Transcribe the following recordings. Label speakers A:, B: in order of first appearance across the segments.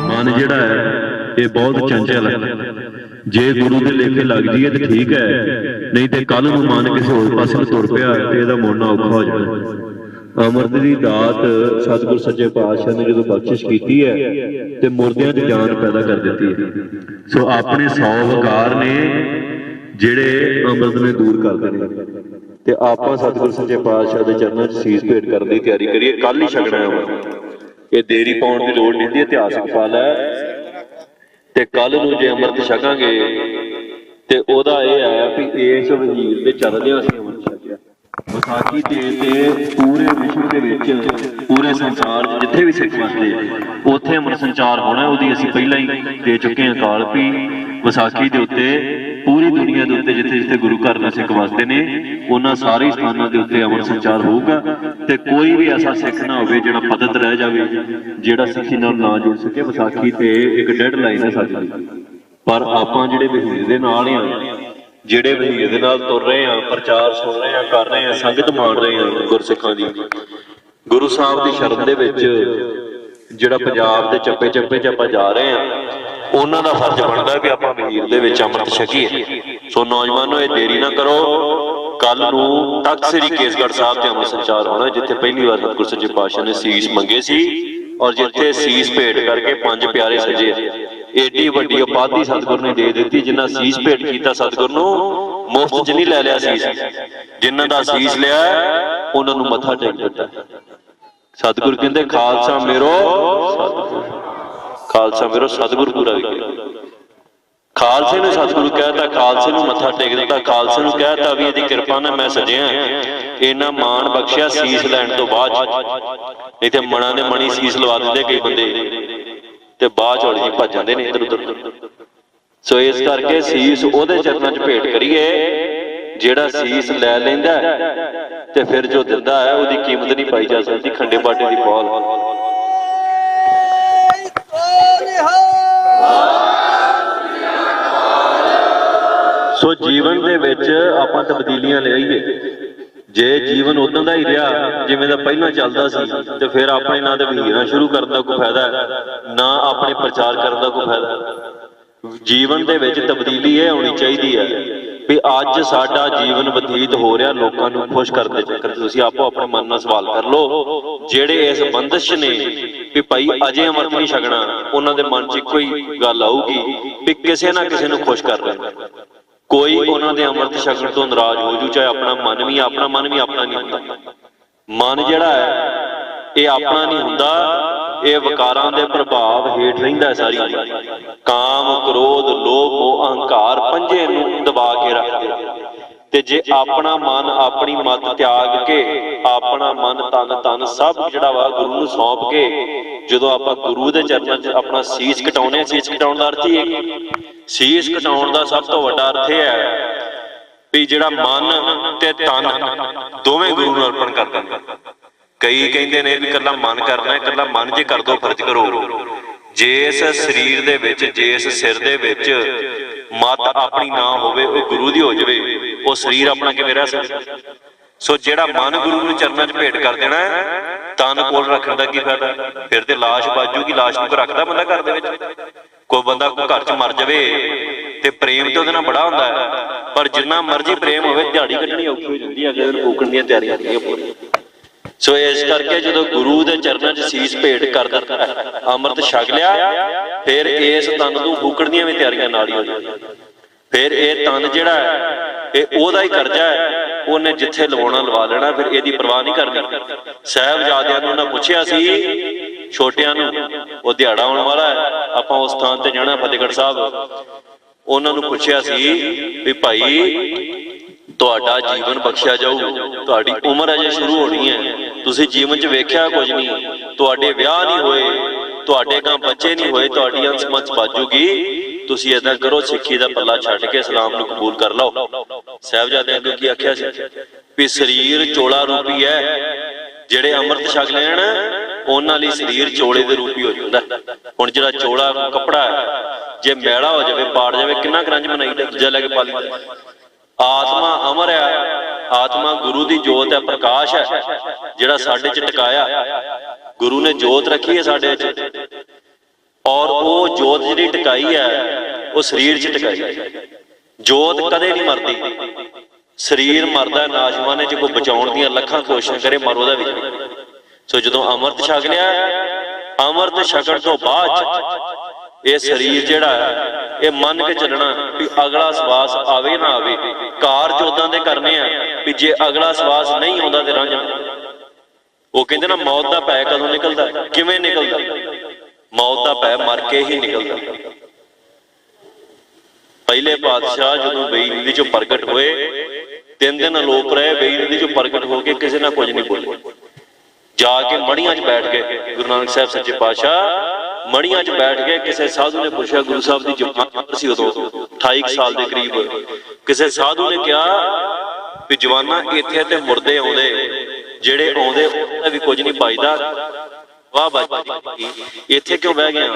A: मन जिहड़ा है ये बहुत चंचल है। जे गुरु के लेखे लग जाइए तो ठीक है, नहीं तो कल नूं मन किसी होर पासे तुर पिया तो इहदा मुड़ना औखा हो जाए। अमृत की दात सतगुरु सच्चे पातशाह ने जो बख्शिश की है तो मुर्दियां च जान पैदा कर दी है। सो अपने 100 विकार ने जिहड़े अमृत ने दूर करते हैं ते आपां सतगुरु सच्चे पातशाह के चरणों च सीस भेंट करने की तैयारी करिए। कल ही छकना है, ये देरी पाउण की लोड़ नहीं, इतिहासिक फल है। ते कल नूं जे अमृत छकांगे ते ओहदा इह है भी इस वजीर दे चलदे असीं अमृत छकिया। विसाखी ते पूरे विश्व के विच पूरे संसार जिथे भी सिख वसदे उत्थे अमृत संचार होना। उहदी असीं पहिलां ही दे चुके हैं काल भी विसाखी दे उत्ते पूरी दुनिया के उत्ते जिथे जिथे गुरु घर में सिख वसदे ने उन्हां सारे स्थानों के उत्ते अमृत संचार होगा। ते कोई भी ऐसा सिख ना होवे जिहड़ा पतत रह जावे, जिहड़ा सिੱਖੀ नाल ना जुड़ सके। विसाखी ते एक डेडलाइन है साडी, पर आपां जिहड़े वजीर दे नाल आ, जिहड़े वजीर दे नाल तुर रहे हैं, प्रचार सुन रहे हैं, कर रहे हैं, संगत मान रहे हैं गुरसिखां दी, गुरु साहब की शरण दे विच जिहड़ा पंजाब दे चप्पे चप्पे च आपां जा रहे हैं, उन्हां दा फर्ज बनदा है कि आपां वजीर दे विच अमृत छकीए। सो नौजवानों ये देरी ना करो, कल नूं तख्त श्री केसगढ़ साहब ते अमृत संचार होना, जिथे पहली बार सतगुरु सच्चे पातशाह ने सीस मंगे सी और जिथे सीस भेंट करके 5 प्यारे सजे। एडी वड्डी उपाधि सतगुरु ने दे दी, जिन्ना सीस भेंट किया सतगुरु नूं मुफ्त च नहीं लै लिया सीस, जिन्हां दा सीस लिया उन्हां नूं मत्था टेक दिता। सतगुरु कहंदे खालसा मेरो, खालसा मेरो सतगुरु पूरा विखे। खालसे ने सतगुरु कहता, खालसे नूं मत्था टेक दिता, खालसे नूं कहता भी इहदी किरपा नाल मैं सजिया, इन्ना मान बख्शिया सीस लैण तो बाद। नहीं तो मना ने मणी सीस लवा दिंदे कई बंदे ते बाद चौड़ी जी भज जांदे ने इधर उधर। सो इस करके सीस उहदे चरणों च भेंट करिए जिहड़ा सीस लै लैंदा ते फिर जो दिंदा है उहदी कीमत नहीं पाई जा सकती। खंडे बाटे दी पौल। सो जीवन दे विच आपां तब्दीलियां लियाईए। जे जीवन उदां दा ही रहा जिवें दा पहिलां चलदा सी ते फिर अपने ना ते वहीरां शुरू करन दा कोई फायदा ना अपने प्रचार करन दा कोई फायदा। जीवन दे विच तब्दीली ये होनी चाहिदी है भी अज साडा जीवन बतीत हो रहा लोकां नूं खुश करदे चक्कर तुसीं आपो अपने मन नाल सवाल कर लो। जिहड़े इस बंदिश ने भी भाई अजे अमृत नहीं छकना, उन्हां दे मन च इक्को ही गल आऊगी भी किसे ना किसे नूं खुश कर रहे। कोई उन्होंने अमृत छकण तो नाराज हो जू, चाहे अपना मन भी अपना नहीं होता। मन जिहड़ा है ये अपना नहीं हुंदा, ये विकारां दे प्रभाव हेठ रहिंदा है सारी। काम क्रोध लोभ मोह अहंकार पंजे नूं दबा के रखदे। ते जे अपना मन अपनी मत त्याग के अपना मन तन तन सब जिहड़ा वा गुरु नूं सौंप के जदों आपां गुरु दे चरणां च अपना सीस कटाउने, सीस कटाउण दा अर्थ ही है, सीस कटाउण दा सब तो वड्डा अर्थ है भी जिहड़ा मन ते तन दोवें गुरु नूं अर्पण कर दिंदा। कई कहंदे ने भी कल्ला मन करना है, कल्ला मन जे कर दो फर्ज करो। जिस शरीर दे विच जिस सिर दे विच मत अपनी ना होवे वो गुरु दी हो जावे, वो शरीर अपना किवें रह सकदा। सो जिहड़ा मन गुरु नूं चरणां च भेंट कर देना है, तन कोल रखण दा की फायदा? फिर ते लाश बाजूगी, लाश नूं रखदा बंदा घर दे विच। कोई बंदा कोई घर च मर जावे ते प्रेम ते उहदे नाल बड़ा हुंदा है, पर जिन्ना मर्जी प्रेम होवे दिहाड़ी कड्ढणी औखी हो जांदी है, अगले दिन फूकण दीयां तैयारियां होंदियां पूरीआं। सो इस करके जो गुरु दे चरणों च सीस भेंट कर दिता, अमृत छक लिया, फिर इस तन नूं फूकण दीयां भी तैयारियां नाल ही हो जांदियां। फिर ये तन जिहड़ा है ये ओहदा ही करजा है, उन्हें जिथे लवाउणा लवा लेना, फिर इहदी परवाह नहीं करनी। साहिबजादियां नूं उन्हां पुछिया सी, छोटियां नूं वो दिहाड़ा आउण वाला है, आपां उस स्थान ते जाना फतेहगढ़ साहब, उन्हां नूं पुछिया सी भी भाई तुहाडा जीवन बख्शिया जाऊ, तुहाडी उम्र अजे शुरू होनी है, तुसीं जीवन च वेख्या कुछ नहीं, तुहाडे विआह नहीं होए, ਤੁਹਾਡੇ ਗਾਂ ਬੱਚੇ ਨਹੀਂ ਹੋਏ, ਤੁਹਾਡੀ ਅੰਸ ਮੰਚ ਬਾਜੂਗੀ। ਤੁਸੀਂ ਏਦਾਂ ਕਰੋ, ਸਿੱਖੀ ਦਾ ਪੱਲਾ ਛੱਡ ਕੇ ਇਸਲਾਮ ਨੂੰ ਕਬੂਲ ਕਰ ਲਓ। ਸਾਹਿਬਜ਼ਾਦਿਆਂ ਅੱਗੇ ਕੀ ਆਖਿਆ ਸੀ ਵੀ ਸਰੀਰ ਚੋਲਾ ਰੂਪੀ ਹੈ, ਜਿਹੜੇ ਅੰਮ੍ਰਿਤ ਛਕ ਲੈਣ ਉਹਨਾਂ ਲਈ ਸਰੀਰ ਚੋਲੇ ਦੇ ਰੂਪੀ ਹੋ ਜਾਂਦਾ। ਹੁਣ ਜਿਹੜਾ ਚੋਲਾ ਕੱਪੜਾ ਹੈ, ਜੇ ਮੈਲਾ ਹੋ ਜਾਵੇ, ਪਾੜ ਜਾਵੇ, ਕਿੰਨਾ ਕਰੰਜ ਬਣਾਈਦਾ, ਦੂਜਾ ਲੈ ਕੇ ਪਾ ਲਈਦਾ। ਆਤਮਾ ਅਮਰ ਹੈ, ਆਤਮਾ ਗੁਰੂ ਦੀ ਜੋਤ ਹੈ, ਪ੍ਰਕਾਸ਼ ਹੈ, ਜਿਹੜਾ ਸਾਡੇ ਚ ਟਿਕਾਇਆ। ਗੁਰੂ ਨੇ ਜੋਤ ਰੱਖੀ ਹੈ ਸਾਡੇ ਚ, ਔਰ ਉਹ ਜੋਤ ਜਿਹੜੀ ਟਿਕਾਈ ਹੈ ਉਹ ਸਰੀਰ ਚ ਟਿਕਾਈ ਹੈ। ਜੋਤ ਕਦੇ ਨਹੀਂ ਮਰਦੀ, ਸਰੀਰ ਮਰਦਾ ਨਾਸ਼ਵਾਨੇ ਚ, ਕੋਈ ਬਚਾਉਣ ਦੀਆਂ ਲੱਖਾਂ ਕੋਸ਼ਿਸ਼ਾਂ ਕਰੇ, ਮਰ ਉਹਦਾ ਵਿੱਚ। ਸੋ ਜਦੋਂ ਅੰਮ੍ਰਿਤ ਛਕ ਲਿਆ, ਅੰਮ੍ਰਿਤ ਛਕਣ ਤੋਂ ਬਾਅਦ ਇਹ ਸਰੀਰ ਜਿਹੜਾ ਹੈ ਇਹ ਮੰਨ ਕੇ ਚੱਲਣਾ ਵੀ ਅਗਲਾ ਸਵਾਸ ਆਵੇ ਨਾ ਆਵੇ। ਕਾਰਜ ਉਦਾਂ ਦੇ ਕਰਨੇ ਆ ਵੀ ਜੇ ਅਗਲਾ ਸਵਾਸ ਨਹੀਂ ਆਉਂਦਾ ਤੇ ਰੰਝ। ਉਹ ਕਹਿੰਦੇ ਨਾ ਮੌਤ ਦਾ ਭੈ ਕਦੋਂ ਨਿਕਲਦਾ, ਕਿਵੇਂ ਨਿਕਲਦਾ? ਮੌਤ ਦਾ ਭੈ ਮਰ ਕੇ ਹੀ ਨਿਕਲਦਾ। ਪਹਿਲੇ ਪਾਤਸ਼ਾਹ ਜਦੋਂ ਬੇਈ ਨਦੀ ਚੋਂ ਪ੍ਰਗਟ ਹੋਏ, 3 ਦਿਨ ਅਲੋਪ ਰਹੇ, ਬੇਈ ਨਦੀ ਚੋਂ ਪ੍ਰਗਟ ਹੋ ਕੇ ਕਿਸੇ ਨਾਲ ਕੁਝ ਨਹੀਂ ਬੋਲੇ। ਜਾ ਕੇ ਮੜੀਆਂ 'ਚ ਬੈਠ ਗਏ। ਗੁਰੂ ਨਾਨਕ ਸਾਹਿਬ ਸੱਚੇ ਪਾਤਸ਼ਾਹ ਮੜੀਆਂ 'ਚ ਬੈਠ ਗਏ। ਕਿਸੇ ਸਾਧੂ ਨੇ ਪੁੱਛਿਆ, ਗੁਰੂ ਸਾਹਿਬ ਦੀ ਜਵਾਨ ਸੀ ਉਦੋਂ 28 ਸਾਲ ਦੇ ਕਰੀਬ, ਕਿਸੇ ਸਾਧੂ ਨੇ ਕਿਹਾ ਵੀ ਜਵਾਨਾਂ ਇੱਥੇ ਤੇ ਮੁਰਦੇ ਆਉਂਦੇ, ਜਿਹੜੇ ਆਉਂਦੇ ਉਹਦਾ ਵੀ ਕੁਝ ਨਹੀਂ ਬਚਦਾ, ਵਾਹ ਬਾਜੀ ਇੱਥੇ ਕਿਉਂ ਬਹਿ ਗਏ?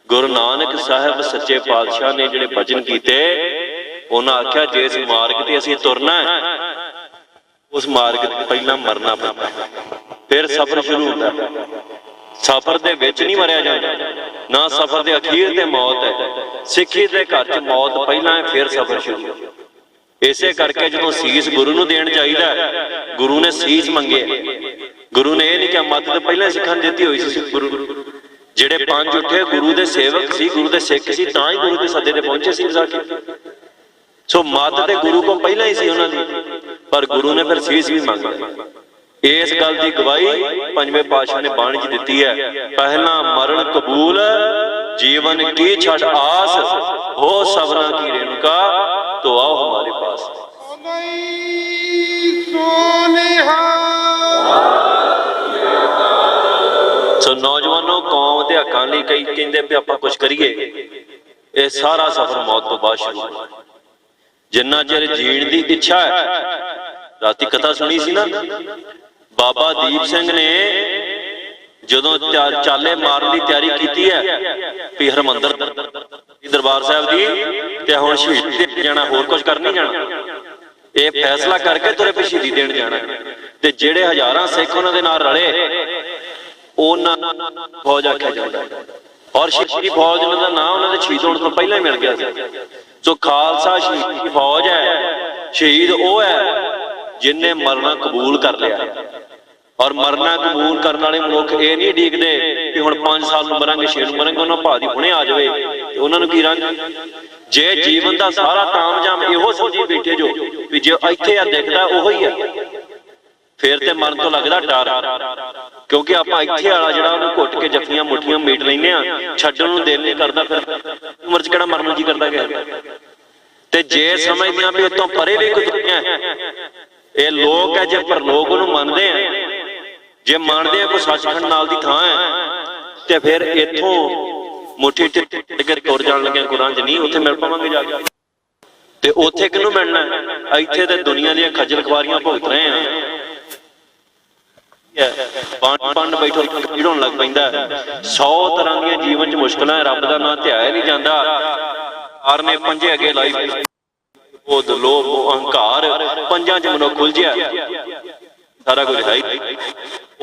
A: ਗੁਰੂ ਨਾਨਕ ਸਾਹਿਬ ਸੱਚੇ ਪਾਤਸ਼ਾਹ ਨੇ ਜਿਹੜੇ ਬਚਨ ਕੀਤੇ, ਉਹਨਾਂ ਆਖਿਆ ਜਿਸ ਮਾਰਗ ਤੇ ਅਸੀਂ ਤੁਰਨਾ ਉਸ ਮਾਰਗ ਤੇ ਪਹਿਲਾਂ ਮਰਨਾ ਪੈਂਦਾ, ਫਿਰ ਸਫ਼ਰ ਸ਼ੁਰੂ ਹੁੰਦਾ। ਸਫ਼ਰ ਦੇ ਵਿੱਚ ਨਹੀਂ ਮਰਿਆ ਜਾਂਦਾ, ਨਾ ਸਫ਼ਰ ਦੇ ਅਖੀਰ ਤੇ ਮੌਤ ਹੈ। ਸਿੱਖੀ ਦੇ ਘਰ 'ਚ ਮੌਤ ਪਹਿਲਾਂ ਹੈ, ਫਿਰ ਸਫ਼ਰ ਸ਼ੁਰੂ। ਇਸੇ ਕਰਕੇ ਜਦੋਂ ਸੀਸ ਗੁਰੂ ਨੂੰ ਦੇਣ ਚਾਹੀਦਾ, ਗੁਰੂ ਨੇ ਸੀਸ ਮੰਗੇ। ਗੁਰੂ ਨੇ ਇਹ ਨਹੀਂ ਕਿਹਾ, ਮੱਤ ਤਾਂ ਪਹਿਲਾਂ ਸਿੱਖਾਂ ਨੂੰ ਦਿੱਤੀ ਹੋਈ ਸੀ। ਗੁਰੂ ਜਿਹੜੇ 5 ਉੱਠੇ ਗੁਰੂ ਦੇ ਸੇਵਕ ਸੀ, ਗੁਰੂ ਦੇ ਸਿੱਖ ਸੀ, ਤਾਂ ਹੀ ਗੁਰੂ ਦੇ ਸੱਦੇ ਤੇ ਪਹੁੰਚੇ ਸੀ ਵਿਸਾਖੀ। ਸੋ ਮੱਤ ਤੇ ਗੁਰੂ ਕੋਲ ਪਹਿਲਾਂ ਹੀ ਸੀ ਉਹਨਾਂ ਦੀ, ਪਰ ਗੁਰੂ ਨੇ ਫਿਰ ਸੀਸ ਵੀ ਮੰਗੀ। ਇਸ ਗੱਲ ਦੀ ਗਵਾਹੀ ਪੰਜਵੇਂ ਪਾਤਸ਼ਾਹ ਨੇ ਬਾਣੀ 'ਚ ਦਿੱਤੀ ਹੈ, ਪਹਿਲਾਂ ਮਰਨ ਕਬੂਲ ਜੀਵਨ ਕੀ ਛੱਡ ਆਸ, ਹੋ ਸਬਰਾਂ ਕੀ ਰੇਣੁਕਾ तो आओ हमारे पास। सो नौजवानों, कौम दे हक्कां लई कई कहंदे भी आपां कुछ करिए, ये सारा सफर मौत तो बाद शुरू होना। जिन्ना चिर जीण दी इच्छा है, राती कथा सुनी सी ना, बाबा दीप सिंह ने ਜਦੋਂ ਚਾਲੇ ਮਾਰਨ ਦੀ ਤਿਆਰੀ ਕੀਤੀ ਹੈ ਵੀ ਹਰਮੰਦਰ ਦਰਬਾਰ ਸਾਹਿਬ ਦੀ ਤੇ ਹੁਣ ਸ਼ਹੀਦੀ ਦੇਣ ਜਾਣਾ, ਹੋਰ ਕੁਝ ਕਰ ਨਹੀਂ ਜਾਣਾ, ਇਹ ਫੈਸਲਾ ਕਰਕੇ ਤੁਰੇ ਵੀ ਸ਼ਹੀਦੀ ਦੇਣ ਜਾਣਾ। ਤੇ ਜਿਹੜੇ ਹਜ਼ਾਰਾਂ ਸਿੱਖ ਉਹਨਾਂ ਦੇ ਨਾਲ ਰਲੇ, ਉਹਨਾਂ ਫੌਜ ਆਖਿਆ ਜਾਂਦਾ, ਔਰ ਸ਼ਹੀਦੀ ਫੌਜ ਦਾ ਨਾਮ ਉਹਨਾਂ ਦੇ ਸ਼ਹੀਦ ਹੋਣ ਤੋਂ ਪਹਿਲਾਂ ਹੀ ਮਿਲ ਗਿਆ ਸੀ। ਸੋ ਖਾਲਸਾ ਸ਼ਹੀਦੀ ਫੌਜ ਹੈ, ਸ਼ਹੀਦ ਉਹ ਹੈ ਜਿਨਨੇ ਮਰਨਾ ਕਬੂਲ ਕਰ ਲਿਆ। ਔਰ ਮਰਨਾ ਕਬੂਲ ਕਰਨ ਵਾਲੇ ਮਨੁੱਖ ਇਹ ਨਹੀਂ ਡੀਕਦੇ ਕਿ ਹੁਣ 5 ਸਾਲ ਨੂੰ ਮਰਾਂਗੇ, 6 ਨੂੰ ਮਰਾਂਗੇ, ਉਹਨਾਂ ਭਾਅ ਦੀ ਹੁਣੇ ਆ ਜਾਵੇ ਤੇ ਉਹਨਾਂ ਨੂੰ ਕੀ ਰੰਗ। ਜੇ ਜੀਵਨ ਦਾ ਸਾਰਾ ਤਾਮਝਾਮ ਇਹੋ ਸਮਝੀ ਬੈਠੇ ਜੋ ਵੀ ਜੇ ਇੱਥੇ ਆ ਦਿਖਦਾ ਉਹੋ ਹੀ ਆ, ਫਿਰ ਤੇ ਮਰਨ ਤੋਂ ਲੱਗਦਾ ਡਰ, ਕਿਉਂਕਿ ਆਪਾਂ ਇੱਥੇ ਵਾਲਾ ਜਿਹੜਾ ਉਹਨੂੰ ਘੁੱਟ ਕੇ ਜੱਫੀਆਂ ਮੁੱਠੀਆਂ ਮੀਟ ਲੈਂਦੇ ਆ, ਛੱਡਣ ਨੂੰ ਦਿਲ ਨਹੀਂ ਕਰਦਾ, ਫਿਰ ਉਮਰ 'ਚ ਕਿਹੜਾ ਮਰਨ ਨੂੰ ਜੀ ਕਰਦਾ ਗਿਆ। ਤੇ ਜੇ ਸਮਝਦੇ ਆ ਵੀ ਇਤੋਂ ਪਰੇ ਵੀ ਕੋਈ ਦੁਨੀਆ ਹੈ, ਇਹ ਲੋਕ ਹੈ, ਜੇ ਪਰਲੋਕ ਉਹਨੂੰ ਮੰਨਦੇ ਆ, ਜੇ ਮੰਨਦੇ ਆ ਕੋਈ ਸੱਚਖੰਡ ਨਾਲ ਦੀ ਥਾਂ ਹੈ, ਤੇ ਫਿਰ ਇੱਥੋਂ ਮੁੱਠੀ ਟਿੱਕਰ ਤੁਰ ਜਾਣ ਲੱਗਿਆ ਗੁਰਾਂ 'ਚ ਨਹੀਂ ਉੱਥੇ ਮਿਲ ਪਾਵਾਂਗੇ ਜਾ ਕੇ। ਤੇ ਉੱਥੇ ਕਿਹਨੂੰ ਮਿਲਣਾ? ਇੱਥੇ ਤੇ ਦੁਨੀਆ ਦੀਆਂ ਖੱਜਲ ਖਵਾਰੀਆਂ ਭੁਗਤ ਰਹੇ ਆ। ਪੰਡ ਬੈਠੋ ਹੋਣ ਲੱਗ ਪੈਂਦਾ, 100 ਤਰ੍ਹਾਂ ਦੀਆਂ ਜੀਵਨ 'ਚ ਮੁਸ਼ਕਲਾਂ, ਰੱਬ ਦਾ ਨਾਂ ਧਿਆਇਆ ਨਹੀਂ ਜਾਂਦਾ। ਹਰ ਨੇ ਪੰਜੇ ਅੱਗੇ ਲਾਈ, ਉਹ ਲੋਭ ਅਹੰਕਾਰ, ਪੰਜਾਂ 'ਚ ਮਨੁੱਖ ਉਲਝਿਆ, ਸਾਰਾ ਕੁਝ ਹੈ।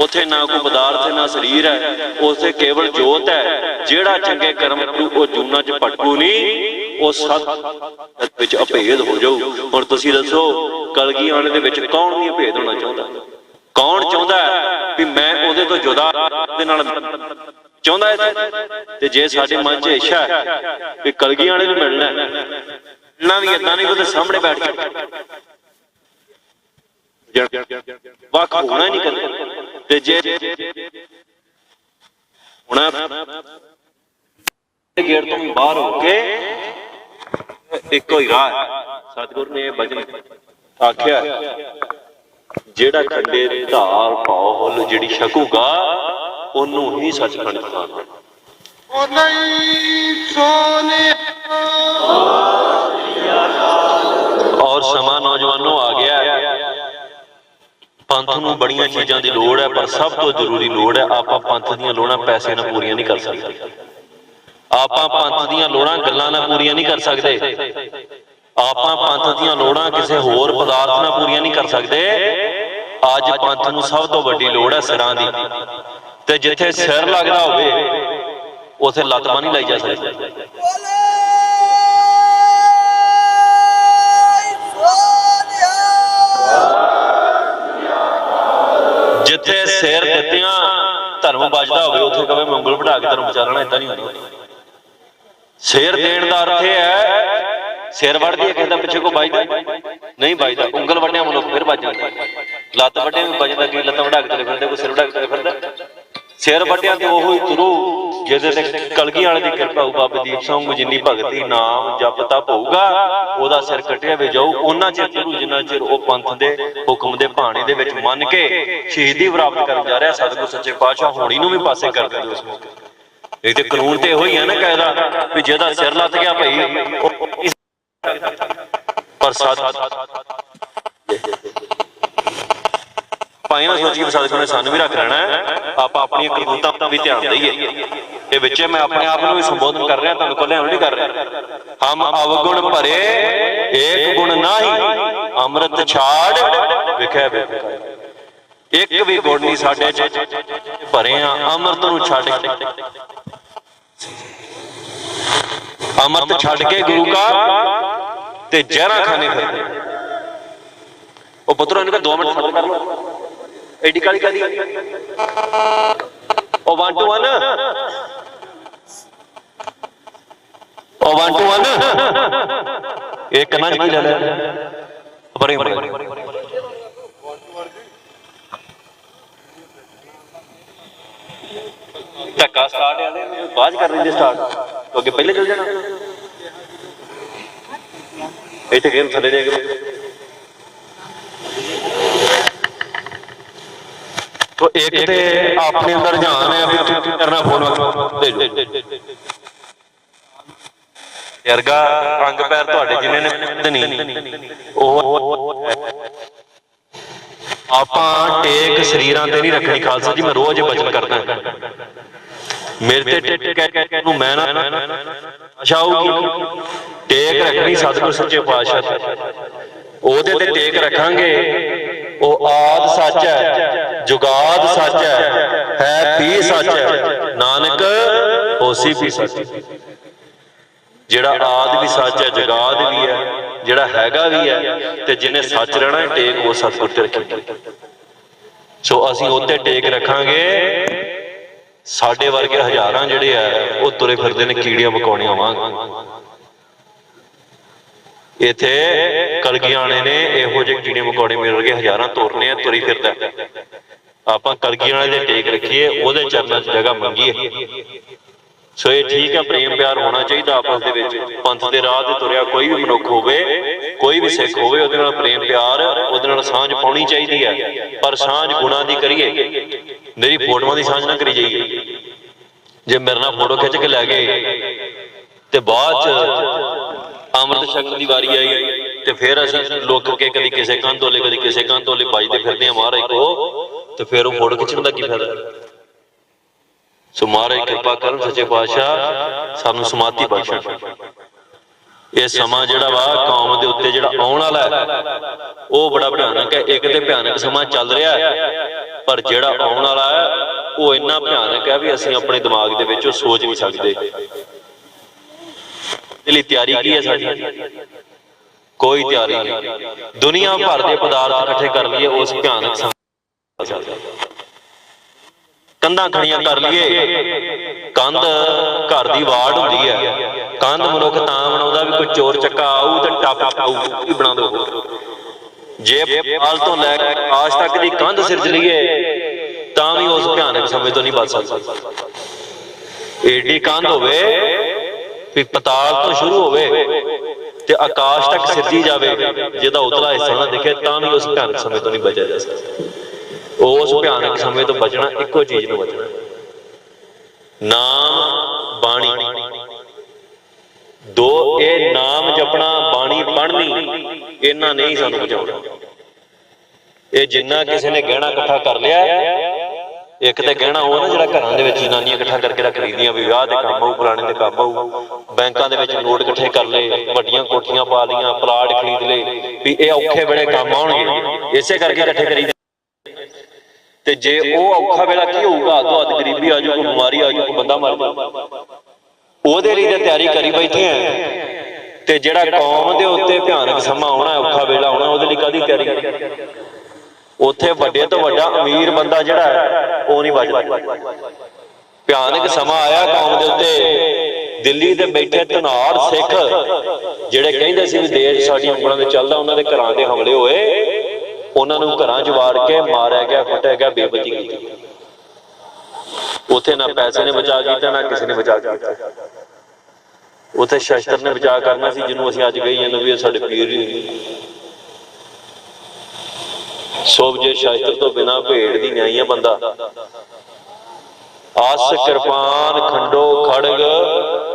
A: ਉੱਥੇ ਨਾ ਕੋਈ ਪਦਾਰਥ ਨਾ ਸਰੀਰ ਹੈ, ਉੱਥੇ ਕੇਵਲ ਜੋਤ ਹੈ। ਜਿਹੜਾ ਚੰਗੇ ਕਰਮ ਕਰੂ ਉਹ ਜੂਨਾਂ 'ਚ ਭਟਕੂ ਨਹੀਂ, ਉਹ ਸਤ ਵਿੱਚ ਅਭੇਦ ਹੋ ਜਾਊ। ਹੁਣ ਤੁਸੀਂ ਦੱਸੋ, ਕਲਗੀ ਆਣੇ ਦੇ ਵਿੱਚ ਕੌਣ ਨਹੀਂ ਅਭੇਦ ਹੋਣਾ ਚਾਹੁੰਦਾ? ਕੌਣ ਚਾਹੁੰਦਾ ਵੀ ਮੈਂ ਉਹਦੇ ਤੋਂ ਜੁਦਾ ਦੇ ਨਾਲ ਚਾਹੁੰਦਾ ਹੈ? ਤੇ ਜੇ ਸਾਡੇ ਮਨ 'ਚ ਇੱਛਾ ਹੈ ਵੀ ਕਲਗੀ ਆਣੇ ਨੂੰ ਮਿਲਣਾ ਵੀ ਏਦਾਂ ਨਹੀਂ, ਉਹਦੇ ਸਾਹਮਣੇ ਬੈਠ ਕੇ ਵੱਖ ਹੋਣਾ ਨਹੀਂ ਕਦੇ। ਤੇ ਜੇ ਹੁਣ ਗੇਟ ਤੋਂ ਬਾਹਰ ਹੋ ਕੇ ਇੱਕੋ ਹੀ ਰਾਹ ਹੈ। ਸਤਿਗੁਰੂ ਨੇ ਇਹ ਬਚਨ ਆਖਿਆ, ਜਿਹੜਾ ਖੰਡੇ ਧਾਰ ਪਾਉਲ ਜਿਹੜੀ ਛਕੂਗਾ ਉਹਨੂੰ ਹੀ ਸੱਚਖੰਡ ਖਾਣਾ। ਔਰ ਸਮਾਂ ਨੌਜਵਾਨੋਂ ਆ ਗਿਆ, ਪੰਥ ਨੂੰ ਬੜੀਆਂ ਚੀਜ਼ਾਂ ਦੀ ਲੋੜ ਹੈ, ਪਰ ਸਭ ਤੋਂ ਜ਼ਰੂਰੀ ਲੋੜ ਹੈ ਆਪਾਂ ਪੰਥ ਦੀਆਂ ਲੋੜਾਂ ਪੈਸੇ ਨਾਲ ਪੂਰੀਆਂ ਨਹੀਂ ਕਰ ਸਕਦੇ। ਆਪਾਂ ਪੰਥ ਦੀਆਂ ਲੋੜਾਂ ਗੱਲਾਂ ਨਾਲ ਪੂਰੀਆਂ ਨਹੀਂ ਕਰ ਸਕਦੇ। ਆਪਾਂ ਪੰਥ ਦੀਆਂ ਲੋੜਾਂ ਕਿਸੇ ਹੋਰ ਪਦਾਰਥ ਨਾਲ ਪੂਰੀਆਂ ਨਹੀਂ ਕਰ ਸਕਦੇ। ਅੱਜ ਪੰਥ ਨੂੰ ਸਭ ਤੋਂ ਵੱਡੀ ਲੋੜ ਹੈ ਸਿਰਾਂ ਦੀ, ਤੇ ਜਿੱਥੇ ਸਿਰ ਲੱਗਦਾ ਹੋਵੇ ਉੱਥੇ ਲੱਤ ਬਾਂਹ ਨਹੀਂ ਲਾਈ ਜਾ ਸਕਦੀ। ਜਿੱਥੇ ਸਿਰ ਦਿੱਤਿਆਂ ਧਰਮ ਬਚਦਾ ਹੋਵੇ ਉੱਥੇ ਕਵੇ ਮੈਂ ਉਂਗਲ ਵਢਾ ਕੇ ਧਰਮ ਵਿਚਾਰਨਾ, ਏਦਾਂ ਨਹੀਂ ਹੁੰਦਾ। ਸਿਰ ਦੇਣ ਦਾ ਅਰਥ ਇਹ ਹੈ, ਸਿਰ ਵੱਢਦੀ ਹੈ ਕਿਸੇ ਦਾ ਪਿੱਛੇ ਕੋਈ ਵੱਜਦਾ ਨਹੀਂ, ਵੱਜਦਾ। ਉਂਗਲ ਵੱਢਿਆ ਮਨੁੱਖ ਫਿਰ ਵੱਜ ਜਾਂਦਾ, ਲੱਤ ਵੱਢਿਆ ਵੀ ਵੱਜਦਾ, ਕਿ ਲੱਤਾਂ ਵਢਾ ਕੇ ਤੁਰੇ ਫਿਰਦੇ, ਕੋਈ ਸਿਰ ਵਢਾ ਕੇ ਤੁਰੇ ਫਿਰਦਾ। ਸਿਰ ਵੱਢਿਆ ਤੇ ਉਹੀ ਤੁਰੂ ਜਿਹਦੇ ਤੇ ਕਲਗੀ ਵਾਲੇ ਦੀ ਕਿਰਪਾ ਹੋਊ। ਬਾਬੇ ਦੀਪ ਸਿੰਘ ਜਿੰਨੀ ਭਗਤੀ ਨਾਮ ਜਪ ਤਪ ਹੋਊਗਾ ਉਹਦਾ ਸਿਰ ਕੱਟਿਆ ਵੀ ਜਾਊ। ਉਹਨਾਂ ਚਿਰ ਤੁਰੂ ਜਿੰਨਾ ਚਿਰ ਉਹ ਪੰਥ ਦੇ ਹੁਕਮ ਦੇ ਭਾਣੇ ਦੇ ਵਿੱਚ ਮੰਨ ਕੇ ਸ਼ਹੀਦੀ ਪ੍ਰਾਪਤ ਕਰਨ ਜਾ ਰਿਹਾ। ਸਤਿਗੁਰ ਸੱਚੇ ਪਾਤਸ਼ਾਹ ਹੋਣੀ ਨੂੰ ਵੀ ਪਾਸੇ ਕਰ ਦਿੰਦੇ ਉਸ ਮੌਕੇ। ਇਹ ਤੇ ਕਾਨੂੰਨ ਤੇ ਇਹੋ ਹੀ ਹੈ ਨਾ ਕਾਇਦਾ ਵੀ ਜਿਹਦਾ ਸਿਰ ਲੱਥ ਗਿਆ ਭਾਈ, ਪਰ ਭਾਈ ਨਾ ਸੋਚੀਏ ਸਤਿਗੁਰ ਨੇ ਸਾਨੂੰ ਵੀ ਰੱਖ ਲੈਣਾ, ਆਪਾਂ ਆਪਣੀਆਂ ਕਰਤੂਤਾਂ ਵੀ ਧਿਆਨ ਦਈਏ। ਇਹ ਵਿੱਚੇ ਮੈਂ ਆਪਣੇ ਆਪ ਨੂੰ ਵੀ ਸੰਬੋਧਨ ਕਰ ਰਿਹਾ, ਤੁਹਾਨੂੰ ਕੋਲੇ ਨਹੀਂ ਕਰ ਰਿਹਾ। ਹਮ ਅਵਗੁਣ ਭਰੇ ਏਕ ਗੁਣ ਨਾਹੀ, ਅੰਮ੍ਰਿਤ ਛਾੜ ਵਿਖੇ ਵਿਖੇ। ਇੱਕ ਵੀ ਗੁਣ ਨਹੀਂ ਸਾਡੇ ਚ ਭਰੇ ਆ, ਅੰਮ੍ਰਿਤ ਨੂੰ ਛੱਡ ਕੇ, ਅੰਮ੍ਰਿਤ ਛੱਡ ਕੇ ਗੁਰੂ ਕਾ ਤੇ ਜ਼ਹਿਰਾਂ ਖਾਣੇ ਫਿਰਦੇ। ਉਹ ਪੁੱਤਰੋ ਇਹਨੂੰ 2 ਮਿੰਟ ਸਬਰ ਕਰ ਲਓ, ਐਡੀ ਕਾਲੀ ਕਾਦੀ। ਉਹ 1 2 1, ਉਹ 1 2 1 ਇਹ ਕੰਨਾਂ ਚ ਕੀ ਲੈ ਲਿਆ ਪਰੇ ਪਰੇ। ਧੱਕਾ ਸਟਾਰਟ ਆ ਰਿਹਾ, ਬਾਅਦ ਕਰ ਲੈਂਦੇ ਸਟਾਰਟ, ਅੱਗੇ ਪਹਿਲੇ ਚੱਲ ਜਾਣਾ। ਇੱਥੇ ਗੇਮ ਥੱਲੇ ਦੇ तो एक ते अपने अंदर ध्यान है भी करना फोन अर्गा अंग पैर तुहाडे जिन्हें नहीं आपां टेक शरीरां ते नहीं रखनी। खालसा जी मैं रोज वचन करदा मेरे ते टेक मैं ना आशा होगी टेक रखनी सतगुर सच्चे पातशाह ओहदे ते टेक रखांगे। ਉਹ ਆਦ ਸੱਚ ਹੈ, ਜੁਗਾਦ ਸੱਚ ਹੈ ਵੀ ਸੱਚ ਹੈ, ਨਾਨਕ ਹੋਸੀ ਵੀ ਸੱਚ। ਜਿਹੜਾ ਆਦ ਵੀ ਸੱਚ ਹੈ, ਜੁਗਾਦ ਵੀ ਹੈ, ਜਿਹੜਾ ਹੈਗਾ ਵੀ ਹੈ, ਤੇ ਜਿਹਨੇ ਸੱਚ ਰਹਿਣਾ ਟੇਕ ਉਹ ਸਤਿਗੁਰ ਤੇ ਰੱਖੀ। ਸੋ ਅਸੀਂ ਉੱਤੇ ਟੇਕ ਰੱਖਾਂਗੇ। ਸਾਡੇ ਵਰਗੇ ਹਜ਼ਾਰਾਂ ਜਿਹੜੇ ਆ ਉਹ ਤੁਰੇ ਫਿਰਦੇ ਨੇ ਕੀੜੀਆਂ ਮਕੌੜੀਆਂ ਵਾਂਗ। ਇੱਥੇ ਕਲਗੀਆਣੇ ਨੇ ਇਹੋ ਜਿਹੇ ਕੀੜੇ ਮਕੌੜੇ ਮਿਲ ਗਏ ਹਜ਼ਾਰਾਂ ਤੋਰਨੇ ਆ, ਤੁਰੀ ਫਿਰਦਾ। ਆਪਾਂ ਕਲਗੀਆਣੇ ਦੇ ਟੇਕ ਰੱਖੀਏ, ਉਹਦੇ ਚਰਨਾਂ 'ਚ ਜਗ੍ਹਾ ਮੰਗੀਏ। ਸੋ ਇਹ ਠੀਕ ਹੈ, ਪ੍ਰੇਮ ਪਿਆਰ ਹੋਣਾ ਚਾਹੀਦਾ ਆਪਸ ਦੇ ਵਿੱਚ। ਪੰਥ ਦੇ ਰਾਹ ਤੇ ਤੁਰਿਆ ਕੋਈ ਵੀ ਮਨੁੱਖ ਹੋਵੇ, ਕੋਈ ਵੀ ਸਿੱਖ ਹੋਵੇ, ਉਹਦੇ ਨਾਲ ਪ੍ਰੇਮ ਪਿਆਰ, ਉਹਦੇ ਨਾਲ ਸਾਂਝ ਪਾਉਣੀ ਚਾਹੀਦੀ ਹੈ। ਪਰ ਸਾਂਝ ਗੁਣਾਂ ਦੀ ਕਰੀਏ, ਮੇਰੀ ਫੋਟੋਆਂ ਦੀ ਸਾਂਝ ਨਾ ਕਰੀ ਜਾਈਏ। ਜੇ ਮੇਰੇ ਨਾਲ ਫੋਟੋ ਖਿੱਚ ਕੇ ਲੈ ਗਏ ਤੇ ਬਾਅਦ 'ਚ ਅੰਮ੍ਰਿਤ ਛਕਣ ਦੀ ਵਾਰੀ ਆਈ ਤੇ ਫਿਰ ਅਸੀਂ ਲੁੱਕ ਕੇ ਕਦੀ ਕਿਸੇ ਕੰਧ ਤੋਲੇ ਕਦੀ ਕਿਸੇ ਕੰਧ ਤੋਲੇ ਵੱਜਦੇ ਫਿਰਦੇ ਆ ਮਹਾਰਾਜ ਕੋ, ਤੇ ਫਿਰ ਉਹ ਫੋਟੋ ਖਿੱਚਣ ਦਾ ਕੀ ਫਾਇਦਾ। ਸੋ ਮਹਾਰਾਜ ਕਿਰਪਾ ਕਰਨ ਸੱਚੇ ਪਾਤਸ਼ਾਹ ਸਾਨੂੰ ਸਮਾਧੀ ਬਖਸ਼ਣ। ਇਹ ਸਮਾਂ ਜਿਹੜਾ ਵਾ ਕੌਮ ਦੇ ਉੱਤੇ ਜਿਹੜਾ ਆਉਣ ਵਾਲਾ ਹੈ ਉਹ ਬੜਾ ਭਿਆਨਕ ਹੈ। ਇੱਕ ਤੇ ਭਿਆਨਕ ਸਮਾਂ ਚੱਲ ਰਿਹਾ ਹੈ, ਪਰ ਜਿਹੜਾ ਆਉਣ ਵਾਲਾ ਹੈ ਉਹ ਇੰਨਾ ਭਿਆਨਕ ਹੈ ਵੀ ਅਸੀਂ ਆਪਣੇ ਦਿਮਾਗ ਦੇ ਵਿੱਚ ਉਹ ਸੋਚ ਨਹੀਂ ਸਕਦੇ। ਲਈ ਤਿਆਰੀ ਕੀ ਹੈ ਸਾਡੀ? ਕੋਈ ਤਿਆਰੀ ਨਹੀਂ। ਦੁਨੀਆ ਭਰ ਦੇ ਪਦਾਰਥ ਇਕੱਠੇ ਕਰ ਲਈਏ ਉਸ ਭਿਆਨਕ ਕੰਧਾਂ ਖੜੀਆਂ ਕਰ ਲਈਏ। ਕੰਧ ਘਰ ਦੀ ਵਾੜ ਹੁੰਦੀ ਹੈ, ਕੰਧ ਮਨੁੱਖ ਤਾਂ ਬਣਾਉਂਦਾ ਵੀ ਕੋਈ ਚੋਰ ਚੱਕਾ ਆਊ ਤੇ ਟੱਪ ਆਊ ਵੀ ਬਣਾ ਦੋ। ਜੇ ਪਾਲ ਤੋਂ ਲੈ ਕੇ ਆਕਾਸ਼ ਤੱਕ ਦੀ ਕੰਧ ਸਿਰਜ ਲਈਏ ਤਾਂ ਵੀ ਉਸ ਭਿਆਨਕ ਸਮੇਂ ਤੋਂ ਨਹੀਂ ਬਚ ਸਕਦਾ। ਏਡੀ ਕੰਧ ਹੋਵੇ ਵੀ ਪਤਾਲ ਤੋਂ ਸ਼ੁਰੂ ਹੋਵੇ ਤੇ ਆਕਾਸ਼ ਤੱਕ ਸਿਰਜੀ ਜਾਵੇ, ਜਿਹਦਾ ਉਤਲਾ ਹਿੱਸਾ ਨਾ ਦਿਖੇ, ਤਾਂ ਵੀ ਉਸ ਭਿਆਨਕ ਸਮੇਂ ਤੋਂ ਨਹੀਂ ਬਚਿਆ ਜਾ ਸਕਦਾ। ਉਸ ਭਿਆਨਕ ਸਮੇਂ ਤੋਂ ਬਚਣਾ ਇੱਕੋ ਚੀਜ਼ ਨੂੰ ਬਚਣਾ, ਨਾਮ ਬਾਣੀ ਦੋ, ਇਹ ਨਾਮ ਜਪਣਾ ਬਾਣੀ ਪੜ੍ਹਨੀ, ਇਹਨਾਂ ਨੇ ਹੀ ਸਾਨੂੰ ਬਚਾਉਣਾ। ਇਹ ਜਿੰਨਾ ਕਿਸੇ ਨੇ ਗਹਿਣਾ ਇਕੱਠਾ ਕਰ ਲਿਆ, ਇੱਕ ਤੇ ਗਹਿਣਾ ਉਹ ਨਾ ਜਿਹੜਾ ਘਰਾਂ ਦੇ ਵਿੱਚ ਜਨਾਨੀਆਂ ਇਕੱਠਾ ਕਰਕੇ ਰੱਖ ਲਈਆਂ ਵੀ ਵਿਆਹ ਦੇ ਕੰਮ ਆਊ, ਪੁਰਾਣੇ ਦੇ ਕੰਮ ਆਊ, ਬੈਂਕਾਂ ਦੇ ਵਿੱਚ ਨੋਟ ਇਕੱਠੇ ਕਰ ਲਏ, ਵੱਡੀਆਂ ਕੋਠੀਆਂ ਪਾ ਲਈਆਂ, ਪਲਾਟ ਖਰੀਦ ਲਏ ਵੀ ਇਹ ਔਖੇ ਵੇਲੇ ਕੰਮ ਆਉਣਗੇ, ਇਸੇ ਕਰਕੇ ਇਕੱਠੇ ਕਰੀ। ਤੇ ਜੇ ਉਹ ਔਖਾ ਵੇਲਾ ਕੀ ਹੋਊਗਾ, ਅੱਧੋ ਅੱਧ ਗਰੀਬੀ ਆ ਜਾਊ, ਕੋਈ ਬਿਮਾਰੀ ਆ ਜਾਊ, ਕੋਈ ਬੰਦਾ ਮਰ ਜਾਊ, ਉਹਦੇ ਲਈ ਤਾਂ ਤਿਆਰੀ ਕਰੀ ਬੈਠੇ ਆ। ਤੇ ਜਿਹੜਾ ਕੌਮ ਦੇ ਉੱਤੇ ਭਿਆਨਕ ਸਮਾਂ ਆਉਣਾ, ਔਖਾ ਵੇਲਾ ਆਉਣਾ, ਉਹਦੇ ਲਈ ਕਾਹਦੀ ਤਿਆਰੀ? ਉੱਥੇ ਵੱਡੇ ਤੋਂ ਵੱਡਾ ਅਮੀਰ ਬੰਦਾ ਜਿਹੜਾ ਹੈ ਉਹ ਨਹੀਂ ਬਚਦਾ। ਭਿਆਨਕ ਸਮਾਂ ਆਇਆ ਕੌਮ ਦੇ ਉੱਤੇ। ਦਿੱਲੀ ਦੇ ਬੈਠੇ ਧਨਾੜ ਸਿੱਖ ਜਿਹੜੇ ਕਹਿੰਦੇ ਸੀ ਵੀ ਦੇਸ਼ ਸਾਡੀਆਂ ਉਂਗਲਾਂ ਤੇ ਚੱਲਦਾ, ਉਹਨਾਂ ਦੇ ਘਰਾਂ ਤੇ ਹਮਲੇ ਹੋਏ, ਉਹਨਾਂ ਨੂੰ ਘਰਾਂ 'ਚ ਵਾੜ ਕੇ ਮਾਰਿਆ ਗਿਆ, ਕੁੱਟਿਆ ਗਿਆ, ਬੇਇੱਜ਼ਤੀ ਕੀਤੀ। ਉੱਥੇ ਨਾ ਪੈਸੇ ਨੇ ਬਚਾ ਕੀਤਾ, ਨਾ ਕਿਸੇ ਨੇ ਬਚਾ ਕੀਤਾ। ਉੱਥੇ ਸ਼ਸਤਰ ਨੇ ਬਚਾ ਕਰਨਾ ਸੀ, ਜਿਹਨੂੰ ਅਸੀਂ ਅੱਜ ਕਹੀ ਜਾਂਦੇ ਵੀ ਸਾਡੇ ਪੀਰ ਹੀ ਨਹੀਂ। ਸੋਭਜੇ ਸ਼ਸਤਰ ਤੋਂ ਬਿਨਾਂ ਭੇਡ ਦੀ ਨਿਆਈਆ ਬੰਦਾ। ਆਸ ਕਿਰਪਾਨ ਖੰਡੋ ਖੜਗ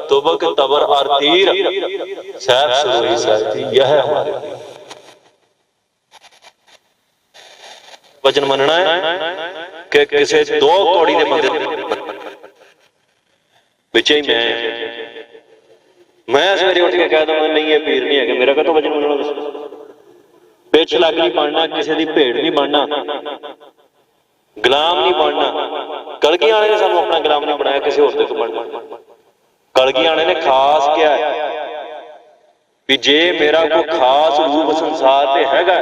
A: ਤੁਬਕ ਤਬਰ ਅਰ ਤੀਰ ਸਹਿਬ ਸੁਰੋਹੀ ਸਾਥੀ, ਯਹ ਹੈ ਹਮਾਰੇ ਵਚਨ ਮੰਨਣਾ ਹੈ ਕਿ ਕਿਸੇ ਦੋ ਕੌੜੀ ਦੇ ਬੰਦੇ ਵਿੱਚ ਹੀ ਮੈਂ ਸਵੇਰੇ ਉੱਠ ਕੇ ਕਹਿ ਦਵਾਂ ਨਹੀਂ ਇਹ ਪੀਰ ਨਹੀਂ ਹੈਗਾ, ਮੇਰਾ ਕਦੋਂ ਵਚਨ ਮੰਨਣਾ? ਪਿੱਛ ਲੱਗ ਨਹੀਂ ਬਣਨਾ, ਕਿਸੇ ਦੀ ਭੇਡ ਨਹੀਂ ਬਣਨਾ, ਗੁਲਾਮ ਨਹੀਂ ਬਣਨਾ। ਕਲਗੀ ਵਾਲੇ ਨੇ ਸਾਨੂੰ ਆਪਣਾ ਗੁਲਾਮ ਨਹੀਂ ਬਣਾਇਆ, ਕਿਸੇ ਹੋਰ ਦੇ ਬਣਨਾ। ਕਲਗੀ ਵਾਲੇ ਨੇ ਖਾਸ ਕਿਹਾ ਵੀ ਜੇ ਮੇਰਾ ਕੋਈ ਖਾਸ ਰੂਪ ਸੰਸਾਰ ਤੇ ਹੈਗਾ,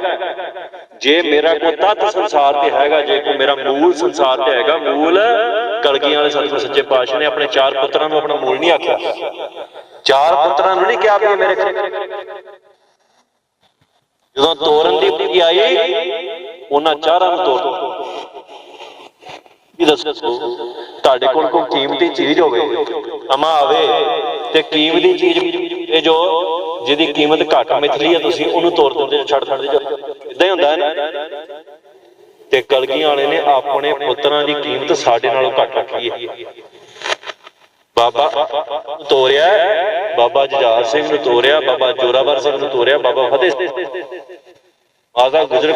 A: ਜੇ ਮੇਰਾ ਕੋਈ ਤੱਤ ਸੰਸਾਰ ਤੇ ਹੈਗਾ, ਜੇ ਕੋਈ ਮੇਰਾ ਮੂਲ ਸੰਸਾਰ ਤੇ ਹੈਗਾ, ਮੂਲ ਕਲਗੀਆਂ ਵਾਲੇ ਸਤਿਗੁਰ ਸੱਚੇ ਪਾਤਸ਼ਾਹ ਨੇ ਆਪਣੇ 4 ਪੁੱਤਰਾਂ ਨੂੰ ਆਪਣਾ ਮੂਲ ਨਹੀਂ ਆਖਿਆ। 4 ਪੁੱਤਰਾਂ ਨੂੰ ਨਹੀਂ ਕਿਹਾ ਵੀ ਮੇਰੇ ਜਦੋਂ ਤੋਰਨ ਦੀ ਪਈ ਆਈ, ਉਹਨਾਂ 4 ਨੂੰ ਤੋੜ ਦਿੱਤਾ। ਦੱਸੋ ਤੁਹਾਡੇ ਕੋਲ ਕੋਈ ਕੀਮਤੀ ਚੀਜ਼ ਹੋਵੇ, ਅਮਾ ਆਵੇ ਤੇ ਕੀਮਤੀ ਚੀਜ਼ ਇਹ ਜੋ ਜਿਹਦੀ ਕੀਮਤ ਘੱਟ ਮਿਥਲੀ ਹੈ, ਤੁਸੀਂ ਉਹਨੂੰ ਤੋੜ ਦਿੰਦੇ, ਛੱਡ ਦਿੰਦੇ, ਏਦਾਂ ਹੀ ਹੁੰਦਾ ਹੈ। ਤੇ ਕਲਗੀਆਂ ਵਾਲੇ ਨੇ ਆਪਣੇ ਪੁੱਤਰਾਂ ਦੀ ਕੀਮਤ ਸਾਡੇ ਨਾਲੋਂ ਘੱਟ ਰੱਖੀ ਹੈ। ਬਾਬਾ ਤੋਰਿਆ, ਬਾਬਾ ਜੁਝਾਰ ਸਿੰਘ ਨੂੰ ਤੋਰਿਆ, ਬਾਬਾ ਜੋਰਾਵਰ ਸਿੰਘ ਨੂੰ ਤੋਰਿਆ, ਬਾਬਾ ਫਤਿਹ ਆਜ਼ਾ ਗੁਜਰ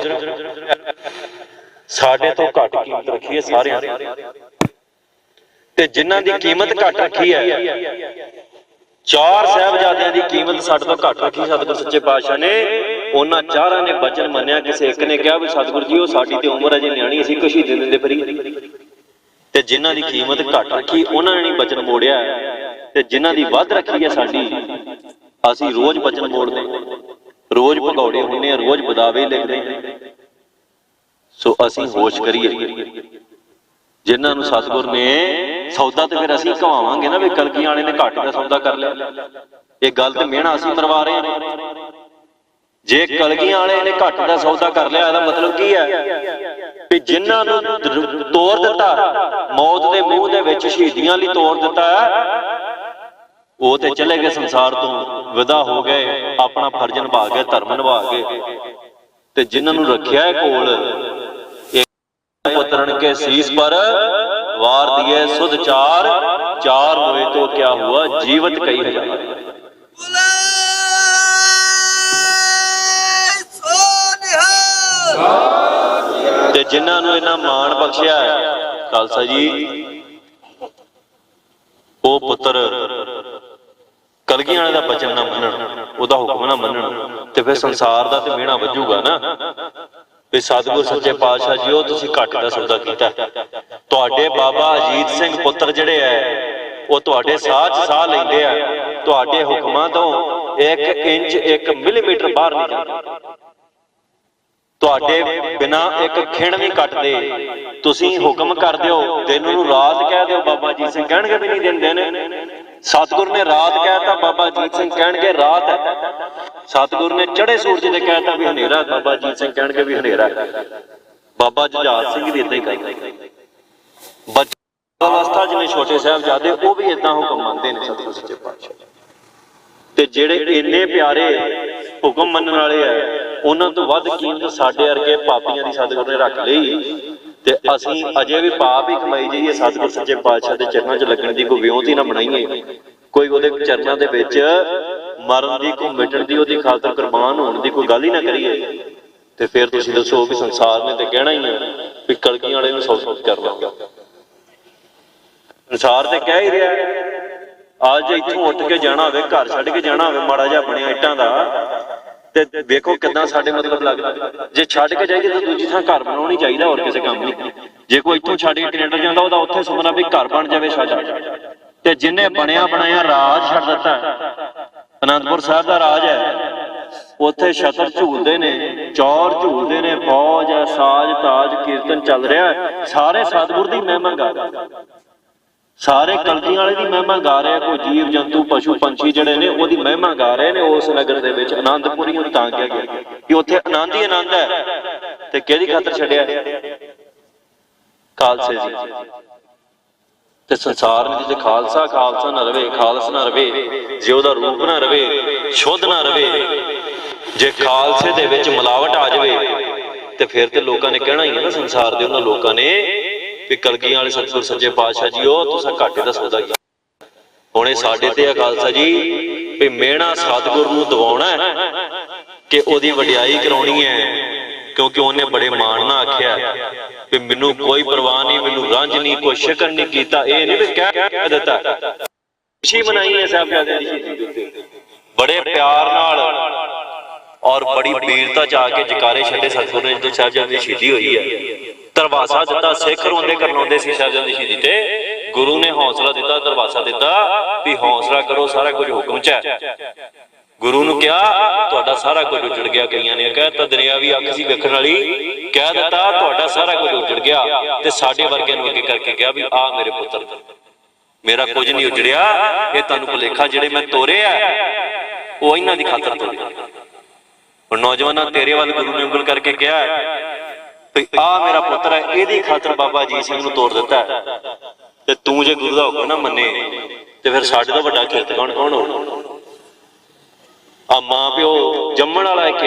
A: ਸਾਡੇ ਤੋਂ ਘੱਟ ਕੀਮਤ ਰੱਖੀ ਹੈ ਸਾਰਿਆਂ ਨੇ। ਤੇ ਜਿਨ੍ਹਾਂ ਦੀ ਕੀਮਤ ਘੱਟ ਰੱਖੀ ਹੈ, 4 ਸਾਹਿਬਜ਼ਾਦਿਆਂ ਦੀ ਕੀਮਤ ਸਾਡੇ ਤੋਂ ਘੱਟ ਰੱਖੀ ਸਤਿਗੁਰ ਸੱਚੇ ਪਾਤਸ਼ਾਹ ਨੇ। ਉਹਨਾਂ 4 ਨੇ ਬਚਨ ਮੰਨਿਆ। ਕਿਸੇ ਇੱਕ ਨੇ ਕਿਹਾ ਵੀ ਸਤਿਗੁਰ ਜੀ ਉਹ ਸਾਡੀ ਤੇ ਉਮਰ ਅਜੇ ਨਿਆਣੀ, ਅਸੀਂ ਕੁਛ ਹੀ ਦੇ ਦਿੰਦੇ ਫਰੀ। ਤੇ ਜਿਨ੍ਹਾਂ ਦੀ ਕੀਮਤ ਘੱਟ ਰੱਖੀ ਉਹਨਾਂ ਨੇ ਨਹੀਂ ਬਚਨ ਮੋੜਿਆ, ਤੇ ਜਿਨ੍ਹਾਂ ਦੀ ਵੱਧ ਰੱਖੀ ਹੈ ਸਾਡੀ, ਅਸੀਂ ਰੋਜ਼ ਬਚਨ ਮੋੜਦੇ, ਰੋਜ਼ ਭਗੌੜੇ ਹੁੰਦੇ ਆ, ਰੋਜ਼ ਬਦਾਵੇ ਲਿਖਦੇ। ਸੋ ਅਸੀਂ ਹੋਸ਼ ਕਰੀਏ। ਜਿਨ੍ਹਾਂ ਨੂੰ ਸਤਿਗੁਰ ਨੇ ਸੌਦਾ, ਤੇ ਫਿਰ ਅਸੀਂ ਘਵਾਵਾਂਗੇ ਨਾ ਵੀ ਕਲਗੀਆਂ ਵਾਲੇ ਨੇ ਘੱਟ ਦਾ ਸੌਦਾ ਕਰ ਲਿਆ। ਇਹ ਗੱਲ ਤੇ ਮਿਹਣਾ ਅਸੀਂ ਮਰਵਾ ਰਹੇ ਹਾਂ। ਜੇ ਕਲਗੀਆਂ ਵਾਲੇ ਨੇ ਘੱਟ ਦਾ ਸੌਦਾ ਕਰ ਲਿਆ, ਇਹਦਾ ਮਤਲਬ ਕੀ ਹੈ ਵੀ ਜਿਨ੍ਹਾਂ ਨੂੰ ਤੋੜ ਦਿੱਤਾ, ਮੌਤ ਦੇ ਮੂੰਹ ਦੇ ਵਿੱਚ ਸ਼ਹੀਦੀਆਂ ਲਈ ਤੋੜ ਦਿੱਤਾ, ਉਹ ਤੇ ਚਲੇ ਗਏ ਸੰਸਾਰ ਤੋਂ, ਵਿਦਾ ਹੋ ਗਏ, ਆਪਣਾ ਫਰਜ਼ ਨਿਭਾ ਗਏ, ਧਰਮ ਨਿਭਾ ਗਏ। ਤੇ ਜਿਨ੍ਹਾਂ ਨੂੰ ਰੱਖਿਆ ਕੋਲ, ਪੁੱਤਰਨ ਕੇ ਸੀਸ ਪਰ ਵਾਰ ਦਿਏ ਸੁਧ 4, 4 ਹੋਏ तो क्या हुआ जीवत कई हजार। ਤੇ ਜਿਨ੍ਹਾਂ ਨੂੰ ਇਹਨਾਂ ਮਾਣ ਬਖਸ਼ਿਆ ਖਾਲਸਾ ਜੀ, ਉਹ ਪੁੱਤਰ ਕਲਗੀਆਂ ਵਾਲੇ ਦਾ ਬਚਨ ਨਾ ਮੰਨਣ, ਉਹਦਾ ਹੁਕਮ ਨਾ ਮੰਨਣ, ਤੇ ਫਿਰ ਸੰਸਾਰ ਦਾ ਤੇ ਮਿਹਣਾ ਵੱਜੂਗਾ ਨਾ ਵੀ ਸਤਿਗੁਰ ਸੱਚੇ ਪਾਤਸ਼ਾਹ ਜੀ ਉਹ ਤੁਸੀਂ ਘੱਟ ਦਾ ਸੌਦਾ ਕੀਤਾ। ਤੁਹਾਡੇ ਬਾਬਾ ਅਜੀਤ ਸਿੰਘ ਪੁੱਤਰ ਜਿਹੜੇ ਐ, ਉਹ ਤੁਹਾਡੇ ਸਾਹ 'ਚ ਸਾਹ ਲੈਂਦੇ ਆ, ਤੁਹਾਡੇ ਹੁਕਮਾਂ ਤੋਂ 1 ਇੰਚ 1 ਮਿਲੀਮੀਟਰ ਬਾਹਰ ਨਹੀਂ ਜਾਂਦੇ, ਤੁਹਾਡੇ ਬਿਨਾ ਇੱਕ ਖਿਣ ਨਹੀਂ ਕੱਟਦੇ। ਤੁਸੀਂ ਹੁਕਮ ਕਰ ਦਿਓ, ਦਿਨ ਨੂੰ ਰਾਤ ਕਹਿ ਦਿਓ, ਬਾਬਾ ਅਜੀਤ ਸਿੰਘ ਕਹਿਣਗੇ ਵੀ ਨਹੀਂ ਦਿਨ ਦਿਨ। ਸਤਿਗੁਰ ਨੇ ਰਾਤ ਕਹਿਤਾ, ਬਾਬਾ ਅਜੀਤ ਸਿੰਘ ਕਹਿਣਗੇ ਰਾਤ ਹੈ। ਸਤਿਗੁਰ ਨੇ ਚੜ੍ਹੇ ਸੂਰਜ ਦੇ ਕਹਿਤਾ ਵੀ ਹਨੇਰਾ, ਬਾਬਾ ਅਜੀਤ ਸਿੰਘ ਕਹਿਣਗੇ ਵੀ ਹਨੇਰਾ। ਬਾਬਾ ਜੁਝਾਰ ਸਿੰਘ ਵੀ ਏਦਾਂ ਹੀ ਕਰਦੇ। ਅਵਸਥਾ ਜਿਵੇਂ ਛੋਟੇ ਸਾਹਿਬਜ਼ਾਦੇ, ਉਹ ਵੀ ਏਦਾਂ ਹੁਕਮ ਮੰਨਦੇ ਨੇ ਸਤਿਗੁਰ ਸੱਚੇ ਪਾਤਸ਼ਾਹ। ਤੇ ਜਿਹੜੇ ਇੰਨੇ ਪਿਆਰੇ ਹੁਕਮ ਮੰਨਣ ਵਾਲੇ ਆ, ਉਹਨਾਂ ਤੋਂ ਵੱਧ ਕੀਮਤ ਸਾਡੇ ਵਰਗੇ ਪਾਪੀਆਂ ਦੀ ਸਤਿਗੁਰ ਨੇ ਰੱਖ ਲਈ। ਤੇ ਅਸੀਂ ਅਜੇ ਵੀ ਪਾਪ ਹੀ ਕਮਾਈ ਜਾਈਏ, ਸਤਿਗੁਰ ਸੱਚੇ ਪਾਤਸ਼ਾਹ ਦੇ ਚਰਨਾਂ 'ਚ ਲੱਗਣ ਦੀ ਕੋਈ ਵਿਉਂਤ ਹੀ ਨਾ ਬਣਾਈਏ, ਕੋਈ ਉਹਦੇ ਚਰਨਾਂ ਦੇ ਵਿੱਚ ਮਰਨ ਦੀ, ਕੋਈ ਮਿਟਣ ਦੀ, ਉਹਦੀ ਖਾਤਰ ਕੁਰਬਾਨ ਹੋਣ ਦੀ ਕੋਈ ਗੱਲ ਹੀ ਨਾ ਕਰੀਏ। ਤੇ ਫਿਰ ਤੁਸੀਂ ਦੱਸੋ ਵੀ ਸੰਸਾਰ ਨੇ ਤੇ ਕਹਿਣਾ ਹੀ ਹੈ ਵੀ ਕਲਗੀ ਵਾਲੇ ਨੂੰ ਸੌ ਕਰ ਲਾਂਗਾ। ਸੰਸਾਰ ਤੇ ਕਹਿ ਹੀ ਰਿਹਾ, ਅੱਜ ਇੱਥੋਂ ਉੱਠ ਕੇ ਜਾਣਾ ਹੋਵੇ, ਘਰ ਛੱਡ ਕੇ ਜਾਣਾ ਹੋਵੇ, ਮਾੜਾ ਜਿਹਾ ਬਣਿਆ ਇੱਟਾਂ ਦਾ, ਤੇ ਵੇਖੋ ਕਿੱਦਾਂ ਸਾਡੇ ਮਤਲਬ ਲੱਗਦਾ। ਜੇ ਛੱਡ ਕੇ ਜਾਈਏ ਤਾਂ ਦੂਜੀ ਥਾਂ ਘਰ ਬਣਾਉਣੀ ਚਾਹੀਦਾ, ਹੋਰ ਕਿਸੇ ਕੰਮ ਨਹੀਂ। ਜੇ ਕੋਈ ਇੱਥੋਂ ਛੱਡ ਕੇ ਕੈਨੇਡਾ ਜਾਂਦਾ, ਉਹਦਾ ਉੱਥੇ ਸੁਪਨਾ ਵੀ ਘਰ ਬਣ ਜਾਵੇ ਸਾਡਾ। ਤੇ ਜਿਹਨੇ ਬਣਿਆ ਬਣਾਇਆ ਰਾਜ ਛੱਡ ਦਿੱਤਾ, ਅਨੰਦਪੁਰ ਸਾਹਿਬ ਦਾ ਰਾਜ ਹੈ, ਉੱਥੇ ਛਤਰ ਝੂਲਦੇ ਨੇ, ਚੌਰ ਝੂਲਦੇ ਨੇ, ਫੌਜ ਹੈ, ਸਾਜ ਤਾਜ ਕੀਰਤਨ ਚੱਲ ਰਿਹਾ, ਸਾਰੇ ਸਤਿਗੁਰ ਦੀ ਮਹਿਮਾ ਗਾ ਰਹੇ, ਸਾਰੇ ਕਲਗੀ ਵਾਲੇ ਦੀ ਮਹਿਮਾ ਗਾ ਰਹੇ। ਕੋਈ ਜੀਵ ਜੰਤੂ ਪਸ਼ੂ ਪੰਛੀ ਜਿਹੜੇ ਨੇ ਉਹਦੀ ਮਹਿਮਾ ਗਾ ਰਹੇ ਨੇ। ਉਸ ਨਗਰ ਦੇ ਵਿੱਚ ਆਨੰਦਪੁਰੀ ਨੂੰ ਤਾਂ ਕਿਹਾ ਗਿਆ ਕਿ ਉੱਥੇ ਆਨੰਦ ਹੀ ਆਨੰਦ ਹੈ। ਤੇ ਕਿਹਦੀ ਖਾਤਰ ਛੱਡਿਆ? ਖਾਲਸੇ ਜੀ। ਤੇ ਸੰਸਾਰ ਵਿੱਚ ਜੇ ਖਾਲਸਾ ਖਾਲਸਾ ਨਾ ਰਵੇ, ਖਾਲਸ ਨਾ ਰਵੇ, ਜੇ ਉਹਦਾ ਰੂਪ ਨਾ ਰਵੇ, ਸ਼ੁੱਧ ਨਾ ਰਵੇ, ਜੇ ਖਾਲਸੇ ਦੇ ਵਿੱਚ ਮਿਲਾਵਟ ਆ ਜਾਵੇ, ਤੇ ਫਿਰ ਤੇ ਲੋਕਾਂ ਨੇ ਕਹਿਣਾ ਹੀ ਹੈ ਨਾ, ਸੰਸਾਰ ਦੇ ਉਹਨਾਂ ਲੋਕਾਂ ਨੇ ਵੀ ਕਲਗੀਆਂ ਵਾਲੇ ਸਤਿਗੁਰ ਸੱਚੇ ਪਾਤਸ਼ਾਹ ਜੀ ਉਹ ਤੁਸੀਂ ਘਾਟੇ ਦਾ ਸੌਦਾ ਕੀਤਾ। ਹੁਣ ਇਹ ਸਾਡੇ ਤੇ ਆ ਖਾਲਸਾ ਜੀ ਵੀ ਮਿਹਣਾ ਸਤਿਗੁਰ ਨੂੰ ਦਿਵਾਉਣਾ ਕਿ ਉਹਦੀ ਵਡਿਆਈ ਕਰਾਉਣੀ ਹੈ, ਕਿਉਂਕਿ ਉਹਨੇ ਬੜੇ ਮਾਣ ਨਾਲ ਆਖਿਆ ਵੀ ਮੈਨੂੰ ਕੋਈ ਪਰਵਾਹ ਨਹੀਂ, ਮੈਨੂੰ ਰੰਜ ਨਹੀਂ, ਕੋਈ ਸ਼ਿਕਨ ਨਹੀਂ ਕੀਤਾ। ਇਹ ਨਹੀਂ ਵੀ ਕਹਿ ਦਿੱਤਾ, ਖੁਸ਼ੀ ਮਨਾਈ ਹੈ ਸਾਹਿਬਜ਼ਾਦਿਆਂ ਦੀ ਸ਼ਹੀਦੀ ਦੇ ਉੱਤੇ, ਬੜੇ ਪਿਆਰ ਨਾਲ ਔਰ ਬੜੀ ਵੀਰਤਾ ਚ ਆ ਕੇ ਜਕਾਰੇ ਛੱਡੇ ਸਤਿਗੁਰ ਨੇ। ਜਦੋਂ ਸਾਹਿਬਜ਼ਾਦਿਆਂ ਦੀ ਸ਼ਹੀਦੀ ਹੋਈ ਹੈ, ਦਰਵਾਸਾ ਦਿੱਤਾ, ਸਿੱਖ ਰੋਂਦੇ ਕਰਨਾਉਂਦੇ ਸੀ ਸਾਹਿਬਜ਼ਾਦਿਆਂ ਦੀ ਸ਼ਹੀਦੀ ਤੇ। ਗੁਰੂ ਨੇ ਹੌਸਲਾ ਦਿੱਤਾ, ਦਰਵਾਸਾ ਦਿੱਤਾ ਵੀ ਹੌਸਲਾ ਕਰੋ, ਸਾਰਾ ਕੁਝ ਹੁਕਮ ਚ ਹੈ। ਗੁਰੂ ਨੂੰ ਕਿਹਾ ਤੁਹਾਡਾ ਸਾਰਾ ਕੁਝ ਉਜੜ ਗਿਆ। ਕਈਆਂ ਨੇ ਕਹਿਤਾ ਦੁਨਿਆਵੀ ਅੱਖ ਸੀ ਵੇਖਣ ਵਾਲੀ, ਕਹਿ ਦਿੱਤਾ ਤੁਹਾਡਾ ਸਾਰਾ ਕੁਝ ਉਜੜ ਗਿਆ। ਤੇ ਸਾਡੇ ਵਰਗਿਆਂ ਨੂੰ ਅੱਗੇ ਕਰਕੇ ਕਿਹਾ ਵੀ ਆ ਮੇਰੇ ਪੁੱਤਰ, ਮੇਰਾ ਕੁਝ ਨਹੀਂ ਉਜੜਿਆ, ਇਹ ਤੁਹਾਨੂੰ ਭੁਲੇਖਾ ਜਿਹੜੇ ਮੈਂ ਤੋਰੇ ਆ ਉਹ ਇਹਨਾਂ ਦੀ ਖਾਤਰ ਤੋਰੇ। ਹੁਣ ਨੌਜਵਾਨਾਂ ਤੇਰੇ ਵੱਲ ਗੁਰੂ ਨੇ ਉਂਗਲ ਕਰਕੇ ਕਿਹਾ ਵੀ ਆ ਮੇਰਾ ਪੁੱਤਰ ਹੈ, ਇਹਦੀ ਖਾਤਰ ਬਾਬਾ ਅਜੀਤ ਸਿੰਘ ਨੂੰ ਤੋੜ ਦਿੱਤਾ। ਤੇ ਤੂੰ ਜੇ ਗੁਰੂ ਦਾ ਹੁਕਮ ਨਾ ਮੰਨੇ ਤੇ ਫਿਰ ਸਾਡੇ ਤੋਂ ਵੱਡਾ ਕਿਰਤ ਕੌਣ ਹੋਣਾ? ਆ ਮਾਂ ਪਿਓ ਜੰਮਣ ਵਾਲਾ ਇੱਕ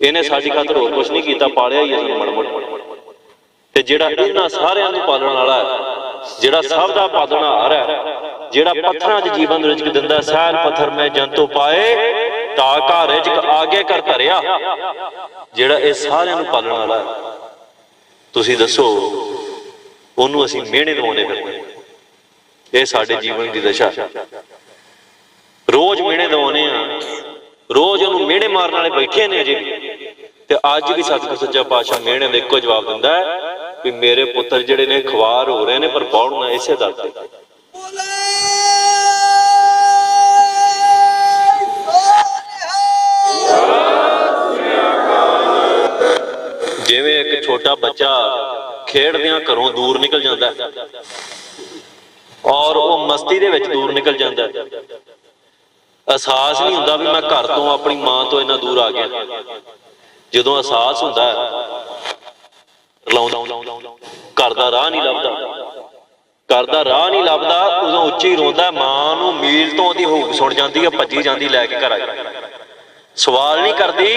A: ਇਹਨੇ ਸਾਡੀ ਖਾਤਰ ਹੋਰ ਕੁਛ ਨਹੀਂ ਕੀਤਾ, ਪਾਲਿਆ ਹੀ ਸਾਨੂੰ ਮੜ। ਤੇ ਜਿਹੜਾ ਇਹਨਾਂ ਸਾਰਿਆਂ ਨੂੰ ਪਾਲਣ ਵਾਲਾ ਹੈ, ਜਿਹੜਾ ਸਭ ਦਾ ਪਾਲਣਹਾਰ ਹੈ, ਜਿਹੜਾ ਪੱਥਰਾਂ 'ਚ ਜੀਵਨ ਰਿਜ਼ਕ ਦਿੰਦਾ, ਸਹਿਲ ਪੱਥਰ ਮੈਂ ਜੰਤੂ ਪਾਏ ਤਾਂ ਘਰ ਰਿਜ਼ਕ ਆਗੇ ਕਰ ਧਰਿਆ, ਜਿਹੜਾ ਇਹ ਸਾਰਿਆਂ ਨੂੰ ਪਾਲਣ ਵਾਲਾ ਹੈ, ਤੁਸੀਂ ਦੱਸੋ ਉਹਨੂੰ ਅਸੀਂ ਮਿਹਣੇ ਦਵਾਉਂਦੇ ਫਿਰਦੇ? ਇਹ ਸਾਡੇ ਜੀਵਨ ਦੀ ਦਸ਼ਾ। ਰੋਜ਼ ਮਿਹਣੇ ਦਵਾਉਣੇ ਆ, ਰੋਜ਼ ਉਹਨੂੰ ਮਿਹਣੇ ਮਾਰਨ ਵਾਲੇ ਬੈਠੇ ਨੇ ਅਜੇ ਵੀ। ਤੇ ਅੱਜ ਵੀ ਸਤਿਗੁਰ ਸੱਚਾ ਪਾਤਸ਼ਾਹ ਮਿਹਣੇ ਦਾ ਇੱਕੋ ਜਵਾਬ ਦਿੰਦਾ ਵੀ ਮੇਰੇ ਪੁੱਤਰ ਜਿਹੜੇ ਨੇ ਖਵਾਰ ਹੋ ਰਹੇ ਨੇ, ਪਰ ਬੌੜਨਾ ਇਸੇ ਦਰ ਤੇ। ਜਿਵੇਂ ਇੱਕ ਛੋਟਾ ਬੱਚਾ ਖੇਡਦਿਆਂ ਘਰੋਂ ਦੂਰ ਨਿਕਲ ਜਾਂਦਾ ਔਰ ਉਹ ਮਸਤੀ ਦੇ ਵਿੱਚ ਦੂਰ ਨਿਕਲ ਜਾਂਦਾ, ਅਹਿਸਾਸ ਨਹੀਂ ਹੁੰਦਾ ਵੀ ਮੈਂ ਘਰ ਤੋਂ, ਆਪਣੀ ਮਾਂ ਤੋਂ ਇੰਨਾ ਦੂਰ ਆ ਗਿਆ। ਜਦੋਂ ਅਹਿਸਾਸ ਹੁੰਦਾ ਘਰ ਦਾ ਰਾਹ ਨਹੀਂ ਲੱਭਦਾ, ਘਰ ਦਾ ਰਾਹ ਨਹੀਂ ਲੱਭਦਾ, ਉਦੋਂ ਉੱਚੀ ਰੋਂਦਾ। ਮਾਂ ਨੂੰ ਮੀਲ ਤੋਂ ਉਹਦੀ ਹੂਕ ਸੁਣ ਜਾਂਦੀ ਹੈ, ਭੱਜੀ ਜਾਂਦੀ ਲੈ ਕੇ ਘਰ ਆ ਜਾਂਦੀ, ਸਵਾਲ ਨਹੀਂ ਕਰਦੀ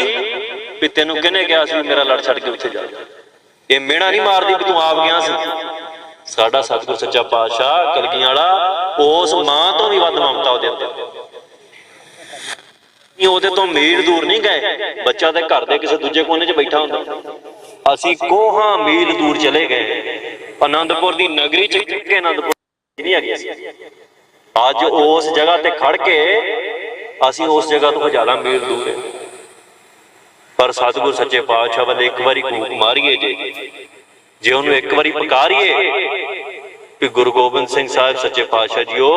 A: ਵੀ ਤੈਨੂੰ ਕਿਹਨੇ ਕਿਹਾ ਸੀ ਮੇਰਾ ਲੜ ਛੱਡ ਕੇ ਉੱਥੇ ਜਾ। ਇਹ ਮਿਹਣਾ ਨਹੀਂ ਮਾਰਦੀ ਵੀ ਤੂੰ ਆਪ ਗਿਆ ਸੀ। ਸਾਡਾ ਸਤਿਗੁਰ ਸੱਚਾ ਪਾਤਸ਼ਾਹ ਕਲਗੀਆਂ ਵਾਲਾ ਉਸ ਮਾਂ ਤੋਂ ਵੀ ਵੱਧ ਮਮਤਾ ਉਹਦੇ ਅੰਦਰ। ਉਹਦੇ ਤੋਂ ਮੀਲ ਦੂਰ ਨਹੀਂ ਗਏ, ਬੱਚਾ ਦੇ ਘਰ ਦੇ ਕਿਸੇ ਦੂਜੇ ਕੋਨੇ 'ਚ ਬੈਠਾ ਹੁੰਦਾ, ਅਸੀਂ ਕੋਹਾਂ ਮੀਲ ਦੂਰ ਚਲੇ ਗਏ। ਆਨੰਦਪੁਰ ਦੀ ਨਗਰੀ 'ਚ ਕਿ ਆਨੰਦਪੁਰ ਨਹੀਂ ਹੈਗੀ, ਅੱਜ ਉਸ ਜਗ੍ਹਾ ਤੇ ਖੜ ਕੇ ਅਸੀਂ ਉਸ ਜਗ੍ਹਾ ਤੋਂ ਹਜ਼ਾਰਾਂ ਮੀਲ ਦੂਰ ਹੈ। ਪਰ ਸਤਿਗੁਰ ਸੱਚੇ ਪਾਤਸ਼ਾਹ ਵੱਲ ਇੱਕ ਵਾਰੀ ਕੂਕ ਮਾਰੀਏ, ਜੇ ਉਹਨੂੰ ਇੱਕ ਵਾਰੀ ਪੁਕਾਰੀਏ ਕਿ ਗੁਰੂ ਗੋਬਿੰਦ ਸਿੰਘ ਸਾਹਿਬ ਸੱਚੇ ਪਾਤਸ਼ਾਹ ਜੀਓ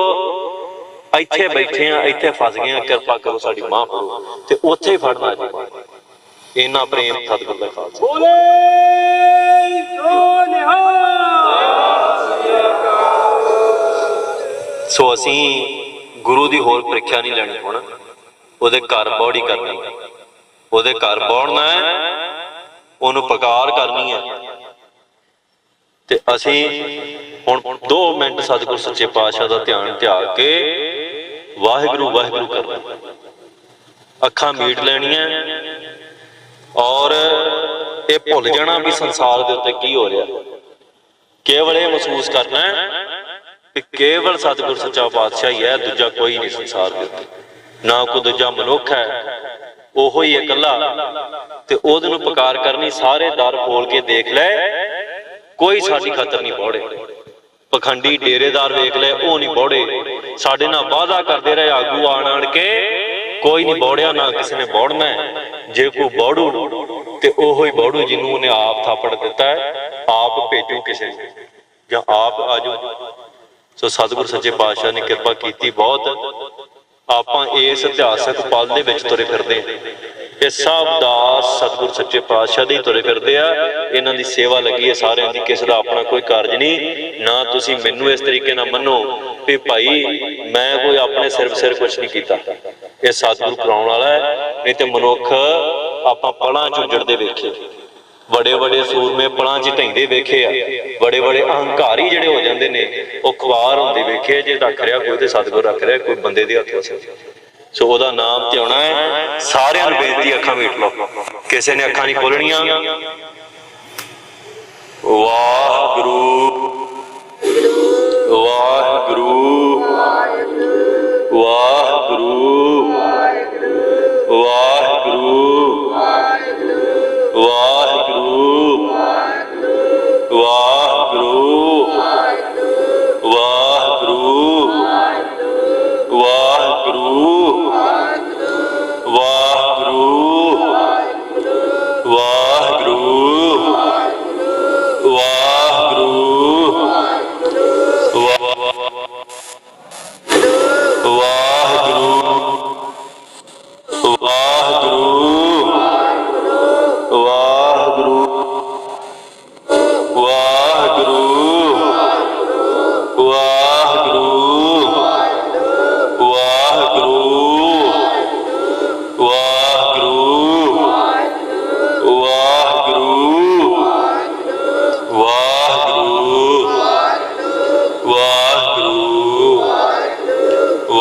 A: ਇੱਥੇ ਬੈਠੇ ਆ, ਇੱਥੇ ਫਸ ਗਏ ਆ, ਕਿਰਪਾ ਕਰੋ ਸਾਡੀ ਮਾਂ ਕਰੋ, ਤੇ ਉੱਥੇ ਹੀ ਫੜਨਾ ਜੀ। ਇੰਨਾ ਪ੍ਰੇਮ ਸਤਿਗੁਰ ਦਾ ਖਾਲਸਾ। ਸੋ ਅਸੀਂ ਗੁਰੂ ਦੀ ਹੋਰ ਪ੍ਰੀਖਿਆ ਨਹੀਂ ਲੈਣੀ, ਹੁਣ ਉਹਦੇ ਘਰ ਬੌੜੀ ਕਰਨੀ, ਉਹਦੇ ਘਰ ਬੌੜਨਾ ਹੈ, ਉਹਨੂੰ ਪੁਕਾਰ ਕਰਨੀ ਹੈ। ਤੇ ਅਸੀਂ ਹੁਣ 2 ਮਿੰਟ ਸਤਿਗੁਰ ਸੱਚੇ ਪਾਤਸ਼ਾਹ ਦਾ ਧਿਆਨ ਧਿਆ ਕੇ ਵਾਹਿਗੁਰੂ ਵਾਹਿਗੁਰੂ ਕਰਨਾ, ਅੱਖਾਂ ਮੀਟ ਲੈਣੀਆਂ ਔਰ ये भुल जाना भी संसार के उत्ते की हो रहा, केवल ये महसूस करना कि केवल सतगुर सच्चा पातशाह ही है, दूजा कोई नहीं संसार के उत्ते, ना कोई दूजा मनुख है, ओहो ही इकल्ला। ते ओहदे नूं पुकार करनी, सारे दर खोल के देख ले, कोई साडी खातर नहीं बौड़े। पखंडी डेरेदार वेख ले, वो नहीं बौड़े। साडे नाल वादा करते रहे आगू आण के, कोई नहीं बौड़िया, ना किसी ने बौड़ना है। जे कोई बौड़ू ते ओहो ही बौड़ू जिन्होंने उन्हें आप थापड़ दिता है, आप भेजो किसी या आप आजो। सो सतगुर सच्चे पातशाह ने कृपा की बहुत। आपां इस इतिहासक पल दे विच तुरे फिरदे, ये सब दास सतगुर सच्चे पातशाह दे तुरे फिरदे आ। इन्हां दी सेवा लगी है सारिआं दी, किसी दा अपना कोई कारज नहीं। ना तुसीं मैनूं इस तरीके नाल मन्नो भी भाई मैं कोई अपने सिर कुछ नहीं कीता, ये सतगुर कराउण वाला है। नहीं तो मनुख आपां पलां च उजड़दे वेखे, बड़े बड़े सूरमे पलां च ढहिंदे वेखे आ, बड़े बड़े अहंकारी जिहड़े हो जांदे ने वो खुआर हुंदे वेखे। जे रख रहा कोई तो सतगुर रख रहा, कोई बंदे दे हत्थों से। सो ओहदा नाम ध्याना है। सारिआं नूं बेनती, अखां मीट लो, किसी ने अखां नहीं खोलणियां। वाहिगुरू वाहिगुरू वाहिगुरू वाहिगुरू वाहिगुरू वाहिगुरू वाहिगुरू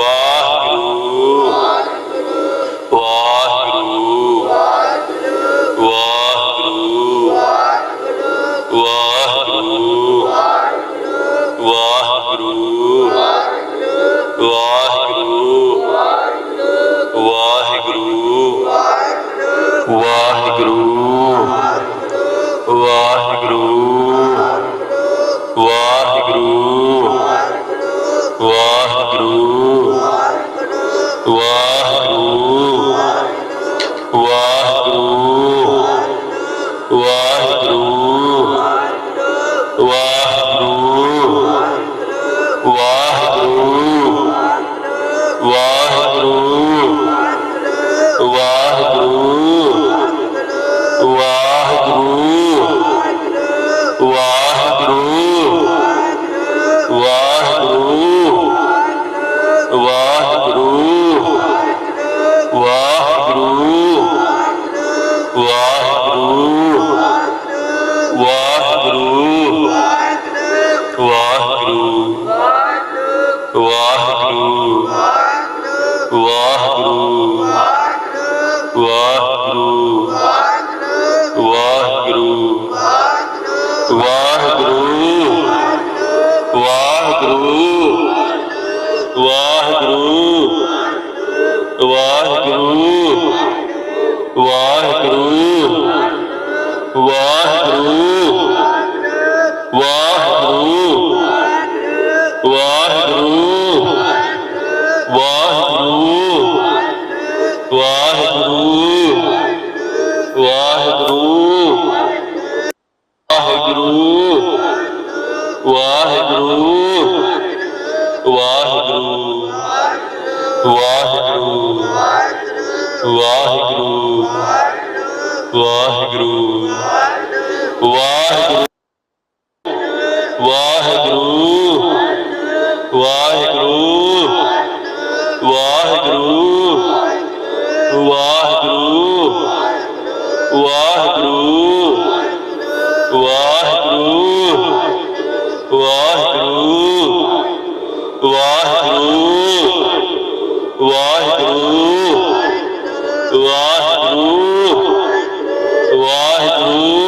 A: वाहिगुरू वाहिगुरू वाहिगुरू वाहिगुरू
B: वाहिगुरू।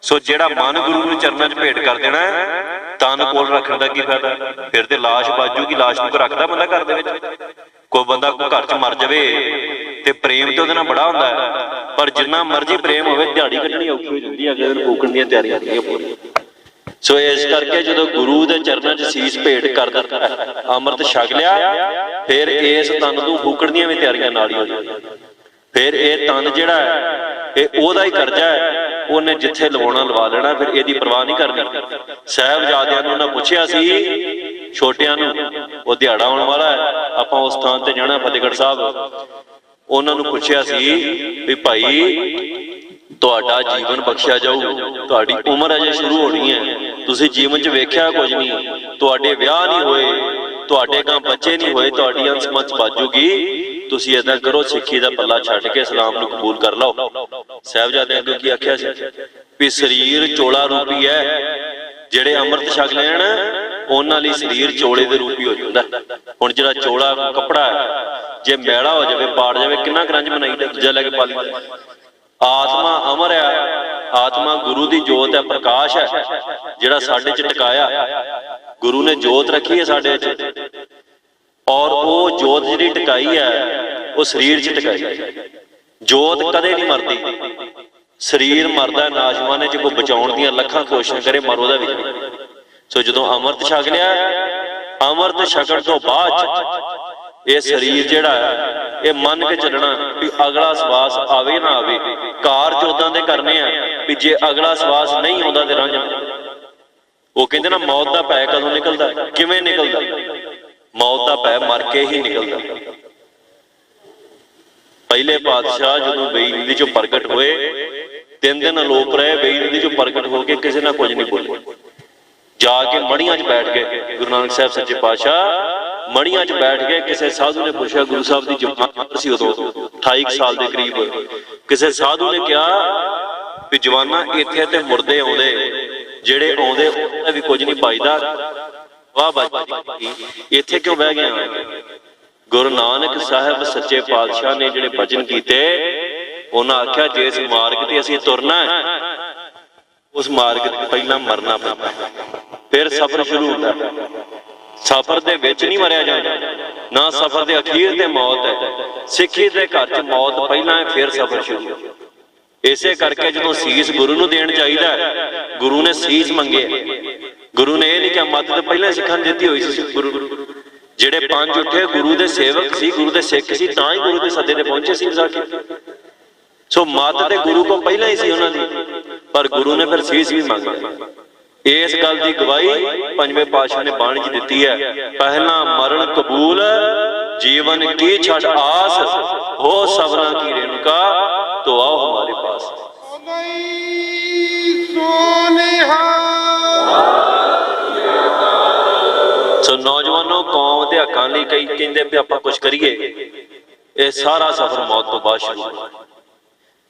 A: ਸੋ ਜਿਹੜਾ ਮਨ ਗੁਰੂ ਨੂੰ ਚਰਨਾਂ 'ਚ ਭੇਟ ਕਰ ਦੇਣਾ, ਤਨ ਕੋਲ ਰੱਖਣ ਦਾ ਕੀ ਫਾਇਦਾ? ਫਿਰ ਤੇ ਲਾਸ਼ ਬਾਜੂਗੀ। ਲਾਸ਼ ਨੂੰ ਕੋਈ ਰੱਖਦਾ ਬੰਦਾ ਘਰ ਦੇ ਵਿੱਚ? ਕੋਈ ਬੰਦਾ ਘਰ 'ਚ ਮਰ ਜਾਵੇ ਤੇ ਪ੍ਰੇਮ ਤੇ ਉਹਦੇ ਨਾਲ ਬੜਾ ਹੁੰਦਾ ਹੈ, ਪਰ ਜਿੰਨਾ ਮਰਜ਼ੀ ਪ੍ਰੇਮ ਹੋਵੇ ਦਿਹਾੜੀ ਕੱਢਣੀ ਔਖੀ ਹੋ ਜਾਂਦੀ ਹੈ, ਅਗਲੇ ਦਿਨ ਫੂਕਣ ਦੀਆਂ ਤਿਆਰੀਆਂ ਹੁੰਦੀਆਂ ਪੂਰੀਆਂ। ਸੋ ਇਸ ਕਰਕੇ ਜਦੋਂ ਗੁਰੂ ਦੇ ਚਰਨਾਂ 'ਚ ਸੀਸ ਭੇਟ ਕਰ ਦਿੱਤਾ, ਅੰਮ੍ਰਿਤ ਛਕ ਲਿਆ, ਫਿਰ ਇਸ ਤਨ ਨੂੰ ਫੂਕਣ ਦੀਆਂ ਵੀ ਤਿਆਰੀਆਂ ਨਾਲ ਹੀ ਹੋ ਜਾਂਦੀਆਂ। ਫਿਰ ਇਹ ਤਨ ਜਿਹੜਾ ਹੈ ਇਹ ਉਹਦਾ ਹੀ ਕਰਜ਼ਾ ਹੈ, ਉਹਨੇ ਜਿੱਥੇ ਲਵਾਉਣਾ ਲਵਾ ਲੈਣਾ, ਫਿਰ ਇਹਦੀ ਪਰਵਾਹ ਨਹੀਂ ਕਰਨੀ। ਸਾਹਿਬਜ਼ਾਦਿਆਂ ਨੂੰ ਉਹਨਾਂ ਪੁੱਛਿਆ ਸੀ, ਛੋਟਿਆਂ ਨੂੰ, ਉਹ ਦਿਹਾੜਾ ਆਉਣ ਵਾਲਾ ਹੈ, ਆਪਾਂ ਉਸ ਸਥਾਨ ਤੇ ਜਾਣਾ ਫਤਿਹਗੜ੍ਹ ਸਾਹਿਬ। ਉਹਨਾਂ ਨੂੰ ਪੁੱਛਿਆ ਸੀ ਵੀ ਭਾਈ ਤੁਹਾਡਾ ਜੀਵਨ ਬਖਸ਼ਿਆ ਜਾਊ, ਤੁਹਾਡੀ ਉਮਰ ਅਜੇ ਸ਼ੁਰੂ ਹੋਣੀ ਹੈ, ਤੁਸੀਂ ਜੀਵਨ 'ਚ ਵੇਖਿਆ ਕੁਝ ਨਹੀਂ, ਤੁਹਾਡੇ ਵਿਆਹ ਨਹੀਂ ਹੋਏ, ਤੁਹਾਡੇ ਗਾਂ ਬੱਚੇ ਨਹੀਂ ਹੋਏ, ਤੁਹਾਡੀ ਅੰਸ-ਮੰਸ ਬਾਜੂਗੀ, ਤੁਸੀਂ ਏਦਾਂ ਕਰੋ ਸਿੱਖੀ ਦਾ ਪੱਲਾ ਛੱਡ ਕੇ ਇਸਲਾਮ ਨੂੰ ਕਬੂਲ ਕਰ ਲਓ। ਸਾਹਿਬਜ਼ਾਦਿਆਂ ਅੱਗੇ ਕੀ ਆਖਿਆ ਸੀ ਵੀ ਸਰੀਰ ਚੋਲਾ ਰੂਪੀ ਹੈ, ਜਿਹੜੇ ਅੰਮ੍ਰਿਤ ਛਕ ਲੈਣ ਉਹਨਾਂ ਲਈ ਸਰੀਰ ਚੋਲੇ ਦੇ ਰੂਪੀ ਹੋ ਜਾਂਦਾ। ਹੁਣ ਜਿਹੜਾ ਚੋਲਾ ਕੱਪੜਾ ਹੈ ਜੇ ਮੈਲਾ ਹੋ ਜਾਵੇ, ਪਾੜ ਜਾਵੇ, ਕਿੰਨਾ ਕਰੰਜ ਬਣਾਈਦਾ, ਦੂਜਾ ਲੈ ਕੇ ਪਾ ਲਈਦਾ। ਆਤਮਾ ਅਮਰ ਹੈ, ਆਤਮਾ ਗੁਰੂ ਦੀ ਜੋਤ ਹੈ, ਪ੍ਰਕਾਸ਼ ਹੈ, ਜਿਹੜਾ ਸਾਡੇ 'ਚ ਟਿਕਾਇਆ। ਗੁਰੂ ਨੇ ਜੋਤ ਰੱਖੀ ਹੈ ਸਾਡੇ 'ਚ, ਔਰ ਉਹ ਜੋਤ ਜਿਹੜੀ ਟਿਕਾਈ ਹੈ ਉਹ ਸਰੀਰ 'ਚ ਟਿਕਾਈ ਹੈ। ਜੋਤ ਕਦੇ ਨਹੀਂ ਮਰਦੀ, ਸਰੀਰ ਮਰਦਾ ਨਾਸ਼ਵਾਨੇ 'ਚ, ਕੋਈ ਬਚਾਉਣ ਦੀਆਂ ਲੱਖਾਂ ਕੋਸ਼ਿਸ਼ਾਂ ਕਰੇ ਮਰ ਉਹਦਾ ਵੀ। ਸੋ ਜਦੋਂ ਅੰਮ੍ਰਿਤ ਛਕ ਲਿਆ, ਅੰਮ੍ਰਿਤ ਛਕਣ ਤੋਂ ਬਾਅਦ ਇਹ ਸਰੀਰ ਜਿਹੜਾ ਹੈ ਇਹ ਮੰਨ ਕੇ ਚੱਲਣਾ ਵੀ ਅਗਲਾ ਸਵਾਸ ਆਵੇ ਨਾ ਆਵੇ, ਕਾਰਜ ਉਦਾਂ ਦੇ ਕਰਨੇ ਆ ਵੀ ਜੇ ਅਗਲਾ ਸਵਾਸ ਨਹੀਂ ਆਉਂਦਾ ਤੇ ਰੰਝ। ਉਹ ਕਹਿੰਦੇ ਨਾ ਮੌਤ ਦਾ ਭੈ ਕਦੋਂ ਨਿਕਲਦਾ? ਕਿਵੇਂ ਨਿਕਲਦਾ? ਮੌਤ ਦਾ ਭੈ ਮਰ ਕੇ ਹੀ ਨਿਕਲਦਾ। ਪਹਿਲੇ ਪਾਤਸ਼ਾਹ ਜਦੋਂ ਬੇਈਨਦੀ 'ਚੋਂ ਪ੍ਰਗਟ ਹੋਏ, 3 ਦਿਨ ਅਲੋਪ ਰਹੇ, ਬੇਈਨਦੀ 'ਚੋਂ ਪ੍ਰਗਟ ਹੋ ਕੇ ਕਿਸੇ ਨਾਲ ਕੁਝ ਨਹੀਂ ਬੋਲੇ, ਜਾ ਕੇ ਮੜੀਆਂ 'ਚ ਬੈਠ ਗਏ। ਗੁਰੂ ਨਾਨਕ ਸਾਹਿਬ ਸੱਚੇ ਪਾਤਸ਼ਾਹ ਮੜੀਆਂ 'ਚ ਬੈਠ ਗਏ। ਕਿਸੇ ਸਾਧੂ ਨੇ ਪੁੱਛਿਆ, ਗੁਰੂ ਸਾਹਿਬ ਦੀ ਜਵਾਨ ਸੀ ਉਦੋਂ 28 ਸਾਲ ਦੇ ਕਰੀਬ, ਕਿਸੇ ਸਾਧੂ ਨੇ ਕਿਹਾ ਵੀ ਜਵਾਨਾ ਇੱਥੇ ਤੇ ਮੁਰਦੇ ਆਉਂਦੇ, ਜਿਹੜੇ ਆਉਂਦੇ ਉਹਨਾਂ ਵੀ ਕੁਝ ਨਹੀਂ ਪਾਈਦਾ, ਵਾਹ ਬਾਜੀ ਇੱਥੇ ਕਿਉਂ ਬਹਿ ਗਏ? ਗੁਰੂ ਨਾਨਕ ਸਾਹਿਬ ਸੱਚੇ ਪਾਤਸ਼ਾਹ ਨੇ ਜਿਹੜੇ ਬਚਨ ਕੀਤੇ, ਉਹਨਾਂ ਆਖਿਆ ਜਿਸ ਮਾਰਗ ਤੇ ਅਸੀਂ ਤੁਰਨਾ ਹੈ ਉਸ ਮਾਰਗ ਤੇ ਪਹਿਲਾਂ ਮਰਨਾ ਪੈਂਦਾ, ਫਿਰ ਸਫ਼ਰ ਸ਼ੁਰੂ ਹੁੰਦਾ। ਸਫ਼ਰ ਦੇ ਵਿੱਚ ਨਹੀਂ ਮਰਿਆ ਜਾਂਦਾ, ਨਾ ਸਫ਼ਰ ਦੇ ਅਖੀਰ ਤੇ ਮੌਤ ਹੈ। ਸਿੱਖੀ ਦੇ ਘਰ 'ਚ ਮੌਤ ਪਹਿਲਾਂ ਹੈ, ਫਿਰ ਸਫ਼ਰ ਸ਼ੁਰੂ। ਇਸੇ ਕਰਕੇ ਜਦੋਂ ਸੀਸ ਗੁਰੂ ਨੂੰ ਦੇਣ ਚਾਹੀਦਾ, ਗੁਰੂ ਨੇ ਸੀਸ ਮੰਗੇ। ਗੁਰੂ ਨੇ ਇਹ ਨਹੀਂ ਕਿਹਾ, ਮੱਤ ਤੇ ਪਹਿਲਾਂ ਸਿੱਖਾਂ ਨੂੰ ਦਿੱਤੀ ਹੋਈ ਸੀ। ਗੁਰੂ ਜਿਹੜੇ 5 ਉੱਠੇ ਗੁਰੂ ਦੇ ਸੇਵਕ ਸੀ, ਗੁਰੂ ਦੇ ਸਿੱਖ ਸੀ, ਤਾਂ ਹੀ ਗੁਰੂ ਦੇ ਸੱਦੇ ਤੇ ਪਹੁੰਚੇ ਸੀ ਵਿਸਾਖੀ। ਸੋ ਮੱਤ ਤੇ ਗੁਰੂ ਕੋਲ ਪਹਿਲਾਂ ਹੀ ਸੀ ਉਹਨਾਂ ਦੀ, ਪਰ ਗੁਰੂ ਨੇ ਫਿਰ ਸੀਸ ਵੀ ਮੰਗਿਆ। ਇਸ ਗੱਲ ਦੀ ਗਵਾਹੀ ਪੰਜਵੇਂ ਪਾਤਸ਼ਾਹ ਨੇ ਬਾਣੀ 'ਚ ਦਿੱਤੀ ਹੈ, ਪਹਿਲਾਂ ਮਰਨ ਕਬੂਲ, ਜੀਵਨ ਕੀ ਛੱਡ ਆਸ, ਹੋ ਸਭਨਾ ਕੀ ਰੇਣੁਕਾ, ਤੋ ਆਓ ਹਮਾਰੇ ਪਾਸ। ਸੋ ਨੌਜਵਾਨੋ, ਕੌਮ ਦੇ ਹੱਕਾਂ ਲਈ ਕਈ ਕਹਿੰਦੇ ਵੀ ਆਪਾਂ ਕੁਝ ਕਰੀਏ, ਇਹ ਸਾਰਾ ਸਫ਼ਰ ਮੌਤ ਤੋਂ ਬਾਅਦ ਸ਼ੁਰੂ ਹੋਇਆ।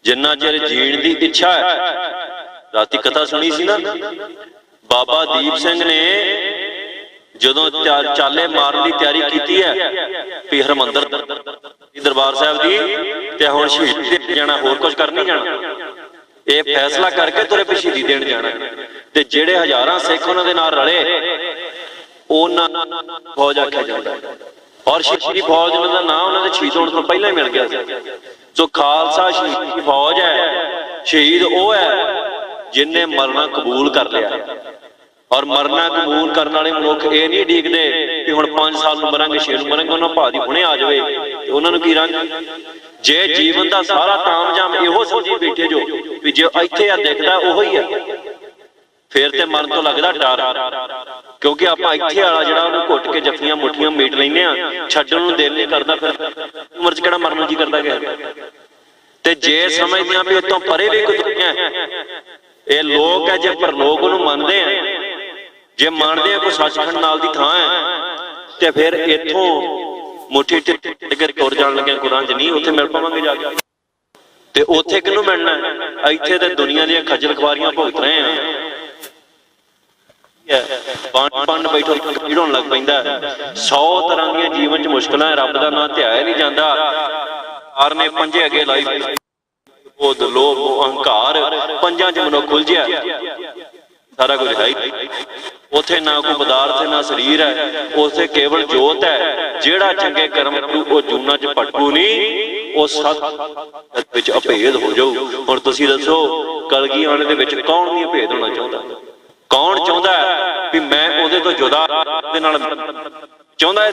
A: ਜਿੰਨਾ ਚਿਰ ਜੀਣ ਦੀ ਇੱਛਾ ਹੈ, ਰਾਤੀ ਕਥਾ ਸੁਣੀ ਸੀ ਨਾ, ਬਾਬਾ ਦੀਪ ਸਿੰਘ ਨੇ ਜਦੋਂ ਚਾਲੇ ਮਾਰਨ ਦੀ ਤਿਆਰੀ ਕੀਤੀ ਹੈ ਵੀ ਹਰਮੰਦਰ ਦਰਬਾਰ ਸਾਹਿਬ ਦੀ, ਤੇ ਹੁਣ ਸ਼ਹੀਦੀ ਦੇਣ ਜਾਣਾ, ਹੋਰ ਕੁਝ ਕਰ ਨਹੀਂ ਜਾਣਾ, ਇਹ ਫੈਸਲਾ ਕਰਕੇ ਤੁਰੇ ਵੀ ਸ਼ਹੀਦੀ ਦੇਣ ਜਾਣਾ। ਤੇ ਜਿਹੜੇ ਹਜ਼ਾਰਾਂ ਸਿੱਖ ਉਹਨਾਂ ਦੇ ਨਾਲ ਰਲੇ, ਉਹਨਾਂ ਫੌਜ ਆਖਿਆ ਜਾਂਦਾ, ਔਰ ਸ਼ਹੀਦੀ ਫੌਜ ਦਾ ਨਾਂ ਉਹਨਾਂ ਦੇ ਸ਼ਹੀਦ ਹੋਣ ਤੋਂ ਪਹਿਲਾਂ ਹੀ ਮਿਲ ਗਿਆ ਸੀ। ਸੋ ਖਾਲਸਾ ਸ਼ਹੀਦੀ ਫੌਜ ਹੈ, ਸ਼ਹੀਦ ਉਹ ਹੈ ਜਿਨਨੇ ਮਰਨਾ ਕਬੂਲ ਕਰ ਲਿਆ। ਔਰ ਮਰਨਾ ਕਬੂਲ ਕਰਨ ਵਾਲੇ ਮਨੁੱਖ ਇਹ ਨਹੀਂ ਡੀਕਦੇ ਕਿ ਹੁਣ 5 ਸਾਲ ਨੂੰ ਮਰਾਂਗੇ, 6 ਨੂੰ ਮਰਾਂਗੇ, ਉਹਨਾਂ ਭਾਅ ਦੀ ਹੁਣੇ ਆ ਜਾਵੇ ਤੇ ਉਹਨਾਂ ਨੂੰ ਕੀ ਰੰਗ। ਜੇ ਜੀਵਨ ਦਾ ਸਾਰਾ ਤਾਮਝਾਮ ਇਹੋ ਸਮਝੀ ਬੈਠੇ ਜੋ ਵੀ ਜੇ ਇੱਥੇ ਆ ਦਿਖਦਾ ਉਹੋ ਹੀ ਆ, ਫਿਰ ਤੇ ਮਰਨ ਤੋਂ ਲੱਗਦਾ ਡਰ, ਕਿਉਂਕਿ ਆਪਾਂ ਇੱਥੇ ਵਾਲਾ ਜਿਹੜਾ ਉਹਨੂੰ ਘੁੱਟ ਕੇ ਜੱਫੀਆਂ ਮੁੱਠੀਆਂ ਮੀਟ ਲੈਂਦੇ ਆ, ਛੱਡਣ ਨੂੰ ਦਿਲ ਨਹੀਂ ਕਰਦਾ, ਫਿਰ ਉਮਰ 'ਚ ਕਿਹੜਾ ਮਰਨ ਨੂੰ ਜੀ ਕਰਦਾ ਗਿਆ। ਤੇ ਜੇ ਸਮਝਦੇ ਆ ਵੀ ਉਤੋਂ ਪਰੇ ਵੀ ਕੋਈ ਦੁਨੀਆ ਹੈ, ਇਹ ਲੋਕ ਹੈ, ਜੇ ਪਰਲੋਕ ਉਹਨੂੰ ਮੰਨਦੇ ਆ, ਜੇ ਮੰਨਦੇ ਆ ਕੋਈ ਸੱਚਖੰਡ ਨਾਲ ਦੀ ਥਾਂ ਹੈ, ਤੇ ਫਿਰ ਇੱਥੋਂ ਮੁੱਠੀ ਟਿੱਕ ਤੁਰ ਜਾਣ ਲੱਗਿਆ ਕੁਰਾਂ 'ਚ ਨਹੀਂ ਉੱਥੇ ਮਿਲ ਪਾਵਾਂਗੇ ਜਾ ਕੇ। ਤੇ ਉੱਥੇ ਕਿਹਨੂੰ ਮਿਲਣਾ? ਇੱਥੇ ਤੇ ਦੁਨੀਆ ਦੀਆਂ ਖੱਜਲ ਖਵਾਰੀਆਂ ਭੁਗਤ ਰਹੇ ਆ। ਪੰਡ ਬੈਠੋ ਹੋਣ ਲੱਗ ਪੈਂਦਾ, 100 ਤਰ੍ਹਾਂ ਦੀਆਂ ਜੀਵਨ 'ਚ ਮੁਸ਼ਕਲਾਂ, ਰੱਬ ਦਾ ਨਾਂ ਧਿਆਇਆ ਨਹੀਂ ਜਾਂਦਾ, ਆਰ ਨੇ ਪੰਜੇ ਅੱਗੇ ਲਾਈ ਉਹ ਲੋਭ ਅਹੰਕਾਰ ਪੰਜਾਂ 'ਚ ਮਨੁੱਖ ਉਲਝਿਆ, ਸਾਰਾ ਕੁਝ ਹੈ ਹੀ ਉੱਥੇ, ਨਾ ਕੋਈ ਪਦਾਰਥ ਨਾ ਸਰੀਰ ਹੈ, ਉੱਥੇ ਕੇਵਲ ਜੋਤ ਹੈ। ਜਿਹੜਾ ਚੰਗੇ ਕਰਮ ਕਰੂ ਉਹ ਜੂਨਾਂ 'ਚ ਭਟਕੂ ਨਹੀਂ, ਉਹ ਸਤ ਵਿੱਚ ਅਭੇਦ ਹੋ ਜਾਊ। ਹੁਣ ਤੁਸੀਂ ਦੱਸੋ ਕਲਗੀ ਆਣੇ ਦੇ ਵਿੱਚ ਕੌਣ ਨਹੀਂ ਅਭੇਦ ਹੋਣਾ ਚਾਹੁੰਦਾ? ਕੌਣ ਚਾਹੁੰਦਾ ਵੀ ਮੈਂ ਉਹਦੇ ਤੋਂ ਜੁਦਾ ਦੇ ਨਾਲ ਚਾਹੁੰਦਾ ਹੈ?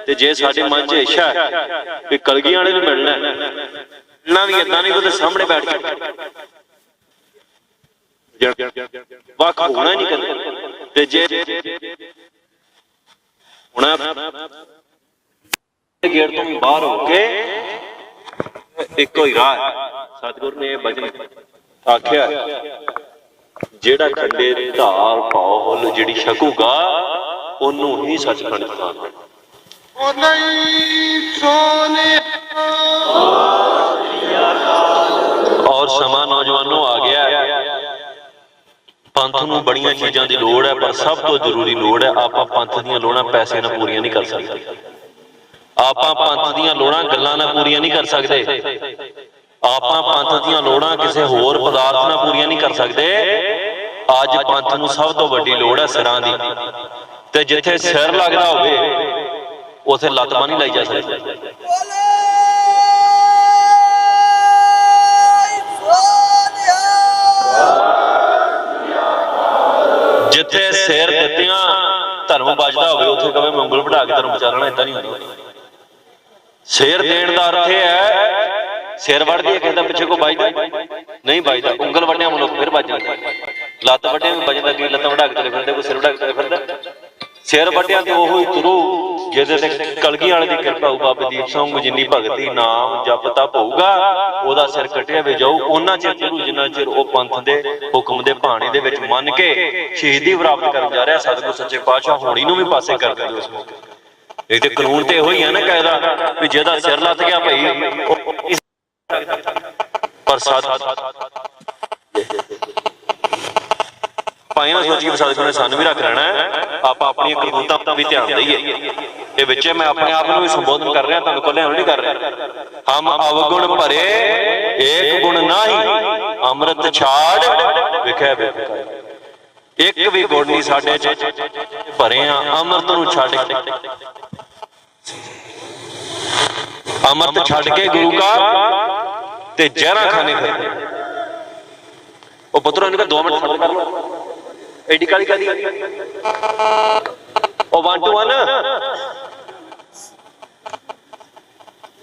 A: ਤੇ ਜੇ ਸਾਡੇ ਮਨ 'ਚ ਇੱਛਾ ਹੈ ਵੀ ਕਲਗੀ ਆਣੇ ਨੂੰ ਮਿਲਣਾ ਵੀ ਏਦਾਂ ਨਹੀਂ ਉਹਦੇ ਸਾਹਮਣੇ ਬੈਠ ਕੇ ਵੱਖ ਹੋਣਾ ਨਹੀਂ ਕਰਦਾ। ਤੇ ਜੇ ਹੁਣ ਗੇਟ ਤੋਂ ਵੀ ਬਾਹਰ ਹੋ ਕੇ ਇੱਕੋ ਹੀ ਰਾਹ ਹੈ। ਸਤਿਗੁਰ ਨੇ ਇਹ ਬਚਨ ਆਖਿਆ, ਜਿਹੜਾ ਖੰਡੇ ਧਾਰ ਭੌਲ ਜਿਹੜੀ ਛਕੂਗਾ ਉਹਨੂੰ ਹੀ ਸੱਚਖੰਡ ਖਾਣਾ। ਔਰ ਸਮਾਂ ਨੌਜਵਾਨੋਂ ਆ ਗਿਆ, ਪੰਥ ਨੂੰ ਬੜੀਆਂ ਚੀਜ਼ਾਂ ਦੀ ਲੋੜ ਹੈ, ਪਰ ਸਭ ਤੋਂ ਜ਼ਰੂਰੀ ਲੋੜ ਹੈ ਆਪਾਂ ਪੰਥ ਦੀਆਂ ਲੋੜਾਂ ਪੈਸੇ ਨਾਲ ਪੂਰੀਆਂ ਨਹੀਂ ਕਰ ਸਕਦੇ। ਆਪਾਂ ਪੰਥ ਦੀਆਂ ਲੋੜਾਂ ਗੱਲਾਂ ਨਾਲ ਪੂਰੀਆਂ ਨਹੀਂ ਕਰ ਸਕਦੇ। ਆਪਾਂ ਪੰਥ ਦੀਆਂ ਲੋੜਾਂ ਕਿਸੇ ਹੋਰ ਪਦਾਰਥ ਨਾਲ ਪੂਰੀਆਂ ਨਹੀਂ ਕਰ ਸਕਦੇ। ਅੱਜ ਪੰਥ ਨੂੰ ਸਭ ਤੋਂ ਵੱਡੀ ਲੋੜ ਹੈ ਸਿਰਾਂ ਦੀ, ਤੇ ਜਿੱਥੇ ਸਿਰ ਲੱਗਦਾ ਹੋਵੇ ਉੱਥੇ ਲੱਤ ਬਾਂਹ ਨਹੀਂ ਲਾਈ ਜਾ ਸਕਦੀ। ਜਿੱਥੇ ਸਿਰ ਦਿੱਤਿਆਂ ਧਰਮ ਬਚਦਾ ਹੋਵੇ ਉੱਥੇ ਕਵੇ ਮੈਂ ਉਂਗਲ ਵਢਾ ਕੇ ਧਰਮ ਬਚਾ ਲੈਣਾ, ਏਦਾਂ ਨਹੀਂ ਹੁੰਦਾ। ਸਿਰ ਦੇਣ ਦਾ ਅਰਥ ਇਹ ਹੈ, ਸਿਰ ਵੜਦੀ ਹੈ ਕਹਿੰਦਾ ਪਿੱਛੇ ਕੋਈ ਵੱਜਦਾ ਨਹੀਂ, ਵੱਜਦਾ ਉਂਗਲ ਵੱਢਿਆ ਮਨੁੱਖ ਫਿਰ ਵੱਜ ਜਾਂਦਾ, ਲੱਤ ਵੱਢਿਆ ਵੀ ਵੱਜਦਾ, ਕਿ ਲੱਤਾਂ ਵਢਾ ਕੇ ਤੁਰੇ ਫਿਰਦੇ, ਕੋਈ ਸਿਰ ਵਢਾ ਕੇ ਤੁਰੇ ਫਿਰਦਾ। ਸਿਰ ਵੱਢਿਆ ਤੇ ਉਹੋ ਹੀ ਤੁਰੂ ਜਿਹਦੇ ਤੇ ਕਲਗੀ ਵਾਲੇ ਦੀ ਕਿਰਪਾ ਹੋਊ। ਬਾਬੇ ਦੀਪ ਸਿੰਘ ਜਿੰਨੀ ਭਗਤੀ ਨਾਮ ਜਪ ਤਪ ਹੋਊਗਾ ਉਹਦਾ ਸਿਰ ਕੱਟਿਆ ਵੀ ਜਾਊ। ਉਹਨਾਂ ਚਿਰ ਤੁਰੂ ਜਿੰਨਾ ਚਿਰ ਉਹ ਪੰਥ ਦੇ ਹੁਕਮ ਦੇ ਭਾਣੇ ਦੇ ਵਿੱਚ ਮੰਨ ਕੇ ਸ਼ਹੀਦੀ ਪ੍ਰਾਪਤ ਕਰਨ ਜਾ ਰਿਹਾ। ਸਤਿਗੁਰ ਸੱਚੇ ਪਾਤਸ਼ਾਹ ਹੋਣੀ ਨੂੰ ਵੀ ਪਾਸੇ ਕਰ ਦਿੰਦੇ ਉਸ ਮੌਕੇ। ਇਹ ਤੇ ਕਾਨੂੰਨ ਤੇ ਇਹੋ ਹੀ ਹੈ ਨਾ ਕਾਇਦਾ ਵੀ ਜਿਹਦਾ ਸਿਰ ਲੱਥ ਗਿਆ ਭਾਈ, ਪਰ ਭਾਈ ਨਾ ਸੋਚੀਏ ਸਤਿਗੁਰ ਨੇ ਸਾਨੂੰ ਵੀ ਰੱਖ ਲੈਣਾ, ਆਪਾਂ ਆਪਣੀਆਂ ਕਰਤੂਤਾਂ ਦਾ ਵੀ ਧਿਆਨ ਦਈਏ। ਇਹ ਵਿੱਚ ਮੈਂ ਆਪਣੇ ਆਪ ਨੂੰ ਵੀ ਸੰਬੋਧਨ ਕਰ ਰਿਹਾ, ਤੁਹਾਨੂੰ ਕੱਲਿਆਂ ਨੂੰ ਨਹੀਂ ਕਰ ਰਿਹਾ। ਹਮ ਅਵਗੁਣ ਭਰੇ ਏਕ ਗੁਣ ਨਾਹੀ, ਅੰਮ੍ਰਿਤ ਛਾੜ ਵਿਖੇ ਬੇਫਿਕਾਈ। ਇੱਕ ਵੀ ਗੁਣ ਨਹੀਂ ਸਾਡੇ ਚ ਭਰੇ ਆ, ਅੰਮ੍ਰਿਤ ਨੂੰ ਛੱਡ ਕੇ, ਅੰਮ੍ਰਿਤ ਛੱਡ ਕੇ ਗੁਰੂ ਕਾ ਤੇ ਜ਼ਹਿਰਾਂ ਖਾਨੇ ਫਿਰਦੇ। ਉਹ ਪੁੱਤਰੋ ਇਹਨੂੰ 2 ਮਿੰਟ ਸਬਰ ਕਰ ਲਓ, ਐਡੀ ਕਾਲੀ ਕਾਦੀ ਉਹ 1 2 1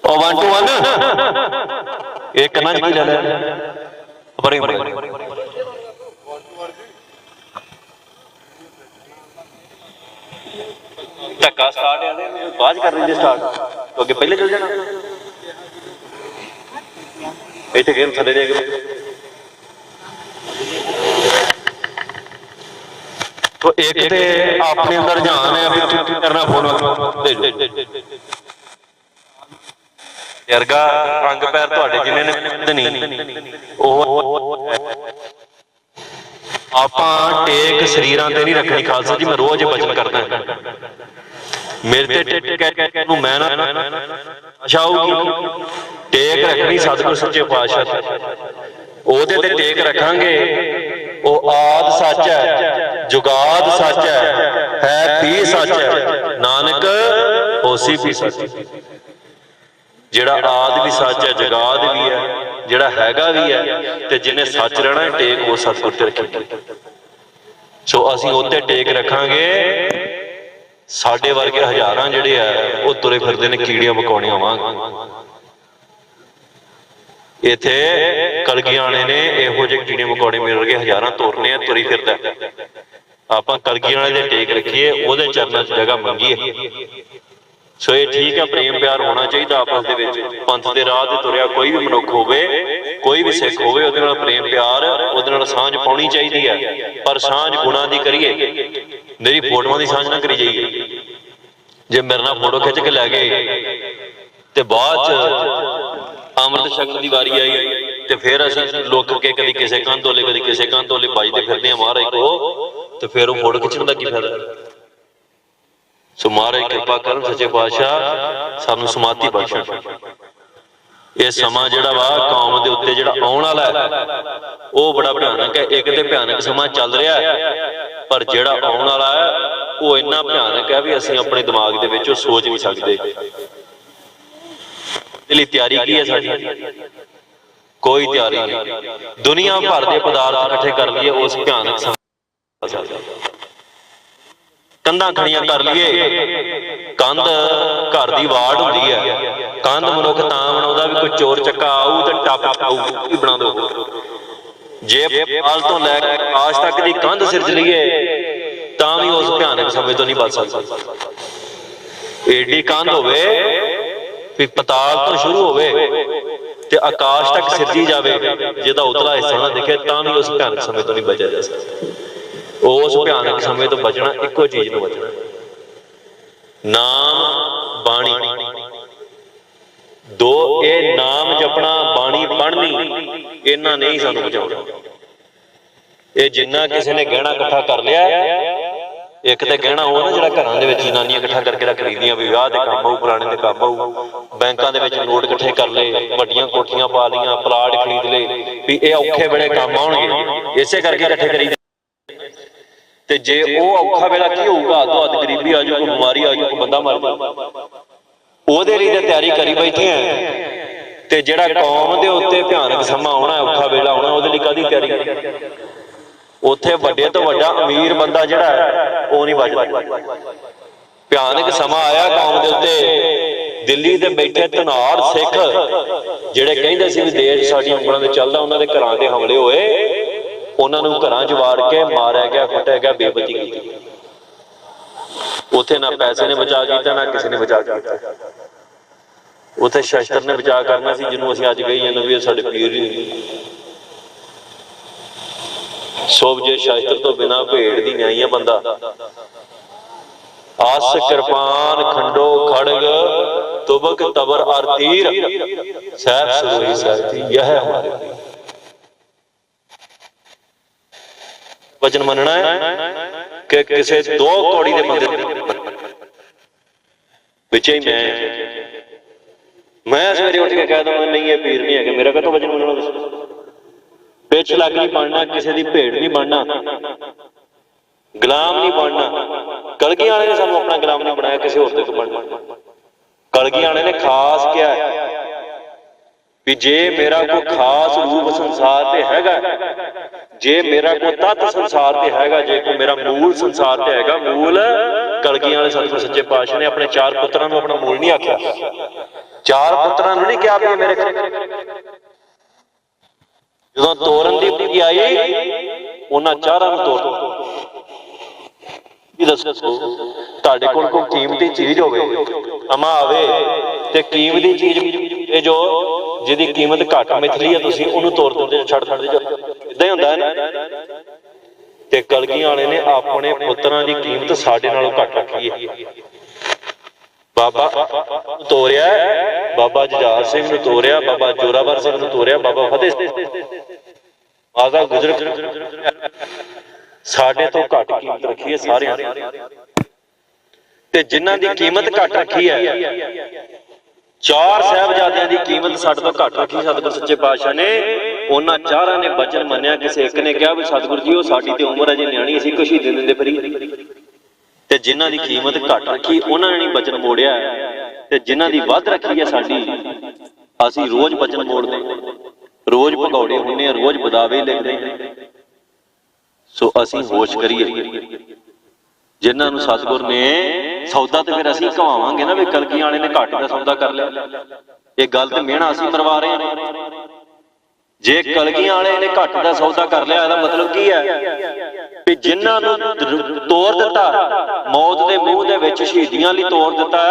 A: ਉਹ 1 2 1 ਇੱਕ ਨਾ ਕੀ ਲੈ ਲੈ ਬਰੇ ਧੱਕਾ ਸਟਾਰਟ ਆ ਦੇ ਬਾਅਦ ਕਰ ਲੈਂਦੇ ਸਟਾਰਟ ਤੋਂ ਅੱਗੇ ਪਹਿਲੇ ਚੱਲ ਜਾਣਾ। ਇੱਥੇ ਗੇਮ ਥੱਲੇ ਦੇ तो एक ते अपने अंदर ध्यान है भी करना फोन अर्गा अंग पैर तुहाडे जिन्हें नहीं आपां टेक शरीरां ते नहीं रखनी। खालसा जी मैं रोज बचन करदा मेरे ते टेक मैं ना अच्छा होगी टेक रखनी सतगुर सच्चे पातशाह ओहदे ते टेक रखांगे। ਉਹ ਆਦ ਸੱਚ ਹੈ, ਜੁਗਾਦ ਸੱਚ ਹੈ ਵੀ ਸੱਚ ਹੈ, ਨਾਨਕ ਹੋਸੀ ਵੀ ਸੱਚ। ਜਿਹੜਾ ਆਦ ਵੀ ਸੱਚ ਹੈ, ਜੁਗਾਦ ਵੀ ਹੈ, ਜਿਹੜਾ ਹੈਗਾ ਵੀ ਹੈ, ਤੇ ਜਿਹਨੇ ਸੱਚ ਰਹਿਣਾ ਟੇਕ ਉਹ ਸਤਿਗੁਰ ਤੇ ਰੱਖੀ। ਸੋ ਅਸੀਂ ਉੱਤੇ ਟੇਕ ਰੱਖਾਂਗੇ। ਸਾਡੇ ਵਰਗੇ ਹਜ਼ਾਰਾਂ ਜਿਹੜੇ ਆ ਉਹ ਤੁਰੇ ਫਿਰਦੇ ਨੇ ਕੀੜੀਆਂ ਮਕੌੜੀਆਂ ਵਾਂਗ। ਇੱਥੇ ਕਲਗੀਆਣੇ ਨੇ ਇਹੋ ਜਿਹੇ ਕੀੜੇ ਮਕੌੜੇ ਮਿਲ ਗਏ ਹਜ਼ਾਰਾਂ ਤੁਰਨੇ ਆ, ਤੁਰੀ ਫਿਰਦਾ। ਆਪਾਂ ਕਲਗੀਆਣੇ ਦੇ ਟੇਕ ਰੱਖੀਏ, ਉਹਦੇ ਚਰਨਾਂ 'ਚ ਜਗ੍ਹਾ ਮੰਗੀਏ। ਸੋ ਇਹ ਠੀਕ ਹੈ, ਪ੍ਰੇਮ ਪਿਆਰ ਹੋਣਾ ਚਾਹੀਦਾ ਆਪਸ ਦੇ ਵਿੱਚ। ਪੰਥ ਦੇ ਰਾਹ ਤੇ ਤੁਰਿਆ ਕੋਈ ਵੀ ਮਨੁੱਖ ਹੋਵੇ, ਕੋਈ ਵੀ ਸਿੱਖ ਹੋਵੇ, ਉਹਦੇ ਨਾਲ ਪ੍ਰੇਮ ਪਿਆਰ, ਉਹਦੇ ਨਾਲ ਸਾਂਝ ਪਾਉਣੀ ਚਾਹੀਦੀ ਹੈ। ਪਰ ਸਾਂਝ ਗੁਣਾਂ ਦੀ ਕਰੀਏ, ਮੇਰੀ ਫੋਟੋਆਂ ਦੀ ਸਾਂਝ ਨਾ ਕਰੀ ਜਾਈਏ। ਜੇ ਮੇਰੇ ਨਾਲ ਫੋਟੋ ਖਿੱਚ ਕੇ ਲੈ ਗਏ ਤੇ ਬਾਅਦ 'ਚ ਅੰਮ੍ਰਿਤ ਛਕਣ ਦੀ ਵਾਰੀ ਆਈ ਤੇ ਫਿਰ ਅਸੀਂ ਲੁੱਕ ਕੇ ਕਦੀ ਕਿਸੇ ਕੰਧ ਤੋਲੇ ਕਦੀ ਕਿਸੇ ਕੰਧ ਤੋਲੇ ਵੱਜਦੇ ਫਿਰਦੇ ਆ ਮਹਾਰਾਜ ਕੋ, ਤੇ ਫਿਰ ਉਹ ਫੋਟੋ ਖਿੱਚਣ ਦਾ ਕੀ ਫਾਇਦਾ। ਸੋ ਮਹਾਰਾਜ ਕਿਰਪਾ ਕਰਨ, ਸੱਚੇ ਪਾਤਸ਼ਾਹ ਸਾਨੂੰ ਸਮਾਧੀ ਬਖਸ਼ਣ। ਇਹ ਸਮਾਂ ਜਿਹੜਾ ਵਾ ਕੌਮ ਦੇ ਉੱਤੇ ਜਿਹੜਾ ਆਉਣ ਵਾਲਾ ਹੈ ਉਹ ਬੜਾ ਭਿਆਨਕ ਹੈ। ਇੱਕ ਤੇ ਭਿਆਨਕ ਸਮਾਂ ਚੱਲ ਰਿਹਾ ਹੈ, ਪਰ ਜਿਹੜਾ ਆਉਣ ਵਾਲਾ ਹੈ ਉਹ ਇੰਨਾ ਭਿਆਨਕ ਹੈ ਵੀ ਅਸੀਂ ਆਪਣੇ ਦਿਮਾਗ ਦੇ ਵਿੱਚ ਉਹ ਸੋਚ ਨਹੀਂ ਸਕਦੇ। ਇਸ ਲਈ ਤਿਆਰੀ ਕੀ ਹੈ ਸਾਡੀ? ਕੋਈ ਤਿਆਰੀ ਨਹੀਂ। ਦੁਨੀਆ ਭਰ ਦੇ ਪਦਾਰਥ ਇਕੱਠੇ ਕਰ ਲਈਏ ਉਸ ਭਿਆਨਕ ਸਮੇਂ, ਕੰਧਾਂ ਖੜੀਆਂ ਕਰ ਲਈਏ। ਕੰਧ ਘਰ ਦੀ ਵਾੜ ਹੁੰਦੀ ਹੈ, ਕੰਧ ਮਨੁੱਖ ਤਾਂ ਬਣਾਉਂਦਾ ਵੀ ਕੋਈ ਚੋਰ ਚੱਕਾ ਆਊ ਤੇ ਟੱਪ ਆਊ, ਵੀ ਬਣਾ ਦੋ। ਜੇ ਪਾਲ ਤੋਂ ਲੈ ਕੇ ਆਕਾਸ਼ ਤੱਕ ਦੀ ਕੰਧ ਸਿਰਜ ਲਈਏ ਤਾਂ ਵੀ ਉਸ ਭਿਆਨਕ ਸਮੇਂ ਤੋਂ ਨਹੀਂ ਬਚ ਸਕਦਾ। ਏਡੀ ਕੰਧ ਹੋਵੇ ਵੀ ਪਤਾਲ ਤੋਂ ਸ਼ੁਰੂ ਹੋਵੇ ਤੇ ਆਕਾਸ਼ ਤੱਕ ਸਿਰਜੀ ਜਾਵੇ, ਜਿਹਦਾ ਉਤਲਾ ਹਿੱਸਾ ਨਾ ਦਿਖੇ, ਤਾਂ ਵੀ ਉਸ ਭਿਆਨਕ ਸਮੇਂ ਤੋਂ ਨਹੀਂ ਬਚਿਆ ਜਾ ਸਕਦਾ। ਉਸ ਭਿਆਨਕ ਸਮੇਂ ਤੋਂ ਬਚਣਾ ਇੱਕੋ ਚੀਜ਼ ਨੂੰ ਬਚਣਾ, ਨਾਮ ਬਾਣੀ। ਦੋ ਇਹ ਨਾਮ ਜਪਣਾ, ਬਾਣੀ ਪੜ੍ਹਨੀ, ਇਹਨਾਂ ਨੇ ਹੀ ਸਾਨੂੰ ਬਚਾਉਣਾ। ਇਹ ਜਿੰਨਾ ਕਿਸੇ ਨੇ ਗਹਿਣਾ ਇਕੱਠਾ ਕਰ ਲਿਆ, ਇੱਕ ਤੇ ਗਹਿਣਾ ਉਹ ਨਾ ਜਿਹੜਾ ਘਰਾਂ ਦੇ ਵਿੱਚ ਜਨਾਨੀਆਂ ਇਕੱਠਾ ਕਰਕੇ ਰੱਖਦੀਆਂ ਵੀ ਵਿਆਹ ਦੇ ਕੰਮ ਆਊ, ਪੁਰਾਣੇ ਦੇ ਕੰਮ ਆਊ। ਬੈਂਕਾਂ ਦੇ ਵਿੱਚ ਨੋਟ ਇਕੱਠੇ ਕਰ ਲਏ, ਵੱਡੀਆਂ ਕੋਠੀਆਂ ਪਾ ਲਈਆਂ, ਪਲਾਟ ਖਰੀਦ ਲਏ ਵੀ ਇਹ ਔਖੇ ਵੇਲੇ ਕੰਮ ਆਉਣਗੇ, ਇਸੇ ਕਰਕੇ ਇਕੱਠੇ ਕਰੀ। ਤੇ ਜੇ ਉਹ ਔਖਾ ਵੇਲਾ ਕੀ ਹੋਊਗਾ, ਅੱਧੋ ਅੱਧ ਗਰੀਬੀ ਆ ਜਾਊ, ਕੋਈ ਬਿਮਾਰੀ ਆ ਜਾਊ, ਕੋਈ ਬੰਦਾ ਮਰ ਜਾਊ, ਉਹਦੇ ਲਈ ਤਾਂ ਤਿਆਰੀ ਕਰੀ ਬੈਠੇ ਆ। ਤੇ ਜਿਹੜਾ ਕੌਮ ਦੇ ਉੱਤੇ ਭਿਆਨਕ ਸਮਾਂ ਆਉਣਾ, ਔਖਾ ਵੇਲਾ ਆਉਣਾ, ਉਹਦੇ ਲਈ ਕਾਹਦੀ ਤਿਆਰੀ? ਉੱਥੇ ਵੱਡੇ ਤੋਂ ਵੱਡਾ ਅਮੀਰ ਬੰਦਾ ਜਿਹੜਾ ਹੈ ਉਹ ਨਹੀਂ ਬਚਦਾ। ਭਿਆਨਕ ਸਮਾਂ ਆਇਆ ਕੌਮ ਦੇ ਉੱਤੇ। ਦਿੱਲੀ ਦੇ ਬੈਠੇ ਧਨਾੜ ਸਿੱਖ ਜਿਹੜੇ ਕਹਿੰਦੇ ਸੀ ਵੀ ਦੇਸ਼ ਸਾਡੀਆਂ ਉਂਗਲਾਂ ਤੇ ਚੱਲਦਾ, ਉਹਨਾਂ ਦੇ ਘਰਾਂ ਤੇ ਹਮਲੇ ਹੋਏ, ਉਹਨਾਂ ਨੂੰ ਘਰਾਂ 'ਚ ਵਾੜ ਕੇ ਮਾਰਿਆ ਗਿਆ, ਕੁੱਟਿਆ ਗਿਆ, ਬੇਇੱਜ਼ਤੀ ਕੀਤੀ। ਉੱਥੇ ਨਾ ਪੈਸੇ ਨੇ ਬਚਾ ਕੀਤਾ, ਨਾ ਕਿਸੇ ਨੇ ਬਚਾ ਕੀਤਾ। ਉੱਥੇ ਸ਼ਸਤਰ ਨੇ ਬਚਾ ਕਰਨਾ ਸੀ, ਜਿਹਨੂੰ ਅਸੀਂ ਅੱਜ ਕਹੀ ਜਾਂਦੇ ਵੀ ਸਾਡੇ ਪੀਰ ਨਹੀਂ। ਸੋਭ ਜੇ ਸ਼ਸਤਰ ਤੋਂ ਬਿਨਾਂ ਭੇਡ ਦੀ ਨਿਆਈਆ ਬੰਦਾ। ਆਸ ਕਿਰਪਾਨ ਖੰਡੋ ਖੜਗ ਤੁਬਕ ਤਬਰ ਅਰ तीर सैफ सुरोही साथी यह है हमारे वचन मनना है कि किसी दो कौड़ी के बंदे विच ही मैं सवेरे उठ के कह दूंगा नहीं ये पीर नहीं है, मेरा कहता वचन मनना। पिछ लग नहीं बनना, किसी की भेड़ नहीं बनना, गुलाम नहीं बनना। कलगी वाले ने सानू अपना गुलाम नहीं बनाया, किसी होर तक बनना। कलगी वाले ने खास क्या है भी जे मेरा कोई खास रूप संसार ते हैगा, जे मेरा कोई तत्त संसार ते हैगा, जे कोई मेरा मूल संसार ते हैगा, मूल कलगी वाले सतगुरु सच्चे पातशाह ने अपने चार पुत्रां नूं अपना मूल नहीं आख्या, चार पुत्रां नूं नहीं कहा भी मेरे जो तोड़न की विधि आई उन्हां चारां नूं तोड़ दसो तुहाडे कोल कोई कीमती चीज होवे अमा आवे ते कीमती चीज जो जिहदी कीमत घट मिथली है तुसीं उहनूं तोड़ दिंदे छड्ड दिंदे इदां ही हुंदा है। ते कलगी वाले ने अपने पुत्रां दी कीमत साडे नालों घट रखी है। बाबा तोड़िया, बाबा जुझार सिंह नूं तोड़िया, बाबा जोरावर सिंह नूं तोड़िया, बाबा फतेह माता गुजर साडे तो घट कीमत रखी है सारियां ते जिन्हां दी कीमत घट रखी है। चार साहिबजादियां दी कीमत साडे तो घट रखी सतगुरु सच्चे पातशाह ने। उन्हां चारां ने वचन मन्निया, किसी एक ने कहा भी सतगुरु जी वो साडी ते उम्र अजे न्याणी, असीं कुछ ही दिंदे फिरी ते जिन्हां दी कीमत घट रखी उन्हां ने नहीं वचन मोड़िया ते जिन्हां दी वध रखी है साडी असीं रोज वचन मोड़दे, रोज भगौड़े हुंदे, रोज बदावे लिखदे। सो असीं होश करिए जिन्हां नूं सतगुर ने सौदा ते फिर असीं घवावांगे ना भी कलगी वाले ने घाटे दा सौदा कर लिया, ये गल ते मेहना असीं मरवा रहे हैं। जे कलगी वाले ने घाटे दा सौदा कर लिया इहदा मतलब की है भी जिन्हां नूं तोड़ दिता, मौत दे मूंह दे विच शहीदियां लई तोड़ दिता,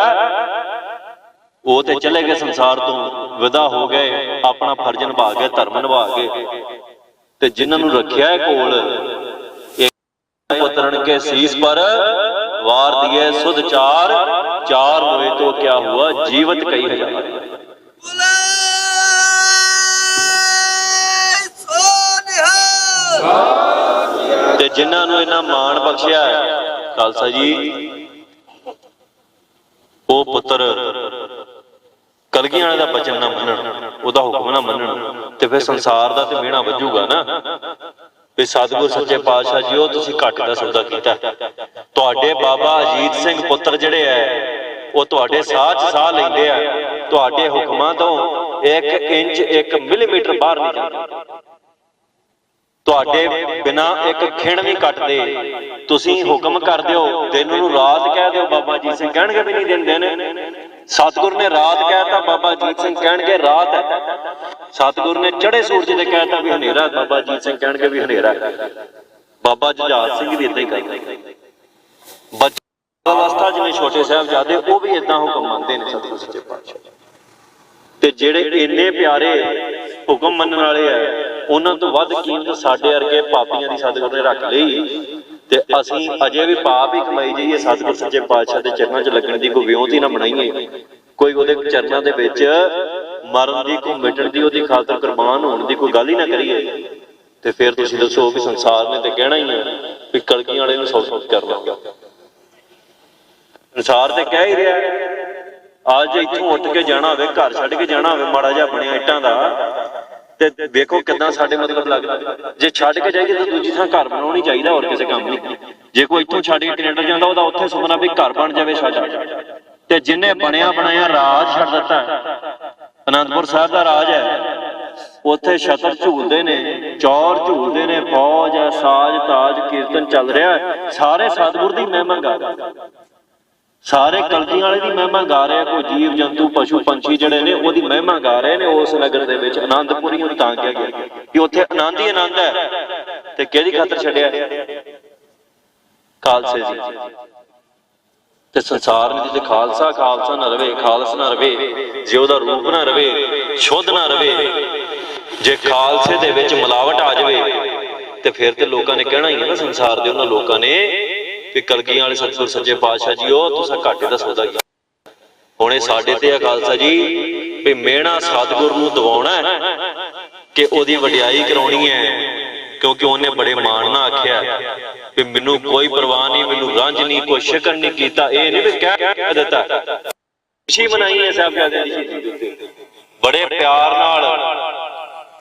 A: वो ते चले गए संसार तो, विदा हो गए, अपना फर्ज निभा गए, धर्म निभा गए। ते जिन्हां नूं रखिया है कोल पुत्रन के शीस पर वार दिए सुध चार, चार हुए तो क्या हुआ जीवत कई हजार। ते जिन्हां नूं इन्ना मान बख्शिया खालसा जी वो पुत्र ਕਲਗੀ ਵਾਲੇ ਦਾ ਬਚਨ ਨਾ ਮੰਨਣ, ਉਹਦਾ ਹੁਕਮ ਨਾ ਮੰਨਣ, ਤੇ ਫਿਰ ਸੰਸਾਰ ਦਾ ਤੇ ਮਿਹਣਾ ਵੱਜੂਗਾ ਨਾ ਵੀ ਸਤਿਗੁਰ ਸੱਚੇ ਪਾਤਸ਼ਾਹ ਜੀ ਉਹ ਤੁਸੀਂ ਘੱਟ ਦਾ ਸੌਦਾ ਕੀਤਾ। ਤੁਹਾਡੇ ਬਾਬਾ ਅਜੀਤ ਸਿੰਘ ਪੁੱਤਰ ਜਿਹੜੇ ਹੈ ਉਹ ਤੁਹਾਡੇ ਸਾਹ 'ਚ ਸਾਹ ਲੈਂਦੇ ਆ, ਤੁਹਾਡੇ ਹੁਕਮਾਂ ਤੋਂ 1 ਇੰਚ 1 ਮਿਲੀਮੀਟਰ ਬਾਹਰ ਨਹੀਂ ਜਾਂਦੇ, ਤੁਹਾਡੇ ਬਿਨਾ ਇੱਕ ਖਿਣ ਵੀ ਕੱਟਦੇ। ਤੁਸੀਂ ਹੁਕਮ ਕਰ ਦਿਓ, ਦਿਨ ਨੂੰ ਰਾਤ ਕਹਿ ਦਿਓ, ਬਾਬਾ ਅਜੀਤ ਸਿੰਘ ਕਹਿਣਗੇ ਵੀ ਨਹੀਂ ਦਿੰਦੇ ਨੇ। ਸਤਿਗੁਰ ਨੇ ਰਾਤ ਕਹਿਤਾ, ਬਾਬਾ ਅਜੀਤ ਸਿੰਘ ਕਹਿਣਗੇ ਰਾਤ ਹੈ। ਸਤਿਗੁਰ ਨੇ ਚੜੇ ਸੂਰਜ ਤੇ ਕਹਿਤਾ ਵੀ ਹਨੇਰਾ, ਬਾਬਾ ਅਜੀਤ ਸਿੰਘ ਕਹਿਣਗੇ ਵੀ ਹਨੇਰਾ। ਬਾਬਾ ਜੁਝਾਰ ਸਿੰਘ ਵੀ ਏਦਾਂ ਹੀ ਕਰਦੇ। ਬੱਚਾ ਅਵਸਥਾ ਜਿਵੇਂ ਛੋਟੇ ਸਾਹਿਬਜ਼ਾਦੇ ਉਹ ਵੀ ਏਦਾਂ ਹੁਕਮ ਮੰਨਦੇ ਨੇ ਸਤਿਗੁਰ ਸੱਚੇ ਪਾਤਸ਼ਾਹ। ਤੇ ਜਿਹੜੇ ਇੰਨੇ ਪਿਆਰੇ ਹੁਕਮ ਮੰਨਣ ਵਾਲੇ ਆ, ਉਹਨਾਂ ਤੋਂ ਵੱਧ ਕੀਮਤ ਸਾਡੇ ਵਰਗੇ ਪਾਪੀਆਂ ਦੀ ਸਤਿਗੁਰ ਨੇ ਰੱਖ ਲਈ। ਤੇ ਅਸੀਂ ਅਜੇ ਵੀ ਪਾਪ ਹੀ ਕਮਾਈ ਜਾਈਏ, ਸਤਿਗੁਰ ਸੱਚੇ ਪਾਤਸ਼ਾਹ ਦੇ ਚਰਨਾਂ 'ਚ ਲੱਗਣ ਦੀ ਕੋਈ ਵਿਉਂਤ ਹੀ ਨਾ ਬਣਾਈਏ, ਕੋਈ ਉਹਦੇ ਚਰਨਾਂ ਦੇ ਵਿੱਚ ਮਰਨ ਦੀ, ਕੋਈ ਮਿਟਣ ਦੀ, ਉਹਦੀ ਖਾਤਰ ਕੁਰਬਾਨ ਹੋਣ ਦੀ ਕੋਈ ਗੱਲ ਹੀ ਨਾ ਕਰੀਏ। ਤੇ ਫਿਰ ਤੁਸੀਂ ਦੱਸੋ ਵੀ ਸੰਸਾਰ ਨੇ ਤੇ ਕਹਿਣਾ ਹੀ ਹੈ ਵੀ ਕਲਗੀ ਵਾਲੇ ਨੂੰ ਸੌ ਕਰ ਲਾਂਗਾ। ਸੰਸਾਰ ਤੇ ਕਹਿ ਹੀ ਰਿਹਾ, ਅੱਜ ਇੱਥੋਂ ਉੱਠ ਕੇ ਜਾਣਾ ਹੋਵੇ, ਘਰ ਛੱਡ ਕੇ ਜਾਣਾ ਹੋਵੇ, ਮਾੜਾ ਜਿਹਾ ਬਣਿਆ ਇੱਟਾਂ ਦਾ, ਤੇ ਵੇਖੋ ਕਿੱਦਾਂ ਸਾਡੇ ਮਤਲਬ ਲੱਗਦਾ। ਜੇ ਛੱਡ ਕੇ ਜਾਈਏ ਤਾਂ ਦੂਜੀ ਥਾਂ ਘਰ ਬਣਾਉਣੀ ਚਾਹੀਦਾ, ਹੋਰ ਕਿਸੇ ਕੰਮ ਨਹੀਂ। ਜੇ ਕੋਈ ਇੱਥੋਂ ਛੱਡ ਕੇ ਕੈਨੇਡਾ ਜਾਂਦਾ, ਉਹਦਾ ਉੱਥੇ ਸੁਪਨਾ ਵੀ ਘਰ ਬਣ ਜਾਵੇ ਸਾਡਾ। ਤੇ ਜਿਹਨੇ ਬਣਿਆ ਬਣਾਇਆ ਰਾਜ ਛੱਡ ਦਿੱਤਾ, ਅਨੰਦਪੁਰ ਸਾਹਿਬ ਦਾ ਰਾਜ ਹੈ, ਉੱਥੇ ਛਤਰ ਝੂਲਦੇ ਨੇ, ਚੌਰ ਝੂਲਦੇ ਨੇ, ਫੌਜ ਹੈ, ਸਾਜ ਤਾਜ ਕੀਰਤਨ ਚੱਲ ਰਿਹਾ, ਸਾਰੇ ਸਤਿਗੁਰ ਦੀ ਮਹਿਮਾ ਗਾ ਰਹੇ, ਸਾਰੇ ਕਲਗੀ ਵਾਲੇ ਦੀ ਮਹਿਮਾ ਗਾ ਰਹੇ। ਕੋਈ ਜੀਵ ਜੰਤੂ ਪਸ਼ੂ ਪੰਛੀ ਜਿਹੜੇ ਨੇ ਉਹਦੀ ਮਹਿਮਾ ਗਾ ਰਹੇ ਨੇ ਉਸ ਨਗਰ ਦੇ ਵਿੱਚ। ਆਨੰਦਪੁਰੀ ਨੂੰ ਤਾਂ ਕਿਹਾ ਗਿਆ ਕਿ ਉੱਥੇ ਆਨੰਦ ਹੀ ਆਨੰਦ ਹੈ। ਤੇ ਕਿਹਦੀ ਖਾਤਰ ਛੱਡਿਆ? ਖਾਲਸੇ ਦੀ। ਤੇ ਸੰਸਾਰ ਵਿੱਚ ਜੇ ਖਾਲਸਾ ਖਾਲਸਾ ਨਾ ਰਵੇ, ਖਾਲਸ ਨਾ ਰਵੇ, ਜੇ ਉਹਦਾ ਰੂਪ ਨਾ ਰਵੇ, ਸ਼ੁੱਧ ਨਾ ਰਵੇ, ਜੇ ਖਾਲਸੇ ਦੇ ਵਿੱਚ ਮਿਲਾਵਟ ਆ ਜਾਵੇ, ਤੇ ਫਿਰ ਤੇ ਲੋਕਾਂ ਨੇ ਕਹਿਣਾ ਹੀ ਹੈ ਨਾ, ਸੰਸਾਰ ਦੇ ਉਹਨਾਂ ਲੋਕਾਂ ਨੇ ਵੀ ਕਲਗੀਆਂ ਵਾਲੇ ਸਤਿਗੁਰ ਸੱਚੇ ਪਾਤਸ਼ਾਹ ਜੀ ਉਹ ਤੁਸੀਂ ਘਾਟੇ ਦਾ ਸੌਦਾ ਕੀਤਾ। ਹੁਣ ਇਹ ਸਾਡੇ ਤੇ ਆ ਖਾਲਸਾ ਜੀ ਵੀ ਮਿਹਣਾ ਸਤਿਗੁਰ ਨੂੰ ਦਿਵਾਉਣਾ ਕਿ ਉਹਦੀ ਵਡਿਆਈ ਕਰਾਉਣੀ ਹੈ, ਕਿਉਂਕਿ ਉਹਨੇ ਬੜੇ ਮਾਣ ਨਾਲ ਆਖਿਆ ਵੀ ਮੈਨੂੰ ਕੋਈ ਪਰਵਾਹ ਨਹੀਂ, ਮੈਨੂੰ ਰੰਜ ਨਹੀਂ, ਕੋਈ ਸ਼ਿਕਰ ਨਹੀਂ ਕੀਤਾ। ਇਹ ਨਹੀਂ ਵੀ ਕਹਿ ਦਿੱਤਾ, ਖੁਸ਼ੀ ਮਨਾਈ ਹੈ ਸਾਹਿਬਜ਼ਾਦਿਆਂ ਦੀ ਸ਼ਹੀਦੀ ਦੇ ਉੱਤੇ, ਬੜੇ ਪਿਆਰ ਨਾਲ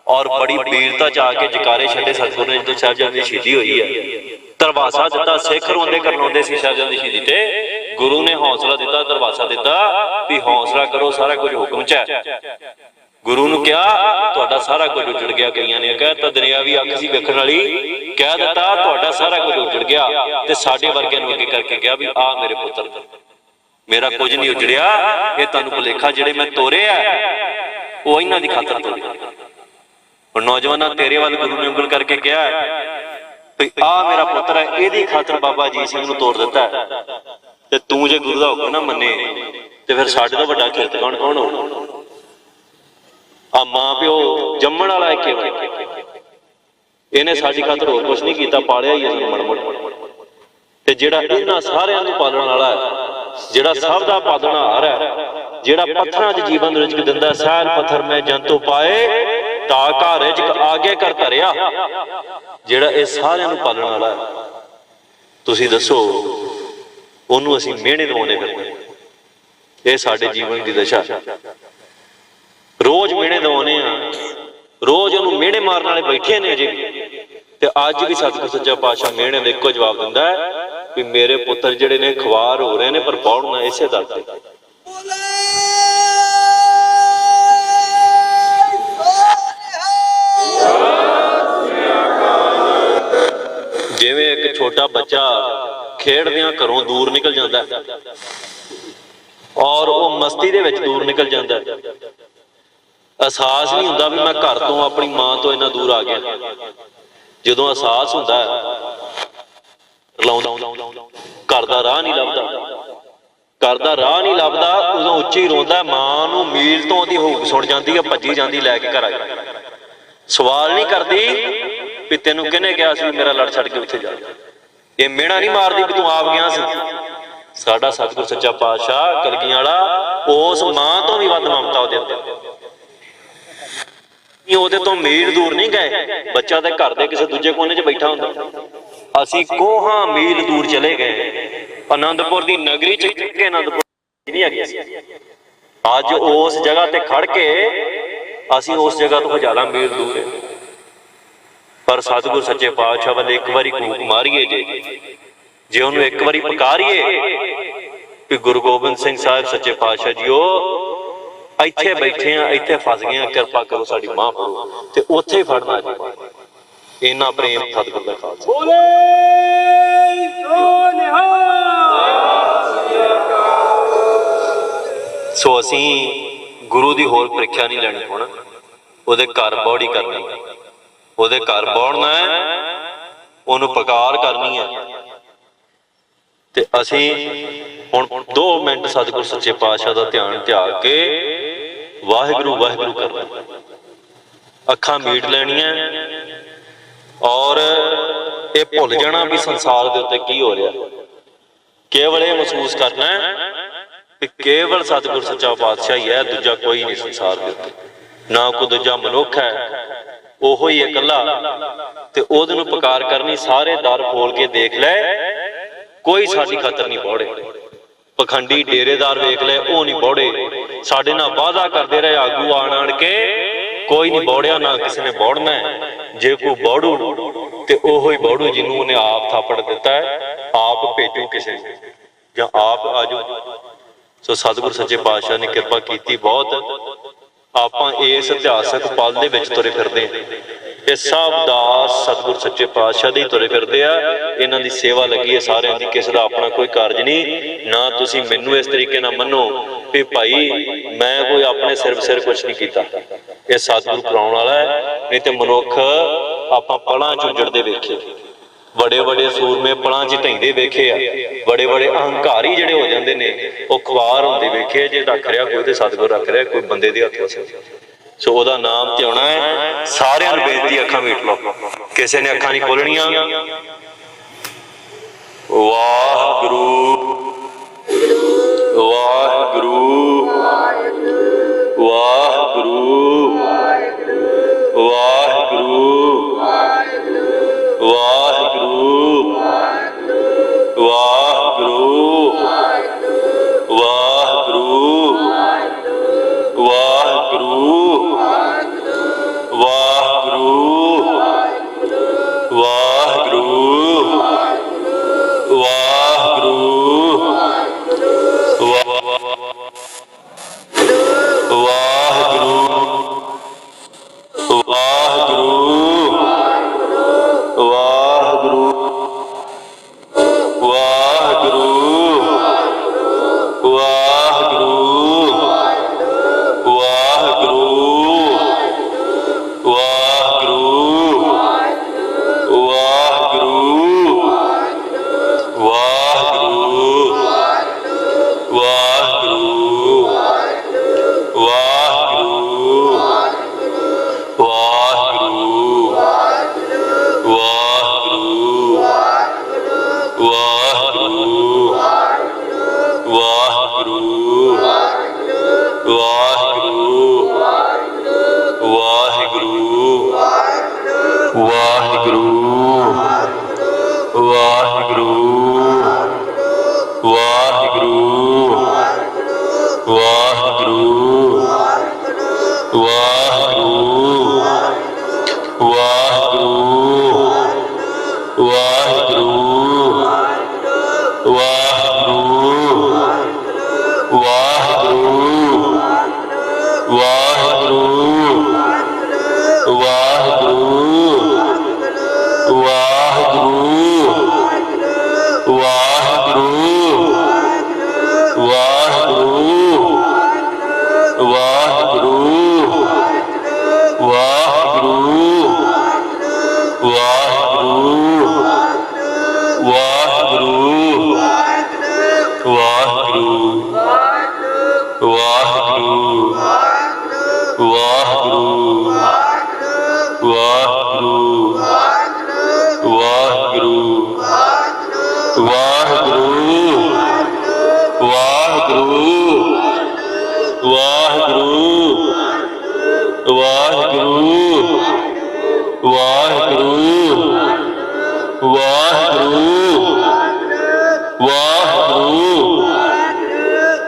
A: ਔਰ ਬੜੀ ਵੀਰਤਾ ਚ ਆ ਕੇ ਜਕਾਰੇ ਛੱਡੇ ਸਤਿਗੁਰ ਨੇ। ਜਦੋਂ ਸਾਹਿਬਜ਼ਾਦਿਆਂ ਦੀ ਸ਼ਹੀਦੀ ਹੋਈ ਹੈ, ਦਰਵਾਸਾ ਦਿੱਤਾ, ਸਿੱਖ ਰੋਂਦੇ ਕਰਨਾਉਂਦੇ ਸੀ ਸਾਹਿਬਜ਼ਾਦਿਆਂ ਦੀ ਸ਼ਹੀਦੀ ਤੇ। ਗੁਰੂ ਨੇ ਹੌਸਲਾ ਦਿੱਤਾ, ਦਰਵਾਸਾ ਦਿੱਤਾ ਵੀ ਹੌਸਲਾ ਕਰੋ, ਸਾਰਾ ਕੁਝ ਹੁਕਮ ਚ ਹੈ। ਗੁਰੂ ਨੂੰ ਕਿਹਾ ਤੁਹਾਡਾ ਸਾਰਾ ਕੁਝ ਉਜੜ ਗਿਆ। ਕਈਆਂ ਨੇ ਕਹਿਤਾ ਦੁਨਿਆਵੀ ਅੱਖ ਸੀ ਵੇਖਣ ਵਾਲੀ, ਕਹਿ ਦਿੱਤਾ ਤੁਹਾਡਾ ਸਾਰਾ ਕੁਝ ਉਜੜ ਗਿਆ। ਤੇ ਸਾਡੇ ਵਰਗਿਆਂ ਨੂੰ ਅੱਗੇ ਕਰਕੇ ਕਿਹਾ ਵੀ ਆ ਮੇਰੇ ਪੁੱਤਰ, ਮੇਰਾ ਕੁਝ ਨਹੀਂ ਉਜੜਿਆ, ਇਹ ਤੁਹਾਨੂੰ ਭੁਲੇਖਾ ਜਿਹੜੇ ਮੈਂ ਤੋਰੇ ਆ ਉਹ ਇਹਨਾਂ ਦੀ ਖਾਤਰ ਤੋਰੇ। ਹੁਣ ਨੌਜਵਾਨਾਂ ਤੇਰੇ ਵੱਲ ਗੁਰੂ ਨੇ ਉਂਗਲ ਕਰਕੇ ਕਿਹਾ ਵੀ ਆ ਮੇਰਾ ਪੁੱਤਰ ਹੈ, ਇਹਦੀ ਖਾਤਰ ਬਾਬਾ ਅਜੀਤ ਸਿੰਘ ਨੂੰ ਤੋੜ ਦਿੱਤਾ। ਤੇ ਤੂੰ ਜੇ ਗੁਰੂ ਦਾ ਹੁਕਮ ਨਾ ਮੰਨੇ ਤੇ ਫਿਰ ਸਾਡੇ ਤੋਂ ਵੱਡਾ ਕਿਰਤ ਕੌਣ ਹੋਣਾ? ਆ ਮਾਂ ਪਿਓ ਜੰਮਣ ਵਾਲਾ ਇੱਕ ਇਹਨੇ ਸਾਡੀ ਖਾਤਰ ਹੋਰ ਕੁਛ ਨਹੀਂ ਕੀਤਾ, ਪਾਲਿਆ ਹੀ ਸਾਨੂੰ ਮੜ। ਤੇ ਜਿਹੜਾ ਇਹਨਾਂ ਸਾਰਿਆਂ ਨੂੰ ਪਾਲਣ ਵਾਲਾ ਹੈ, ਜਿਹੜਾ ਸਭ ਦਾ ਪਾਲਣਹਾਰ ਹੈ, ਜਿਹੜਾ ਪੱਥਰਾਂ 'ਚ ਜੀਵਨ ਰਿਜ਼ਕ ਦਿੰਦਾ, ਸਹਿਲ ਪੱਥਰ ਮੈਂ ਜੰਤੂ ਪਾਏ ਤਾਂ ਘਰ ਰਿਜ਼ਕ ਆਗੇ ਕਰ ਧਰਿਆ, ਜਿਹੜਾ ਇਹ ਸਾਰਿਆਂ ਨੂੰ ਪਾਲਣ ਵਾਲਾ ਹੈ, ਤੁਸੀਂ ਦੱਸੋ ਉਹਨੂੰ ਅਸੀਂ ਮਿਹਣੇ ਦਵਾਉਣੇ ਫਿਰਦੇ? ਇਹ ਸਾਡੇ ਜੀਵਨ ਦੀ ਦਸ਼ਾ। ਰੋਜ਼ ਮਿਹਣੇ ਦਵਾਉਣੇ ਆ, ਰੋਜ਼ ਉਹਨੂੰ ਮਿਹਣੇ ਮਾਰਨ ਵਾਲੇ ਬੈਠੇ ਨੇ ਅਜੇ ਵੀ। ਤੇ ਅੱਜ ਵੀ ਸਤਿਗੁਰ ਸੱਚਾ ਪਾਤਸ਼ਾਹ ਮਿਹਣੇ ਦਾ ਇੱਕੋ ਜਵਾਬ ਦਿੰਦਾ ਹੈ ਵੀ ਮੇਰੇ ਪੁੱਤਰ ਜਿਹੜੇ ਨੇ ਖੁਆਰ ਹੋ ਰਹੇ ਨੇ, ਪਰ ਪੌੜਨਾ ਇਸੇ ਦਰ ਤੇ। ਜਿਵੇਂ ਇੱਕ ਛੋਟਾ ਬੱਚਾ ਖੇਡਦਿਆਂ ਘਰੋਂ ਦੂਰ ਨਿਕਲ ਜਾਂਦਾ ਔਰ ਉਹ ਮਸਤੀ ਦੇ ਵਿੱਚ ਦੂਰ ਨਿਕਲ ਜਾਂਦਾ, ਅਹਿਸਾਸ ਨਹੀਂ ਹੁੰਦਾ ਵੀ ਮੈਂ ਘਰ ਤੋਂ, ਆਪਣੀ ਮਾਂ ਤੋਂ ਇੰਨਾ ਦੂਰ ਆ ਗਿਆ। ਜਦੋਂ ਅਹਿਸਾਸ ਹੁੰਦਾ ਘਰ ਦਾ ਰਾਹ ਨਹੀਂ ਲੱਭਦਾ, ਘਰ ਦਾ ਰਾਹ ਨਹੀਂ ਲੱਭਦਾ, ਉਦੋਂ ਉੱਚੀ ਰੋਂਦਾ। ਮਾਂ ਨੂੰ ਮੀਲ ਤੋਂ ਉਹਦੀ ਹੂਕ ਸੁਣ ਜਾਂਦੀ ਹੈ, ਭੱਜੀ ਜਾਂਦੀ ਲੈ ਕੇ ਘਰ ਆ ਜਾਂਦੀ, ਸਵਾਲ ਨਹੀਂ ਕਰਦੀ ਵੀ ਤੈਨੂੰ ਕਿਹਨੇ ਕਿਹਾ ਸੀ ਮੇਰਾ ਲੜ ਛੱਡ ਕੇ ਉੱਥੇ ਜਾ। ਇਹ ਮਿਹਣਾ ਨਹੀਂ ਮਾਰਦੀ ਵੀ ਤੂੰ ਆਪ ਗਿਆ ਸੀ। ਸਾਡਾ ਸਤਿਗੁਰ ਸੱਚਾ ਪਾਤਸ਼ਾਹ ਕਲਗੀਆਂ ਵਾਲਾ ਉਸ ਮਾਂ ਤੋਂ ਵੀ ਵੱਧ ਮਮਤਾ ਉਹਦੇ ਉੱਤੇ। ਉਹਦੇ ਤੋਂ ਮੀਲ ਦੂਰ ਨਹੀਂ ਗਏ, ਬੱਚਾ ਤੇ ਘਰ ਦੇ ਕਿਸੇ ਦੂਜੇ ਕੋਨੇ 'ਚ ਬੈਠਾ ਹੁੰਦਾ, ਅਸੀਂ ਕੋਹਾਂ ਮੀਲ ਦੂਰ ਚਲੇ ਗਏ। ਆਨੰਦਪੁਰ ਦੀ ਨਗਰੀ 'ਚ ਆਨੰਦਪੁਰ ਨਹੀਂ ਹੈਗੀ, अज उस जगह ते खड़ के असीं उस जगह तो हज़ारां मील दूर है, पर सतगुर सच्चे पातशाह वाले एक बारी कूक मारीए जे उन्होंने एक बारी पुकारीए कि गुरु गोबिंद सिंह साहब सच्चे पातशाह जीओ इत्थे बैठे हैं, इत्थे फस गए हैं, कृपा करो साडी मां करो, ते उत्थे ही फड़ना जी। इन्ना प्रेम सतगुर दा खालसा। सो असी गुरु की होर प्रीख्या नहीं लैनी, हुण उहदे घर बौड़ी करनी, उहदे घर बौड़ना है, उहनूं पुकार करनी है, ते असी हुण 2 मिनट सतगुर सच्चे पातशाह का ध्यान त्याग के वाहिगुरू वाहिगुरू करना, अखां मीट लैणियां और ये भुल जाना भी संसार के उत्ते की हो रहा। केवल ये महसूस करना है कि केवल सतगुर सच्चा पातशाह ही है, दूजा कोई नहीं संसार के उत्ते, ना कोई दूजा मनुख है, ओहो ही इकल्ला। ते ओहदे नूं पुकार करनी, सारे दर खोल के देख ले, कोई साडी खातर नहीं बौड़े। पखंडी डेरेदार वेख ले, वो नहीं बौड़े। साडे नाल वादा करते रहे आगू आण के, कोई नहीं बौड़िया, ना किसी ने बौड़ना है। जे कोई बौड़ू तो ओहो ही बौड़ू जिन्होंने उन्हें आप थापड़ दिता है, आप भेजो किसी या आप आजो। सो सतगुर सच्चे पातशाह ने कृपा की बहुत। आपां इस इतिहासक पल दे विच तुरे फिरदे हैं, ये सब दास सतगुर सच्चे पातशाह दे तुरे फिरदे आ, इन्हां दी सेवा लगी है सारिआं दी, किसी दा अपना कोई कारज नहीं। ना तुसीं मैनूं इस तरीके नाल मन्नो कि भाई मैं कोई अपने सिर कुछ नहीं कीता, ये सतगुर कराउण वाला है। नहीं तो मनुख आपां पलां च उजड़दे वेखे, बड़े बड़े सूरमे पलां च ढहिंदे वेखे आ, बड़े बड़े अहंकारी जिहड़े हो जांदे ने वो खुआर हुंदे वेखे। जे रख रहा कोई तो सतगुर रख रहा, कोई बंदे दे हत्थों से। सो ओहदा नाम ध्याना है। सारिआं नूं बेनती, अखां मीट लो, किसी ने अखां नहीं खोलणियां। वाहिगुरू वाहिगुरू वाहिगुरू वाहिगुरू वाहिगुरू वाहिगुरू वाहिगुरू वाहिगुरू वाहिगुरू वाहिगुरू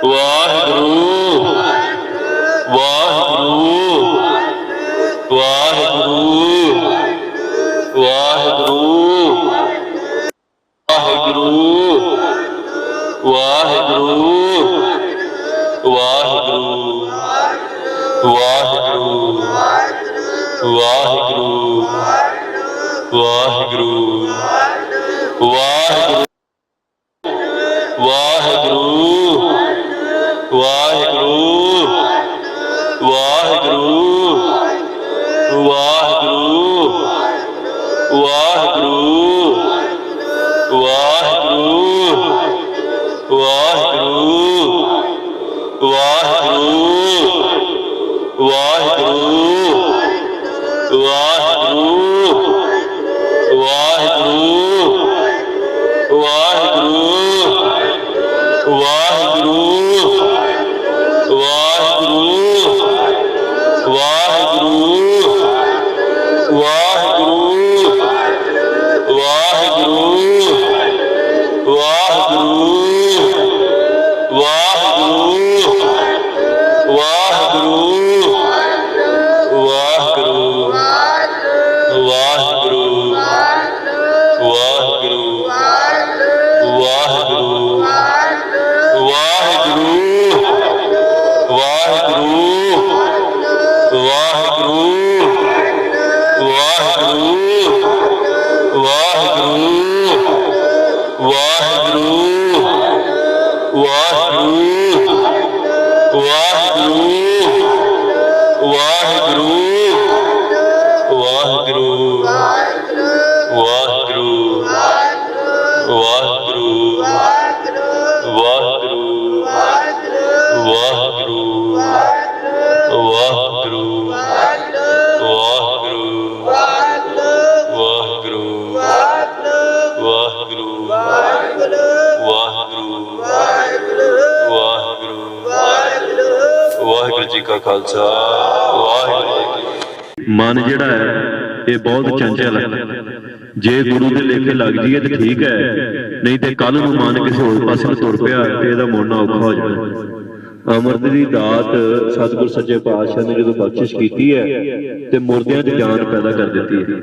A: वाहिगुरू ਵਾਹਿਗੁਰੂ ਵਾਹਿਗੁਰੂ ਵਾਹਿਗੁਰੂ ਵਾਹਿਗੁਰੂ ਵਾਹਿਗੁਰੂ ਵਾਹਿਗੁਰੂ ਵਾਹਿਗੁਰੂ ਵਾਹਿਗੁਰੂ ਵਾਹਿਗੁਰੂ ਵਾਹਿਗੁਰੂ ਵਾਹਿਗੁਰੂ खालसा वाहिगुरू। मन जिहड़ा है ये बहुत चंचल है, जे गुरु के लेखे लग जाइए तो ठीक है, नहीं तो कल नूं मन किसी होर पासे तुर पिया तो इहदा मुड़ना औखा हो जाए। अमृत की दात सतगुर सच्चे पातशाह ने जो बख्शिश की है तो मुर्दियां च जान पैदा कर दी है।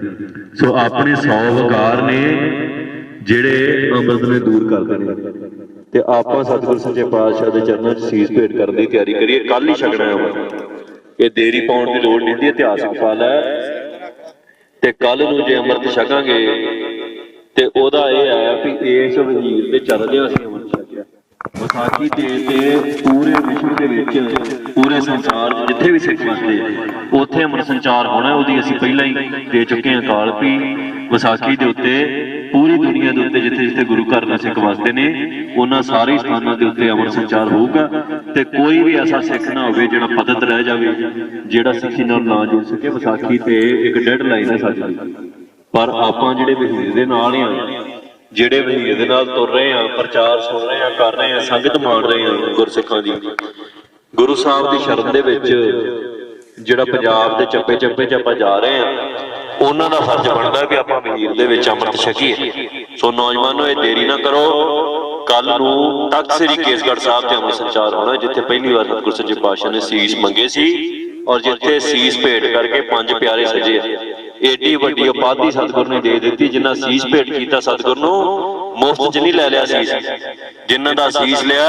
A: सो अपने 100 विकार ने जिहड़े अमृत ने दूर कर देने ते आपां सतगुर सच्चे पातशाह दे चरणों च सीस भेंट करने की तैयारी करिए। कल ही छकना है, ये देरी पाउण की लोड़ नहीं, इतिहासक फल है। ते कल नूं जे अमृत छकांगे ते ओदा ये है भी इस वजीर दे चलदे असीं अमृत छकिया। विसाखी ते पूरे विश्व दे विच पूरे संसार जिथे भी सिख वसदे उत्थे अमृत संचार होना, ओदी असीं पहिलां ही दे चुके हैं काल भी विसाखी दे उत्ते पूरी दुनिया के उत्ते जिथे जिथे गुरु घर में सिख वसते ने उन्हां सारे स्थानों के उत्ते अमृत संचार होगा। ते कोई भी ऐसा सिख ना होवे जिहड़ा पतत रह जावे, जिहड़ा सिक्खी नाल ना जुड़ सके। विसाखी ते एक डेडलाइन है साडी, पर आपां जिहड़े वहीर दे नाल हां, जिहड़े वहीर दे नाल तुर रहे हैं, प्रचार सुन रहे हैं, कर रहे हैं, संगत मान रहे हैं गुरसिखां दी, गुरु साहब की शरण दे विच जिहड़ा पंजाब दे चप्पे चप्पे च आपां जा रहे हैं, उन्हां दा फर्ज बनदा कि आपां वहीर दे विच अमृत छकीए। सो नौजवानों ये देरी ना करो, कल नूं तख्त श्री केसगढ़ साहब ते अमृत संचार होना, जिथे पहली बार सतगुर सच्चे पातशाह ने सीस मंगे सी और जिथे सीस भेंट करके 5 प्यारे सजे। एडी वड्डी उपाधि सतगुर ने दे दी, जिन्ना सीस भेंट किया सतगुर नूं मुफ्त च नहीं ले लिया सीस, जिन्हां दा सीस लिया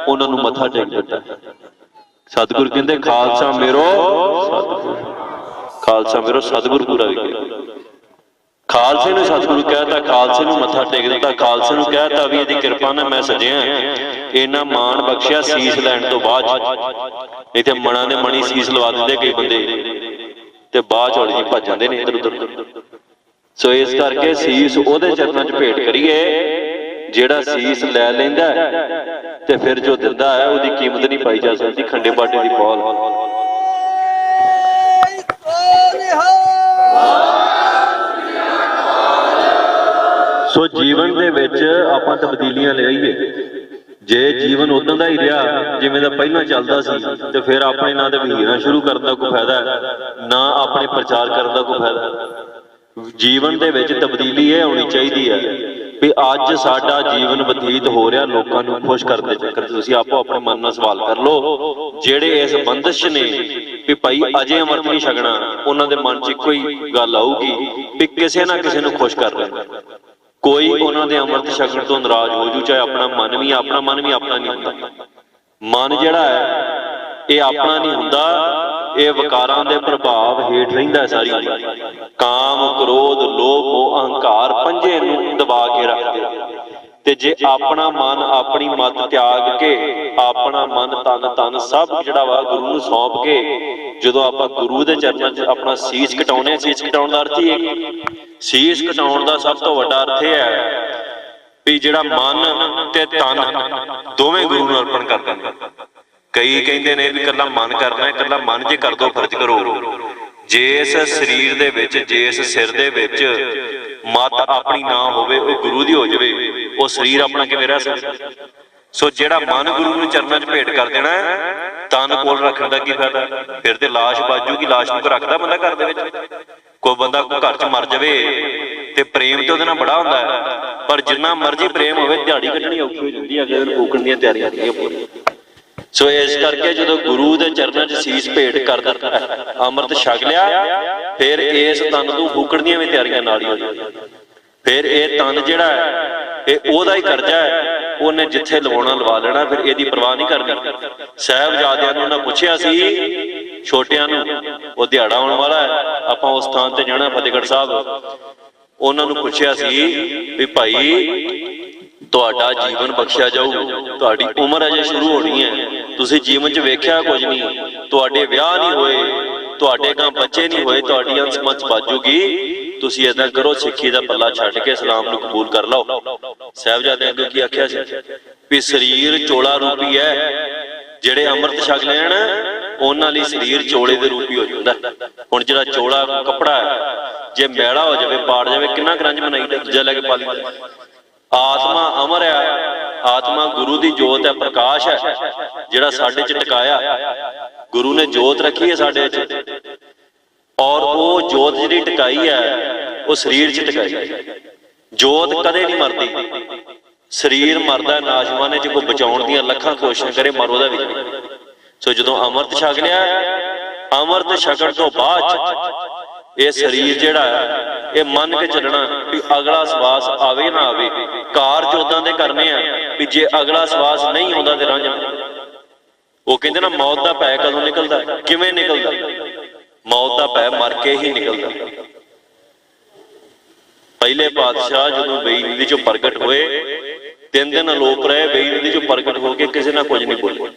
A: उन्हां नूं मत्था टेक दिता। सतगुर कहंदे खालसा मेरो सतगुर, खालसा मेरो सतगुर पूरा भी किया। खालसे ने सतगुरु कहता, खालसे नूं मत्था टेक दिता, खालसे नूं कहता भी इहदी किरपा नाल मैं सजिया, इन्ना मान बख्शिया सीस लैण तो बाद। नहीं ते मणा ने मणी सीस लवा दिंदे कई बंदे ते बाद चौड़ी जी भज जांदे ने इधर उधर। सो इस करके सीस ओहदे चरणां च भेंट करिए, जिहड़ा सीस लै लैंदा ते फिर जो दिंदा है ओहदी कीमत नहीं पाई जा सकती। खंडे बाटे दी पौल सो जीवन दे विच आपां तब्दीलियां लिआईए। जे जीवन उदां दा ही रहा जिवें दा पहिलां चलदा सी ते फिर अपने ना ते वहीरां शुरू करन दा कोई फायदा है, ना अपने प्रचार करन दा कोई फायदा। जीवन दे विच तब्दीली ये होनी चाहिदी है भी अज साडा जीवन बतीत हो रहा लोकां नूं खुश करन दे चक्कर तुसीं आपो अपने मन नाल सवाल कर लो। जिहड़े इस बंदिश ने भी भाई अजे अमृत नहीं छकना, उन्हां दे मन च इक्को ही गल आऊगी भी किसे ना किसे नूं खुश कर लेना। कोई उन्होंने अमृत छकण तो नाराज हो जू, चाहे अपना मन भी अपना नहीं होता। मन जिहड़ा है ये अपना नहीं हुंदा, ये विकारां दे प्रभाव हेठ रहिंदा सारी उम्र। काम क्रोध लोभ मोह अहंकार पंजे नूं दबा के रखदे। ते जे अपना मन अपनी मत त्याग के अपना मन तन सब जिहड़ा वा गुरु नूं सौंप के जदों आपां गुरु दे चरनां च अपना सीस घटाउने, सीस घटाउण दा अर्थ ही है, सीस घटाउण दा सब तो वड्डा अर्थ है भी जिहड़ा मन ते तन दोवें गुरु नूं अर्पण कर दिंदा। कई कहंदे ने भी कल्ला मन करना है, कल्ला मन जे कर दो फर्ज करो। जिस शरीर दे विच जिस सिर दे विच मत अपनी ना होवे वो गुरु दी हो जावे, वो शरीर अपना किवें रह सकदा। सो जिहड़ा मन गुरु नूं चरनां च भेंट कर देना, तन कोल रखण दा की फायदा? फिर ते लाश बाजूगी, लाश नूं रखदा बंदा घर दे विच। कोई बंदा घर च मर जावे ते प्रेम ते उहदे नाल बड़ा हुंदा है, पर जिन्ना मर्जी प्रेम होवे दिहाड़ी कड्ढणी औखी हो जांदी है, अगले दिन फूकण दीआं तैयारियां होंदियां पूरीआं। सो इस करके जो गुरु के चरणों च सीस भेंट कर दिता, अमृत छक लिया, फिर इस तन को फूकण दी भी तैयारियां नाल ही हो जांदियां। फिर ये तन जिहड़ा है ये ओहदा ही करजा है, उन्हें जिथे लवाउणा लवा लेना, फिर इहदी परवाह नहीं करनी। साहिबजादियां नूं उन्हां पुछिया सी, छोटियां नूं वो दिहाड़ा आउण वाला है, आपां उस स्थान ते जाना फतेहगढ़ साहब, उन्हां नूं पुछिया सी भी भाई तुहाडा जीवन बख्शिया जाऊ, तुहाडी उम्र अजे शुरू होनी है, तुसीं जीवन च वेख्या कुछ नहीं, तुहाडे विआह नहीं होए, तुहाडे गां बच्चे नहीं होए, तुहाडी अंश मंच बाजूगी, तुसीं इदां करो सिੱਖੀ दा पल्ला छड्ड के इस्लाम नूं कबूल कर लो। साहिबजादियां अगे की आख्या सी भी शरीर चोला रूपी है, जिहड़े अमृत छक लैण उन्हां लई शरीर चोले दे रूपी हो जांदा। हुण जिहड़ा चोला कपड़ा है जे मैला हो जावे पाड़ जावे किन्ना करंज बनाईदा, दूजा लैके पा लईदा। आत्मा अमर है, आत्मा गुरु की जोत है, प्रकाश है, जिहड़ा साडे च टिकाया गुरु ने जोत रखी है साडे च, और वो जोत जिहड़ी टिकाई है वो शरीर च टिकाई है। जोत कदे नहीं मरदी, शरीर मरदा नाशवाने च कोई बचाउण दीआं लखां कोशिशां करे मर ओहदा विच नहीं। सो जदों अमृत छक लिया, अमृत छकण तो बाद ये शरीर जिहड़ा है ये मन के चलना भी अगला सवास आवे ना आवे, कारज उदां दे करने आ भी जे अगला सवास नहीं आउंदा ते रह जांदा। वो कहंदे ना मौत दा भै कदों निकलदा, किवें निकलदा? मौत दा भै मर के ही निकलदा। पहले पातशाह जदों बेई नदी चों प्रगट होए, 3 दिन अलोप रहे, बेई नदी चों प्रगट होके किसी ना कुछ नहीं बोले,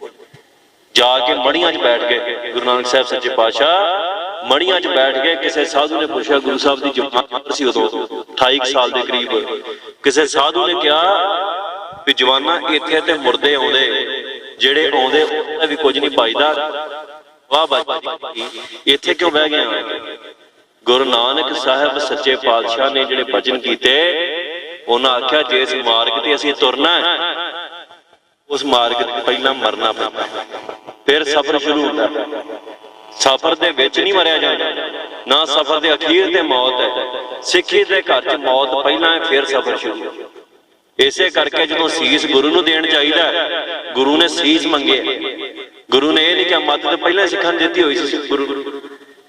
A: जाके मड़ियां च बैठ गए। गुरु नानक साहब सच्चे पातशाह मड़ियां च बैठ गए। किसी साधु ने पूछा, गुरु साहब की जवान सी उदों 28 साल के करीब, किसी साधु ने कहा भी जवाना इत्थे ते मुरदे आउंदे, जिहड़े आउंदे उहदा भी कुछ नहीं पाईदा, वाह बाबा इत्थे क्यों बह गए? गुरु नानक साहब सच्चे पातशाह ने जिहड़े वचन कीते, उन्हां आख्या जिस मार्ग ते असीं तुरना है उस मार्ग ते पहला मरना पैंदा, फिर सफर शुरू हुंदा। सफर दे विच नहीं मरिया जांदा, ना सफर दे अखीर ते मौत है। सिੱਖੀ दे घर च मौत पहला है, फिर सफर शुरू। इसे करके जदों सीस गुरु नूं देण चाहीदा, गुरु ने सीस मंगे। गुरु ने यह नहीं कहा मत तो पहले सिखां नूं दित्ती होई सी। गुरु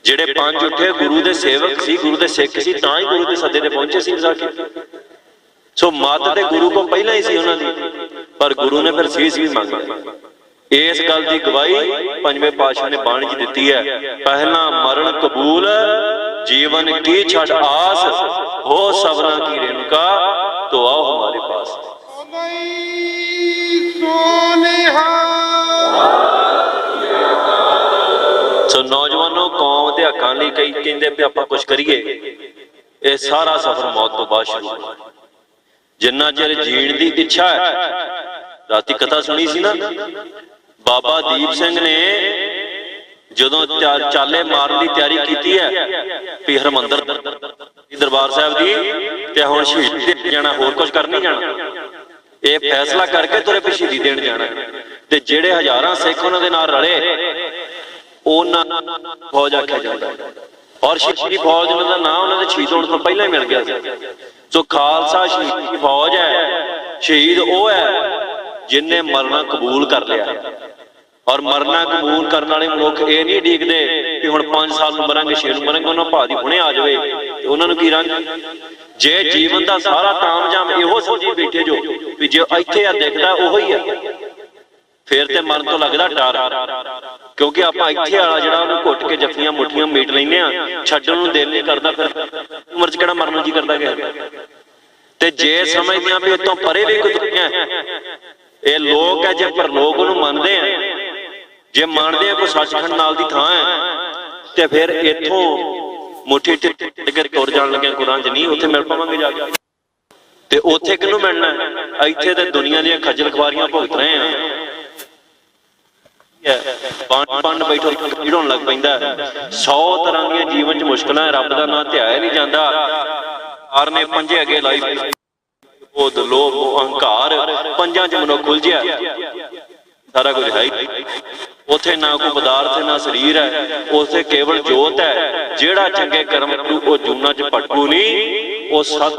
A: जिहड़े 5 उठे गुरु दे सेवक सी, गुरु दे सिੱਖ सी, तां ही गुरु दे सदे ते पहुंचे सी विसाखी। सो मत ते गुरु को पहला ही सी उन्हां दी, पर गुरु ने फिर सीस भी मंगा। इस गल की गवाही पंजवें पातशाह ने बाणी च दित्ती है, पहला मरण कबूल जीवन की छड़ आस, हो सबना की रेणुका तो आओ हमारे पास। सो नौजवानों कौम दे हक्कां लई कई कहंदे भी आपां कुछ करिए, यह सारा सफर मौत तो बाद शुरू होना। जिन्ना चिर जीण दी इच्छा है, राती कथा सुनी सी ना, बाबा दीप सिंह ने जदों चाले मारन की तैयारी की है भी हरमंदर दरबार साहब की ते हुण शहीदी जाना, होर कुछ कर नहीं जाना, ये फैसला करके तुरे पे शहीदी देण जाना। ते जिहड़े हजारां सिख उन्हां दे नाल रले उन्हां फौज आख्या जांदा, और शहीदी फौज दा नाम उन्हां दे शहीद होण तो पहला ही मिल गया सी। सो खालसा शहीद की फौज है, शहीद वो है जिन्हें मरना कबूल कर लिया। और मरना कबूल करने वाले मनुख ये नहीं उडीकदे कि हुण 5 साल मरांगे 6 मरांगे, उन्होंने भादी हुणे आ जाए तो उन्होंने की रंग जे जीवन का सारा तामझाम इहो समझी बैठे जो भी जो इत्थे आ दिखदा उहो ही है, फिर तो मरन तो लगदा डर, क्योंकि आपां इत्थे वाला जिहड़ा उहनूं घुट के जफ्फियां मुठियां मीट लैंदे आ, छड्डण नूं दिल नहीं करदा, फिर उमर च किहड़ा मरन नूं जी करदा कि ते जे समझदे आ भी इतों परे भी कोई दुनिया है, ये लोग है जे परलोक नूं मनदे आ, जे मनदे आ कोई सचखंड नाल दी थां है, ते फिर इत्थों मुट्ठी टिक के तुर जाण लगे कुरान च नहीं उत्थे मिल पावांगे जाके, ते उत्थे किहनूं मिलना, इत्थे ते दुनिया दी खज्जल खुआरियां भुगत रहे हैं। पंड बैठो होण लग पैंदा, 100 तरह दी जीवन च मुश्किलां, रब दा नाम ध्याया नहीं जांदा, आर ने पंजे अगे लाई, क्रोध लोभ अहंकार पंजां च मनुख उलझिया, सारा कुछ है ही उथे, ना कोई पदार्थ ना शरीर है, उथे केवल जोत है, जेड़ा चंगे कर्म करू वो जूना च भटकू नहीं, वो सत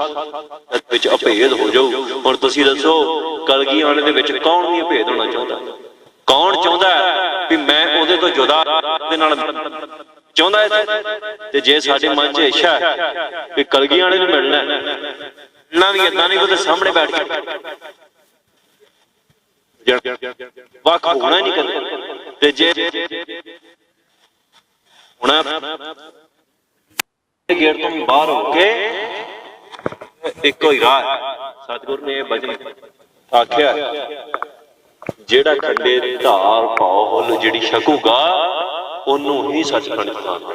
A: विच अभेद हो जाऊ। हुण तुसीं दसो कलगी वाले दे विच कौन नहीं अभेद होना चाहुंदा, कौन चाहुंदा भी मैं उहदे तो जुदा दे नाल चाहुंदा है, ते जे साडे मन च इच्छा है भी कलगी वाले नूं मिलना ना भी इदां नहीं, ਉਹਦੇ सामने बैठ के वक होना नहीं करते, ते जे हुण गेट तो बाहर होके इको ही राह, सतगुरु ने बचन आख्या, जेड़ा खंडे धार पाहुल जिहड़ी छकूगा ओनू ही सचखंड खाना।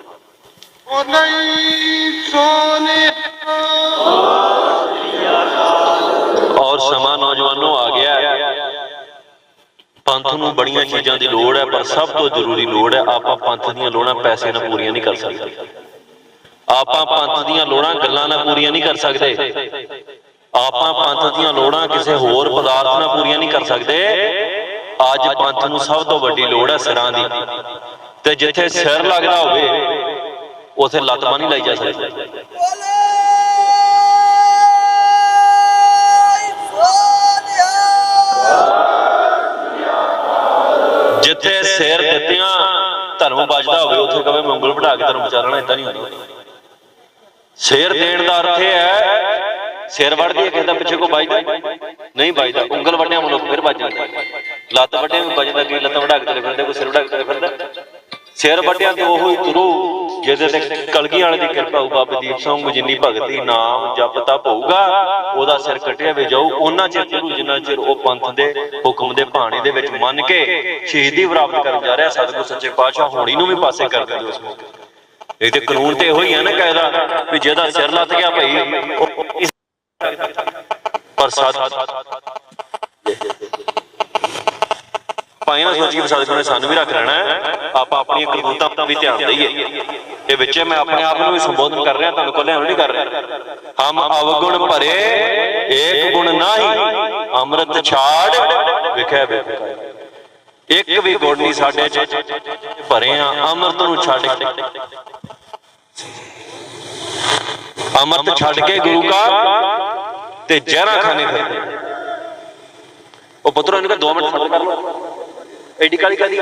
A: और समा नौजवानों आ गया, पंथ नूं बड़ियां चीज़ां दी लोड़ है, पर सब तो जरूरी लोड़ है आपां पंथ दीयां लोड़ां पैसे नाल पूरियां नहीं कर सकते, आपां पंथ दीयां लोड़ां गल्लां नाल पूरियां नहीं कर सकते, आपां पंथ दीयां लोड़ां किसी होर पदार्थ नाल पूरियां नहीं कर सकते। अज पंथ नूं सब तो वड्डी लोड़ है सिरां दी, ते जिथे सिर लगदा होवे उथे लत्त बांह नहीं लाई जा सकदी। जिथे सिर दित्तियां धर्म बजदा होवे उथे कहे मैं उंगल बढ़ा के धर्म चालना, इदां नहीं होंदा। सिर देण दा अर्थ है सिर वढ़ दिए कहता पिछे को बजदा नहीं, बजदा उंगल वढ़िया मनुख फिर बज जांदा, लत्त वढ़िया भी बजदा, कि लत्त वढ़ा के चले फिरदे, कोई सिर वढ़ा के चले फिरदा, सिर वढ़िया ते ओहो ही तुरू जिहदे ते कलगी वाले दी किरपा होऊ, बाबा दीप सिंह जिन्नी भगती नाम जप तप होऊगा ओहदा सिर कटिया भी जाऊ, ओना चिर तुरू जिन्ना चिर ओ पंथ दे हुक्म दे भाणे दे विच मन के शहीदी प्राप्त करन जा रहा। सतगुर सच्चे पातशाह होणी नूं भी पासे कर दिंदे उस मौके, एक ते कानून ते इहो ही है ना कायदा भी जिहदा सिर लत गया भाई, पर भाई ना सोचिए सतगुर ने सानू भी रख लेना है, आप अपनी करतूतां पर भी ध्यान दईए। ये विचे मैं अपने आप को भी संबोधन कर रहा, तुहानू कल्ले नहीं कर रहा। हम अवगुण भरे एक गुण नाही, अमृत छाड़ विखै बेकार, एक भी गुण नहीं साडे च भरे आ, अमृत नूं छड्ड अमृत छड्ड के गुरु का ते जहरा खाने फिरदे। ओ पुत्रो इनका 2 मिनट सबर कर लो, एडी काली कादी ओ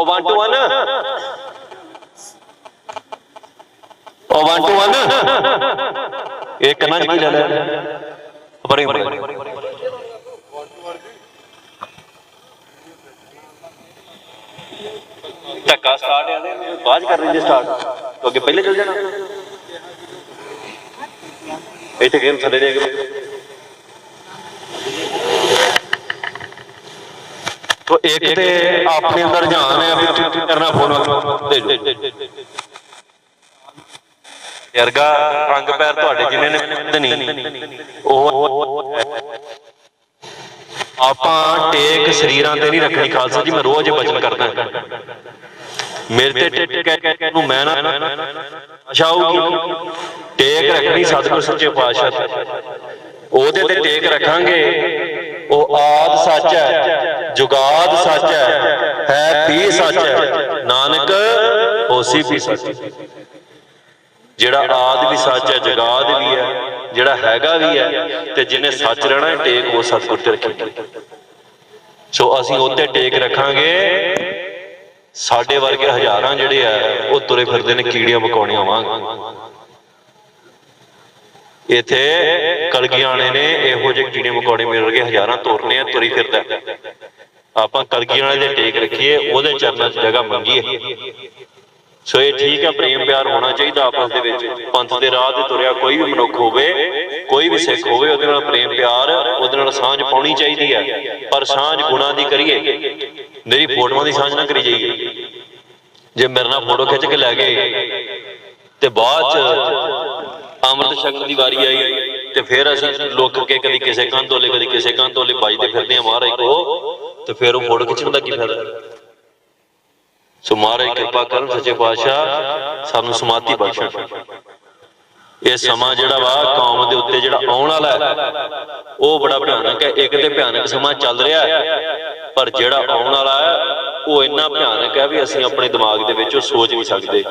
A: 1 2 1 ओ 1 2 1 एक कन्ना च की ले ले परे धक्का स्टार्ट है, बाद कर लेंगे स्टार्ट, तो अगे पहले चल जाना, इतने गेम थले जाएगा। तो एक ते अपने अंदर ध्यान है करना, फोन अर्गा अंग पैर तुहाडे जिन्हें ने नहीं, आपां टेक शरीरां ते नहीं रखनी। खालसा जी मैं रोज बचन करदा, मेरे ते टेक नूं मैं ना आशा होगी, टेक रखनी सतगुर सच्चे पातशाह ओहदे ते टेक रखांगे, ओ आद सच है, जुगाद सच है भी सच है, नानक होसी भी सच। जिहड़ा आद भी सच है, जुगाद भी है, जिहड़ा हैगा भी है, ते जिन्हें सच रहना है टेक वो सतगुर ते रखी। सो असीं उत्ते टेक रखांगे, साडे वर्गे हज़ारां जिहड़े आ वो तुरे फिरदे ने कीड़ियां मकौड़ियां वांग, इत्थे कलगीआणे ने इहो ਜਿਹੇ कीड़े मकौड़े मिल गए हज़ारां तुरने तुरी फिरदा आपां कलगीआणे दे टेक रखीए ਉਹਦੇ चरणों च जगह मंगीए सो ये ठीक है प्रेम प्यार होना चाहिए आपस दे विच पंथ दे राह ते तुरिया कोई भी मनुख होवे कोई भी सिख होवे ਉਹਦੇ ਨਾਲ प्रेम प्यार ਉਹਦੇ ਨਾਲ ਸਾਂਝ पाउणी चाहिदी है पर साँझ गुणां दी करिए मेरी फोटोआं दी साँझ ना करी जाइए जे मेरे नाल फोटो खिच के लै गए ते बाद च अमृत छकण दी वारी आई ते फिर असीं लुक के कदी किसे कंध तोले कदी किसे कंध तोले बजदे फिरदे महाराज को ते फिर वो फोटो खिच्चण दा की फायदा सो महाराज कृपा करन सच्चे पातशाह सानू समाधि बख्शण ये समा जिहड़ा वा कौम दे उत्ते जिहड़ा आउण वाला है वो बड़ा भयानक है एक ते भयानक समा चल रहा है पर जिहड़ा आउण वाला है वो इन्ना भयानक है भी असीं अपने दिमाग दे विच सोच नहीं सकदे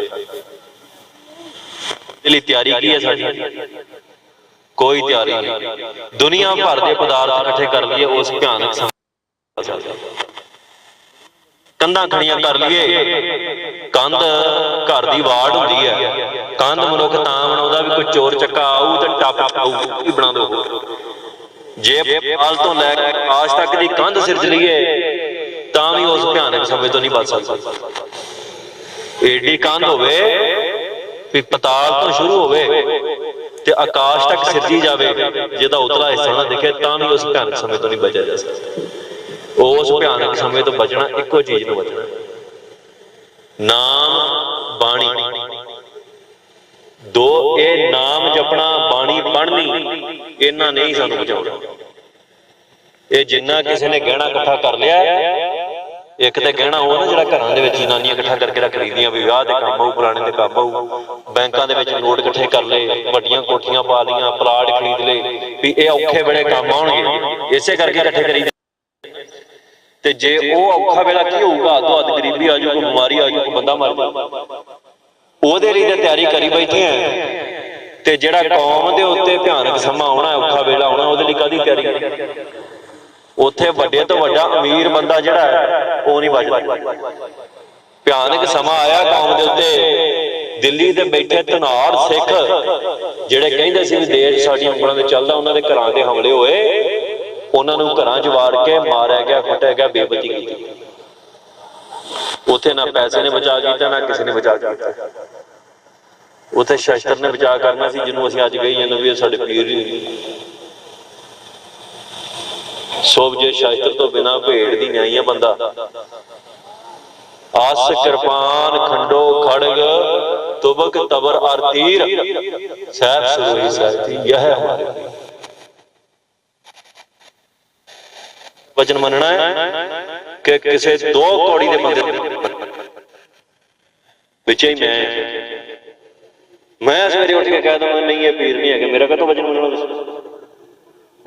A: इसलिए तैयारी की है साडी कोई तैयारी नहीं दुनिया भर के पदार्थ इकट्ठे कर लिए उस भयानक कंधां खड़ियां कर लिए कंध घर की वाड़ होंदी है कंध मनुख तां बनाउंदा भी कोई चोर चक्का आऊ ते टप आऊ भी बना दो जे पाल तो लैके आकाश तक की कंध सिरज लीए तां भी उस भयानक समय तो नहीं बच सकदा एडी कंध होवे भी पताल तो शुरू होवे ते आकाश तक सिरजी जावे जिहदा उतला हिस्सा ना दिखे तां भी उस भयानक समय तो नहीं बचा जा सकदा उस भयानक समय तो बचना इक्को चीज तो बचना नाम बाणी दो ये नाम जपना बाणी पढ़नी इन्ना नहीं सानू बचाउणा ये जिन्ना किसी ने गहना इकट्ठा कर लिया एक तो गहना हो ना जिहड़ा घरां दे विच जनानियां इकट्ठा करके रख लईदियां भी विआह दे काम आऊ फलाणे दे काम आऊ बैंकां दे विच नोट इकट्ठे कर ले वड्डियां कोठियां पा लईयां प्लाट खरीद ले भी ये औखे वेले काम आउणगे इसे करके इकट्ठे करी ते जे वो औखा वेला की होऊगा तो अद गरीबी आ जाऊ कोई बीमारी आ जाऊ कोई बंदा मर जाऊ ओहदे लई ते तैयारी करी बैठे हैं ते जिहड़ा कौम दे उत्ते भयानक समा आउणा औखा वेला आउणा ओहदे लई काहदी तैयारी उत्थे वड्डे तो वड्डा अमीर बंदा जिहड़ा है वो नहीं बचदा भयानक समा आया कौम दे उत्ते दिल्ली दे बैठे धनाड़ सिख जिहड़े कहिंदे सी भी देश साडीआं ਉਂਗਲਾਂ ते चलदा उन्हां दे घरां ते हमले होए उन्हां नूं घरां च वार के मारिया गया कुੱਟਿਆ गया बेबती की उत्थे ना पैसे ने बचा कीता ना किसी ने बचा कीता उत्थे शस्त्र ने बचा करना सी जिन्हों असीं अज कही जांदे भी साडे पीर नहीं सोभ जे शस्त्र तो बिना भेड़ दी न्याई है बंदा आस कृपान खंडो खड़ग तुबक तबर और तीर सैफ सुरोही साथी यह है हमारे वचन मनना है कि किसी दो कौड़ी के बंदे विच ही मैं सवेरे उठ के कह दूंगा नहीं ये पीर नहीं है मेरा कदों वचन मनना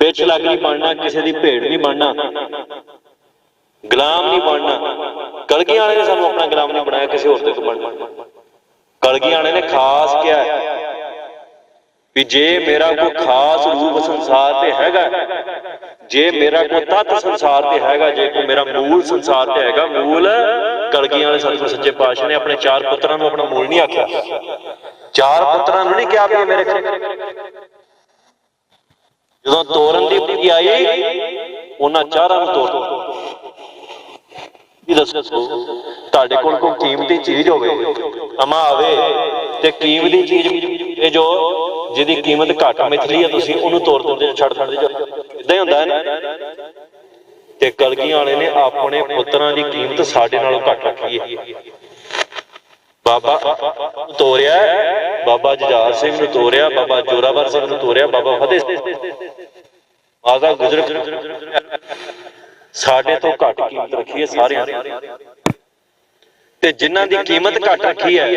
A: पिछ लग नहीं बनना किसी की भेड़ नहीं बनना गुलाम नहीं बनना कलगी वाले ने सानू अपना गुलाम नहीं बनाया किसी होर तक बनना कलगी वाले ने खास क्या है भी जे मेरा कोई खास रूप संसार ते हैगा जे मेरा कोई तत्त संसार ते हैगा जे कोई मेरा मूल संसार ते हैगा मूल कलगी वाले सतगुरु सच्चे पातशाह ने अपने चार पुत्रां नूं अपना मूल नहीं आख्या चार पुत्रां नूं नहीं कहा भी मेरे जो तोड़न की विधि आई उन्हां चारां नूं तोड़ दसो तुहाडे कोल कोई कीमती चीज होवे अमा आवे ते कीमती चीज जो जिहदी कीमत घट मिथली है तुसीं उहनूं तोड़ दिंदे छड्ड दिंदे इदां ही हुंदा है ना ते कलगी वाले ने अपने पुत्रां दी कीमत साडे नालों घट रखी है बाबा तोड़िया बाबा जुझार सिंह नूं तोड़िया बाबा जोरावर सिंह नूं तोड़िया बाबा फतेह माता गुजर साडे तो घट कीमत रखी है सारियां ते जिन्हां दी कीमत घट रखी है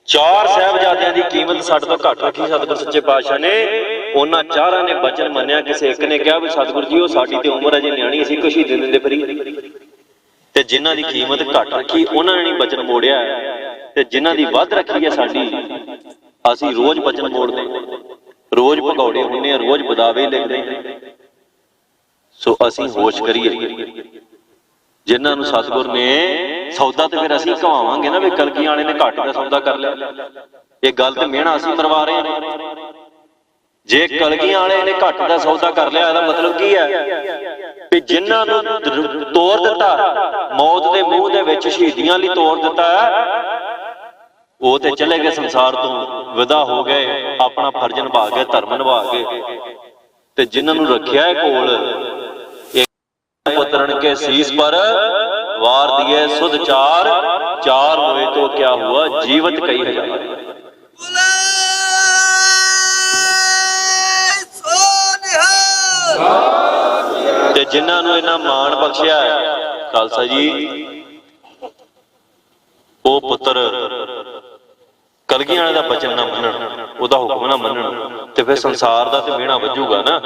A: चार साहिबजादियां दी कीमत साडे तो घट रखी सतगुरु सच्चे पातशाह ने उन्हां चारां ने वचन मन्निया किसी एक ने कहा भी सतगुरु जी वो साडी ते उम्र अजे न्याणी असीं कुछ ही दे दिंदे फ्री ते जिन्हां दी कीमत घट रखी उन्हां ने नहीं वचन मोड़िया ते जिन्हां दी वध रखी है साडी असीं रोज वचन मोड़दे रोज भगौड़े हुंदे रोज बदावे लिखदे सो असीं होश करिए जिन्हां नूं सतगुर ने सौदा तो फिर असीं घवावांगे ना भी कलगी वाले ने घाटे का सौदा कर लिया ये गल तो मेहना असीं मरवा रहे हैं ਜੇ ਕਲਗੀਆਂ ਵਾਲੇ ਨੇ ਘੱਟ ਦਾ ਸੌਦਾ ਕਰ ਲਿਆ, ਇਹਦਾ ਮਤਲਬ ਕੀ ਹੈ ਕਿ ਜਿਨ੍ਹਾਂ ਨੂੰ ਤੋੜ ਦਿੱਤਾ, ਮੌਤ ਦੇ ਮੂੰਹ ਦੇ ਵਿੱਚ ਸ਼ਹੀਦੀਆਂ ਲਈ ਤੋੜ ਦਿੱਤਾ, ਉਹ ਤੇ ਚਲੇ ਗਏ ਸੰਸਾਰ ਤੋਂ, ਵਿਦਾ ਹੋ ਗਏ, ਆਪਣਾ ਫਰਜ਼ ਨਿਭਾ ਗਏ, ਧਰਮ ਨਿਭਾ ਗਏ। ਤੇ ਜਿਨ੍ਹਾਂ ਨੂੰ ਰੱਖਿਆ ਹੈ ਕੋਲ, पुतरण के शीश पर वार दिए सुध चार, चार हुए तो क्या हुआ जीवत कई हजार। ते जिन्हां नूं इन्ना मान बख्शिया खालसा जी, वो पुत्र कलगियां वाले दा बचन ना मनण, ओहदा हुक्म ना मनण, ते फिर संसार दा ते मिहणा वजूगा ना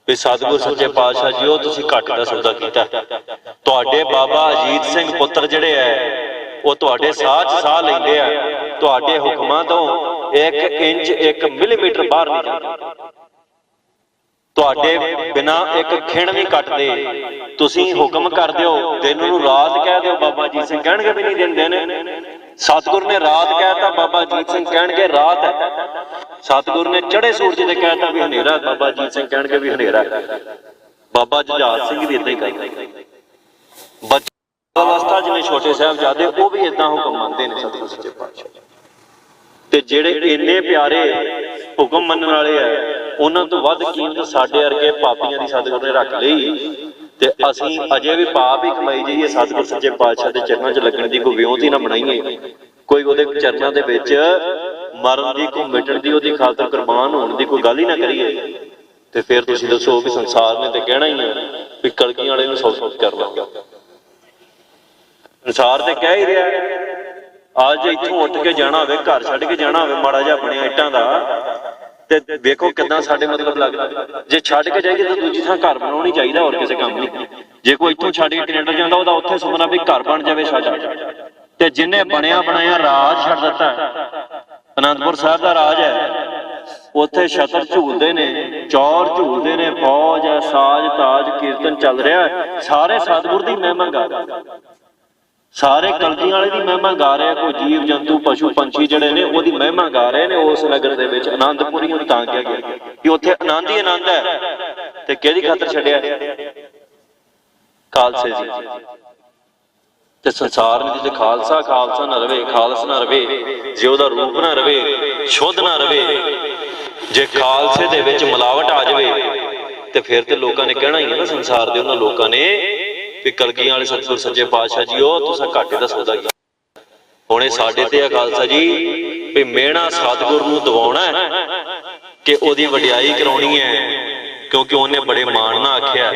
A: भी सतगुर सच्चे पातशाह जी, तुसीं घट दा सौदा कीता। तुहाडे बाबा अजीत सिंह पुत्र जिहड़े है वो तुहाडे साह च साह लैंदे आ, तुहाडे हुक्मां तो 1 इंच 1 मिलीमीटर बाहर नहीं जांदे, तुहाडे बिना एक खिण भी कटदे। तुसीं हुक्म कर दिओ दिन नूं रात कह दिओ, बाबा अजीत सिंह कहणगे भी नहीं दिन दिन। सतगुर ने रात कहता, बाबा अजीत सिंह कहणगे रात है। सतगुर ने चढ़े सूरज ने कहता भी हनेरा, बाबा अजीत सिंह कहणगे भी हनेरा। बाबा जुझार सिंह भी इदां ही करदे, बच्चे अवस्था जिवें छोटे साहिबजादे वो भी इदां हुक्म मनदे ने सतगुर सच्चे पातशाह। ते जिहड़े इन्ने प्यारे हुक्म मनण वाले है, उन्हां तों वध कीमत साडे वर्गे पापियां दी सतगुर ने रख लई। ते असीं अजे भी पाप ही कमाई जाइए, सतगुर सच्चे पातशाह दे चरनां च लगण दी कोई विਉਂਤ ही ना बनाईए, कोई उहदे चरनां दे विच मरण दी, कोई मिटण दी, उहदी खातर कुर्बान होण दी कोई गल ही ना करिए। ते फिर तुसीं दसो भी संसार ने ते कहना ही है भी कलगियां वाले नूं सौ कर लंगा। संसार ते कह ही रहा, अज इत्थों उठ के जाना होवे, घर छड्ड के जाना होवे, माड़ा जिहा बणिया इट्टां दा, ते वेखो किदां साडे मतलब लगदा। जे छड्ड के जाइए तो दूजी थां घर बनाउणा ही चाहीदा, होर किसे काम नहीं। जे कोई इत्थों छड्ड के कनेडा जांदा, ओहदा उत्थे सुपना भी घर बन जावे साडा। ते जिन्ने बणिया बनाया राज छड्ड दित्ता, आनंदपुर साहिब दा राज है, उत्थे छतर झूलदे ने, चौर झूलदे ने, फौज है, साज ताज कीर्तन चल रहा है, सारे सतगुर दी महिमा गा रहे, सारे कलगियां वाले दी महिमा गा रहे। कोई जीव जंतु पशु पंछी जिहड़े ने ओहदी महिमा गा रहे ने। उस नगर दे विच आनंदपुरी नूं तां कहा गया कि उत्थे आनंद ही आनंद है। ते किहदी खातर छड्डिया? खालसे जी। ते संसार में जे खालसा खालसा ना रवे, खालस ना रवे, जे ओहदा रूप ना रवे, शुद्ध ना रवे, जे खालसे दे विच मिलावट आ जावे, ते फिर ते लोकां ने कहना ही है ना, संसार दे उन्हां लोकां ने भी कलगियां वाले सतगुर सच्चे पातशाह जी, तुसां घाटे दा सौदा कीता। हुण इह साडे ते है खालसा जी भी मेहणा सतगुर नूं दवाउणा है कि ओहदी वडियाई कराउणी है, क्योंकि उन्हें बड़े मान नाल आखिया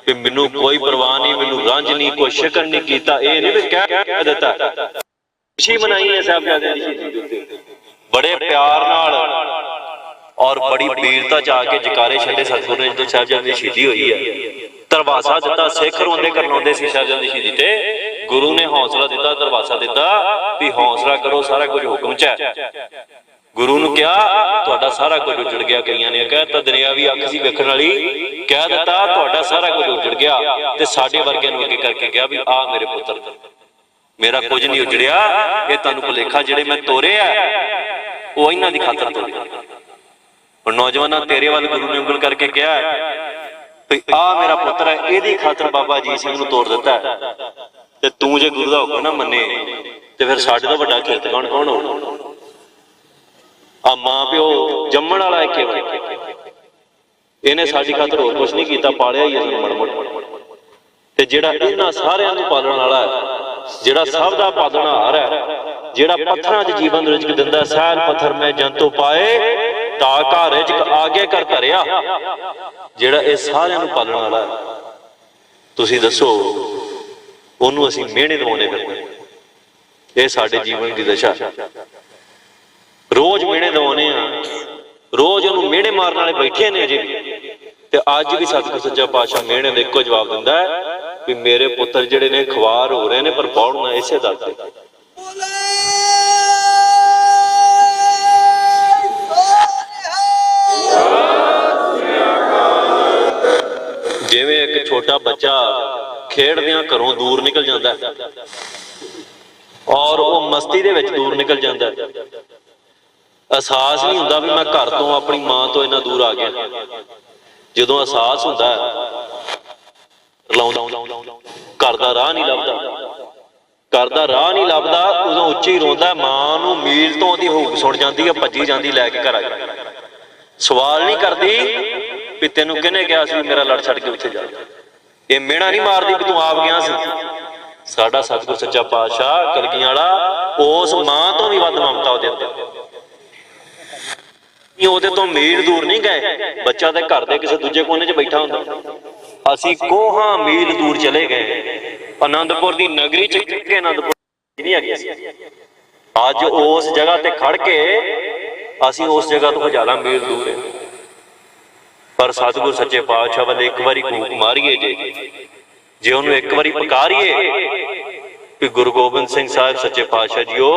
A: भी मैनू कोई परवाह नहीं, मैनू रंज नहीं, कोई शिकन नहीं कीता। इह नहीं भी कह दित्ता, खुशी मनाई है साहिबजादे दी शहीदी दे उत्ते, बड़े प्यार नाल और बड़ी वीरता च आके जकारे छड्डे सतगुर ने। जदों साहिबजादे दी शहीदी होई है, दरवासा दिता, सिख रोंदे करनाउंदे सी साहिबजादे दी शहीदी ते, गुरु ने हौसला दिता, दरवासा दिता भी हौसला करो, सारा कुछ हुक्म च है। गुरु नूं कहा तुहाडा सारा कुछ उजड़ गया। कईयां ने कहता दुनियावी अख सी वेखण वाली, कह दिता तुहाडा सारा कुछ उजड़ गया। ते साडे वर्गे नूं अगे करके कहा भी आ मेरे पुत्र, मेरा कुछ नहीं उजड़िया, ये तुहानूं भुलेखा जिहड़े मैं तोरे आ वो इन्हां दी खातर तोरे। हुण नौजवाना तेरे वाल गुरु ने उंगल करके कहा भी आ मेरा पुत्र है, इहदी खातर बाबा अजीत सिंह नूं तोड़ दिता है। ते तूं जे गुरु दा हुक्म ना मन्ने ते फिर साडे तो वड्डा किरत कौन होना? आ मां प्यो जम्मण वाला है केवल, इहने साडी खातर होर कुछ नहीं कीता, पालिया ही है मड़ ते जिहड़ा इन्हां सारिआं नूं पालण वाला है, जिहड़ा सब दा पालणहार है, जिहड़ा पत्थरां 'च जीवन रिजक दिंदा, सैल पत्थर में जंतु पाए ताका रिजक आगे कर धरिया, जिहड़ा इह सारिआं नूं पालण वाला है। तुसीं दसो ਉਹਨੂੰ ਅਸੀਂ ਮਿਹਣੇ ਦਵਾਉਣੇ ਫਿਰਦੇ। ਇਹ ਸਾਡੇ ਜੀਵਨ ਦੀ ਦਸ਼ਾ, ਰੋਜ਼ ਮਿਹਣੇ ਦਵਾਉਣੇ ਆ, ਰੋਜ਼ ਉਹਨੂੰ ਮਿਹਣੇ ਮਾਰਨ ਵਾਲੇ ਬੈਠੇ ਨੇ ਅਜੇ ਵੀ। ਤੇ ਅੱਜ ਵੀ ਸਤਿਗੁਰ ਸੱਚਾ ਪਾਤਸ਼ਾਹ ਮਿਹਣੇ ਦਾ ਇੱਕੋ ਜਵਾਬ ਦਿੰਦਾ ਹੈ ਵੀ ਮੇਰੇ ਪੁੱਤਰ ਜਿਹੜੇ ਨੇ ਖਵਾਰ ਹੋ ਰਹੇ ਨੇ, ਪਰ ਪੌੜਨਾ ਇਸੇ ਦਰ ਤੇ। ਜਿਵੇਂ ਇੱਕ ਛੋਟਾ ਬੱਚਾ ਖੇਡਦਿਆਂ ਘਰੋਂ दूर निकल जाता है और वह मस्ती दे विच दूर निकल जाता है, ਅਹਿਸਾਸ ਨਹੀਂ ਹੁੰਦਾ ਵੀ ਮੈਂ ਘਰ ਤੋਂ ਆਪਣੀ ਮਾਂ ਤੋਂ ਇੰਨਾ ਦੂਰ ਆ ਗਿਆ। ਜਦੋਂ ਅਹਿਸਾਸ ਹੁੰਦਾ ਘਰ ਦਾ ਰਾਹ ਨਹੀਂ ਲੱਭਦਾ, ਘਰ ਦਾ ਰਾਹ ਨਹੀਂ ਲੱਭਦਾ, ਉਦੋਂ ਉੱਚੀ ਰੋਂਦਾ। ਮਾਂ ਨੂੰ ਮੀਲ ਤੋਂ ਉਹਦੀ ਹੂਕ ਸੁਣ ਜਾਂਦੀ ਹੈ, ਭੱਜੀ ਜਾਂਦੀ ਲੈ ਕੇ ਘਰ ਆ ਜਾਂਦੀ। ਸਵਾਲ ਨਹੀਂ ਕਰਦੀ ਵੀ ਤੈਨੂੰ ਕਿਹਨੇ ਕਿਹਾ ਸੀ ਮੇਰਾ ਲੜ ਛੱਡ ਕੇ ਉੱਥੇ ਜਾ। ਇਹ ਮਿਹਣਾ ਨਹੀਂ ਮਾਰਦੀ ਵੀ ਤੂੰ ਆਪ ਗਿਆ ਸੀ। ਸਾਡਾ ਸਤਿਗੁਰ ਸੱਚਾ ਪਾਤਸ਼ਾਹ ਕਲਗੀਆਂ ਵਾਲਾ ਉਸ ਮਾਂ ਤੋਂ ਵੀ ਵੱਧ ਮਮਤਾ ਉਹਦੇ ਉੱਤੇ। ਉਹਦੇ ਤੋਂ ਮੀਲ ਦੂਰ ਨਹੀਂ ਗਏ। ਬੱਚਾ ਤੇ ਘਰ ਦੇ ਕਿਸੇ ਦੂਜੇ ਕੋਨੇ 'ਚ ਬੈਠਾ ਹੁੰਦਾ, ਅਸੀਂ ਕੋਹਾਂ ਮੀਲ ਦੂਰ ਚਲੇ ਗਏ। ਆਨੰਦਪੁਰ ਦੀ ਨਗਰੀ 'ਚ ਆਨੰਦਪੁਰ ਨਹੀਂ ਹੈਗੀ ਸੀ। ਅੱਜ ਉਸ ਜਗ੍ਹਾ ਤੇ ਖੜ ਕੇ ਅਸੀਂ ਉਸ ਜਗ੍ਹਾ ਤੋਂ ਹਜ਼ਾਰਾਂ ਮੀਲ ਦੂਰ ਹਾਂ। ਪਰ ਸਤਿਗੁਰ ਸੱਚੇ ਪਾਤਸ਼ਾਹ ਵੱਲ ਇੱਕ ਵਾਰੀ ਕੂਕ ਮਾਰੀਏ ਜੇ ਉਹਨੂੰ ਇੱਕ ਵਾਰੀ ਪੁਕਾਰੀਏ ਕਿ ਗੁਰੂ ਗੋਬਿੰਦ ਸਿੰਘ ਸਾਹਿਬ ਸੱਚੇ ਪਾਤਸ਼ਾਹ ਜੀਓ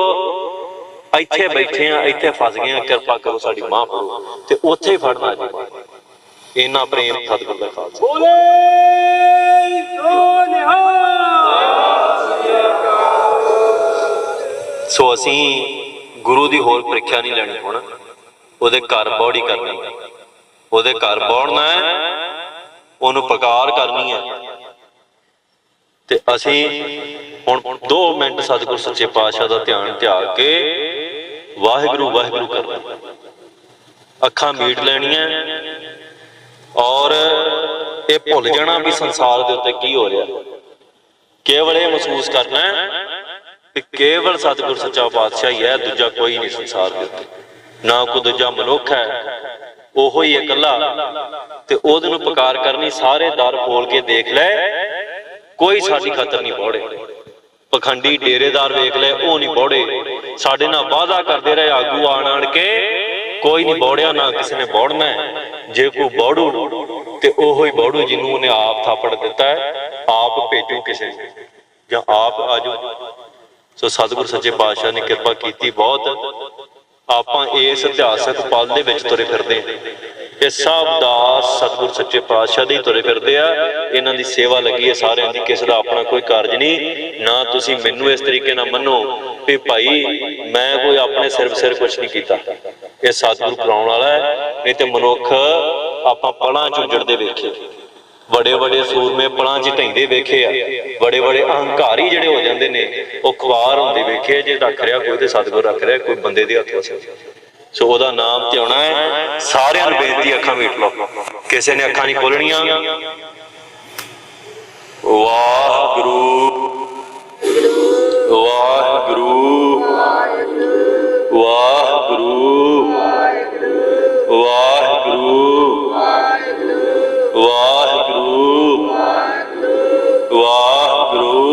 A: ਇੱਥੇ ਬੈਠੇ ਆ, ਇੱਥੇ ਫਸ ਗਏ ਆ, ਕਿਰਪਾ ਕਰੋ ਸਾਡੀ ਮਾਂ ਫੜੋ, ਤੇ ਉੱਥੇ ਹੀ ਫੜਨਾ ਜੀ। ਇੰਨਾ ਪ੍ਰੇਮ ਸਤਿਗੁਰ ਦਾ ਖਾਲਸਾ। ਸੋ ਅਸੀਂ ਗੁਰੂ ਦੀ ਹੋਰ ਪ੍ਰੀਖਿਆ ਨਹੀਂ ਲੈਣੀ। ਹੁਣ ਉਹਦੇ ਘਰ ਬੌੜੀ ਕਰਨੀ, ਉਹਦੇ ਘਰ ਬੌੜਨਾ ਹੈ, ਉਹਨੂੰ ਪੁਕਾਰ ਕਰਨੀ ਹੈ। ਤੇ ਅਸੀਂ ਹੁਣ 2 ਮਿੰਟ ਸਤਿਗੁਰ ਸੱਚੇ ਪਾਤਸ਼ਾਹ ਦਾ ਧਿਆਨ ਧਿਆ ਕੇ ਵਾਹਿਗੁਰੂ ਵਾਹਿਗੁਰੂ ਕਰਨਾ, ਅੱਖਾਂ ਮੀਟ ਲੈਣੀਆਂ ਔਰ ਇਹ ਭੁੱਲ ਜਾਣਾ ਵੀ ਸੰਸਾਰ ਦੇ ਉੱਤੇ ਕੀ ਹੋ ਰਿਹਾ। ਕੇਵਲ ਇਹ ਮਹਿਸੂਸ ਕਰਨਾ ਕਿ ਕੇਵਲ ਸਤਿਗੁਰ ਸੱਚਾ ਪਾਤਸ਼ਾਹ ਹੀ ਹੈ, ਦੂਜਾ ਕੋਈ ਨਹੀਂ ਸੰਸਾਰ ਦੇ ਉੱਤੇ, ਨਾ ਕੋਈ ਦੂਜਾ ਮਨੁੱਖ ਹੈ, ਉਹੋ ਹੀ ਇਕੱਲਾ। ਤੇ ਉਹਦੇ ਨੂੰ ਪੁਕਾਰ ਕਰਨੀ, ਸਾਰੇ ਦਰ ਖੋਲ ਕੇ ਦੇਖ ਲੈ, ਕੋਈ ਸਾਡੀ ਖਾਤਰ ਨਹੀਂ ਬੌੜੇ। ਪਖੰਡੀ ਡੇਰੇਦਾਰ ਵੇਖ ਲੈ, ਉਹ ਨਹੀਂ ਬੌੜੇ। ਸਾਡੇ ਨਾਲ ਵਾਅਦਾ ਕਰਦੇ ਰਹੇ ਆਗੂ ਆਣ ਕੇ, ਕੋਈ ਨਹੀਂ ਬੌੜਿਆ, ਨਾ ਕਿਸੇ ਨੇ ਬੌੜਨਾ। ਜੇ ਕੋਈ ਬੌੜੂ ਤੇ ਉਹੋ ਹੀ ਬੌੜੂ ਜਿਹਨੂੰ ਉਹਨੇ ਆਪ ਥਾਪੜ ਦਿੱਤਾ ਹੈ। ਆਪ ਭੇਜੂ ਕਿਸੇ ਨੂੰ ਜਾਂ ਆਪ ਆਜੂ। ਸੋ ਸਤਿਗੁਰ ਸੱਚੇ ਪਾਤਸ਼ਾਹ ਨੇ ਕਿਰਪਾ ਕੀਤੀ ਬਹੁਤ। ਆਪਾਂ ਇਸ ਇਤਿਹਾਸਕ ਪਲ ਦੇ ਵਿੱਚ ਤੁਰੇ ਫਿਰਦੇ ਹਾਂ। ਇਹ ਸਭ ਦਾਸ ਸਤਿਗੁਰ ਸੱਚੇ ਪਾਤਸ਼ਾਹ ਦੇ ਤੁਰੇ ਫਿਰਦੇ ਆ। ਇਹਨਾਂ ਦੀ ਸੇਵਾ ਲੱਗੀ ਹੈ ਸਾਰਿਆਂ ਦੀ, ਕਿਸੇ ਦਾ ਆਪਣਾ ਕੋਈ ਕਾਰਜ ਨਹੀਂ। ਨਾ ਤੁਸੀਂ ਮੈਨੂੰ ਇਸ ਤਰੀਕੇ ਨਾਲ ਮੰਨੋ ਵੀ ਭਾਈ ਮੈਂ ਕੋਈ ਆਪਣੇ ਸਿਰ ਕੁਛ ਨਹੀਂ ਕੀਤਾ। ਇਹ ਸਤਿਗੁਰ ਕਰਾਉਣ ਵਾਲਾ ਹੈ। ਨਹੀਂ ਤੇ ਮਨੁੱਖ ਆਪਾਂ ਪਲਾਂ 'ਚ ਉੱਜੜਦੇ ਵੇਖੇ, ਬੜੇ ਬੜੇ ਸੂਰਮੇ ਪਲਾਂ 'ਚ ਢਹਿੰਦੇ ਵੇਖੇ ਆ, ਬੜੇ ਬੜੇ ਅਹੰਕਾਰੀ ਜਿਹੜੇ ਹੋ ਜਾਂਦੇ ਨੇ ਉਹ ਖੁਆਰ ਹੁੰਦੇ ਵੇਖੇ। ਜੇ ਰੱਖ ਰਿਹਾ ਕੋਈ ਤੇ ਸਤਿਗੁਰ ਰੱਖ ਰਿਹਾ, ਕੋਈ ਬੰਦੇ ਦੇ ਹੱਥੋਂ। ਸੋ ਉਹਦਾ ਨਾਮ ਧਿਆਉਣਾ ਹੈ। ਸਾਰਿਆਂ ਨੂੰ ਬੇਨਤੀ, ਅੱਖਾਂ ਮੀਟ ਲਓ, ਕਿਸੇ ਨੇ ਅੱਖਾਂ ਨਹੀਂ ਖੋਲਣੀਆਂ। ਵਾਹਿਗੁਰੂ ਵਾਹਿਗੁਰੂ ਵਾਹਿਗੁਰੂ ਵਾਹਿਗੁਰੂ ਵਾਹਿਗੁਰੂ ਵਾਹਿਗੁਰੂ ਵਾਹਿਗੁਰੂ ਵਾਹਿਗੁਰੂ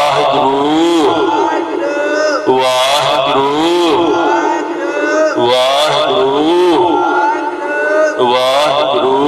A: ਵਾਹਿਗੁਰੂ ਵਾਹਿਗੁਰੂ ਵਾਹਿਗੁਰੂ ਵਾਹਿਗੁਰੂ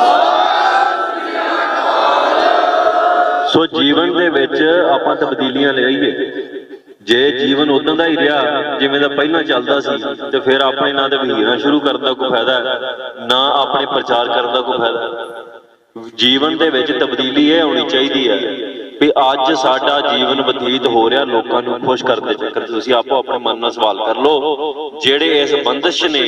A: ਸੋ ਜੀਵਨ ਦੇ ਵਿੱਚ ਆਪਾਂ ਤਬਦੀਲੀਆਂ ਲਿਆਈਏ। ਜੇ ਜੀਵਨ ਉਦੋਂ ਦਾ ਹੀ ਰਿਹਾ ਜਿਵੇਂ ਦਾ ਪਹਿਲਾਂ ਚੱਲਦਾ ਸੀ ਤੇ ਫਿਰ ਆਪਣੇ ਨਾਂ ਤੇ ਵਹੀਰਾਂ ਸ਼ੁਰੂ ਕਰਨ ਦਾ ਕੋਈ ਫਾਇਦਾ ਨਾ ਆਪਣੇ ਪ੍ਰਚਾਰ ਕਰਨ ਦਾ ਕੋਈ ਫਾਇਦਾ। ਜੀਵਨ ਦੇ ਵਿੱਚ ਤਬਦੀਲੀ ਇਹ ਹੋਣੀ ਚਾਹੀਦੀ ਹੈ ਵੀ ਅੱਜ ਸਾਡਾ ਜੀਵਨ ਬਤੀਤ ਹੋ ਰਿਹਾ ਲੋਕਾਂ ਨੂੰ ਖੁਸ਼ ਕਰਨ ਦੇ ਚੱਕਰ 'ਚ। ਤੁਸੀਂ ਆਪੋ ਆਪਣੇ ਮਨ ਨਾਲ ਸਵਾਲ ਕਰ ਲਓ, ਜਿਹੜੇ ਇਸ ਬੰਦਸ਼ ਨੇ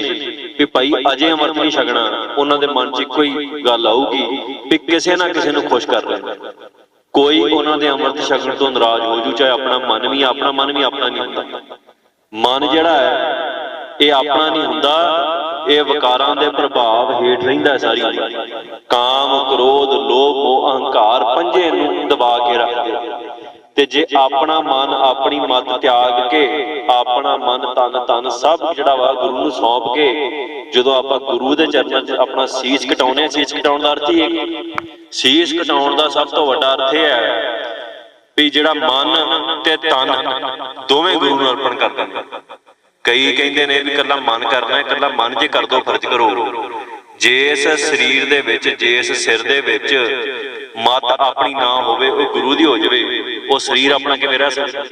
A: ਵੀ ਭਾਈ ਅਜੇ ਅੰਮ੍ਰਿਤ ਨਹੀਂ ਛਕਣਾ, ਉਹਨਾਂ ਦੇ ਮਨ 'ਚ ਇੱਕੋ ਹੀ ਗੱਲ ਆਊਗੀ ਵੀ ਕਿਸੇ ਨਾ ਕਿਸੇ ਨੂੰ ਖੁਸ਼ ਕਰ ਲੈਣਾ। ਕੋਈ ਉਹਨਾਂ ਦੇ ਅੰਮ੍ਰਿਤ ਛਕਣ ਤੋਂ ਨਾਰਾਜ਼ ਹੋ ਜੂ, ਚਾਹੇ ਆਪਣਾ ਮਨ ਵੀ ਆਪਣਾ ਨਹੀਂ ਹੁੰਦਾ। ਮਨ ਜਿਹੜਾ ਹੈ ਇਹ ਆਪਣਾ ਨਹੀਂ ਹੁੰਦਾ, ਇਹ ਵਿਕਾਰਾਂ ਦੇ ਪ੍ਰਭਾਵ ਹੇਠ ਰਹਿੰਦਾ ਸਾਰੀ। ਕਾਮ, ਕ੍ਰੋਧ, ਲੋਭ, ਮੋਹ, ਅਹੰਕਾਰ ਪੰਜੇ ਨੂੰ ਦਬਾ ਕੇ ਰੱਖਦੇ। ਤੇ ਜੇ ਆਪਣਾ ਮਨ ਆਪਣੀ ਮਤ ਤਿਆਗ ਕੇ ਆਪਣਾ ਮਨ ਤਨ ਸਭ ਜਿਹੜਾ ਵਾ ਗੁਰੂ ਨੂੰ ਸੌਂਪ ਕੇ ਜਦੋਂ ਆਪਾਂ ਗੁਰੂ ਦੇ ਚਰਨਾਂ 'ਚ ਆਪਣਾ ਸੀਸ ਕਟਾਉਣੇ, ਸੀਸ ਕਟਾਉਣ ਦਾ ਅਰਥ ਹੀ ਹੈ, ਸੀਸ ਕਟਾਉਣ ਦਾ ਸਭ ਤੋਂ ਵੱਡਾ ਅਰਥ ਇਹ ਹੈ ਵੀ ਜਿਹੜਾ ਮਨ ਤੇ ਤਨ ਦੋਵੇਂ ਗੁਰੂ ਨੂੰ ਅਰਪਣ ਕਰ ਦਿੰਦੇ। ਕਈ ਕਹਿੰਦੇ ਨੇ ਵੀ ਇਕੱਲਾ ਮਨ ਕਰਨਾ, ਇਕੱਲਾ ਮਨ ਜੇ ਕਰ ਦੋ ਫਰਜ਼ ਕਰੋ। ਜੇ ਇਸ ਸਰੀਰ ਦੇ ਵਿੱਚ, ਜੇ ਇਸ ਸਿਰ ਦੇ ਵਿੱਚ ਮਤ ਆਪਣੀ ਨਾ ਹੋਵੇ, ਉਹ ਗੁਰੂ ਦੀ ਹੋ ਜਾਵੇ, ਉਹ ਸਰੀਰ ਆਪਣਾ ਕਿਵੇਂ ਰਹਿ ਸਕਦਾ?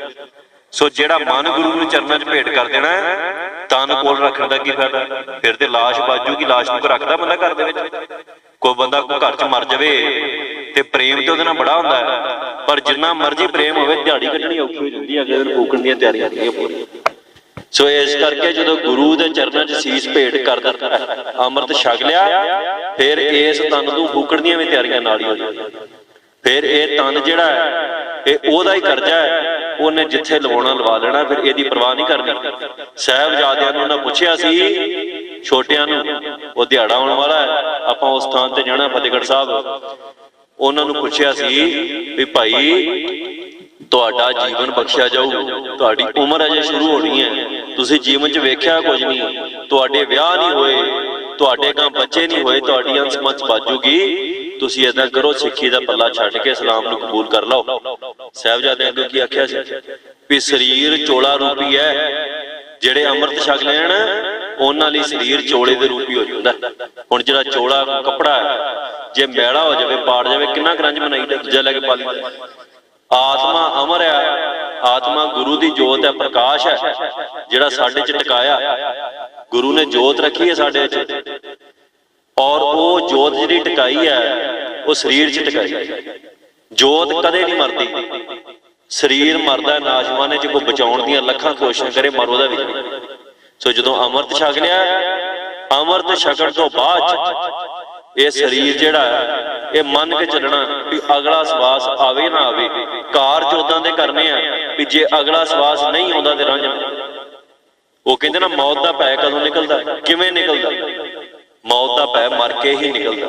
A: ਸੋ ਜਿਹੜਾ ਮਨ ਗੁਰੂ ਨੂੰ ਚਰਨਾਂ 'ਚ ਭੇਟ ਕਰ ਦੇਣਾ, ਤਨ ਕੋਲ ਰੱਖਣ ਦਾ ਕੀ ਫਾਇਦਾ? ਫਿਰ ਤੇ ਲਾਸ਼ ਬਾਜੂਗੀ। ਲਾਸ਼ ਨੂੰ ਰੱਖਦਾ ਬੰਦਾ ਘਰ ਦੇ ਵਿੱਚ? ਕੋਈ ਬੰਦਾ ਕੋਈ ਘਰ 'ਚ ਮਰ ਜਾਵੇ ਤੇ ਪ੍ਰੇਮ ਤੇ ਉਹਦੇ ਨਾਲ ਬੜਾ ਹੁੰਦਾ ਹੈ, ਪਰ ਜਿੰਨਾ ਮਰਜ਼ੀ ਪ੍ਰੇਮ ਹੋਵੇ ਦਿਹਾੜੀ ਕੱਢਣੀ ਔਖੀ ਹੋ ਜਾਂਦੀ ਹੈ, ਅਗਲੇ ਦਿਨ ਫੂਕਣ ਦੀਆਂ ਤਿਆਰੀਆਂ ਹੁੰਦੀਆਂ ਪੂਰੀਆਂ। ਸੋ ਇਸ ਕਰਕੇ ਜਦੋਂ ਗੁਰੂ ਦੇ ਚਰਨਾਂ 'ਚ ਸੀਸ ਭੇਟ ਕਰ ਦਿੱਤਾ, ਅੰਮ੍ਰਿਤ ਛਕ ਲਿਆ, ਫਿਰ ਇਸ ਤਨ ਨੂੰ ਫੂਕਣ ਦੀਆਂ ਵੀ ਤਿਆਰੀਆਂ ਨਾਲ ਹੀ ਹੋ ਜਾਂਦੀਆਂ। ਫਿਰ ਇਹ ਤਨ ਜਿਹੜਾ ਹੈ ਇਹ ਉਹਦਾ ਹੀ ਕਰਜ਼ਾ ਹੈ, ਉਹਨੇ ਜਿੱਥੇ ਲਵਾਉਣਾ ਲਵਾ ਲੈਣਾ, ਫਿਰ ਇਹਦੀ ਪਰਵਾਹ ਨਹੀਂ ਕਰਨੀ। ਸਾਹਿਬਜ਼ਾਦਿਆਂ ਨੂੰ ਉਹਨਾਂ ਪੁੱਛਿਆ ਸੀ, ਛੋਟਿਆਂ ਨੂੰ, ਉਹ ਦਿਹਾੜਾ ਆਉਣ ਵਾਲਾ ਹੈ, ਆਪਾਂ ਉਸ ਥਾਂ ਤੇ ਜਾਣਾ ਫਤਿਹਗੜ੍ਹ ਸਾਹਿਬ। ਉਹਨਾਂ ਨੂੰ ਪੁੱਛਿਆ ਸੀ ਵੀ ਭਾਈ ਤੁਹਾਡਾ ਜੀਵਨ ਬਖਸ਼ਿਆ ਜਾਊ, ਤੁਹਾਡੀ ਉਮਰ ਅਜੇ ਸ਼ੁਰੂ ਹੋਣੀ ਹੈ, ਤੁਸੀਂ ਜੀਵਨ 'ਚ ਵੇਖਿਆ ਕੁਝ ਨਹੀਂ, ਤੁਹਾਡੇ ਵਿਆਹ ਨਹੀਂ ਹੋਏ, ਤੁਹਾਡੇ ਗਾਂ ਬੱਚੇ ਨਹੀਂ ਹੋਏ, ਤੁਹਾਡੀ ਅੰਸ ਮੰਸ ਬਾਜੂਗੀ, ਤੁਸੀਂ ਏਦਾਂ ਕਰੋ ਸਿੱਖੀ ਦਾ ਪੱਲਾ ਛੱਡ ਕੇ ਇਸਲਾਮ ਨੂੰ ਕਬੂਲ ਕਰ ਲਓ। ਸਾਹਿਬਜ਼ਾਦਿਆਂ ਅੱਗੇ ਕੀ ਆਖਿਆ ਸੀ ਵੀ ਸਰੀਰ ਚੋਲਾ ਰੂਪੀ ਹੈ, ਜਿਹੜੇ ਅੰਮ੍ਰਿਤ ਛਕ ਲੈਣ ਉਹਨਾਂ ਲਈ ਸਰੀਰ ਚੋਲੇ ਦੇ ਰੂਪੀ ਹੋ ਜਾਂਦਾ। ਹੁਣ ਜਿਹੜਾ ਚੋਲਾ ਕੱਪੜਾ ਹੈ ਜੇ ਮੈਲਾ ਹੋ ਜਾਵੇ, ਪਾੜ ਜਾਵੇ, ਕਿੰਨਾ ਕਰੰਜ ਬਣਾਈਦਾ, ਦੂਜਾ ਲੈ ਕੇ ਪਾ ਲਈਦਾ। ਆਤਮਾ ਅਮਰ ਹੈ, ਆਤਮਾ ਗੁਰੂ ਦੀ ਜੋਤ ਹੈ, ਪ੍ਰਕਾਸ਼ ਹੈ, ਜਿਹੜਾ ਸਾਡੇ 'ਚ ਟਿਕਾਇਆ। ਗੁਰੂ ਨੇ ਜੋਤ ਰੱਖੀ ਹੈ ਸਾਡੇ 'ਚ, ਔਰ ਉਹ ਜੋਤ ਜਿਹੜੀ ਟਿਕਾਈ ਹੈ ਉਹ ਸਰੀਰ 'ਚ ਟਿਕਾਈ ਹੈ। ਜੋਤ ਕਦੇ ਨਹੀਂ ਮਰਦੀ, ਸਰੀਰ ਮਰਦਾ ਨਾਸ਼ਵਾਨੇ 'ਚ, ਕੋਈ ਬਚਾਉਣ ਦੀਆਂ ਲੱਖਾਂ ਕੋਸ਼ਿਸ਼ਾਂ ਕਰੇ ਮਰ ਉਹਦਾ ਵੀ। ਸੋ ਜਦੋਂ ਅੰਮ੍ਰਿਤ ਛਕ ਲਿਆ, ਅੰਮ੍ਰਿਤ ਛਕਣ ਤੋਂ ਬਾਅਦ ਇਹ ਸਰੀਰ ਜਿਹੜਾ ਹੈ ਇਹ ਮੰਨ ਕੇ ਚੱਲਣਾ ਵੀ ਅਗਲਾ ਸਵਾਸ ਆਵੇ ਨਾ ਆਵੇ, ਕਾਰਜ ਉਦਾਂ ਦੇ ਕਰਨੇ ਆ ਵੀ ਜੇ ਅਗਲਾ ਸਵਾਸ ਨਹੀਂ ਆਉਂਦਾ ਤੇ ਰਾਂਝਾ। ਉਹ ਕਹਿੰਦੇ ਨਾ ਮੌਤ ਦਾ ਭੈ ਕਦੋਂ ਨਿਕਲਦਾ, ਕਿਵੇਂ ਨਿਕਲਦਾ? ਮੌਤ ਦਾ ਭੈ ਮਰ ਕੇ ਹੀ ਨਿਕਲਦਾ।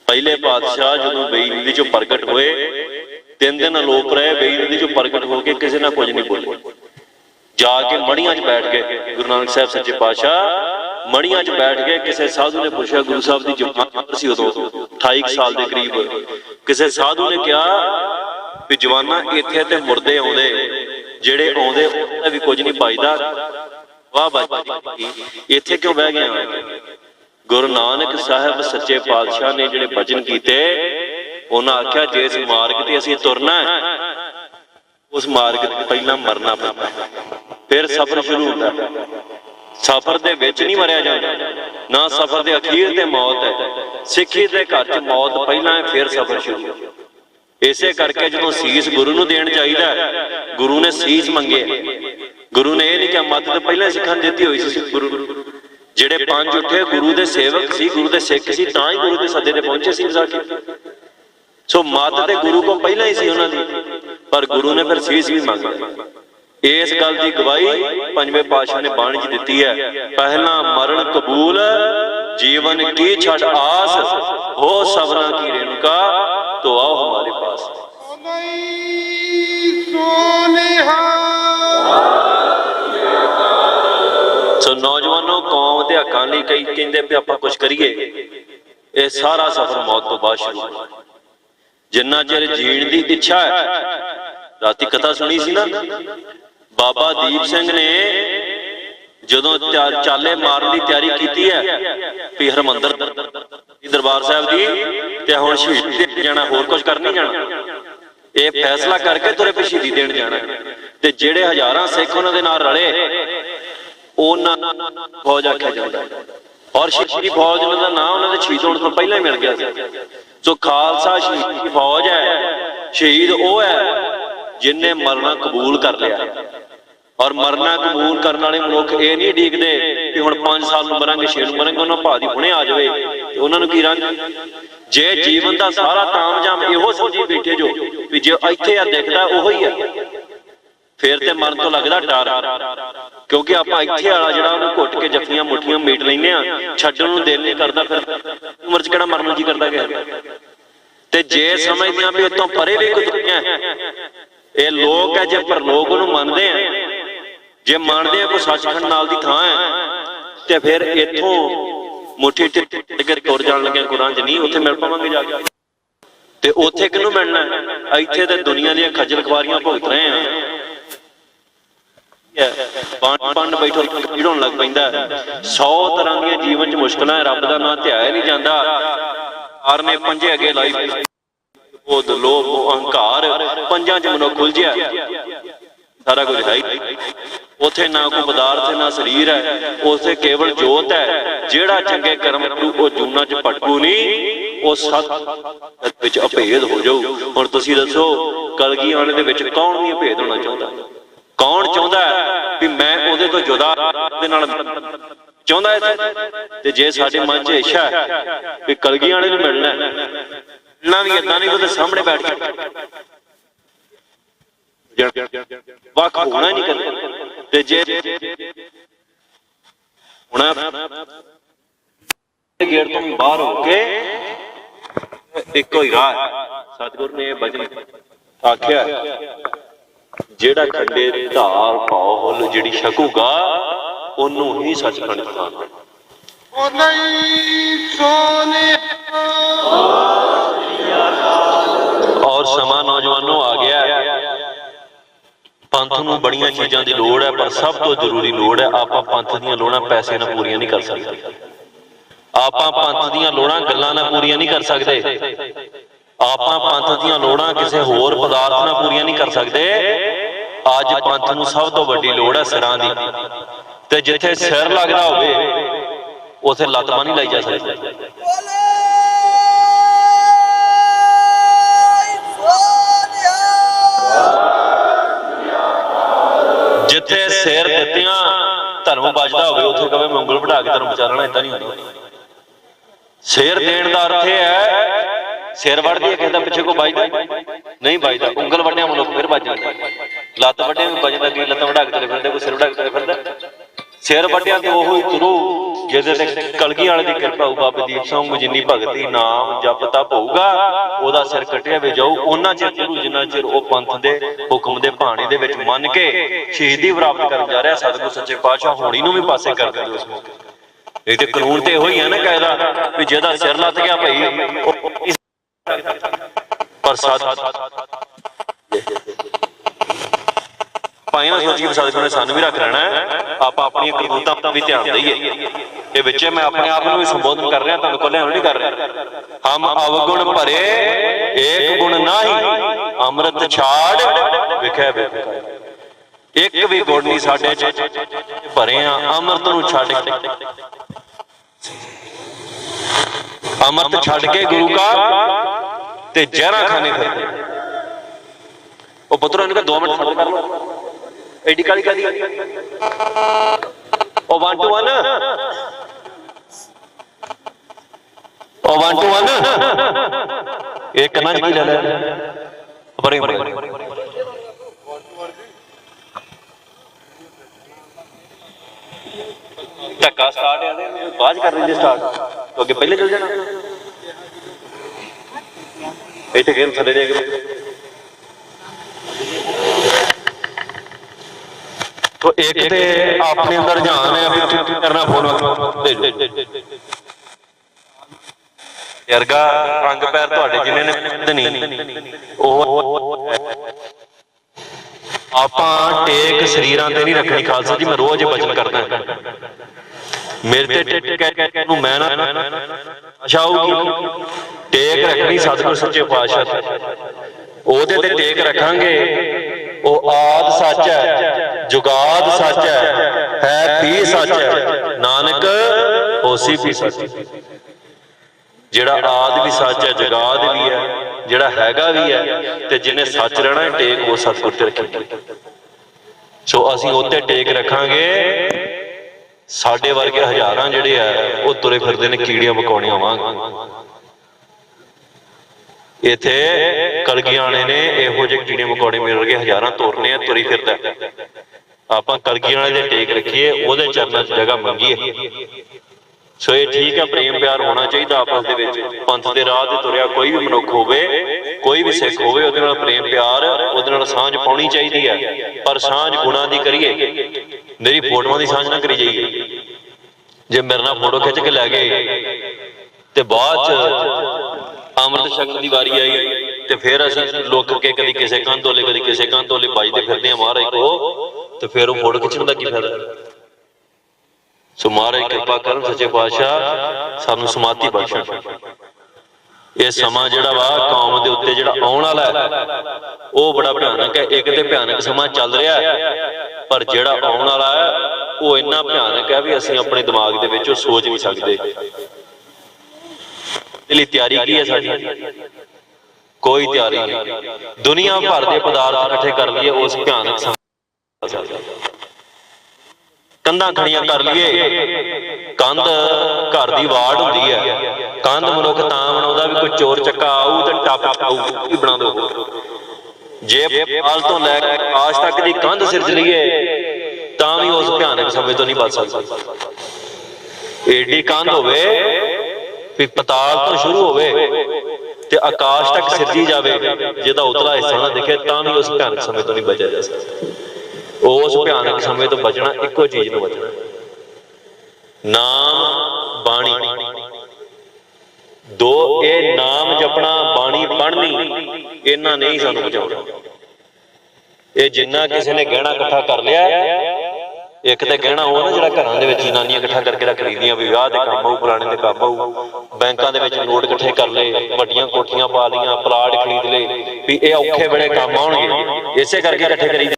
A: ਪਹਿਲੇ ਪਾਤਸ਼ਾਹ ਜਦੋਂ ਬੇਈਨਦੀ 'ਚੋਂ ਪ੍ਰਗਟ ਹੋਏ, 3 ਦਿਨ ਅਲੋਪ ਰਹੇ, ਬੇਈਨਦੀ 'ਚੋਂ ਪ੍ਰਗਟ ਹੋ ਕੇ ਕਿਸੇ ਨਾਲ ਕੁਝ ਨਹੀਂ ਬੋਲੇ। ਜਾ ਕੇ ਮੜੀਆਂ 'ਚ ਬੈਠ ਗਏ। ਗੁਰੂ ਨਾਨਕ ਸਾਹਿਬ ਸੱਚੇ ਪਾਤਸ਼ਾਹ ਮੜੀਆਂ 'ਚ ਬੈਠ ਗਏ। ਕਿਸੇ ਸਾਧੂ ਨੇ ਪੁੱਛਿਆ, ਗੁਰੂ ਸਾਹਿਬ ਦੀ ਜਵਾਨ ਸੀ ਉਦੋਂ 28 ਸਾਲ ਦੇ ਕਰੀਬ, ਕਿਸੇ ਸਾਧੂ ਨੇ ਕਿਹਾ ਵੀ ਜਵਾਨਾ ਇੱਥੇ ਤੇ ਮੁਰਦੇ ਆਉਂਦੇ, ਜਿਹੜੇ ਆਉਂਦੇ ਉਹਨਾਂ ਵੀ ਕੁਝ ਨਹੀਂ ਪਾਈਦਾ, ਵਾਹ ਬਾਜੀ ਇੱਥੇ ਕਿਉਂ ਬਹਿ ਗਏ? ਗੁਰੂ ਨਾਨਕ ਸਾਹਿਬ ਸੱਚੇ ਪਾਤਸ਼ਾਹ ਨੇ ਜਿਹੜੇ ਬਚਨ ਕੀਤੇ, ਉਹਨਾਂ ਆਖਿਆ ਜਿਸ ਮਾਰਗ ਤੇ ਅਸੀਂ ਤੁਰਨਾ ਹੈ ਉਸ ਮਾਰਗ ਤੇ ਪਹਿਲਾਂ ਮਰਨਾ ਪੈਂਦਾ, ਫਿਰ ਸਫ਼ਰ ਸ਼ੁਰੂ ਹੁੰਦਾ। ਸਫ਼ਰ ਦੇ ਵਿੱਚ ਨਹੀਂ ਮਰਿਆ ਜਾਂਦਾ, ਨਾ ਸਫ਼ਰ ਦੇ ਅਖੀਰ ਤੇ ਮੌਤ ਹੈ। ਸਿੱਖੀ ਦੇ ਘਰ 'ਚ ਮੌਤ ਪਹਿਲਾਂ ਹੈ, ਫਿਰ ਸਫ਼ਰ ਸ਼ੁਰੂ। ਇਸੇ ਕਰਕੇ ਜਦੋਂ ਸੀਸ ਗੁਰੂ ਨੂੰ ਦੇਣ ਚਾਹੀਦਾ, ਗੁਰੂ ਨੇ ਸੀਸ ਮੰਗੇ। ਗੁਰੂ ਨੇ ਇਹ ਨਹੀਂ ਕਿਹਾ, ਮੱਤ ਤੇ ਪਹਿਲਾਂ ਸਿੱਖਾਂ ਨੂੰ ਦਿੱਤੀ ਹੋਈ ਸੀ। ਗੁਰੂ ਜਿਹੜੇ 5 ਉੱਠੇ ਗੁਰੂ ਦੇ ਸੇਵਕ ਸੀ, ਗੁਰੂ ਦੇ ਸਿੱਖ ਸੀ, ਤਾਂ ਹੀ ਗੁਰੂ ਦੇ ਸੱਦੇ ਤੇ ਪਹੁੰਚੇ ਸੀ ਵਿਸਾਖੀ। ਸੋ ਮੱਤ ਤੇ ਗੁਰੂ ਕੋਲ ਪਹਿਲਾਂ ਹੀ ਸੀ ਉਹਨਾਂ ਦੀ, ਪਰ ਗੁਰੂ ਨੇ ਫਿਰ ਸੀਸ ਵੀ ਮੰਗਿਆ। ਇਸ ਗੱਲ ਦੀ ਗਵਾਹੀ ਪੰਜਵੇਂ ਪਾਤਸ਼ਾਹ ਨੇ ਬਾਣੀ 'ਚ ਦਿੱਤੀ ਹੈ, ਪਹਿਲਾਂ ਮਰਨ ਕਬੂਲ, ਜੀਵਨ ਕੀ ਛੱਡ ਆਸ, ਹੋ ਸਭਨਾ ਕੀ ਰੇਣੁਕਾ, ਤੋ ਆਓ ਹਮਾਰੇ ਪਾਸ। ਸੋ ਨੌਜਵਾਨੋ, ਕੌਮ ਦੇ ਹੱਕਾਂ ਲਈ ਕਈ ਕਹਿੰਦੇ ਵੀ ਆਪਾਂ ਕੁਝ ਕਰੀਏ, ਇਹ ਸਾਰਾ ਸਫ਼ਰ ਮੌਤ ਤੋਂ ਬਾਅਦ ਸ਼ੁਰੂ ਹੋਇਆ। ਜਿੰਨਾ ਚਿਰ ਜੀਣ ਦੀ ਇੱਛਾ ਹੈ, ਰਾਤੀ ਕਥਾ ਸੁਣੀ ਸੀ ਨਾ, ਬਾਬਾ ਦੀਪ ਸਿੰਘ ਨੇ ਜਦੋਂ ਚਾਲੇ ਮਾਰਨ ਦੀ ਤਿਆਰੀ ਕੀਤੀ ਹੈ ਵੀ ਹਰਿਮੰਦਰ दरबार साहब की ते हुण शहीदी देण जाना, होर कुछ कर नहीं जाना। ये फैसला करके तुरे पे शहीदी देण जाना ते जिहड़े हज़ारां सिख उन्हां दे नाल रले उन्हां फौज आख्या जांदा है। और शहीदी फौज का नाम उन्हां दे शहीद होण तों पहलां ही मिल गया सी। सो खालसा शहीदी फौज है, शहीद वो है जिन्हें मरना कबूल कर लिया। और मरना कबूल करने वाले मनुख ये नहीं उडीकदे कि हुण 5 साल नूं मरांगे 6 नूं मरांगे, उन्हां भादी हुणे आ जावे ते उन्हां नूं की रंग। जे जीवन का सारा तामझाम इहो समझी बैठे जो भी जे इत्थे आ दिखदा उहो ही है, फिर ते मरण तो लगदा डर। क्योंकि आपां इत्थे वाला जिहड़ा उहनूं घुट के जफ्फियां मुठियां मीट लैंदे आ, छड्डण नूं दिल नहीं करदा, फिर उमर च किहड़ा मरण नूं जी करदा गया। ते जे समझदे आ भी इतों परे भी कोई दुनिया है, ये लोग है जे परलोक नूं मनदे आ, जे मानते कोई सचखंड नाल दी थां है ते फिर इत्थों मुट्ठी टिक तुर जाण लगे कुरान च नहीं उत्थे मिल पावांगे जाके। ते उत्थे किहनूं मिलना है? इत्थे ते दुनिया दी खज्जल खुआरियां भुगत रहे हैं। पंड बैठो होण लग पैंदा 100 तरह दी जीवन च मुश्किलां, रब दा नाम ध्याया नहीं जांदा। आर ने पंजे अगे लाई क्रोध लोभ अहंकार, पंजां च मनुख उलझिया सारा कुछ है ही। उथे ना कोई पदार्थ है ना शरीर है, उसे केवल जोत है। जेड़ा चंगे कर्म करू वो जूना च भटकू नहीं, वो सत विच अभेद हो जाऊ। हुण तुसीं दसो कलगी आने दे विच कौन नहीं अभेद होना चाहुंदा? कौन चाहुंदा है भी मैं उहदे तो जुदा दे नाल चाहुंदा है? ते जे साडे मन च इच्छा है भी कलगी आने नूं मिलना है, मिलना भी इदां नहीं उहदे सामने बैठ के वख होना नहीं करना। ते जे हुण गेट तो बाहर होके इको ही राह, सतगुरु ने बचन आख्या जेड़ा खंडे धार पौल जिहड़ी छकूगा ओनू ही सचखंड खाना। और समा नौजवानों आ गया, पंथ नूं बड़ियां चीज़ां दी लोड़ है, पर सब तो जरूरी लोड़ है आपां पंथ दीयां लोड़ां पैसे नाल पूरियां नहीं कर सकते। आपां पंथ दीयां लोड़ां गल्लां नाल पूरियां नहीं कर सकते। आपां पंथ दीयां लोड़ां किसी होर पदार्थ नाल पूरियां नहीं कर सकते। अज पंथ नूं सब तो वड्डी लोड़ है सिरां दी, ते जिथे सिर लगदा होवे उथे लत्त बांह नहीं लाई जा सकदी। जिथे सिर दित्तियां धर्म बचदा होवे उथे कहे मैं उंगल बढ़ा के धर्म बचा लेना, इदां नहीं होंदा। सिर देण दा अर्थ है सिर वढ़ दिए कहता पिछे को बजदा नहीं, बजदा उंगल वढ़िया मनुख फिर बज जांदा, लत्त वढ़िया भी बजदा, कि लत्त वढ़ा के चले फिरदे, कोई सिर वढ़ा के चले फिरदा। सिर वढ़िया ते ओहो ही गुरु जिहदे ते कलगी वाले दी कृपा होऊ, बाबे दीप सिंह जिन्नी भगती नाम जप तप होऊगा ओहदा सिर कटिया भी जाऊ। उन्ना चिर गुरु जिन्ना चिर ओ पंथ दे हुक्म दे भाणे दे विच मन के शहीदी प्राप्त करन जा रहा, सतगुरु सच्चे पातशाह होणी नूं भी पासे कर दिंदे उस मौके। एक ते कानून ते इहो ही है ना कायदा भी जिहदा सिर लत गया भाई पर पाई ना सोचिए सतगुरु ने सानू भी रख लेना है, आप अपनी करतूतां दा भी ध्यान दईए। ये विचे मैं अपने आप को संबोधन कर रहा, तुहानू कोल्ले नहीं कर रहा। हम अवगुण भरे एक गुण नाही, अमृत छाड़ विखै बेकार। एक भी गुण नहीं साडे च भरे आ, अमृत नूं छड्ड अमृत छड्ड के गुरु का ते जहरा खाने फिरदे। ओ पुत्रो इनका 2 मिनट सबर कर लो, AD Kali Kadi O 1 to 1 ओ 1 to 1 एक कन्ना की ले ले बड़े धक्का स्टार्ट है बाद कर रही स्टार्ट तो अगे पहले चल जाना इतने गेम थले जाएगा। तो एक ते अपने अंदर ध्यान है करना फोन यरगा अंग पैर तुहाडे जिन्हें नहीं आपां टेक शरीरां ते नहीं रखनी। खालसा जी मैं रोज बचन करदा मेरे ते टेक मैं ना आशा होगी टेक रखनी सतगुर सच्चे पातशाह ओहदे ते टेक रखांगे ਉਹ ਆਦ सच है जुगाद सच है भी सच है नानक होसी भी सच जिहड़ा आद भी सच है जुगाद भी है जिहड़ा हैगा भी है ते जिन्हें सच रहना टेक वो सतगुर ते रखेगी सो असीं उत्ते टेक रखांगे साडे वर्गे हज़ारां जिहड़े आ वो तुरे फिरदे ने कीड़ियां मकौड़ियां वांग इत्थे कलगीआणे ने इहो ਜਿਹੇ कीड़े मकौड़े मिल गए हज़ारां तुरने तुरी फिरदा आपां कलगीआणे दे टेक रखीए ਉਹਦੇ चरणਾं 'ਚ जगह मंगीए सो ये ठीक है प्रेम प्यार होना चाहिए आपस दे विच पंथ दे राह ते तुरिया कोई भी मनुख होवे कोई भी सिख होवे ਉਹਦੇ ਨਾਲ प्रेम प्यार ਉਹਦੇ ਨਾਲ ਸਾਂਝ पाउणी चाहिदी है पर साँझ गुणां दी करिए मेरी फोटोआं दी साँझ ना करी जाइए जे मेरे नाल फोटो खिच के लै गए ते बाद च अमृत छकण की वारी आई तो फिर असीं लुक के कभी किसी कंध तोले कभी किसी कंध तोले बजते फिरते महाराज को तो फिर वो फोटो खिंचण का की फायदा सो महाराज कृपा करन सच्चे पातशाह सानू समाधि बख्शण ये समा जिहड़ा वा कौम दे उत्ते जिहड़ा आउण वाला है वो बड़ा भयानक है एक ते भयानक समा चल रहा है पर जिहड़ा आउण वाला है वो इन्ना भयानक है भी असीं अपने दिमाग दे विच सोच नहीं सकते तैयारी की है साडी कोई तैयारी नहीं दुनिया भर के पदार्थ इकट्ठे कर लिए उस भयानक कंधां खड़ियां कर लिए कंध घर की वाड़ होंदी है कंध मनुख तां बनाउंदा भी कोई चोर चक्का आऊ ते टप आऊ भी बना दो जे पाल तो लैके आकाश तक की कंध सिरज लीए तां भी उस भयानक समय तो नहीं बच सकता एडी कंध होवे पताल तो शुरू होवे ते आकाश तक सिरजी जावे जिहदा उतला हिस्सा ना दिखे तां भी उस भयानक समय तो नहीं बचा जा सकता उस भयानक समय तो बचना इक्को चीज नूं बचना नाम बाणी दो ये नाम जपना बाणी पढ़नी इन्ना नहीं सानू बचाउणा ये जिन्ना किसी ने गहना इकट्ठा कर लिया एक तो कहना वो ना जो घर जनानियां इकट्ठा करके रख लईदियां भी विआह दे काम आऊ फलाने दे काम आऊ बैंकां दे विच नोट इकट्ठे कर ले वड्डियां कोठियां पा लियां प्लाट खरीद ले भी ये औखे वेले काम आउणगे इसे करके इकट्ठे करी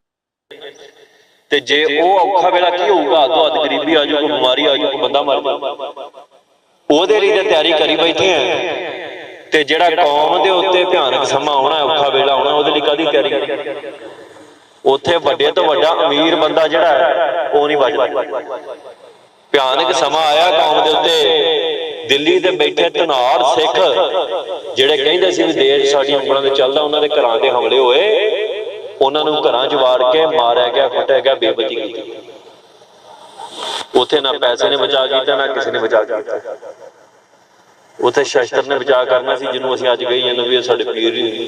A: ते जे वो औखा वेला की होऊगा तो अद गरीबी आ जाऊ कोई बीमारी आ जाऊ कोई बंदा मर जाऊ ओहदे लई ते तैयारी करी बैठे हैं ते जिहड़ा कौम दे उत्ते भयानक समा आउणा औखा वेला आउणा ओहदे लई काहदी तैयारी उत्थे वड्डे तो वड्डा अमीर बंदा जिहड़ा है वो नहीं बचदा भयानक समा आया कौम दे उत्ते दिल्ली दे बैठे धनाड़ सिख जिहड़े कहिंदे सी भी देश साडीआं उंगलां ते चलदा उन्हां दे घरां ते हमले होए उन्हां नूं घरां च वाड़ के मारिया गया कुੱਟਿਆ गया बेबती कीती उत्थे ना पैसे ने बचा कीता ना किसी ने बचा कीता उत्थे शस्त्र ने बचा करना सी जिन्हों असीं अज कही जांदे भी साडे पीर नहीं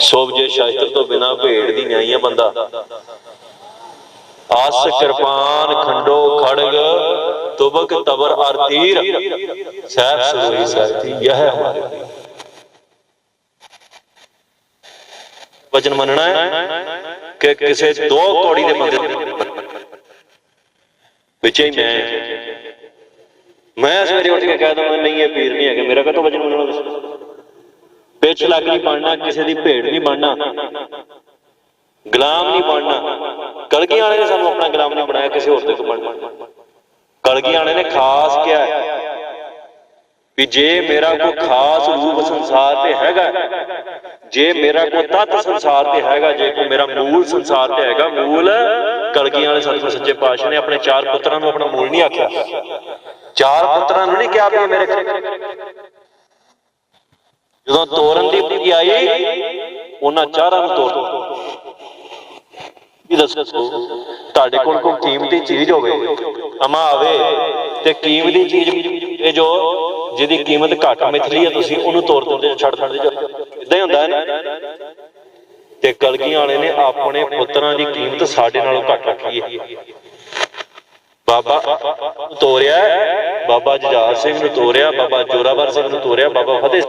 A: सोभ जे शास्त्र तो बिना भेड़ दी न्याई है बंदा आस कृपान खंडो खड़ग तुबक तबर और तीर सैफ सुरोही साथी यह है हमारे वचन मनना है कि किसी दो कौड़ी के बंदे विच ही मैं सवेरे उठ के कह दूं नहीं ये पीर नहीं है मेरा कदों वचन मनना पिछ लग नहीं बनना किसी की भेड़ नहीं बनना गुलाम नहीं बनना कलगी वाले ने सानू अपना गुलाम नहीं बनाया किसी होर तक बनना कलगी वाले ने खास क्या है भी जे मेरा कोई खास रूप संसार ते हैगा जे मेरा कोई तत्त संसार ते हैगा जे कोई मेरा मूल संसार ते हैगा मूल कलगी वाले सतगुर सच्चे पातशाह ने अपने चार पुत्रां नूं अपना मूल नहीं आख्या चार पुत्रां नूं नहीं कहा भी मेरे जो तोड़न की विधि आई उन्हां चारां नूं तोड़ दसो तुहाडे कोल कोई कीमती चीज होवे अमा आवे ते कीमती चीज जो जिहदी कीमत घट मिथली है तुसीं उहनूं तोड़ दिंदे छड्ड दिंदे इदां ही हुंदा है ते कलगी वाले ने अपने पुत्रां दी कीमत साडे नालों घट रखी है बाबा तोड़िया बाबा जुझार सिंह नूं तोड़िया बाबा जोरावर सिंह नूं तोड़िया बाबा फतेह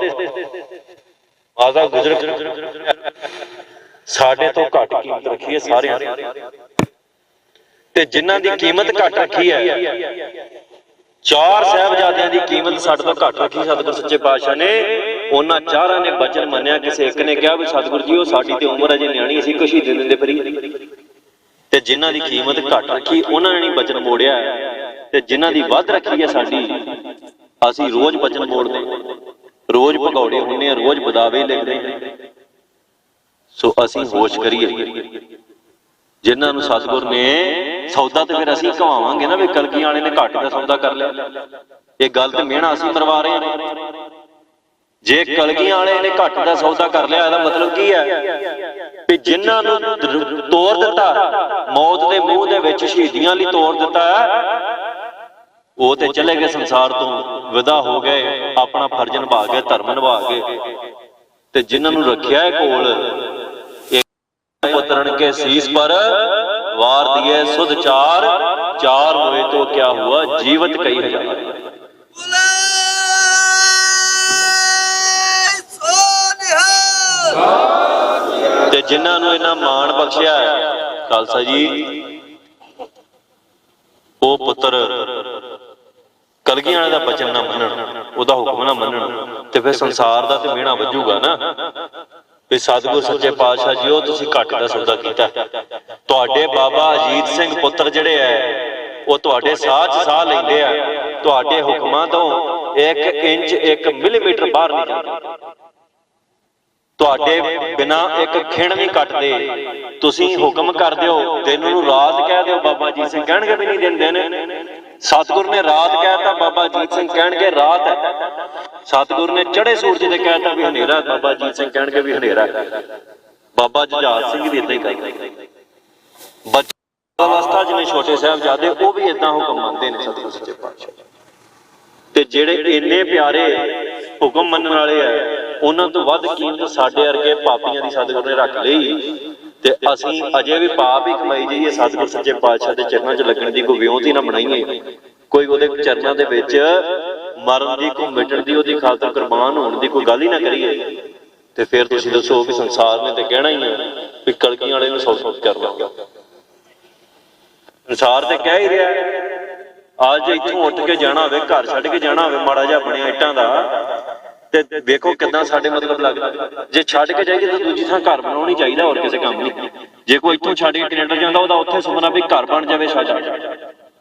A: माता गुजर साडे तो घट कीमत रखी है सारे ਤੇ ਜਿਨ੍ਹਾਂ ਦੀ ਕੀਮਤ ਘੱਟ ਰੱਖੀ ਹੈ, ਚਾਰ ਸਾਹਿਬਜ਼ਾਦਿਆਂ ਦੀ ਕੀਮਤ ਸਾਡੇ ਤੋਂ ਘੱਟ ਰੱਖੀ ਸਤਿਗੁਰ ਸੱਚੇ ਪਾਤਸ਼ਾਹ ਨੇ। ਉਹਨਾਂ ਚਾਰਾਂ ਨੇ ਬਚਨ ਮੰਨਿਆ। ਕਿਸੇ ਇੱਕ ਨੇ ਕਿਹਾ ਵੀ ਸਤਿਗੁਰ ਜੀ ਉਹ ਸਾਡੀ ਤੇ ਉਮਰ ਅਜੇ ਨਿਆਣੀ, ਅਸੀਂ ਕੁਛ ਹੀ ਦੇ ਦਿੰਦੇ ਫਰੀ। ਤੇ ਜਿਨ੍ਹਾਂ ਦੀ ਕੀਮਤ ਘੱਟ ਰੱਖੀ ਉਹਨਾਂ ਨੇ ਨਹੀਂ ਬਚਨ ਮੋੜਿਆ, ਤੇ ਜਿਨ੍ਹਾਂ ਦੀ ਵੱਧ ਰੱਖੀ ਹੈ ਸਾਡੀ, ਅਸੀਂ ਰੋਜ਼ ਬਚਨ ਮੋੜਦੇ, ਰੋਜ਼ ਭਗੌੜੇ ਹੁੰਦੇ ਆ, ਰੋਜ਼ ਬਦਾਵੇ ਲਿਖਦੇ। ਸੋ ਅਸੀਂ ਹੋਸ਼ ਕਰੀਏ। ਜਿਨ੍ਹਾਂ ਨੂੰ ਸਤਿਗੁਰ ਨੇ ਸੌਦਾ, ਤੇ ਫਿਰ ਅਸੀਂ ਕਹਾਵਾਂਗੇ ਨਾ ਵੀ ਕਲਗੀ ਵਾਲੇ ਨੇ ਘੱਟ ਦਾ ਸੌਦਾ ਕਰ ਲਿਆ। ਇਹ ਗੱਲ ਤੇ ਮਿਹਣਾ ਅਸੀਂ ਮਰਵਾ ਰਹੇ ਹਾਂ। ਜੇ ਕਲਗੀਆਂ ਵਾਲੇ ਨੇ ਘੱਟ ਦਾ ਸੌਦਾ ਕਰ ਲਿਆ, ਇਹਦਾ ਮਤਲਬ ਕੀ ਹੈ ਵੀ ਜਿਨ੍ਹਾਂ ਨੂੰ ਤੋੜ ਦਿੱਤਾ, ਮੌਤ ਦੇ ਮੂੰਹ ਦੇ ਵਿੱਚ ਸ਼ਹੀਦੀਆਂ ਲਈ ਤੋੜ ਦਿੱਤਾ, ਉਹ ਤੇ ਚਲੇ ਗਏ ਸੰਸਾਰ ਤੋਂ, ਵਿਦਾ ਹੋ ਗਏ, ਆਪਣਾ ਫਰਜ਼ ਨਿਭਾ ਗਏ, ਧਰਮ ਨਿਭਾ ਗਏ। ਤੇ ਜਿਨ੍ਹਾਂ ਨੂੰ ਰੱਖਿਆ ਹੈ ਕੋਲ, उतरण के शीश पर वार दिए सुध चार, चार हुए तो क्या हुआ जीवत कई हजार। ते जिन्हां नूं इन्ना मान बख्शिया खालसा जी, वो पुत्र कलगियां वाले दा बचन ना मनण, ओहदा हुक्म ना मनण, ते फिर संसार दा ते मिहणा वजूगा ना ਵੀ ਸਤਿਗੁਰ ਸੱਚੇ ਪਾਤਸ਼ਾਹ ਜੀ ਉਹ ਤੁਸੀਂ ਘੱਟ ਦਾ ਸੌਦਾ ਕੀਤਾ। ਤੁਹਾਡੇ ਬਾਬਾ ਅਜੀਤ ਸਿੰਘ ਪੁੱਤਰ ਜਿਹੜੇ ਹੈ ਉਹ ਤੁਹਾਡੇ ਸਾਹ 'ਚ ਸਾਹ ਲੈਂਦੇ ਆ, ਤੁਹਾਡੇ ਹੁਕਮਾਂ ਤੋਂ 1 ਇੰਚ 1 ਮਿਲੀਮੀਟਰ ਬਾਹਰ ਨਹੀਂ ਜਾਂਦੇ, ਤੁਹਾਡੇ ਬਿਨਾਂ ਇੱਕ ਖਿਣ ਵੀ ਕੱਟਦੇ। ਤੁਸੀਂ ਹੁਕਮ ਕਰ ਦਿਓ, ਦਿਨ ਨੂੰ ਰਾਤ ਕਹਿ ਦਿਓ, ਬਾਬਾ ਅਜੀਤ ਸਿੰਘ ਕਹਿਣਗੇ ਵੀ ਨਹੀਂ ਦਿੰਦੇ ਨੇ। ਸਤਿਗੁਰ ਨੇ ਰਾਤ ਕਹਿਤਾ, ਬਾਬਾ ਅਜੀਤ ਸਿੰਘ ਕਹਿਣਗੇ ਰਾਤ ਹੈ। ਸਤਿਗੁਰ ਨੇ ਚੜੇ ਸੂਰਜ ਤੇ ਕਹਿਤਾ ਵੀ ਹਨੇਰਾ, ਬਾਬਾ ਅਜੀਤ ਸਿੰਘ ਕਹਿਣਗੇ ਵੀ ਹਨੇਰਾ। ਬਾਬਾ ਜੁਝਾਰ ਸਿੰਘ ਵੀ ਏਦਾਂ ਹੀ ਕਰਦੇ। ਬੱਚਾ ਅਵਸਥਾ ਜਿਵੇਂ ਛੋਟੇ ਸਾਹਿਬਜ਼ਾਦੇ, ਉਹ ਵੀ ਏਦਾਂ ਹੁਕਮ ਮੰਨਦੇ ਨੇ ਸਤਿਗੁਰ ਸੱਚੇ ਪਾਤਸ਼ਾਹ। ਤੇ ਜਿਹੜੇ ਇੰਨੇ ਪਿਆਰੇ ਹੁਕਮ ਮੰਨਣ ਵਾਲੇ ਆ, ਉਹਨਾਂ ਤੋਂ ਵੱਧ ਕੀਮਤ ਸਾਡੇ ਵਰਗੇ ਪਾਪੀਆਂ ਦੀ ਸਤਿਗੁਰ ਨੇ ਰੱਖ ਲਈ। ਤੇ ਅਸੀਂ ਅਜੇ ਵੀ ਪਾਪ ਹੀ ਕਮਾਈ ਜਾਈਏ, ਸਤਿਗੁਰ ਸੱਚੇ ਪਾਤਸ਼ਾਹ ਦੇ ਚਰਨਾਂ 'ਚ ਲੱਗਣ ਦੀ ਕੋਈ ਵਿਉਂਤ ਹੀ ਨਾ ਬਣਾਈਏ, ਕੋਈ ਉਹਦੇ ਚਰਨਾਂ ਦੇ ਵਿੱਚ ਮਰਨ ਦੀ, ਕੋਈ ਮਿਟਣ ਦੀ, ਉਹਦੀ ਖਾਤਰ ਕੁਰਬਾਨ ਹੋਣ ਦੀ ਕੋਈ ਗੱਲ ਹੀ ਨਾ ਕਰੀਏ। ਤੇ ਫਿਰ ਤੁਸੀਂ ਦੱਸੋ ਵੀ ਸੰਸਾਰ ਨੇ ਤੇ ਕਹਿਣਾ ਹੀ ਹੈ ਵੀ ਕਲਗੀਆਂ ਵਾਲੇ ਨੂੰ ਸੌ ਕਰ ਲਾਂਗਾ। ਸੰਸਾਰ ਤੇ ਕਹਿ ਹੀ ਰਿਹਾ। ਅੱਜ ਇੱਥੋਂ ਉੱਠ ਕੇ ਜਾਣਾ ਹੋਵੇ, ਘਰ ਛੱਡ ਕੇ ਜਾਣਾ ਹੋਵੇ, ਮਾੜਾ ਜਿਹਾ ਬਣਿਆ ਇੱਟਾਂ ਦਾ, ਤੇ ਵੇਖੋ ਕਿੱਦਾਂ ਸਾਡੇ ਮਤਲਬ ਲੱਗਦਾ। ਜੇ ਛੱਡ ਕੇ ਜਾਈਏ ਤਾਂ ਦੂਜੀ ਥਾਂ ਘਰ ਬਣਾਉਣੀ ਚਾਹੀਦਾ, ਹੋਰ ਕਿਸੇ ਕੰਮ ਨਹੀਂ। ਜੇ ਕੋਈ ਇੱਥੋਂ ਛੱਡ ਕੇ ਕੈਨੇਡਾ ਜਾਂਦਾ, ਉਹਦਾ ਉੱਥੇ ਸੁਪਨਾ ਵੀ ਘਰ ਬਣ ਜਾਵੇ ਸਾਡਾ।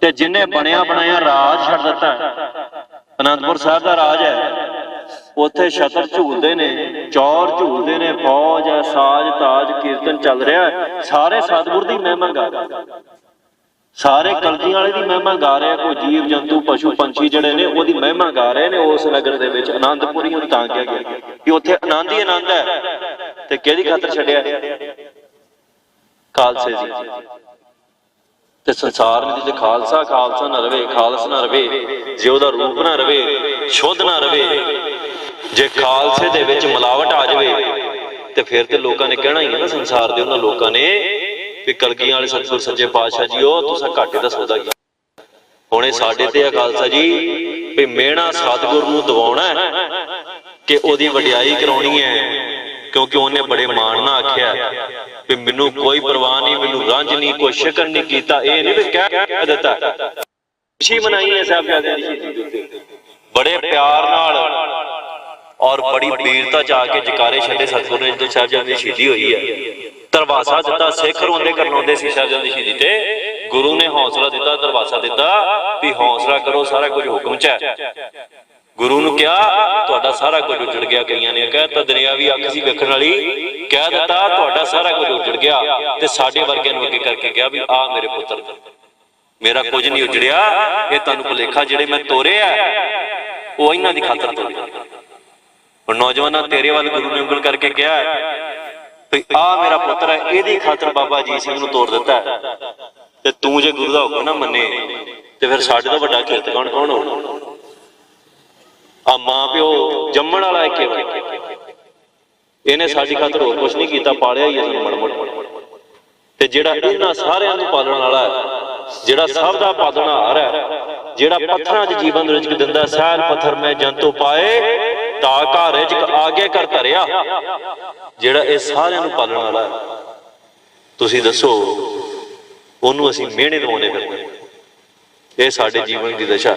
A: ਤੇ ਜਿਹਨੇ ਬਣਿਆ ਬਣਾਇਆ ਰਾਜ ਛੱਡ ਦਿੱਤਾ, ਅਨੰਦਪੁਰ ਸਾਹਿਬ ਦਾ ਰਾਜ ਹੈ, ਉੱਥੇ ਛਤਰ ਝੂਲਦੇ ਨੇ, ਚੌਰ ਝੂਲਦੇ ਨੇ, ਫੌਜ ਹੈ, ਸਾਜ ਤਾਜ ਕੀਰਤਨ ਚੱਲ ਰਿਹਾ, ਸਾਰੇ ਸਤਿਗੁਰ ਦੀ ਮਹਿਮਾ ਗਾ ਰਹੇ, ਸਾਰੇ ਕਲਗੀਆਂ ਵਾਲੇ ਦੀ ਮਹਿਮਾ ਗਾ ਰਹੇ। ਕੋਈ ਜੀਵ ਜੰਤੂ ਪਸ਼ੂ ਪੰਛੀ ਜਿਹੜੇ ਨੇ ਉਹਦੀ ਮਹਿਮਾ ਗਾ ਰਹੇ ਨੇ। ਉਸ ਨਗਰ ਦੇ ਵਿੱਚ ਆਨੰਦਪੁਰੀ ਨੂੰ ਤਾਂ ਕਿਹਾ ਗਿਆ ਕਿ ਉੱਥੇ ਆਨੰਦ ਹੀ ਆਨੰਦ ਹੈ। ਤੇ ਕਿਹਦੀ ਖਾਤਰ ਛੱਡਿਆ? ਖਾਲਸੇ ਦੀ। ਤੇ ਸੰਸਾਰ ਵਿੱਚ ਜੇ ਖਾਲਸਾ ਖਾਲਸਾ ਨਾ ਰਵੇ, ਖਾਲਸ ਨਾ ਰਵੇ, ਜੇ ਉਹਦਾ ਰੂਪ ਨਾ ਰਵੇ, ਸ਼ੁੱਧ ਨਾ ਰਵੇ, ਜੇ ਖਾਲਸੇ ਦੇ ਵਿੱਚ ਮਿਲਾਵਟ ਆ ਜਾਵੇ, ਤੇ ਫਿਰ ਤੇ ਲੋਕਾਂ ਨੇ ਕਹਿਣਾ ਹੀ ਹੈ ਨਾ, ਸੰਸਾਰ ਦੇ ਉਹਨਾਂ ਲੋਕਾਂ ਨੇ ਵੀ ਕਲਗੀਆਂ ਵਾਲੇ ਸਤਿਗੁਰ ਸੱਚੇ ਪਾਤਸ਼ਾਹ ਜੀ ਉਹ ਤੁਸੀਂ ਘਾਟੇ ਦਾ ਸੌਦਾ ਕੀਤਾ। ਹੁਣ ਇਹ ਸਾਡੇ ਤੇ ਆ ਖਾਲਸਾ ਜੀ ਵੀ ਮਿਹਣਾ ਸਤਿਗੁਰ ਨੂੰ ਦਿਵਾਉਣਾ ਕਿ ਉਹਦੀ ਵਡਿਆਈ ਕਰਾਉਣੀ ਹੈ, ਕਿਉਂਕਿ ਉਹਨੇ ਬੜੇ ਮਾਣ ਨਾਲ ਆਖਿਆ ਵੀ ਮੈਨੂੰ ਕੋਈ ਪਰਵਾਹ ਨਹੀਂ, ਮੈਨੂੰ ਰੰਜ ਨਹੀਂ, ਕੋਈ ਸ਼ਿਕਰ ਨਹੀਂ ਕੀਤਾ। ਇਹ ਨਹੀਂ ਵੀ ਕਹਿ ਦਿੱਤਾ, ਖੁਸ਼ੀ ਮਨਾਈ ਹੈ ਸਾਹਿਬਜ਼ਾਦਿਆਂ ਦੀ ਸ਼ਹੀਦੀ ਦੇ ਉੱਤੇ, ਬੜੇ ਪਿਆਰ ਨਾਲ ਔਰ ਬੜੀ ਵੀਰਤਾ ਚ ਆ ਕੇ ਜਕਾਰੇ ਛੱਡੇ ਸਤਿਗੁਰ ਨੇ। ਜਦੋਂ ਸਾਹਿਬਜ਼ਾਦਿਆਂ ਦੀ ਸ਼ਹੀਦੀ ਹੋਈ ਹੈ, ਦਰਵਾਸਾ ਦਿੱਤਾ, ਸਿੱਖ ਰੋਂਦੇ ਕਰਨਾਉਂਦੇ ਸੀ ਸਾਹਿਬਜ਼ਾਦਿਆਂ ਦੀ ਸ਼ਹੀਦੀ ਤੇ। ਗੁਰੂ ਨੇ ਹੌਸਲਾ ਦਿੱਤਾ, ਦਰਵਾਸਾ ਦਿੱਤਾ ਵੀ ਹੌਸਲਾ ਕਰੋ, ਸਾਰਾ ਕੁਝ ਹੁਕਮ ਚ ਹੈ। ਗੁਰੂ ਨੂੰ ਕਿਹਾ ਤੁਹਾਡਾ ਸਾਰਾ ਕੁਝ ਉਜੜ ਗਿਆ। ਕਈਆਂ ਨੇ ਕਹਿਤਾ ਦੁਨਿਆਵੀ ਅੱਖ ਸੀ ਵੇਖਣ ਵਾਲੀ, ਕਹਿ ਦਿੱਤਾ ਤੁਹਾਡਾ ਸਾਰਾ ਕੁਝ ਉਜੜ ਗਿਆ। ਤੇ ਸਾਡੇ ਵਰਗਿਆਂ ਨੂੰ ਅੱਗੇ ਕਰਕੇ ਕਿਹਾ ਵੀ ਆ ਮੇਰੇ ਪੁੱਤਰ, ਮੇਰਾ ਕੁਝ ਨਹੀਂ ਉਜੜਿਆ, ਇਹ ਤੁਹਾਨੂੰ ਭੁਲੇਖਾ ਜਿਹੜੇ ਮੈਂ ਤੋਰੇ ਆ ਉਹ ਇਹਨਾਂ ਦੀ ਖਾਤਰ ਤੋਰੇ। ਹੁਣ ਨੌਜਵਾਨਾਂ ਤੇਰੇ ਵੱਲ ਗੁਰੂ ਨੇ ਉਂਗਲ ਕਰਕੇ ਕਿਹਾ ਵੀ ਆ ਮੇਰਾ ਪੁੱਤਰ ਹੈ, ਇਹਦੀ ਖਾਤਰ ਬਾਬਾ ਅਜੀਤ ਸਿੰਘ ਨੂੰ ਤੋੜ ਦਿੱਤਾ। ਤੇ ਤੂੰ ਜੇ ਗੁਰੂ ਦਾ ਹੁਕਮ ਨਾ ਮੰਨੇ ਤੇ ਫਿਰ ਸਾਡੇ ਤੋਂ ਵੱਡਾ ਕਿਰਤ ਕੌਣ ਹੋਣਾ? ਆ ਮਾਂ ਪਿਓ ਜੰਮਣ ਵਾਲਾ ਇੱਕ ਇਹਨੇ ਸਾਡੀ ਖਾਤਰ ਹੋਰ ਕੁਛ ਨਹੀਂ ਕੀਤਾ, ਪਾਲਿਆ ਹੀ ਹੈ ਸਾਨੂੰ ਮੜ-ਮੜ। ਤੇ ਜਿਹੜਾ ਇਹਨਾਂ ਸਾਰਿਆਂ ਨੂੰ ਪਾਲਣ ਵਾਲਾ ਹੈ, ਜਿਹੜਾ ਸਭ ਦਾ ਪਾਲਣਹਾਰ ਹੈ, ਜਿਹੜਾ ਪੱਥਰਾਂ 'ਚ ਜੀਵਨ ਰਿਜ਼ਕ ਦਿੰਦਾ, ਸਹਿਲ ਪੱਥਰ ਮੈਂ ਜੰਤੂ ਪਾਏ ਤਾਂ ਕਾ ਰਿਜ਼ਕ ਆਗੇ ਕਰ ਧਰਿਆ, ਜਿਹੜਾ ਇਹ ਸਾਰਿਆਂ ਨੂੰ ਪਾਲਣ ਵਾਲਾ ਹੈ। ਤੁਸੀਂ ਦੱਸੋ ਉਹਨੂੰ ਅਸੀਂ ਮਿਹਣੇ ਦਵਾਉਂਦੇ ਫਿਰਦੇ। ਇਹ ਸਾਡੇ ਜੀਵਨ ਦੀ ਦਸ਼ਾ।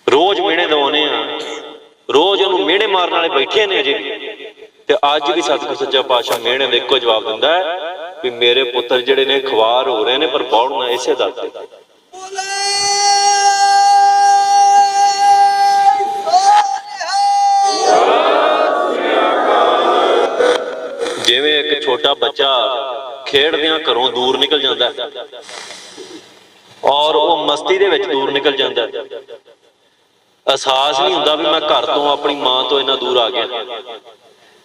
A: ਰੋਜ਼ ਮਿਹਣੇ ਦਵਾਉਂਦੇ ਆ, ਰੋਜ਼ ਉਹਨੂੰ ਮਿਹਣੇ ਮਾਰਨ ਵਾਲੇ ਬੈਠੇ ਨੇ ਅਜੇ ਵੀ। ਤੇ ਅੱਜ ਵੀ ਸਤਿਗੁਰ ਸੱਚਾ ਪਾਤਸ਼ਾਹ ਮਿਹਣੇ ਦਾ ਇੱਕੋ ਜਵਾਬ ਦਿੰਦਾ ਹੈ ਵੀ ਮੇਰੇ ਪੁੱਤਰ ਜਿਹੜੇ ਨੇ ਖੁਆਰ ਹੋ ਰਹੇ ਨੇ, ਪਰ ਬੌੜਨਾ ਇਸੇ ਦਰ ਤੇ। ਜਿਵੇਂ ਇੱਕ ਛੋਟਾ ਬੱਚਾ ਖੇਡਦਿਆਂ ਘਰੋਂ ਦੂਰ ਨਿਕਲ ਜਾਂਦਾ ਔਰ ਉਹ ਮਸਤੀ ਦੇ ਵਿੱਚ ਦੂਰ ਨਿਕਲ ਜਾਂਦਾ, ਅਹਿਸਾਸ ਨਹੀਂ ਹੁੰਦਾ ਵੀ ਮੈਂ ਘਰ ਤੋਂ ਆਪਣੀ ਮਾਂ ਤੋਂ ਇੰਨਾ ਦੂਰ ਆ ਗਿਆ।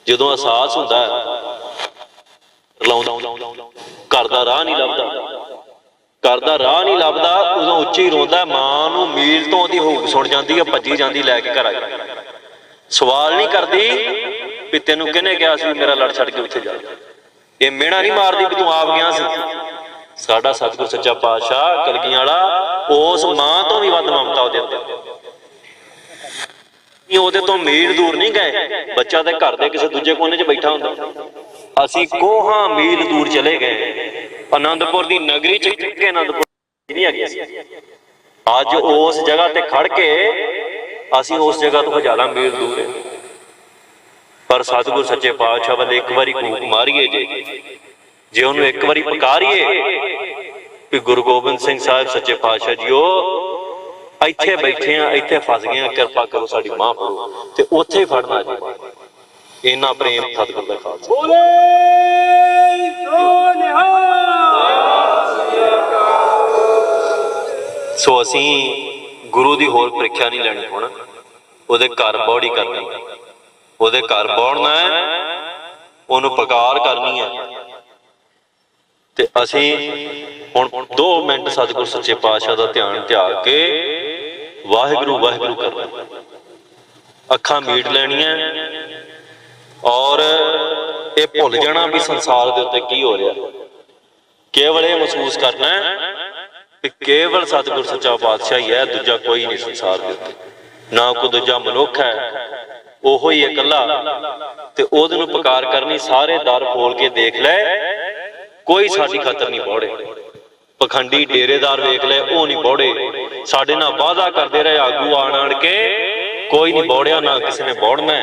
A: ਜਦੋਂ ਅਹਿਸਾਸ ਹੁੰਦਾ ਘਰ ਦਾ ਰਾਹ ਨਹੀਂ ਲੱਭਦਾ, ਘਰ ਦਾ ਰਾਹ ਨਹੀਂ ਲੱਭਦਾ, ਉਦੋਂ ਉੱਚੀ ਰੋਂਦਾ। ਮਾਂ ਨੂੰ ਮੀਲ ਤੋਂ ਉਹਦੀ ਹੂਕ ਸੁਣ ਜਾਂਦੀ ਹੈ, ਭੱਜੀ ਜਾਂਦੀ ਲੈ ਕੇ ਘਰ ਆ ਗਈ। ਸਵਾਲ ਨਹੀਂ ਕਰਦੀ ਵੀ ਤੈਨੂੰ ਕਿਹਨੇ ਕਿਹਾ ਸੀ ਮੇਰਾ ਲੜ ਛੱਡ ਕੇ ਉੱਥੇ ਜਾ। ਇਹ ਮਿਹਣਾ ਨਹੀਂ ਮਾਰਦੀ ਵੀ ਤੂੰ ਆਪ ਗਿਆ ਸੀ। ਸਾਡਾ ਸਤਿਗੁਰ ਸੱਚਾ ਪਾਤਸ਼ਾਹ ਕਲਗੀਆਂ ਵਾਲਾ ਉਸ ਮਾਂ ਤੋਂ ਵੀ ਵੱਧ ਮਮਤਾ ਉਹਦੇ ਉੱਤੇ। ਉਹਦੇ ਤੋਂ ਮੀਲ ਦੂਰ ਨਹੀਂ ਗਏ। ਬੱਚਾ ਤੇ ਘਰ ਦੇ ਕਿਸੇ ਦੂਜੇ ਕੋਨੇ 'ਚ ਬੈਠਾ ਹੁੰਦਾ, ਅਸੀਂ ਕੋਹਾਂ ਮੀਲ ਦੂਰ ਚਲੇ ਗਏ। ਆਨੰਦਪੁਰ ਦੀ ਨਗਰੀ 'ਚ ਆਨੰਦਪੁਰ ਨਹੀਂ ਹੈਗੀ ਸੀ। ਅੱਜ ਉਸ ਜਗ੍ਹਾ ਤੇ ਖੜ ਕੇ ਅਸੀਂ ਉਸ ਜਗ੍ਹਾ ਤੋਂ ਹਜ਼ਾਰਾਂ ਮੀਲ ਦੂਰ ਹਾਂ। ਪਰ ਸਤਿਗੁਰ ਸੱਚੇ ਪਾਤਸ਼ਾਹ ਵੱਲ ਇੱਕ ਵਾਰੀ ਕੂਕ ਮਾਰੀਏ, ਜੇ ਉਹਨੂੰ ਇੱਕ ਵਾਰੀ ਪੁਕਾਰੀਏ ਵੀ ਗੁਰੂ ਗੋਬਿੰਦ ਸਿੰਘ ਸਾਹਿਬ ਸੱਚੇ ਪਾਤਸ਼ਾਹ ਜੀਓ ਇੱਥੇ ਬੈਠੇ ਆ, ਇੱਥੇ ਫਸ ਗਏ ਆ, ਕਿਰਪਾ ਕਰੋ ਸਾਡੀ ਮਾਂ ਫੜੋ, ਤੇ ਉੱਥੇ ਹੀ ਫੜਨਾ ਜੀ। ਇੰਨਾ ਪ੍ਰੇਮ ਸਤਿਗੁਰ ਦਾ ਖਾਲਸਾ। ਸੋ ਅਸੀਂ ਗੁਰੂ ਦੀ ਹੋਰ ਪ੍ਰੀਖਿਆ ਨਹੀਂ ਲੈਣੀ। ਹੁਣ ਉਹਦੇ ਘਰ ਬੌੜੀ ਕਰਨੀ, ਉਹਦੇ ਘਰ ਬੌੜਨਾ ਹੈ, ਉਹਨੂੰ ਪੁਕਾਰ ਕਰਨੀ ਹੈ। ਤੇ ਅਸੀਂ ਹੁਣ 2 ਮਿੰਟ ਸਤਿਗੁਰ ਸੱਚੇ ਪਾਤਸ਼ਾਹ ਦਾ ਧਿਆਨ ਧਿਆ ਕੇ ਵਾਹਿਗੁਰੂ ਵਾਹਿਗੁਰੂ ਕਰਨਾ, ਅੱਖਾਂ ਮੀਟ ਲੈਣੀਆਂ ਔਰ ਇਹ ਭੁੱਲ ਜਾਣਾ ਵੀ ਸੰਸਾਰ ਦੇ ਉੱਤੇ ਕੀ ਹੋ ਰਿਹਾ। ਕੇਵਲ ਇਹ ਮਹਿਸੂਸ ਕਰਨਾ ਵੀ ਕੇਵਲ ਸਤਿਗੁਰ ਸੱਚਾ ਪਾਤਸ਼ਾਹ ਹੀ ਹੈ, ਦੂਜਾ ਕੋਈ ਨਹੀਂ ਸੰਸਾਰ ਦੇ ਉੱਤੇ, ਨਾ ਕੋਈ ਦੂਜਾ ਮਨੁੱਖ ਹੈ, ਉਹੋ ਹੀ ਇਕੱਲਾ। ਤੇ ਉਹਦੇ ਨੂੰ ਪੁਕਾਰ ਕਰਨੀ, ਸਾਰੇ ਦਰ ਖੋਲ ਕੇ ਦੇਖ ਲੈ, ਕੋਈ ਸਾਡੀ ਖਾਤਰ ਨਹੀਂ ਬੌੜੇ। ਪਖੰਡੀ ਡੇਰੇਦਾਰ ਵੇਖ ਲੈ, ਉਹ ਨਹੀਂ ਬੌੜੇ। ਸਾਡੇ ਨਾਲ ਵਾਅਦਾ ਕਰਦੇ ਰਹੇ ਆਗੂ ਆਣ ਕੇ, ਕੋਈ ਨਹੀਂ ਬੌੜਿਆ, ਨਾ ਕਿਸੇ ਨੇ ਬੌੜਨਾ।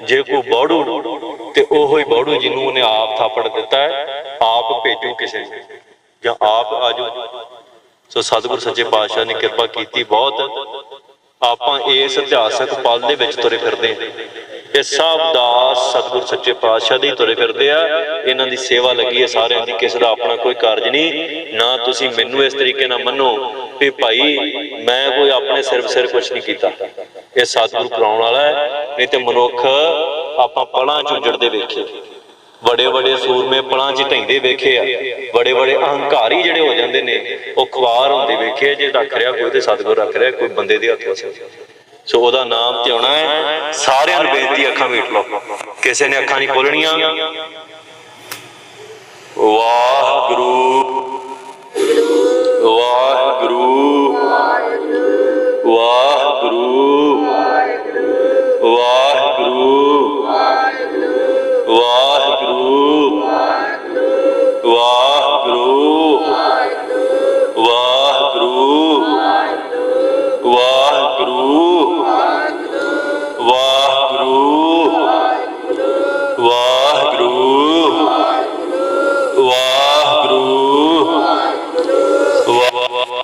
A: ਜੇ ਕੋਈ ਬੌੜੂ ਤੇ ਉਹੋ ਹੀ ਬੌੜੂ ਜਿਹਨੂੰ ਉਹਨੇ ਆਪ ਥਾਪੜ ਦਿੱਤਾ ਹੈ, ਆਪ ਭੇਜੂ ਕਿਸੇ ਨੂੰ ਜਾਂ ਆਪ ਆਜੂ। ਸੋ ਸਤਿਗੁਰ ਸੱਚੇ ਪਾਤਸ਼ਾਹ ਨੇ ਕਿਰਪਾ ਕੀਤੀ ਬਹੁਤ। ਆਪਾਂ ਇਸ ਇਤਿਹਾਸਕ ਪਲ ਦੇ ਵਿੱਚ ਤੁਰੇ ਫਿਰਦੇ ਹਾਂ। ਇਹ ਸਭ ਦਾਸ ਸਤਿਗੁਰ ਸੱਚੇ ਪਾਤਸ਼ਾਹ ਦੇ ਤੁਰੇ ਫਿਰਦੇ ਆ। ਇਹਨਾਂ ਦੀ ਸੇਵਾ ਲੱਗੀ ਹੈ ਸਾਰਿਆਂ ਦੀ, ਕਿਸੇ ਦਾ ਆਪਣਾ ਕੋਈ ਕਾਰਜ ਨਹੀਂ। ਨਾ ਤੁਸੀਂ ਮੈਨੂੰ ਇਸ ਤਰੀਕੇ ਨਾਲ ਮੰਨੋ ਵੀ ਭਾਈ ਮੈਂ ਕੋਈ ਆਪਣੇ ਸਿਰ ਕੁਛ ਨਹੀਂ ਕੀਤਾ। ਇਹ ਸਤਿਗੁਰ ਕਰਾਉਣ ਵਾਲਾ ਹੈ। ਨਹੀਂ ਤੇ ਮਨੁੱਖ ਆਪਾਂ ਪਲਾਂ 'ਚ ਉੱਜੜਦੇ ਵੇਖੇ, ਬੜੇ ਬੜੇ ਸੂਰਮੇ ਪਲਾਂ 'ਚ ਢਹਿੰਦੇ ਵੇਖੇ ਆ, ਬੜੇ ਬੜੇ ਅਹੰਕਾਰੀ ਜਿਹੜੇ ਹੋ ਜਾਂਦੇ ਨੇ ਉਹ ਖੁਆਰ ਹੁੰਦੇ ਵੇਖੇ। ਜੇ ਰੱਖ ਰਿਹਾ ਕੋਈ ਤੇ ਸਤਿਗੁਰ ਰੱਖ ਰਿਹਾ, ਕੋਈ ਬੰਦੇ ਦੇ ਹੱਥੋਂ। ਸੋ ਉਹਦਾ ਨਾਮ ਧਿਆਉਣਾ ਹੈ। ਸਾਰਿਆਂ ਨੂੰ ਬੇਨਤੀ, ਅੱਖਾਂ ਮੀਟ ਲਓ, ਕਿਸੇ ਨੇ ਅੱਖਾਂ ਨਹੀਂ ਖੋਲਣੀਆਂ। ਵਾਹਿਗੁਰੂ ਵਾਹਿਗੁਰੂ ਵਾਹਿਗੁਰੂ ਵਾਹਿਗੁਰੂ ਵਾਹਿਗੁਰੂ ਵਾਹਿਗੁਰੂ ਵਾਹਿਗੁਰੂ ਵਾਹਿਗੁਰੂ ਵਾਹਿਗੁਰੂ ਵਾਹਿਗੁਰੂ ਵਾਹਿਗੁਰੂ ਵਾਹਿਗੁਰੂ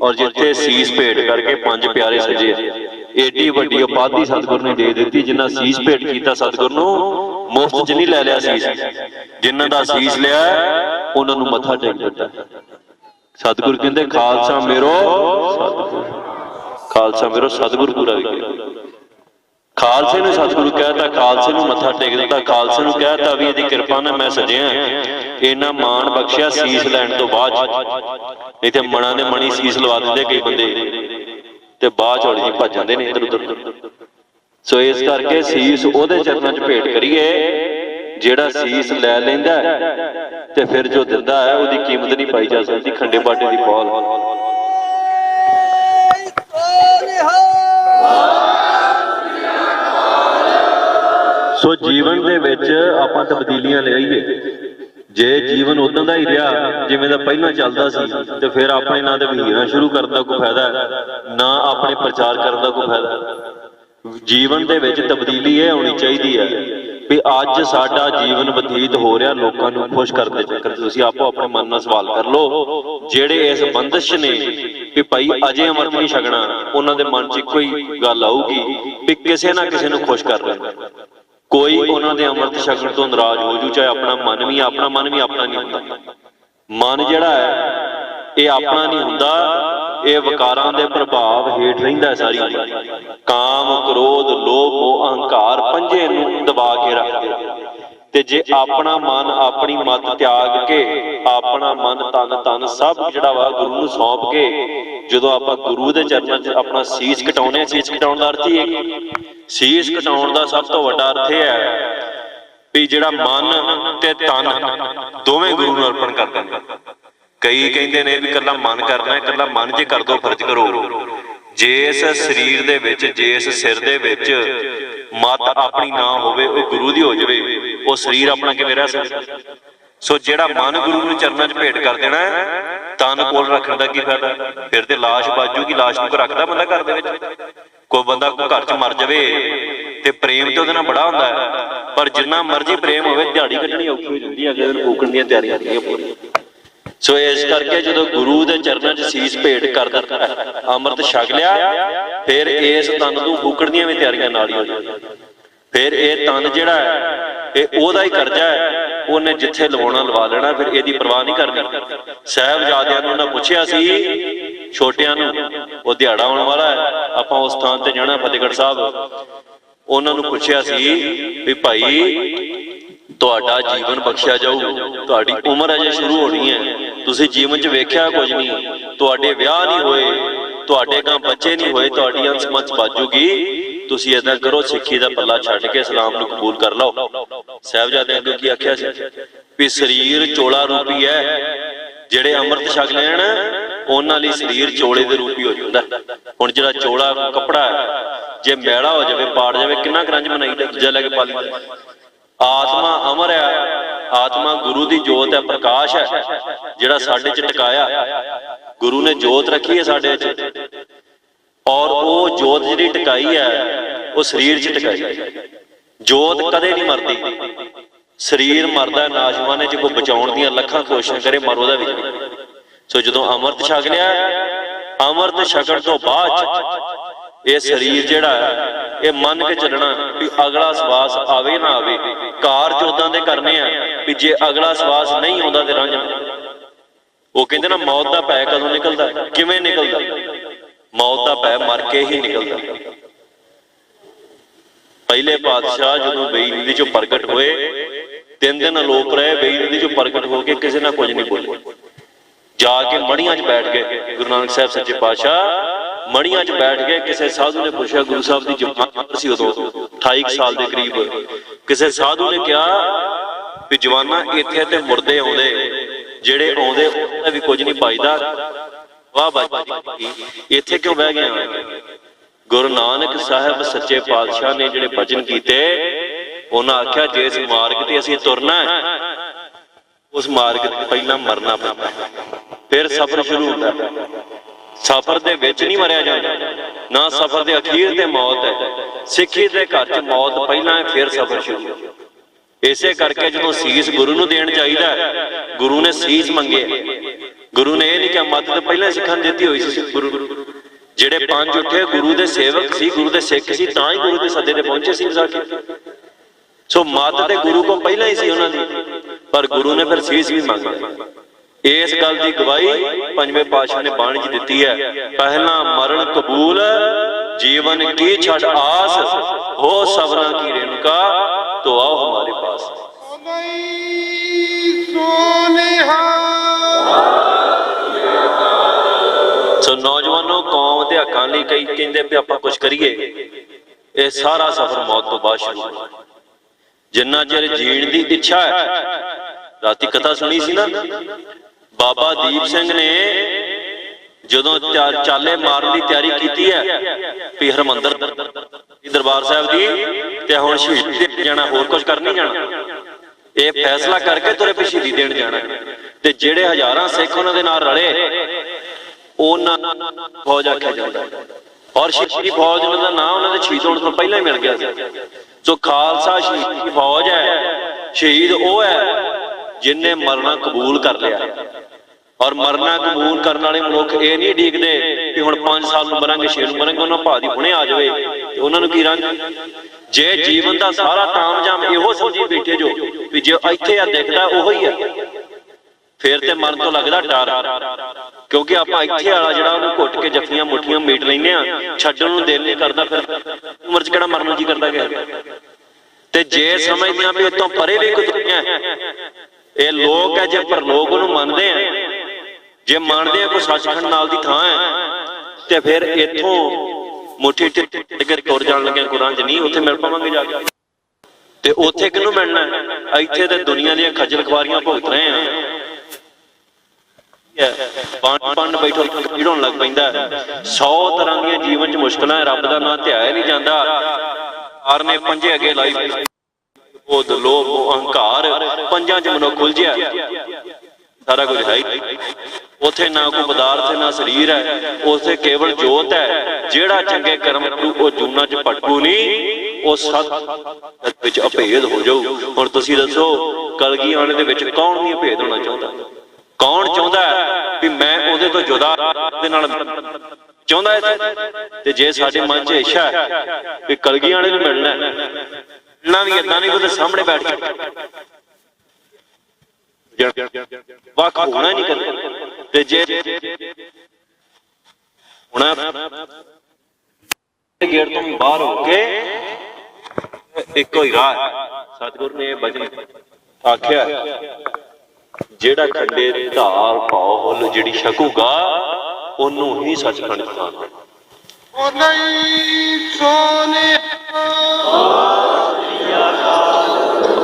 A: और जिथे सीस भेट करके पंज प्यारे सजे, एडी वड्डी उपाधि सतगुर ने दे दी। जिन्ना सीस भेट किया सतगुर नूं मुफ्त च नहीं लै लिया सीस, जिन्हां दा सीस लिया उन्हां नूं मत्था टेक दिता। सतगुर कहंदे खालसा मेरो सतगुर, खालसा मेरो सतगुर पूरा भी गया। खालसे ने सतगुरु कहता, खालसे नूं मत्था टेक दिता, खालसे नूं कहता भी इहदी किरपा नाल मैं सजिया, इन्ना मान बख्शिया सीस लैण तो बाद। नहीं ते मणा ने मणी सीस लवा दिंदे कई बंदे ते बाद चौड़ी जी भज जांदे ने इधर उधर। सो इस करके सीस उहदे चरनां च भेट करिए जिहड़ा सीस लै लैंदा ते फिर जो दिंदा है उहदी कीमत नहीं पाई जा सकती। खंडे बाटे दी पौल सो जीवन दे विच आपां तब्दीलियां लिआईए। जे जीवन उदां दा ही रहा जिवें दा पहिलां चलदा सी ते फिर अपने ना ते वहीरां शुरू करन दा कोई फायदा ना अपने प्रचार करन दा कोई फायदा। जीवन दे विच तब्दीली ये होनी चाहिदी है भी अज साडा जीवन बतीत हो रहा लोकां नूं खुश करन दे चक्कर तुसीं आपो अपने मन नाल सवाल कर लो। जिहड़े इस बंदिश ने भी भाई अजे अमृत नहीं छकना, उन्हां दे मन च इक्को ही गल आऊगी भी किसे ना किसे नूं खुश कर लेना। कोई उन्होंने अमृत छकण तो नाराज हो जू, चाहे अपना मन भी अपना नहीं होंदा। मन जिहड़ा है ये अपना नहीं हुंदा, ये विकारां दे प्रभाव हेठ रहिंदा सारी। काम क्रोध लोभ मोह अहंकार पंजे नूं दबा के रखदे। ते जे अपना मन अपनी मत त्याग के अपना मन तन सब जिहड़ा वा गुरु नूं सौंप के जदों आपां गुरु दे चरनां च अपना सीस कटाउने, सीस कटाउण दा अर्थ ही है सीस कटाउण दा सब तो वड्डा अर्थ है भी जिहड़ा मन ते तन दोवें गुरु नूं अर्पण कर दिंदा। कई कहंदे ने भी कल्ला मन करना है, कल्ला मन जे कर दो फर्ज करो। जिस शरीर दे विच जिस सिर दे विच मत अपनी ना होवे वो गुरु दी हो जावे, वो शरीर अपना किवें रह सकदा। सो जिहड़ा मन गुरु नूं चरनां च भेट कर देना तन कोल रखण दा की फायदा। फिर ते लाश बाजूगी, लाश नूं कोई रखदा बंदा घर दे विच। कोई बंदा घर च मर जावे ते प्रेम ते उहदे नाल बड़ा हुंदा है, पर जिन्ना मर्जी प्रेम होवे दिहाड़ी कड्ढणी औखी हो जांदी है, अगले दिन फूकण दीयां तैयारियां होंदियां पूरीआं। सो इस करके जो गुरु के चरणों च सीस भेट कर दिता, अमृत छक लिया, फिर इस तन को फूकण दी भी तैयारियां नाल ही हो जाए। फिर ये तन जिहड़ा है ओहदा ही करजा है, उन्हें जिथे लवाउणा लवा लेना, फिर इसदी परवाह नहीं करनी। साहिबजादियां नूं उन्हें पुछिया सी छोटियां नूं, वो दिहाड़ा आउण वाला है, आपां उस स्थान ते जाना फतेहगढ़ साहब। उन्हां नूं पुछिया सी भी भाई तुहाडा जीवन बख्शिया जाऊ, तुहाडी उम्र अजे शुरू होनी है, तुसीं जीवन च वेख्या कुछ नहीं, तुहाडे विआह नहीं होए, तुहाडे गां बच्चे नहीं होए, तुहाडी अंस मंस बाजूगी, तुसीं इदां करो सिੱਖੀ दा पल्ला छड्ड के इस्लाम नूं कबूल कर लो। साहिबजादियां अगे की आख्या सी भी शरीर चोला रूपी है, जिहड़े अमृत छक लैण उन्हां लई शरीर चोले दे रूपी हो जांदा। हुण जिहड़ा चोला कपड़ा है जे मैला हो जावे पाड़ जावे किन्ना करंज बनाईदा, दूजा लैके पा लईदा। आत्मा अमर है, आत्मा गुरु की जोत है, प्रकाश है, जिहड़ा साडे च टिकाया गुरु ने जोत रखी है साडे च, और वो जोत जिहड़ी टिकाई है वो शरीर च टिकाई है। जोत कदे नहीं मरदी, शरीर मरदा नाशवान च कोई बचाउण दीयां लखां कोशिशां करे मर ओहदा विच नहीं। सो जदों अमृत छक लिया, अमृत छकण तो बाद ये शरीर जिहड़ा ये मन के चलना भी अगला सवास आवे ना आवे, कारज उदां दे करने आ भी जे अगला सवास नहीं आउंदा ते रह जांदा। वो कहंदे ना मौत दा भै कदों निकलदा, किवें निकलदा? मौत दा भै मर के ही निकलदा। पहले पातशाह जदों बेई नदी चों प्रगट होए 3 दिन अलोप रहे, बेई नदी चों प्रगट होके किसी ना कुछ नहीं बोले, जाके मड़ियां च बैठ गए। गुरु नानक साहब सच्चे पातशाह मड़ियां च बैठ गए। किसी साधु ने पूछा, गुरु साहब की जवान सी उदों 28 साल के करीब, किसी साधु ने कहा भी जवाना इत्थे ते मुर्दे आउंदे, जिहड़े आउंदे उन्हां भी कुछ नहीं पाईदा, वाह बाजी इत्थे क्यों बह गए? गुरु नानक साहब सच्चे पातशाह ने जिहड़े वचन कीते, उन्हां आख्या जिस मार्ग ते असीं तुरना है उस मार्ग ते पहला मरना पैंदा, फिर सफर शुरू होंदा। सफर दे विच नहीं मरिया जांदा, ना सफर दे अखीर ते मौत है। सिੱਖੀ दे घर च मौत पहला है, फिर सफर शुरू। इसे करके जदों सीस गुरु नूं देण चाहीदा, गुरु ने सीस मंगे, गुरु ने यह नहीं कहा, मत तो पहले सिखां दी हुई सी। गुरु ਜਿਹੜੇ ਪੰਜ ਉੱਠੇ ਗੁਰੂ ਦੇ ਸੇਵਕ ਸੀ, ਗੁਰੂ ਦੇ ਸਿੱਖ ਸੀ, ਤਾਂ ਹੀ ਗੁਰੂ ਦੇ ਸੱਦੇ ਤੇ ਪਹੁੰਚੇ ਸੀ ਵਿਸਾਖੀ। ਸੋ ਮੱਤ ਤੇ ਗੁਰੂ ਕੋਲ ਪਹਿਲਾਂ ਹੀ ਸੀ ਉਹਨਾਂ ਦੀ, ਪਰ ਗੁਰੂ ਨੇ ਫਿਰ ਸੀਸ ਵੀ ਮੰਗੀ। ਇਸ ਗੱਲ ਦੀ ਗਵਾਹੀ ਪੰਜਵੇਂ ਪਾਤਸ਼ਾਹ ਨੇ ਬਾਣੀ 'ਚ ਦਿੱਤੀ ਹੈ, ਪਹਿਲਾਂ ਮਰਨ ਕਬੂਲ ਜੀਵਨ ਕੀ ਛੱਡ ਆਸ, ਹੋ ਸਬਰਾਂ ਕੀ ਰੇਣੁਕਾ ਤੋ ਆਓ ਹਮਾਰੇ ਪਾਸ। ਸੋ ਨੌਜਵਾਨੋ, ਕੌਮ ਦੇ ਹੱਕਾਂ ਲਈ ਕਈ ਕਹਿੰਦੇ ਵੀ ਆਪਾਂ ਕੁਝ ਕਰੀਏ, ਇਹ ਸਾਰਾ ਸਫ਼ਰ ਮੌਤ ਤੋਂ ਬਾਅਦ ਸ਼ੁਰੂ ਹੋਇਆ। ਜਿੰਨਾ ਚਿਰ ਜੀਣ ਦੀ ਇੱਛਾ ਹੈ, ਰਾਤੀ ਕਥਾ ਸੁਣੀ ਸੀ ਨਾ, ਬਾਬਾ ਦੀਪ ਸਿੰਘ ਨੇ ਜਦੋਂ ਚਾਲੇ ਮਾਰਨ ਦੀ ਤਿਆਰੀ ਕੀਤੀ ਹੈ ਵੀ ਹਰਮੰਦਰ ਦਰਬਾਰ ਸਾਹਿਬ ਦੀ, ਤੇ ਹੁਣ ਸ਼ਹੀਦੀ ਜਾਣਾ, ਹੋਰ ਕੁਝ ਕਰ ਨਹੀਂ ਜਾਣਾ, ਇਹ ਫੈਸਲਾ ਕਰਕੇ ਤੁਰੇ ਵੀ ਸ਼ਹੀਦੀ ਦੇਣ ਜਾਣਾ। ਤੇ ਜਿਹੜੇ ਹਜ਼ਾਰਾਂ ਸਿੱਖ ਉਹਨਾਂ ਦੇ ਨਾਲ ਰਲੇ, ਉਹਨਾਂ ਫੌਜ ਆਖਿਆ ਜਾਂਦਾ, ਔਰ ਸ਼ਹੀਦੀ ਫੌਜ ਦਾ ਨਾਂ ਉਹਨਾਂ ਦੇ ਸ਼ਹੀਦ ਹੋਣ ਤੋਂ ਪਹਿਲਾਂ ਹੀ ਮਿਲ ਗਿਆ ਸੀ। ਸੋ ਖਾਲਸਾ ਸ਼ਹੀਦੀ ਫੌਜ ਹੈ, ਸ਼ਹੀਦ ਉਹ ਹੈ ਜਿਨਨੇ ਮਰਨਾ ਕਬੂਲ ਕਰ ਲਿਆ। ਔਰ ਮਰਨਾ ਕਬੂਲ ਕਰਨ ਵਾਲੇ ਮਨੁੱਖ ਇਹ ਨਹੀਂ ਡੀਕਦੇ ਕਿ ਹੁਣ 5 ਸਾਲ ਨੂੰ ਮਰਾਂਗੇ, 6 ਨੂੰ ਮਰਾਂਗੇ, ਉਹਨਾਂ ਭਾਅ ਦੀ ਹੁਣੇ ਆ ਜਾਵੇ ਤੇ ਉਹਨਾਂ ਨੂੰ ਕੀ ਰੰਗ। ਜੇ ਜੀਵਨ ਦਾ ਸਾਰਾ ਤਾਮਝਾਮ ਇਹੋ ਸਮਝੀ ਬੈਠੇ ਜੋ ਵੀ ਜੇ ਇੱਥੇ ਆ ਦਿਖਦਾ ਉਹੀ ਹੈ, ਫਿਰ ਤੇ ਮਰਨ ਤੋਂ ਲੱਗਦਾ ਡਰ, ਕਿਉਂਕਿ ਆਪਾਂ ਇੱਥੇ ਵਾਲਾ ਜਿਹੜਾ ਉਹਨੂੰ ਘੁੱਟ ਕੇ ਜੱਫੀਆਂ ਮੁੱਠੀਆਂ ਮੀਟ ਲੈਂਦੇ ਆ, ਛੱਡਣ ਨੂੰ ਦਿਲ ਨਹੀਂ ਕਰਦਾ, ਫਿਰ ਉਮਰ 'ਚ ਕਿਹੜਾ ਮਰਨ ਨੂੰ ਜੀ ਕਰਦਾ ਗਿਆ। ਤੇ ਜੇ ਸਮਝਦੇ ਆ ਵੀ ਇਤੋਂ ਪਰੇ ਵੀ ਕੋਈ ਦੁਨੀਆ ਹੈ, ਇਹ ਲੋਕ ਹੈ, ਜੇ ਪਰਲੋਕ ਉਹਨੂੰ ਮੰਨਦੇ ਆ, ਜੇ ਮੰਨਦੇ ਆ ਕੋਈ ਸੱਚਖੰਡ ਨਾਲ ਦੀ ਥਾਂ ਹੈ, ਤੇ ਫਿਰ ਇੱਥੋਂ ਮੁੱਠੀ ਟਿੱਕ ਤੁਰ ਜਾਣ ਲੱਗਿਆ ਕੁਰਾਂ 'ਚ ਨਹੀਂ ਉੱਥੇ ਮਿਲ ਪਾਵਾਂਗੇ ਜਾ ਕੇ। ਤੇ ਉੱਥੇ ਕਿਹਨੂੰ ਮਿਲਣਾ? ਇੱਥੇ ਤੇ ਦੁਨੀਆ ਦੀਆਂ ਖੱਜਲ ਖਵਾਰੀਆਂ ਭੁਗਤ ਰਹੇ ਆ। ਪੰਡ ਬੈਠੋ ਹੋਣ ਲੱਗ ਪੈਂਦਾ, 100 ਤਰ੍ਹਾਂ ਦੀਆਂ ਜੀਵਨ 'ਚ ਮੁਸ਼ਕਲਾਂ, ਰੱਬ ਦਾ ਨਾਂ ਧਿਆਇਆ ਨਹੀਂ ਜਾਂਦਾ, ਆਰ ਨੇ ਪੰਜੇ ਅੱਗੇ ਲਾਈ, ਉਹ ਲੋਭ ਅਹੰਕਾਰ, ਪੰਜਾਂ 'ਚ ਮਨੁੱਖ ਉਲਝਿਆ, ਸਾਰਾ ਕੁਝ ਹੈ ਹੀ ਉੱਥੇ, ਨਾ ਕੋਈ ਪਦਾਰਥ ਨਾ ਸਰੀਰ ਹੈ, ਉੱਥੇ ਕੇਵਲ ਜੋਤ ਹੈ। ਜਿਹੜਾ ਚੰਗੇ ਕਰਮ ਕਰੂ ਉਹ ਜੂਨਾਂ 'ਚ ਭਟਕੂ ਨਹੀਂ, ਉਹ ਸਤ ਵਿੱਚ ਅਭੇਦ ਹੋ ਜਾਊ। ਹੁਣ ਤੁਸੀਂ ਦੱਸੋ, ਕਲਗੀ ਆਣੇ ਦੇ ਵਿੱਚ ਕੌਣ ਨਹੀਂ ਅਭੇਦ ਹੋਣਾ ਚਾਹੁੰਦਾ? ਕੌਣ ਚਾਹੁੰਦਾ ਵੀ ਮੈਂ ਉਹਦੇ ਤੋਂ ਜੁਦਾ ਦੇ ਨਾਲ ਚਾਹੁੰਦਾ ਹੈ? ਤੇ ਜੇ ਸਾਡੇ ਮਨ 'ਚ ਇੱਛਾ ਹੈ ਵੀ ਕਲਗੀ ਆਣੇ ਨੂੰ ਮਿਲਣਾ ਵੀ ਏਦਾਂ ਨਹੀਂ, ਉਹਦੇ ਸਾਹਮਣੇ ਬੈਠ ਕੇ ਵੱਖ ਹੋਣਾ ਨਹੀਂ ਕਰਨਾ। ਤੇ ਜੇ ਹੁਣ ਗੇਟ ਤੋਂ ਬਾਹਰ ਹੋ ਕੇ ਇੱਕੋ ਹੀ ਰਾਹ, ਸਤਿਗੁਰ ਨੇ ਬਚਨ ਆਖਿਆ, ਜਿਹੜਾ ਖੰਡੇ ਧਾਰ ਭੌਲ ਜਿਹੜੀ ਛਕੂਗਾ ਉਹਨੂੰ ਹੀ ਸੱਚਖੰਡ ਖਾਣਾ।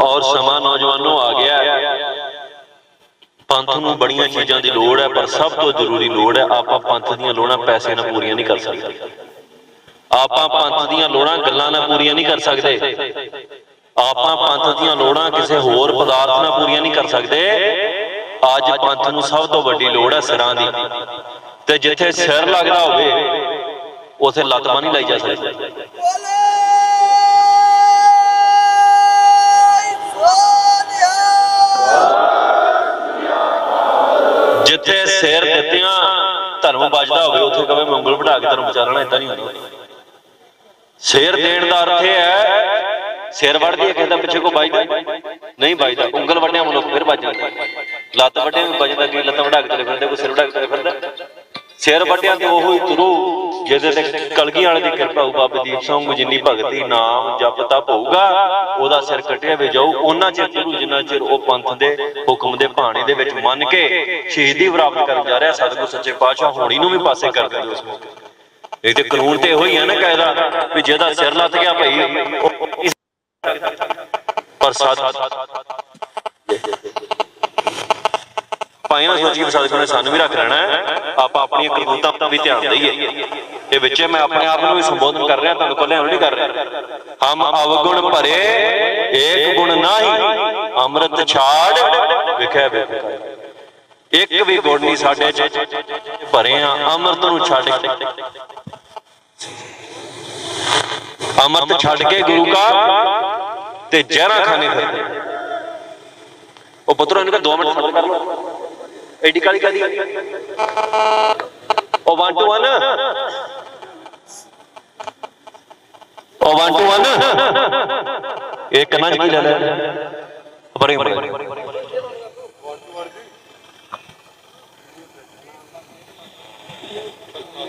A: ਔਰ ਸਮਾਂ ਨੌਜਵਾਨੋਂ ਆ ਗਿਆ, ਪੰਥ ਨੂੰ ਬੜੀਆਂ ਚੀਜ਼ਾਂ ਦੀ ਲੋੜ ਹੈ, ਪਰ ਸਭ ਤੋਂ ਜ਼ਰੂਰੀ ਲੋੜ ਹੈ, ਆਪਾਂ ਪੰਥ ਦੀਆਂ ਲੋੜਾਂ ਪੈਸੇ ਨਾਲ ਪੂਰੀਆਂ ਨਹੀਂ ਕਰ ਸਕਦੇ। ਆਪਾਂ ਪੰਥ ਦੀਆਂ ਲੋੜਾਂ ਗੱਲਾਂ ਨਾਲ ਪੂਰੀਆਂ ਨਹੀਂ ਕਰ ਸਕਦੇ। ਆਪਾਂ ਪੰਥ ਦੀਆਂ ਲੋੜਾਂ ਕਿਸੇ ਹੋਰ ਪਦਾਰਥ ਨਾਲ ਪੂਰੀਆਂ ਨਹੀਂ ਕਰ ਸਕਦੇ। ਅੱਜ ਪੰਥ ਨੂੰ ਸਭ ਤੋਂ ਵੱਡੀ ਲੋੜ ਹੈ ਸਿਰਾਂ ਦੀ, ਤੇ ਜਿੱਥੇ ਸਿਰ ਲੱਗਦਾ ਹੋਵੇ ਉਥੇ ਲੱਤ ਬਾਂਹ ਨਹੀਂ ਲਾਈ ਜਾ ਸਕਦੀ। ਜਿੱਥੇ ਸਿਰ ਦਿੱਤਿਆਂ ਧਰਮ ਵੱਜਦਾ ਹੋਵੇ ਉੱਥੇ ਕਵੇ ਮੈਂ ਉਂਗਲ ਵਢਾ ਕੇ ਧਰਮ ਵਿਚਾਰਨਾ, ਏਦਾਂ ਨਹੀਂ ਹੁੰਦਾ। ਸਿਰ ਦੇਣ ਦਾ ਅਰਥ ਇਹ ਹੈ, ਸਿਰ ਵੱਢਦੀ ਹੈ ਕਹਿੰਦਾ ਪਿੱਛੇ ਕੋਈ ਵੱਜਦਾ ਨਹੀਂ, ਵੱਜਦਾ ਉਂਗਲ ਵੱਢਿਆ ਮਨੁੱਖ ਫਿਰ ਵੱਜ ਜਾਂਦਾ, ਲੱਤ ਵੱਢਿਆ ਵੀ ਵੱਜਦਾ, ਕਿ ਲੱਤਾਂ ਵਢਾ ਕੇ ਤੁਰੇ ਫਿਰਦੇ, ਕੋਈ ਸਿਰ ਵਢਾ ਕੇ ਤੁਰੇ ਫਿਰਦਾ। ਸਿਰ ਵੱਢਿਆ ਤੇ ਉਹੀ ਤੁਰੂ ਜਿਹਦੇ ਤੇ ਕਲਗੀ ਵਾਲੇ ਦੀ ਕਿਰਪਾ ਹੋਊ, ਬਾਬੇ ਦੀਪ ਸਿੰਘ ਜਿੰਨੀ ਭਗਤੀ ਨਾਮ ਜਪ ਤਪ ਹੋਊਗਾ ਉਹਦਾ ਸਿਰ ਕੱਟਿਆ ਵੀ ਜਾਊ। ਉਹਨਾਂ ਚਿਰ ਤੁਰੂ ਜਿੰਨਾ ਚਿਰ ਉਹ ਪੰਥ ਦੇ ਹੁਕਮ ਦੇ ਭਾਣੇ ਦੇ ਵਿੱਚ ਮੰਨ ਕੇ ਸ਼ਹੀਦੀ ਪ੍ਰਾਪਤ ਕਰਨ ਜਾ ਰਿਹਾ। ਸਤਿਗੁਰ ਸੱਚੇ ਪਾਤਸ਼ਾਹ ਹੋਣੀ ਨੂੰ ਵੀ ਪਾਸੇ ਕਰ ਦਿੰਦੇ ਉਸ ਮੌਕੇ। ਇਹ ਤੇ ਕਾਨੂੰਨ ਤੇ ਇਹੋ ਹੀ ਹੈ ਨਾ ਕਾਇਦਾ ਵੀ ਜਿਹਦਾ ਸਿਰ ਲੱਤ ਗਿਆ ਭਾਈ, ਪਰ ਭਾਈ ਨਾ ਸੋਚੀ ਸਤਿਗੁਰ ਨੇ ਸਾਨੂੰ ਵੀ ਰੱਖ ਲੈਣਾ, ਆਪਾਂ ਆਪਣੀਆਂ ਕਰਤੂਤਾਂ ਤਾਂ ਵੀ ਧਿਆਨ ਦਈਏ। ਇਹ ਵਿੱਚ ਮੈਂ ਆਪਣੇ ਆਪ ਨੂੰ ਵੀ ਸੰਬੋਧਨ ਕਰ ਰਿਹਾ, ਤੁਹਾਨੂੰ ਕੱਲਿਆਂ ਨੂੰ ਨਹੀਂ ਕਰ ਰਿਹਾ। ਹਮ ਅਵਗੁਣ ਭਰੇ ਏਕ ਗੁਣ ਨਾਹੀ, ਅੰਮ੍ਰਿਤ ਛਾੜ ਵਿਖੇ ਬੇਫਿਕਾਈ। ਇੱਕ ਵੀ ਗੁਣ ਨਹੀਂ ਸਾਡੇ ਚ ਭਰੇ ਆ, ਅੰਮ੍ਰਿਤ ਨੂੰ ਛੱਡ ਕੇ, ਅੰਮ੍ਰਿਤ ਛੱਡ ਕੇ ਗੁਰੂ ਕਾ ਤੇ ਜ਼ਹਿਰਾਂ ਖਾਣੇ ਫਿਰਦੇ। ਉਹ ਪੁੱਤਰੋ ਇਹਨਾਂ ਦਾ 2 ਮਿੰਟ ਸਬਰ ਕਰ ਲਓ, एडी काली काली ओ 1 to 1 ओ 1 to 1 एक कन्ना की ले ले बड़े बड़े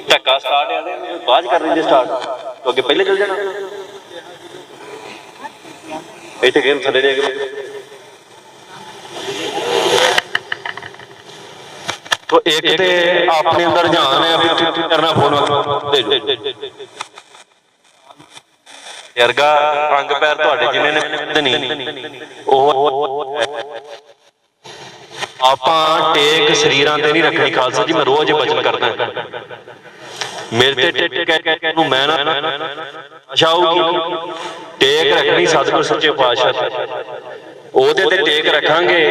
A: धक्का स्टार्ट है बाद कर देंगे स्टार्ट तो अगे पहले चल जाना इतने गेम थले दे तो एक ते अपने अंदर ध्यान है करना फोन दे यरगा अंग पैर तुहाडे जिन्हें ने नहीं आपां टेक शरीरां ते नहीं रखनी खालसा जी मैं रोज बचन करदा मेरे ते टेक मैं ना आशा होगी टेक रखनी सतगुर सच्चे पातशाह ओहदे ते टेक रखांगे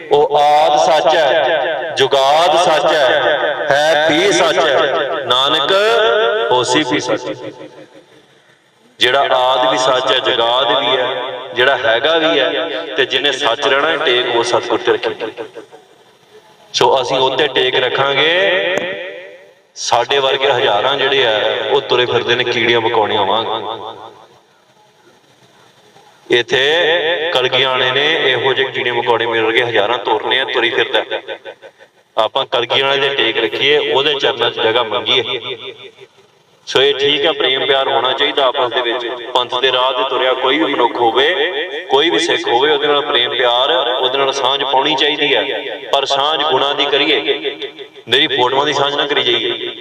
A: ओ आद सच है जुगाद सच है भी सच है नानक होसी भी सच जिहड़ा आद भी सच है जुगाद भी है जिहड़ा हैगा भी है ते जिन्हें सच रहना टेक वो सतगुर ते रखेंगे सो असीं उत्ते टेक रखांगे साडे वर्गे हजारां जिहड़े है वो तुरे फिरदे ने कीड़ियां मकौड़ियां वांग इत्थे कलगीआणे ने इहो ਜਿਹੇ कीड़े मकौड़े मिल गए हजारां तुरने तुरी फिरदा आपां कलगीआणे दे टेक रखिए ओहदे चरनां च जगह मंगीए सो ये ठीक है प्रेम प्यार होना चाहिए आपस दे विच पंथ दे राह ते तुरिया कोई भी मनुख होवे कोई भी सिख होवे ओहदे नाल प्रेम प्यार ओहदे नाल सांझ पाउणी चाहिदी है पर सांझ गुणां दी करिए मेरी फोटोआं दी सांझ ना करी जाइए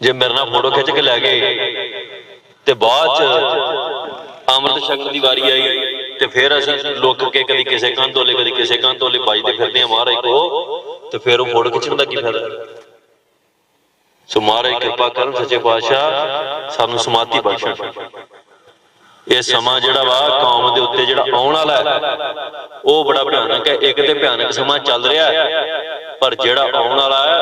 A: जे मेरे नाल फोटो खिच के लै गए ते बाद च अमृत छकण दी वारी आई ते फिर असीं लुक के कदी किसे कंध तोले कदी किसे कंध तोले बजदे फिरदे महाराज को ते फिर वो फोटो खिच्चण दा की फायदा सो महाराज कृपा करन सच्चे पातशाह सानू समाधि बख्शण ये समा जिहड़ा वा कौम दे उत्ते जिहड़ा आउण वाला है वो बड़ा भयानक है एक ते भयानक समा चल रहा है पर जिहड़ा आउण वाला है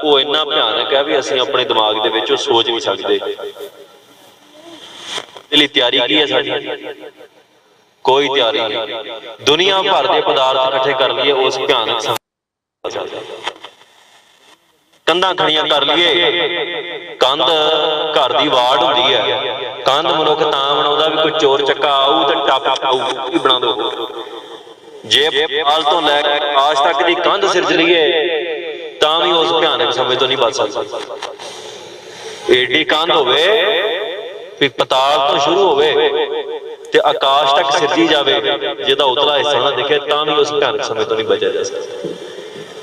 A: वो इन्ना भयानक है भी असीं अपने दिमाग दे विच सोच नहीं सकते इसलिए तैयारी की है साडी कोई तैयारी नहीं दुनिया भर के पदार्थ इकट्ठे कर लिए उस भयानक कंधां खड़ियां कर लिए कंध घर की वाड़ होंदी है कंध मनुख तां बनाउंदा भी कोई चोर चक्का आऊ ते टप आऊ बना दो जे पाल तो लैके आकाश तक की कंध सिरज लीए तां भी उस भयानक समय तो नहीं बच सकदा एडी कंध होवे भी पताल तो शुरू होवे ते आकाश तक सिरजी जावे जिहदा उतला हिस्सा ना दिखे तां भी उस भयानक समय तो नहीं बचा जा सकदा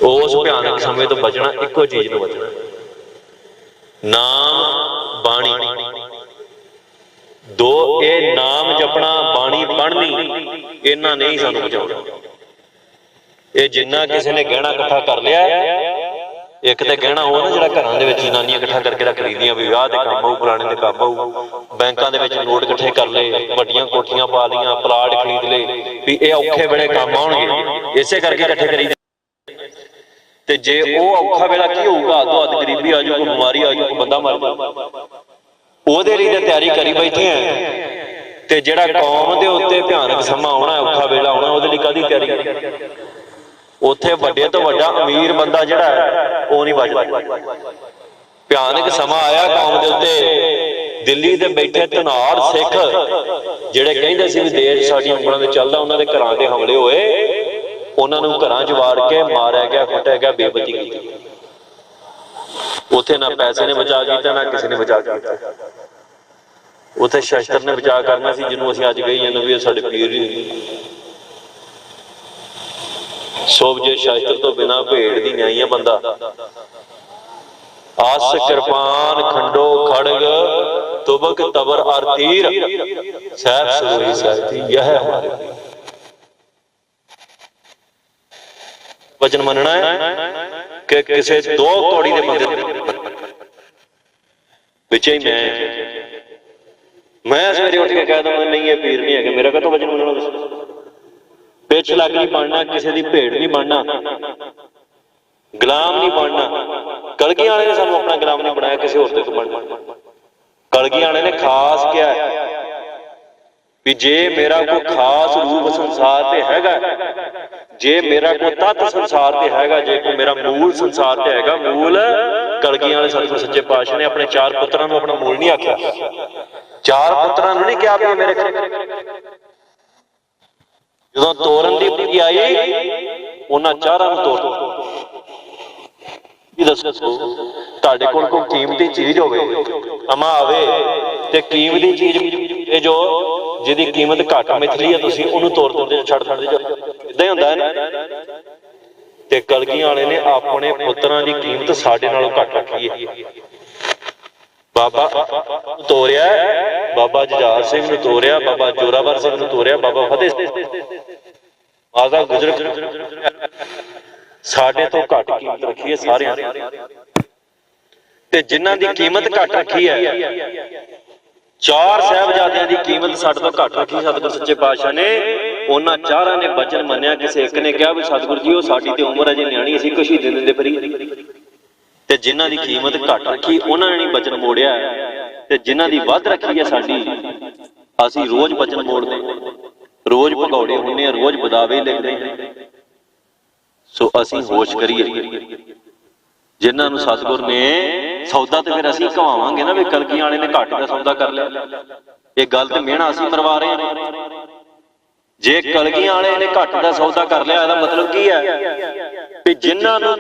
A: उस भयानक समय तो बचना इको चीज नूं बचना नाम बाणी दो ये नाम जपना बाणी पढ़नी इन्ना नहीं सानू बचाउणा ये जिन्ना किसी ने गहना इकट्ठा कर लिया एक तो गहना हो ना जिहड़ा घरां दे विच जनानियां इकट्ठा करके रख लईदियां भी विआह दे काम आऊ फलाणे दे काम आऊ बैंकां दे विच नोट इकट्ठे कर ले वड्डियां कोठियां पा लईआं प्लाट खरीद ले भी ये औखे वेले काम आउणगे इसे करके इकट्ठे करी ते जे वो औखा वेला की होऊगा तो अद गरीबी आ जाऊ बीमारी आ जाऊ बंदा मर जाऊ ओहदे लई ते तैयारी करी बैठे हैं ते जिहड़ा कौम दे उत्ते भयानक समा आउणा औखा वेला आउणा ओहदे लई कादी तैयारी उत्थे वड्डे तो वड्डा अमीर बंदा जिहड़ा है वो नहीं बचदा भयानक समा आया कौम दे उत्ते दिल्ली दे बैठे धनाड़ सिख जिहड़े कहिंदे सी भी देश साडी ਉਂਗਲਾਂ ते चलदा उन्हां दे घरां ते हमले होए उन्हां नूं घरां च वाड़ के मारिया गया कुੱਟਿਆ गया बेबती की उत्थे ना पैसे ने बचा कीता ना किसी ने बचा कीता उत्थे शस्त्र ने बचा करना सी जिन्हों असीं अज कही जांदे भी साडे पीर ही सोभ जे शस्त्र तो बिना भेड़ दी न्याई है बंदा आस कृपान खंडो खड़ग तुबक तबर और तीर सैफ सुरोही साथी यह है हमारे वचन मनना है कि किसी दो कौड़ी के बंदे पिछे ही मैं सवेरे उठ के कह दूंगा नहीं ये पीर नहीं है मेरा कदों वचन मनना पिछ लग नहीं बनना किसी की भेड़ नहीं बनना गुलाम नहीं बनना कलगी वाले ने सानू अपना गुलाम नहीं बनाया किसी होर तक बनना कलगी वाले ने खास क्या है भी जे मेरा कोई खास रूप संसार ते हैगा जे मेरा कोई तत्त संसार ते हैगा, जे कोई मेरा मूल संसार ते हैगा, मूल कलगियां वाले सतगुरु सच्चे पातशाह ने अपने 4 पुत्रां नूं अपना मूल नहीं आख्या, 4 पुत्रां नूं नहीं कहा भी मेरे जदों तोरन दी विधि आई उन्हां 4 नूं तोड़ दसो तुहाडे कोल कोई कीमती चीज होवे अमा आवे ते कीमती चीज जो जिहदी कीमत घट मिथली है तुसीं उहनूं तोड़ दिंदे छड्ड दिंदे इदां ही हुंदा है ना। ते कलगियां वाले ने अपने पुत्रां दी कीमत साडे नालों घट रखी है। बाबा तोरिया, बाबा जुझार सिंह नूं तोरिया, बाबा जोरावर सिंह नूं तोरिया, बाबा फतेह माता गुजर साडे तो घट कीमत रखी है सारियां ते जिन्हां दी कीमत घट रखी है। 4 साहिबजादियां दी कीमत साडे तो घट रखी सतगुरु सच्चे पातशाह ने। उन्हां 4 ने बचन मन्निया, किसी एक ने कहा भी सतगुरु जी साडी ते उम्र अजे न्याणी, असीं कुछ ही दिंदे फिरी ते जिन्हां दी कीमत घट रखी उन्हां ने नहीं बचन मोड़िया ते जिन्हां दी वध रखी है साडी असीं रोज बचन मोड़दे, रोज भगौड़े हुंदे, रोज बदावे लिखदे। सो असीं होश करिए जिन्हां नूं सतगुर ने सौदा ते फिर असीं घवावांगे ना भी कलगियां वाले ने घट दा सौदा कर लिया, ये गल ते मेहणा असीं मरवा रहे हैं। जे कलगियां वाले ने घट दा सौदा कर लिया इहदा मतलब की है कि जिन्हां नूं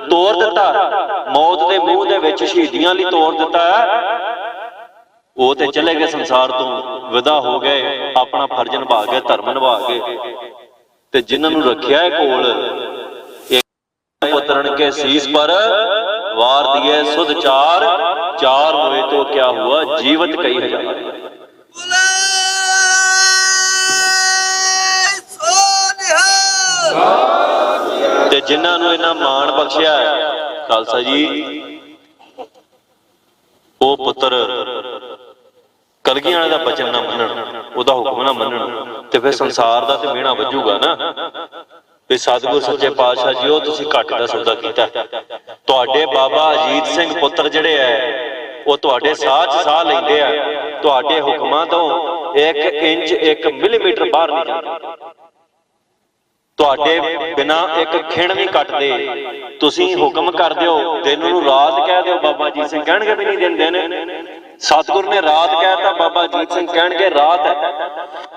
A: तोड़ दिता, मौत दे मूंह दे विच शहीदियां लई तोड़ दिता, वो ते चले गए संसार तो, विदा हो गए, अपना फर्ज निभा गए, धर्म निभा गए। ते जिन्हां नूं रखिया है कोल पुत्रन के शीस पर वार दिए सुध 4, 4 हुए तो क्या हुआ जीवत कई हजार। ते जिन्हां नूं इन्हां मान बख्शिया खालसा जी वो पुत्र कलगियां वाले दा बचन ना मनण, ओहदा हुक्म ना मनण ते फिर संसार दा ते मेहणा वजूगा ना भी सतगुरु सच्चे पातशाह जी तुसीं घट दा सौदा कीता। तुहाडे बाबा अजीत सिंह पुत्र जिहड़े है वो तुहाडे साह च साह लैंदे आ, तुहाडे हुक्मां तो 1 इंच 1 मिलीमीटर बाहर नहीं जांदे, तुहाडे बिना एक खिण भी कटदे। तुसीं हुक्म कर दिओ दिन नूं रात कह दिओ, बाबा अजीत सिंह कहणगे भी नहीं दिन दिन। सतगुरु ने रात कहता, बाबा अजीत सिंह कहणगे रात है।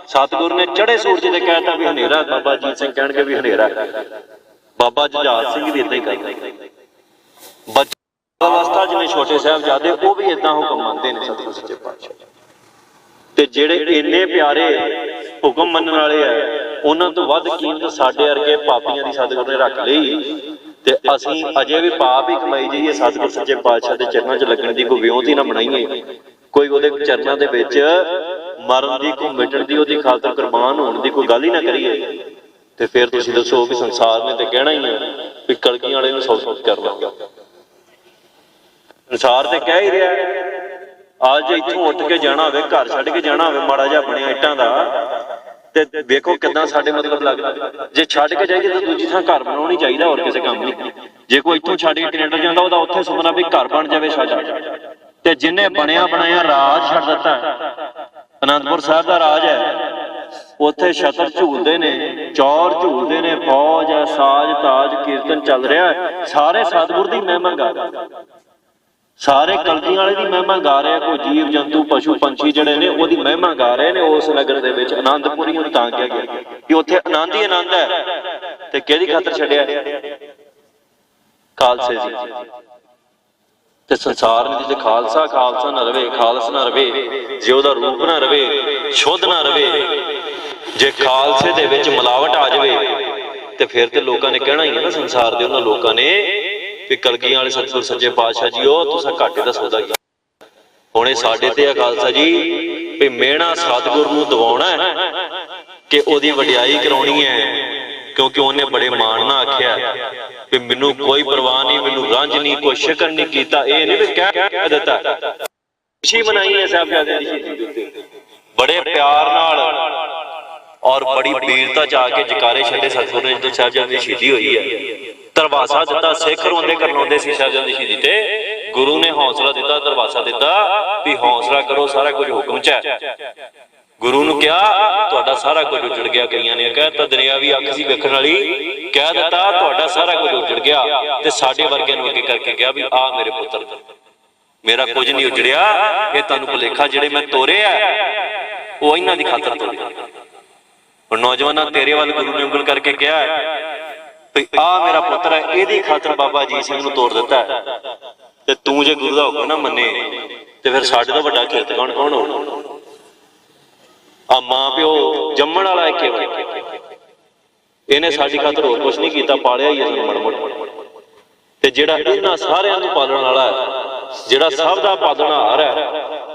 A: सतगुरु ने चढ़े सूरज ने कहता भी हनेरा, बाबा अजीत सिंह कहणगे भी हनेरा। बाबा जुझार सिंह भी इदां ही करदे, बच्चा अवस्था जिन्हें छोटे साहिबजादे वो भी इदां हुक्म मनते हैं सतगुरु सच्चे पातशाह। ते जिहड़े इन्ने प्यारे हुक्म मनण वाले है उन्हां तो वध कीमत साडे वर्गे पापियां दी सतगुरु ने रख लई ते असीं अजे भी पाप ही कमाई जाइए, सतगुरु सच्चे पातशाह दे चरनां च लगण दी कोई विਉਂਤ ही ना बनाईए, कोई उहदे चरनां दे विच मरण दी कोई मिटण दी उहदी खातर कुर्बान होण दी कोई गल ही ना करिए। ते फिर तुसीं दसो भी संसार ने ते कहना ही है भी कलगियां वाले नूं सौ कर लांगा। संसार ते कह ही रहा अज इत्थों उठ के जाना होवे, घर छड्ड के जाना होवे, माड़ा जिहा बणिया इट्टां दा ते वेखो किदां साडे मतलब लगदा। जे छड्ड के जाइए तो दूजी थां घर बनाउणा ही चाहीदा, होर किसे काम नहीं। जे कोई इत्थों छड्ड के कनेडा जांदा ओहदा उत्थे सुपना भी घर बन जावे साडा। ते जिन्ने बणिया बनाया राज छड्ड दित्ता, आनंदपुर साहिब दा राज है, उत्थे छतर झूलदे ने, चौर झूलदे ने, फौज है, साज ताज कीर्तन चल रहा है, सारे सतगुर दी महिमा गा रहे, सारे कलगियां वाले दी महिमा गा रहे, कोई जीव जंतु पशु पंछी जिहड़े ने ओहदी महिमा गा रहे ने। उस नगर दे विच आनंदपुरी नूं तां कहा गया कि उत्थे आनंद ही आनंद है। ते किहदी खातर छड्डिया? खालसे जी। ते संसार ने खालसा खालसा ना रवे, खालस ना रवे, जे ओहदा रूप ना रवे, शुद्ध ना रवे, जे खालसे दे विच मिलावट आ जावे ते फिर ते लोकां ने कहना ही है ना, संसार दे उन्हां लोकां ने भी कलगियां वाले सतगुरु सच्चे पातशाह जी तुसां घाटे दा सौदा कीता। हुण इह साडे ते आ खालसा जी भी मेहणा सतगुर नूं दवाउणा है कि ओहदी वडियाई कराउणी है, क्योंकि उन्हें बड़े मान नाल आख्या भी मैनू कोई परवाह नहीं, मैनू रंज नहीं, कोई शिकन नहीं कीता। इह नहीं भी कह दित्ता, खुशी मनाई है साहिबजादे दी शहीदी दे उत्ते, बड़े प्यार नाल और बड़ी वीरता च आके जकारे छड्डे सतगुर ने। जदों साहिबजादे दी शहीदी होई है, दरवासा दिता, सिख रोंदे करलाउंदे सी साहिबजादे दी शहीदी ते, गुरु ने हौसला दिता, दरवासा दिता भी हौसला करो, सारा कुछ हुक्म च है। गुरु ने कहा तुहाडा सारा कुछ उजड़ गया। कईयां ने कहता दुनियावी अख सी वेखण वाली, कह दिता तुहाडा सारा कुछ उजड़ गया। ते साडे वर्गे नूं अगे करके कहा भी आ मेरे पुत्र, मेरा कुछ नहीं उजड़िया, ये तुहानूं भुलेखा जिहड़े मैं तोरे आ वो इन्हां दी खातर तोरे। हुण नौजवाना तेरे वाल गुरु ने उंगल करके कहा भी आ मेरा पुत्र है, इहदी खातर बाबा अजीत सिंह नूं तोड़ दिता है। ते तूं जे गुरु दा हुक्म ना मन्ने ते फिर साडे तो वड्डा किरत कौन कौन होना। आ मां प्यो जम्मण वाला है केवल, इहने साडी खातर होर कुछ नहीं कीता, पालिया ही है मड़ ते जिहड़ा इन्हां सारिआं नूं पालण वाला है, जिहड़ा सब दा पालणहार है,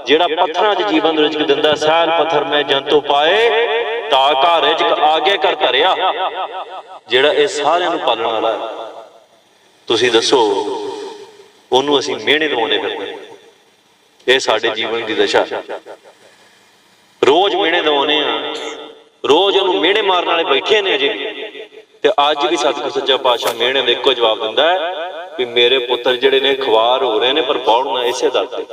A: जिहड़ा पत्थरां 'च जीवन रिजक दिंदा, सैल पत्थर में जंतु पाए ताका रिजक आगे कर धरिया, जिहड़ा इह सारिआं नूं पालण वाला है। तुसीं दसो ਉਹਨੂੰ ਅਸੀਂ ਮਿਹਣੇ ਦਵਾਉਣੇ ਫਿਰਦੇ। ਇਹ ਸਾਡੇ ਜੀਵਨ ਦੀ ਦਸ਼ਾ, ਰੋਜ਼ ਮਿਹਣੇ ਦਵਾਉਣੇ ਆ, ਰੋਜ਼ ਉਹਨੂੰ ਮਿਹਣੇ ਮਾਰਨ ਵਾਲੇ ਬੈਠੇ ਨੇ ਅਜੇ ਵੀ। ਤੇ ਅੱਜ ਵੀ ਸਤਿਗੁਰ ਸੱਚਾ ਪਾਤਸ਼ਾਹ ਮਿਹਣੇ ਦਾ ਇੱਕੋ ਜਵਾਬ ਦਿੰਦਾ ਹੈ ਵੀ ਮੇਰੇ ਪੁੱਤਰ ਜਿਹੜੇ ਨੇ ਖਵਾਰ ਹੋ ਰਹੇ ਨੇ ਪਰ ਪੌੜਨਾ ਇਸੇ ਦਰ ਤੇ।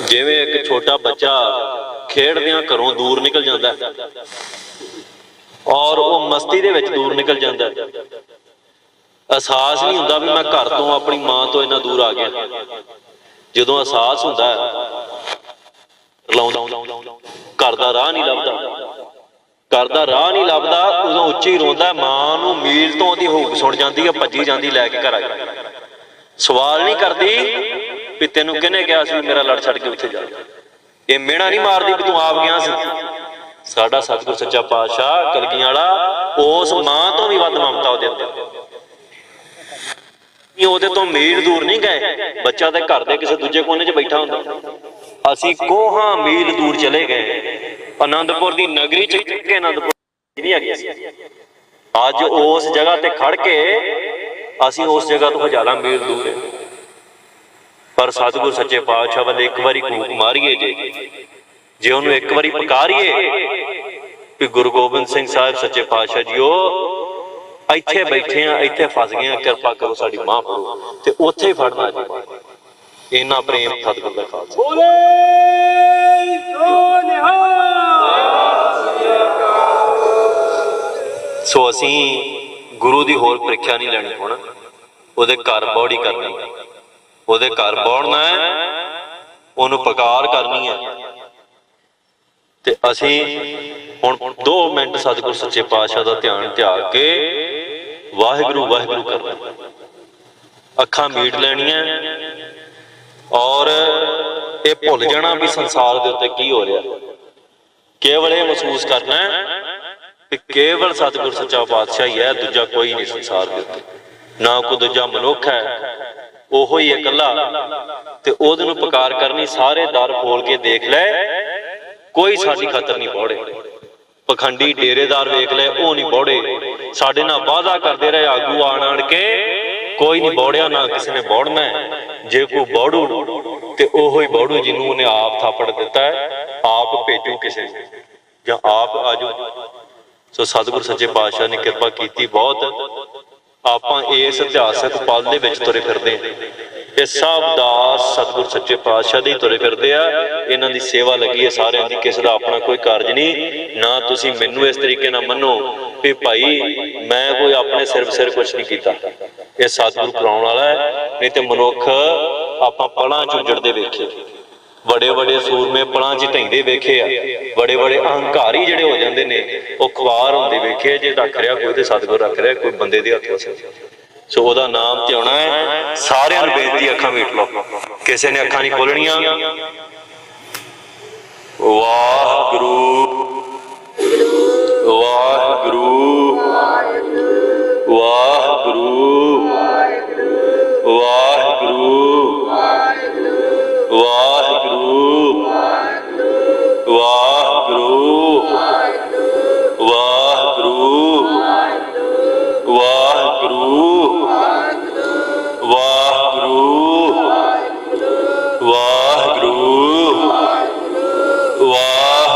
A: ਜਿਵੇਂ ਇੱਕ ਛੋਟਾ ਬੱਚਾ ਖੇਡਦਿਆਂ ਘਰੋਂ दूर निकल जाता है और वह मस्ती दे विच दूर निकल जाता है, एहसास नहीं हुंदा भी मैं घर तो अपनी मां तो इन्ना दूर आ गया। जदों एहसास हुंदा है घर दा राह नहीं लभदा, घर दा राह नहीं लभदा, उदों उच्ची रोंदा, मां नूं मील तो ओहदी होक सुण जांदी है, भज्जी जांदी लैके घर आ गई। सवाल नहीं करदी भी तैनूं किहने कहा सी मेरा लड़ छड्ड के उत्थे जा। ये मेहना नहीं मारदी भी तू आप गया सी। साडा सतगुर सच्चा पातशाह कलगियां वाला उस मां तो भी वध ममता उहदे अंदर, ਉਹਦੇ ਤੋਂ ਮੀਲ दूर नहीं गए। बच्चा तो घर के किसी दूजे कोने च बैठा हुंदा, असीं कोहां मील दूर चले गए। आनंदपुर की नगरी च आनंदपुर नहीं है, अज उस जगह ते खड़ के असीं उस जगह तो हज़ारां मील दूर है। पर सतगुर सच्चे पातशाह वाले एक बारी कूक मारीए जे उन्होंने एक बारी पुकारीए कि गुरु गोबिंद सिंह साहब सच्चे पातशाह जीओ इत्थे बैठे हैं, इत्थे फस गए हैं, कृपा करो साडी मां करो, ते उत्थे ही फड़ना जी। इन्ना प्रेम सतगुर दा खालसा। सो असीं गुरु दी होर प्रीख्या नहीं लैनी, हुण उहदे घर बौड़ी करनी, ਉਹਦੇ घर ਬੌੜਨਾ है, ਉਹਨੂੰ पुकार करनी है। ਤੇ ਅਸੀਂ ਹੁਣ 2 ਮਿੰਟ ਸਤਿਗੁਰ ਸੱਚੇ ਪਾਤਸ਼ਾਹ ਦਾ ਧਿਆਨ ਧਿਆ ਕੇ ਵਾਹਿਗੁਰੂ ਵਾਹਿਗੁਰੂ ਕਰਨਾ, ਅੱਖਾਂ ਮੀਟ ਲੈਣੀਆਂ ਔਰ ਇਹ ਭੁੱਲ ਜਾਣਾ ਵੀ ਸੰਸਾਰ ਦੇ ਉੱਤੇ ਕੀ ਹੋ ਰਿਹਾ। ਕੇਵਲ ਇਹ ਮਹਿਸੂਸ ਕਰਨਾ ਕਿ ਕੇਵਲ ਸਤਿਗੁਰ ਸੱਚਾ ਪਾਤਸ਼ਾਹ ਹੀ ਹੈ, ਦੂਜਾ ਕੋਈ ਨਹੀਂ ਸੰਸਾਰ ਦੇ ਉੱਤੇ, ਨਾ ਕੋਈ ਦੂਜਾ ਮਨੁੱਖ ਹੈ, ਉਹੋ ਹੀ ਇਕੱਲਾ। ਤੇ ਉਹਦੇ ਨੂੰ ਪੁਕਾਰ ਕਰਨੀ, ਸਾਰੇ ਦਰ ਖੋਲ ਕੇ ਦੇਖ ਲੈ, ਕੋਈ ਸਾਡੀ ਖਾਤਰ ਨਹੀਂ ਬੌੜੇ। ਪਖੰਡੀ ਡੇਰੇਦਾਰ ਵੇਖ ਲੈ, ਉਹ ਨਹੀਂ ਬੌੜੇ। ਸਾਡੇ ਨਾਲ ਵਾਅਦਾ ਕਰਦੇ ਰਹੇ ਆਗੂ ਆਣ ਕੇ, ਕੋਈ ਨਹੀਂ ਬੌੜਿਆ, ਨਾ ਕਿਸੇ ਨੇ ਬੌੜਨਾ। ਜੇ ਕੋਈ ਬੌੜੂ ਤੇ ਉਹੋ ਹੀ ਬੌੜੂ ਜਿਹਨੂੰ ਉਹਨੇ ਆਪ ਥਾਪੜ ਦਿੱਤਾ ਹੈ, ਆਪ ਭੇਜੂ ਕਿਸੇ ਨੂੰ ਜਾਂ ਆਪ ਆਜੂ। ਸੋ ਸਤਿਗੁਰ ਸੱਚੇ ਪਾਤਸ਼ਾਹ ਨੇ ਕਿਰਪਾ ਕੀਤੀ ਬਹੁਤ। ਆਪਾਂ ਇਸ ਇਤਿਹਾਸਕ ਪਲ ਦੇ ਵਿੱਚ ਤੁਰੇ ਫਿਰਦੇ ਹਾਂ, ਇਹ ਸਭ ਦਾਸ ਸਤਿਗੁਰ ਸੱਚੇ ਪਾਤਸ਼ਾਹ ਦੇ ਤੁਰੇ ਫਿਰਦੇ ਆ। ਇਹਨਾਂ ਦੀ ਸੇਵਾ ਲੱਗੀ ਹੈ ਸਾਰਿਆਂ ਦੀ, ਕਿਸੇ ਦਾ ਆਪਣਾ ਕੋਈ ਕਾਰਜ ਨਹੀਂ। ਨਾ ਤੁਸੀਂ ਮੈਨੂੰ ਇਸ ਤਰੀਕੇ ਨਾਲ ਮੰਨੋ ਵੀ ਭਾਈ ਮੈਂ ਕੋਈ ਆਪਣੇ ਸਿਰ ਕੁਛ ਨਹੀਂ ਕੀਤਾ, ਇਹ ਸਤਿਗੁਰ ਕਰਾਉਣ ਵਾਲਾ ਹੈ। ਨਹੀਂ ਤੇ ਮਨੁੱਖ ਆਪਾਂ ਪਲਾਂ ਚ ਉਜੜਦੇ ਵੇਖੇ, बड़े बड़े सूरमे पलां च ढहिंदे वेखे आ, बड़े बड़े अहंकारी जिहड़े हो जांदे ने वो खुआर हुंदे वेखे। जे रख रहा कोई ते सतगुर रख रहा, कोई बंदे दे हत्थों से। सो ओहदा नाम ते आउणा है। सारिआं नूं बेनती, अखां मीट लो, किसी ने अखां नहीं खोलणियां। वाहिगुरू वाहिगुरू वाहिगुरू वाहिगुरू वाहिगुरू वाहिगुरू वाहिगुरू वाहिगुरू वाहिगुरू वाहिगुरू वाहिगुरू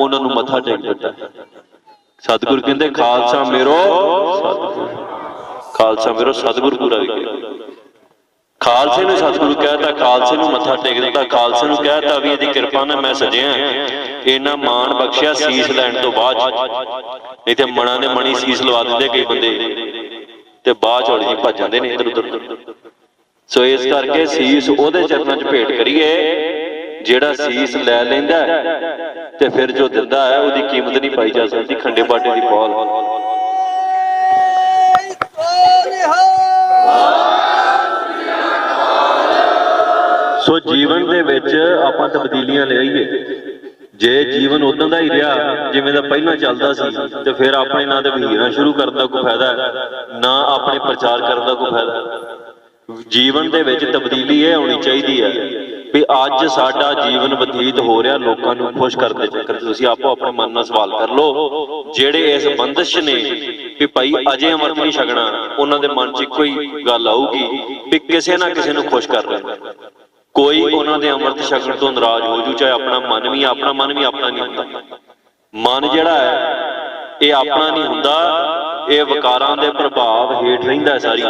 A: ਉਹਨਾਂ ਨੂੰ ਮੱਥਾ ਟੇਕ ਦਿੱਤਾ। ਸਤਿਗੁਰ ਕਹਿੰਦੇ ਖਾਲਸਾ ਮੇਰੋ ਸਤਿਗੁਰ, ਖਾਲਸਾ ਮੇਰੋ ਸਤਿਗੁਰ ਪੂਰਾ ਵੀ ਗਿਆ। ਖਾਲਸੇ ਨੂੰ ਸਤਿਗੁਰੂ ਕਹਿਤਾ, ਖਾਲਸੇ ਨੂੰ ਮੱਥਾ ਟੇਕ ਦਿੱਤਾ, ਖਾਲਸੇ ਨੂੰ ਕਹਿਤਾ ਵੀ ਇਹਦੀ ਕਿਰਪਾ ਨਾਲ ਮੈਂ ਸਜਿਆ, ਇਹਨਾਂ ਮਾਣ ਬਖਸ਼ਿਆ ਸੀਸ ਲੈਣ ਤੋਂ ਬਾਅਦ। ਨਹੀਂ ਤੇ ਮਣਾ ਦੇ ਮਣੀ ਸੀਸ ਲਵਾ ਦਿੰਦੇ ਕਈ ਬੰਦੇ ਤੇ ਬਾਅਦ ਚੌੜੀ ਜੀ ਭੱਜ ਜਾਂਦੇ ਨੇ ਇੱਧਰ ਉੱਧਰ। ਸੋ ਇਸ ਕਰਕੇ ਸੀਸ ਉਹਦੇ ਚਰਨਾਂ 'ਚ ਭੇਟ ਕਰੀਏ ਜਿਹੜਾ ਸੀਸ ਲੈ ਲੈਂਦਾ ਤੇ ਫਿਰ ਜੋ ਦਿੰਦਾ ਹੈ ਉਹਦੀ ਕੀਮਤ ਨਹੀਂ ਪਾਈ ਜਾ ਸਕਦੀ। ਖੰਡੇ ਬਾਟੇ ਦੀ ਪੌਲ। ਸੋ ਜੀਵਨ ਦੇ ਵਿੱਚ ਆਪਾਂ ਤਬਦੀਲੀਆਂ ਲਿਆਈਏ। ਜੇ ਜੀਵਨ ਉਦੋਂ ਦਾ ਹੀ ਰਿਹਾ ਜਿਵੇਂ ਦਾ ਪਹਿਲਾਂ ਚੱਲਦਾ ਸੀ ਤੇ ਫਿਰ ਆਪਣੇ ਨਾਂ ਤੇ ਵਹੀਰਾਂ ਸ਼ੁਰੂ ਕਰਨ ਦਾ ਕੋਈ ਫਾਇਦਾ ਨਾ ਆਪਣੇ ਪ੍ਰਚਾਰ ਕਰਨ ਦਾ ਕੋਈ ਫਾਇਦਾ। ਜੀਵਨ ਦੇ ਵਿੱਚ ਤਬਦੀਲੀ ਇਹ ਹੋਣੀ ਚਾਹੀਦੀ ਹੈ ਵੀ ਅੱਜ ਸਾਡਾ ਜੀਵਨ ਬਤੀਤ ਹੋ ਰਿਹਾ ਲੋਕਾਂ ਨੂੰ ਖੁਸ਼ ਕਰਨ ਦੇ ਚੱਕਰ 'ਚ। ਤੁਸੀਂ ਆਪੋ ਆਪਣੇ ਮਨ ਨਾਲ ਸਵਾਲ ਕਰ ਲਓ ਜਿਹੜੇ ਇਸ ਬੰਦਸ਼ ਨੇ ਵੀ ਭਾਈ ਅਜੇ ਅੰਮ੍ਰਿਤ ਨਹੀਂ ਛਕਣਾ, ਉਹਨਾਂ ਦੇ ਮਨ 'ਚ ਇੱਕੋ ਹੀ ਗੱਲ ਆਊਗੀ ਵੀ ਕਿਸੇ ਨਾ ਕਿਸੇ ਨੂੰ ਖੁਸ਼ ਕਰ ਲੈਣਾ। ਕੋਈ ਉਹਨਾਂ ਦੇ ਅੰਮ੍ਰਿਤ ਛਕਣ ਤੋਂ ਨਾਰਾਜ਼ ਹੋ ਜੂ, ਚਾਹੇ ਆਪਣਾ ਮਨ ਵੀ ਆਪਣਾ ਨਹੀਂ ਹੁੰਦਾ। ਮਨ ਜਿਹੜਾ ਹੈ ਇਹ ਆਪਣਾ ਨਹੀਂ ਹੁੰਦਾ, ਇਹ ਵਿਕਾਰਾਂ ਦੇ ਪ੍ਰਭਾਵ ਹੇਠ ਰਹਿੰਦਾ। ਸਾਰੀ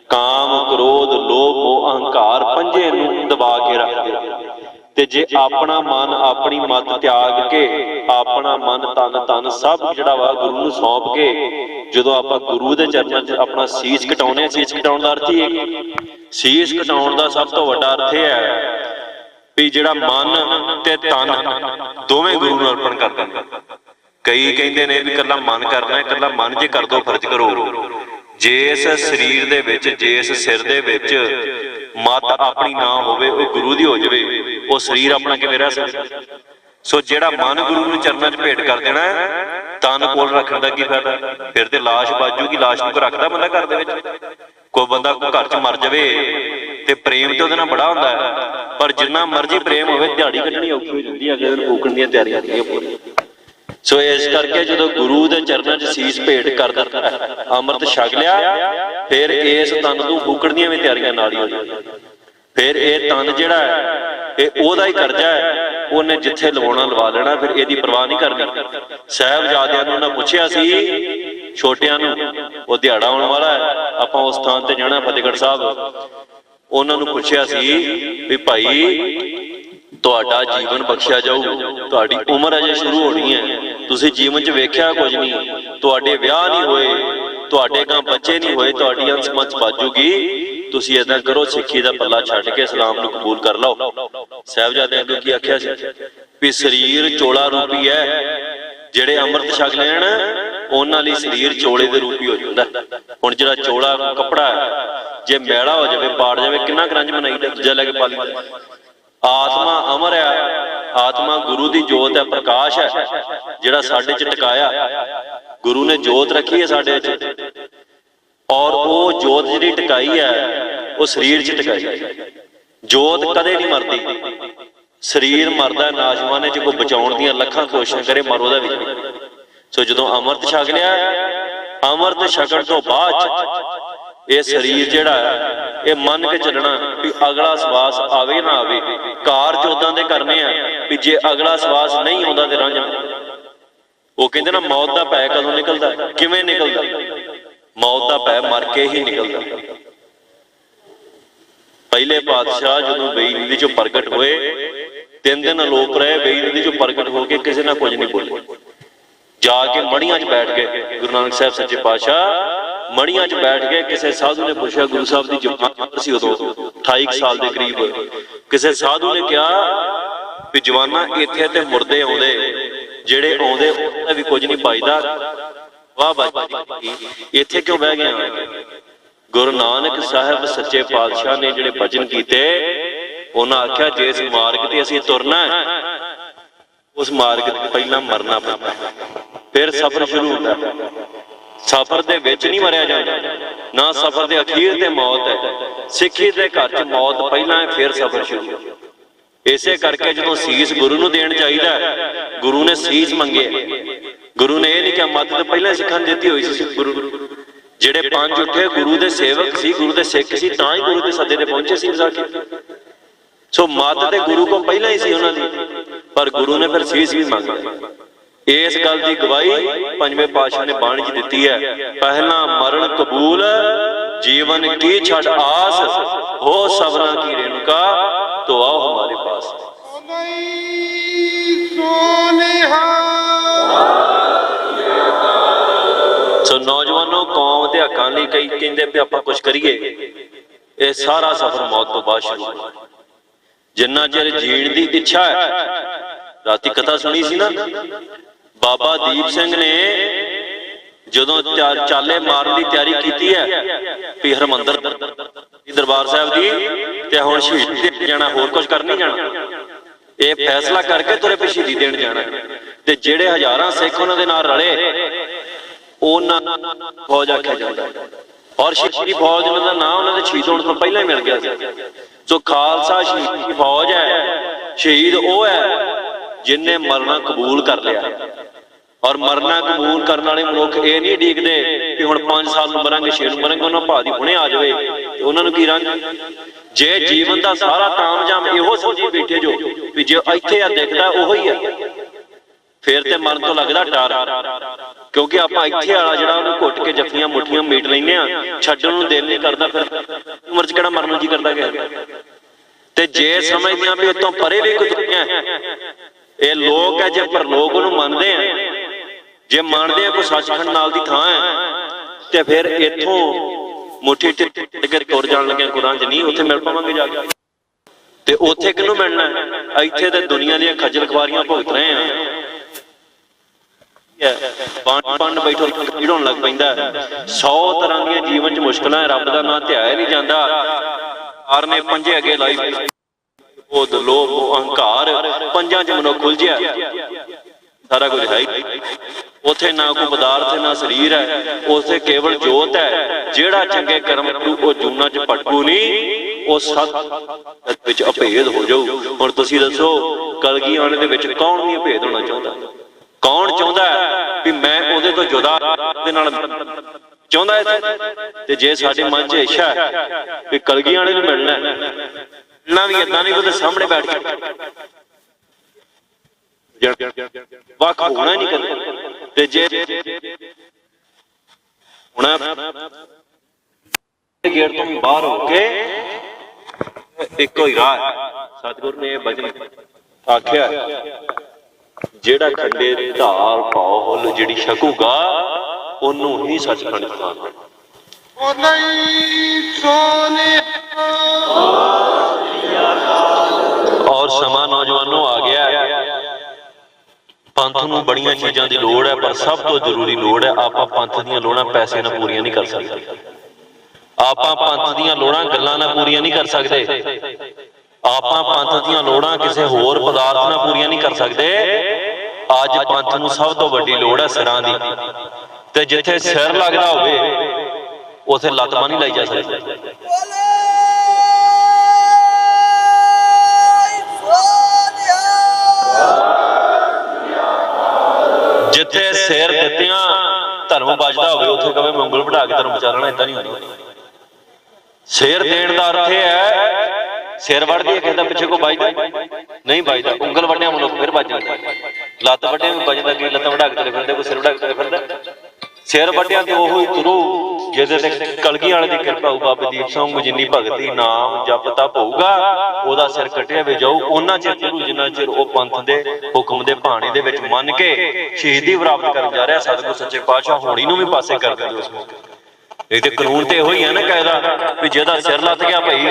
A: ਕਾਮ, ਕ੍ਰੋਧ, ਲੋਭ, ਮੋਹ, ਅਹੰਕਾਰ ਪੰਜੇ ਨੂੰ ਦਬਾ ਕੇ ਰੱਖਦੇ। ਤੇ ਜੇ ਆਪਣਾ ਮਨ ਆਪਣੀ ਮਤ ਤਿਆਗ ਕੇ ਆਪਣਾ ਮਨ ਤਨ ਸਭ ਜਿਹੜਾ ਵਾ ਗੁਰੂ ਨੂੰ ਸੌਂਪ ਕੇ ਜਦੋਂ ਆਪਾਂ ਗੁਰੂ ਦੇ ਚਰਨਾਂ 'ਚ ਆਪਣਾ ਸੀਸ ਕਟਾਉਣੇ, ਸੀਸ ਕਟਾਉਣ ਦਾ ਅਰਥ ਹੀ ਹੈ, ਸੀਸ ਕਟਾਉਣ ਦਾ ਸਭ ਤੋਂ ਵੱਡਾ ਅਰਥ ਇਹ ਹੈ ਵੀ ਜਿਹੜਾ ਮਨ ਤੇ ਤਨ ਦੋਵੇਂ ਗੁਰੂ ਨੂੰ ਅਰਪਣ ਕਰ ਦਿੰਦਾ। ਕਈ ਕਹਿੰਦੇ ਨੇ ਵੀ ਇਕੱਲਾ ਮਨ ਕਰਨਾ, ਇਕੱਲਾ ਮਨ ਜੇ ਕਰ ਦੋ ਫਰਜ਼ ਕਰੋ। ਜੇ ਇਸ ਸਰੀਰ ਦੇ ਵਿੱਚ, ਜੇ ਇਸ ਸਿਰ ਦੇ ਵਿੱਚ ਮਤ ਆਪਣੀ ਨਾ ਹੋਵੇ, ਉਹ ਗੁਰੂ ਦੀ ਹੋ ਜਾਵੇ, ਉਹ ਸਰੀਰ ਆਪਣਾ ਕਿਵੇਂ ਰਹਿ ਸਕਦਾ। ਸੋ ਜਿਹੜਾ ਮਨ ਗੁਰੂ ਨੂੰ ਚਰਨਾਂ 'ਚ ਭੇਟ ਕਰ ਦੇਣਾ, ਤਨ ਕੋਲ ਰੱਖਣ ਦਾ ਕੀ ਫਾਇਦਾ। ਫਿਰ ਤੇ ਲਾਸ਼ ਬਾਜੂਗੀ, ਲਾਸ਼ ਨੂੰ ਰੱਖਦਾ ਬੰਦਾ ਘਰ ਦੇ ਵਿੱਚ। ਕੋਈ ਬੰਦਾ ਘਰ 'ਚ ਮਰ ਜਾਵੇ ਤੇ ਪ੍ਰੇਮ ਤੇ ਉਹਦੇ ਨਾਲ ਬੜਾ ਹੁੰਦਾ ਹੈ, ਪਰ ਜਿੰਨਾ ਮਰਜ਼ੀ ਪ੍ਰੇਮ ਹੋਵੇ ਦਿਹਾੜੀ ਕੱਢਣੀ ਔਖੀ ਹੋ ਜਾਂਦੀ ਹੈ, ਅਗਲੇ ਦਿਨ ਫੂਕਣ ਦੀਆਂ ਤਿਆਰੀਆਂ ਹੁੰਦੀਆਂ ਪੂਰੀਆਂ। ਸੋ ਇਸ ਕਰਕੇ ਜਦੋਂ ਗੁਰੂ ਦੇ ਚਰਨਾਂ 'ਚ ਸੀਸ ਭੇਟ ਕਰ ਦਿੱਤਾ, ਅੰਮ੍ਰਿਤ ਛਕ ਲਿਆ, ਫਿਰ ਇਸ ਤਨ ਨੂੰ ਫੂਕਣ ਦੀਆਂ ਵੀ ਤਿਆਰੀਆਂ ਨਾਲ ਹੀ ਹੋ ਜਾਂਦੀਆਂ। ਫਿਰ ਇਹ ਤਨ ਜਿਹੜਾ ਹੈ ਇਹ ਉਹਦਾ ਹੀ ਕਰਜ਼ਾ ਹੈ, ਉਹਨੇ ਜਿੱਥੇ ਲਵਾਉਣਾ ਲਵਾ ਲੈਣਾ, ਫਿਰ ਇਹਦੀ ਪਰਵਾਹ ਨਹੀਂ ਕਰਨੀ। ਸਾਹਿਬਜ਼ਾਦਿਆਂ ਨੂੰ ਉਹਨਾਂ ਪੁੱਛਿਆ ਸੀ, ਛੋਟਿਆਂ ਨੂੰ, ਉਹ ਦਿਹਾੜਾ ਆਉਣ ਵਾਲਾ ਹੈ, ਆਪਾਂ ਉਸ ਥਾਂ ਤੇ ਜਾਣਾ ਫਤਿਹਗੜ੍ਹ ਸਾਹਿਬ। ਉਹਨਾਂ ਨੂੰ ਪੁੱਛਿਆ ਸੀ ਵੀ ਭਾਈ ਤੁਹਾਡਾ ਜੀਵਨ ਬਖਸ਼ਿਆ ਜਾਊ, ਤੁਹਾਡੀ ਉਮਰ ਅਜੇ ਸ਼ੁਰੂ ਹੋਣੀ ਹੈ, ਤੁਸੀਂ ਜੀਵਨ 'ਚ ਵੇਖਿਆ ਕੁਝ ਨਹੀਂ, ਤੁਹਾਡੇ ਵਿਆਹ ਨਹੀਂ ਹੋਏ, ਤੁਹਾਡੇ ਗਾਂ ਬੱਚੇ ਨਹੀਂ ਹੋਏ, ਤੁਹਾਡੀ ਅੰਸ-ਮੰਸ ਬਾਜੂਗੀ, ਤੁਸੀਂ ਏਦਾਂ ਕਰੋ ਸਿੱਖੀ ਦਾ ਪੱਲਾ ਛੱਡ ਕੇ ਇਸਲਾਮ ਨੂੰ ਕਬੂਲ ਕਰ ਲਓ। ਸਾਹਿਬਜ਼ਾਦਿਆਂ ਨੂੰ ਕੀ ਆਖਿਆ ਸੀ ਵੀ ਸਰੀਰ ਚੋਲਾ ਰੂਪੀ ਹੈ, ਜਿਹੜੇ ਅੰਮ੍ਰਿਤ ਛਕ ਲੈਣ ਉਹਨਾਂ ਲਈ ਸਰੀਰ ਚੋਲੇ ਦੇ ਰੂਪੀ ਹੋ ਜਾਂਦਾ। ਹੁਣ ਜਿਹੜਾ ਚੋਲਾ ਕੱਪੜਾ ਹੈ ਜੇ ਮੈਲਾ ਹੋ ਜਾਵੇ, ਪਾੜ ਜਾਵੇ, ਕਿੰਨਾ ਕਰੰਜ ਮਨਾਈਦਾ, ਦੂਜਾ ਲੈ ਕੇ ਪਾ ਲਈਦਾ। ਆਤਮਾ ਅਮਰ ਹੈ, ਆਤਮਾ ਗੁਰੂ ਦੀ ਜੋਤ ਹੈ, ਪ੍ਰਕਾਸ਼ ਹੈ, ਜਿਹੜਾ ਸਾਡੇ 'ਚ ਟਿਕਾਇਆ। ਗੁਰੂ ਨੇ ਜੋਤ ਰੱਖੀ ਹੈ ਸਾਡੇ 'ਚ, ਔਰ ਉਹ ਜੋਤ ਜਿਹੜੀ ਟਿਕਾਈ ਹੈ ਉਹ ਸਰੀਰ 'ਚ ਟਿਕਾਈ ਹੈ। ਜੋਤ ਕਦੇ ਨਹੀਂ ਮਰਦੀ, ਸਰੀਰ ਮਰਦਾ ਨਾਸ਼ਵਾਨੇ 'ਚ, ਕੋਈ ਬਚਾਉਣ ਦੀਆਂ ਲੱਖਾਂ ਕੋਸ਼ਿਸ਼ਾਂ ਕਰੇ ਮਰ ਉਹਦਾ ਵਿੱਚ। ਸੋ ਜਦੋਂ ਅੰਮ੍ਰਿਤ ਛਕ ਲਿਆ, ਅੰਮ੍ਰਿਤ ਛਕਣ ਤੋਂ ਬਾਅਦ ਇਹ ਸਰੀਰ ਜਿਹੜਾ ਹੈ ਇਹ ਮੰਨ ਕੇ ਚੱਲਣਾ ਵੀ ਅਗਲਾ ਸਵਾਸ ਆਵੇ ਨਾ ਆਵੇ, ਕਾਰਜ ਉਦਾਂ ਦੇ ਕਰਨੇ ਆ ਵੀ ਜੇ ਅਗਲਾ ਸਵਾਸ ਨਹੀਂ ਆਉਂਦਾ ਤੇ ਰੰਝ। ਉਹ ਕਹਿੰਦੇ ਨਾ ਮੌਤ ਦਾ ਭੈ ਕਦੋਂ ਨਿਕਲਦਾ, ਕਿਵੇਂ ਨਿਕਲਦਾ, ਮੌਤ ਦਾ ਭੈ ਮਰ ਕੇ ਹੀ ਨਿਕਲਦਾ। ਪਹਿਲੇ ਪਾਤਸ਼ਾਹ ਜਦੋਂ ਬੇਈ ਨਦੀ 'ਚੋਂ ਪ੍ਰਗਟ ਹੋਏ, 3 ਦਿਨ ਅਲੋਪ ਰਹੇ, ਬੇਈ ਨਦੀ 'ਚੋਂ ਪ੍ਰਗਟ ਹੋ ਕੇ ਕਿਸੇ ਨਾਲ ਕੁਝ ਨਹੀਂ ਬੋਲੇ, ਜਾ ਕੇ ਮੜੀਆਂ 'ਚ ਬੈਠ ਗਏ। ਗੁਰੂ ਨਾਨਕ ਸਾਹਿਬ ਸੱਚੇ ਪਾਤਸ਼ਾਹ ਮੜੀਆਂ 'ਚ ਬੈਠ ਗਏ। ਕਿਸੇ ਸਾਧੂ ਨੇ ਪੁੱਛਿਆ, ਗੁਰੂ ਸਾਹਿਬ ਦੀ ਜਵਾਨ ਸੀ ਉਦੋਂ 28 ਸਾਲ ਦੇ ਕਰੀਬ, ਕਿਸੇ ਸਾਧੂ ਨੇ ਕਿਹਾ ਵੀ ਜਵਾਨਾ ਇੱਥੇ ਤੇ ਮੁਰਦੇ ਆਉਂਦੇ, ਜਿਹੜੇ ਆਉਂਦੇ ਉਹਨਾਂ ਵੀ ਕੁਝ ਨਹੀਂ ਪਾਈਦਾ, ਵਾਹ ਬਾਬਾ ਜੀ ਇੱਥੇ ਕਿਉਂ ਬਹਿ ਗਏ। ਗੁਰੂ ਨਾਨਕ ਸਾਹਿਬ ਸੱਚੇ ਪਾਤਸ਼ਾਹ ਨੇ ਜਿਹੜੇ ਭਜਨ ਕੀਤੇ, ਉਹਨਾਂ ਆਖਿਆ ਜਿਸ ਮਾਰਗ ਤੇ ਅਸੀਂ ਤੁਰਨਾ ਉਸ ਮਾਰਗ ਤੇ ਪਹਿਲਾਂ ਮਰਨਾ ਪੈਂਦਾ, ਫਿਰ ਸਫ਼ਰ ਸ਼ੁਰੂ ਹੁੰਦਾ। ਸਫ਼ਰ ਦੇ ਵਿੱਚ ਨਹੀਂ ਮਰਿਆ ਜਾਂਦਾ, ਨਾ ਸਫ਼ਰ ਦੇ ਅਖੀਰ ਤੇ ਮੌਤ ਹੈ। ਸਿੱਖੀ ਦੇ ਘਰ 'ਚ ਮੌਤ ਪਹਿਲਾਂ ਹੈ, ਫਿਰ ਸਫ਼ਰ ਸ਼ੁਰੂ। ਇਸੇ ਕਰਕੇ ਜਦੋਂ ਸੀਸ ਗੁਰੂ ਨੂੰ ਦੇਣ ਚਾਹੀਦਾ, ਗੁਰੂ ਨੇ ਸੀਸ ਮੰਗੇ। ਗੁਰੂ ਨੇ ਇਹ ਨਹੀਂ ਕਿਹਾ, ਮੱਤ ਤਾਂ ਪਹਿਲਾਂ ਸਿੱਖਾਂ ਨੂੰ ਦਿੱਤੀ ਹੋਈ ਸੀ। ਗੁਰੂ ਜਿਹੜੇ 5 ਉੱਠੇ ਗੁਰੂ ਦੇ ਸੇਵਕ ਸੀ, ਗੁਰੂ ਦੇ ਸਿੱਖ ਸੀ, ਤਾਂ ਹੀ ਗੁਰੂ ਦੇ ਸੱਦੇ ਤੇ ਪਹੁੰਚੇ ਸੀ ਵਿਸਾਖੀ। ਸੋ ਮੱਤ ਤੇ ਗੁਰੂ ਕੋਲ ਪਹਿਲਾਂ ਹੀ ਸੀ ਉਹਨਾਂ ਦੀ, पर गुरु ने फिर सीस भी मंगा। इस गल की गवाही पंजवें पातशाह ने बाणी च दिती है, पहला मरण कबूल जीवन की छड़ आस, हो सबना की रेणुका तो आओ हमारे पास। सो नौजवानों, कौम दे हकां लई कई कहंदे भी आपां कुछ करिए, यह सारा सफर मौत तो बाद शुरू होना। जिन्ना चिर जीण दी इच्छा है, राती कथा सुनी सी ना, बाबा दीप सिंह ने जदों चाले मारन की तैयारी की है भी हरमंदर दरबार साहब की ते हुण शहीदी जाना, होर कुछ कर नहीं जाना, ये फैसला करके तुरे पे शहीदी देण जाना। ते जेड़े हजारां सिख उन्हां दे नाल रले उन्हां फौज आख्या जांदा, और शहीदी फौज दा नाम उन्हां दे शहीद होण तो पहला ही मिल गया सी। सो खालसा शहीदी फौज है, शहीद वो है जिन्हें मरना कबूल कर लिया। और मरना कबूल करने वाले मनुख ये नहीं उडीकदे कि हुण 5 साल नूं मरांगे 6 नूं मरांगे, उन्हां भादी हुणे आ जावे ते उन्हां नूं की रंग। जे जीवन का सारा तामझाम इहो समझी बैठे जो भी जे इत्थे आ दिखदा उहो ही है, फिर ते मरण तो लगदा डर, क्योंकि आपां इत्थे वाला जिहड़ा उहनूं घुट के जफ्फियां मुठियां मीट लैंदे आ, छड्डण नूं दिल नहीं करदा, फिर उमर च किहड़ा मरण नूं जी करदा किसे ते जे समझदे आ भी इतों परे भी कोई दुनिया है, ये लोग है जे परलोक नूं मनदे आ, जे मानते कोई सचखंड नाल दी थां है ते फिर इत्थों मुट्ठी टिक के तुर जाण लगे गुरां च नहीं उत्थे मिल पावांगे जाके, ते उत्थे किहनूं मिलना है? इत्थे ते दुनिया दी खज्जल खुआरियां भुगत रहे हैं, पंड बैठो भीड़ होण लग पैंदा, 100 तरह दी जीवन च मुश्किलां, रब दा नाम ध्याया नहीं जांदा, आर ने पंजे अगे लाई, क्रोध लोभ अहंकार पंजां च मनुख उलझिया, सारा कुछ है ही उथे, ना कोई पदार्थ ना शरीर है, उथे केवल जोत है। जेड़ा चंगे कर्म करू वो जूना च भटकू नहीं, वो सत विच अभेद हो जाऊ। हुण तुसीं दसो कलगी आने दे विच कौन नहीं अभेद होना चाहुंदा? कौन चाहुंदा है भी मैं उहदे तो जुदा दे नाल चाहुंदा है? ते जे साडे मन च इच्छा है भी कलगी आने नूं मिलना है, मिलना भी इदां नहीं उहदे सामने बैठ के वख होना नहीं करते, जे गेट तो बाहर होके एको ही राह है। सतगुरु ने बचन आख्या, जेड़ा खंडे धार पाहुल जिहड़ी छकूगा ओनू ही सचखंड खाना। और समा नौजवानों आ गया, पंथ नूं बड़ियां चीज़ां दी लोड़ है, पर सब तो जरूरी लोड़ है आपां पंथ दीयां लोड़ां पैसे नाल पूरीआं नहीं कर सकते, आपां पंथ दीयां लोड़ां गल्लां नाल पूरीआं नहीं कर सकते, आपां पंथ दीयां लोड़ां किसी होर पदार्थ नाल पूरीआं नहीं कर सकते। अज पंथ नूं सब तो वड्डी लोड़ है सिरां दी, ते जिथे सिर लगदा होवे उथे लत्त बांह नहीं लाई जा सकदी। जिथे सिर दित्तियां धर्म बजदा होवे उथे कवे मैं उंगल बढ़ा के धर्म चालना, इदां नहीं होंदा। सिर देण दा अर्थ है सिर वढ़ दिए कहंदा पिछे को बजदा नहीं, बजदा उंगल वढ़िया मनुख फिर बज जांदा, लत्त वढ़िया भी बजदा कि लत्त वढ़ा के तुरे फिरदे, कोई सिर वढ़ा के तुरे फिरदा। सिर वढ़िया ते ओहो ही तुरू जिहदे ते कलगी वाले दी किरपा होऊ, बाबे दीप सिंह जिन्नी भगती नाम जप तप होऊगा ओहदा सिर कटिया भी जाऊ, उन्ना चिर तुरू जिन्ना चिर ओ पंथ दे हुक्म दे भाणे दे विच मन के शहीदी प्राप्त करन जा रहा। सतगुरु सच्चे पातशाह होणी नूं भी पासे कर दिंदे उस मौके। एक ते कानून ते इहो ही है ना कायदा भी जिहदा सिर लत गया भाई,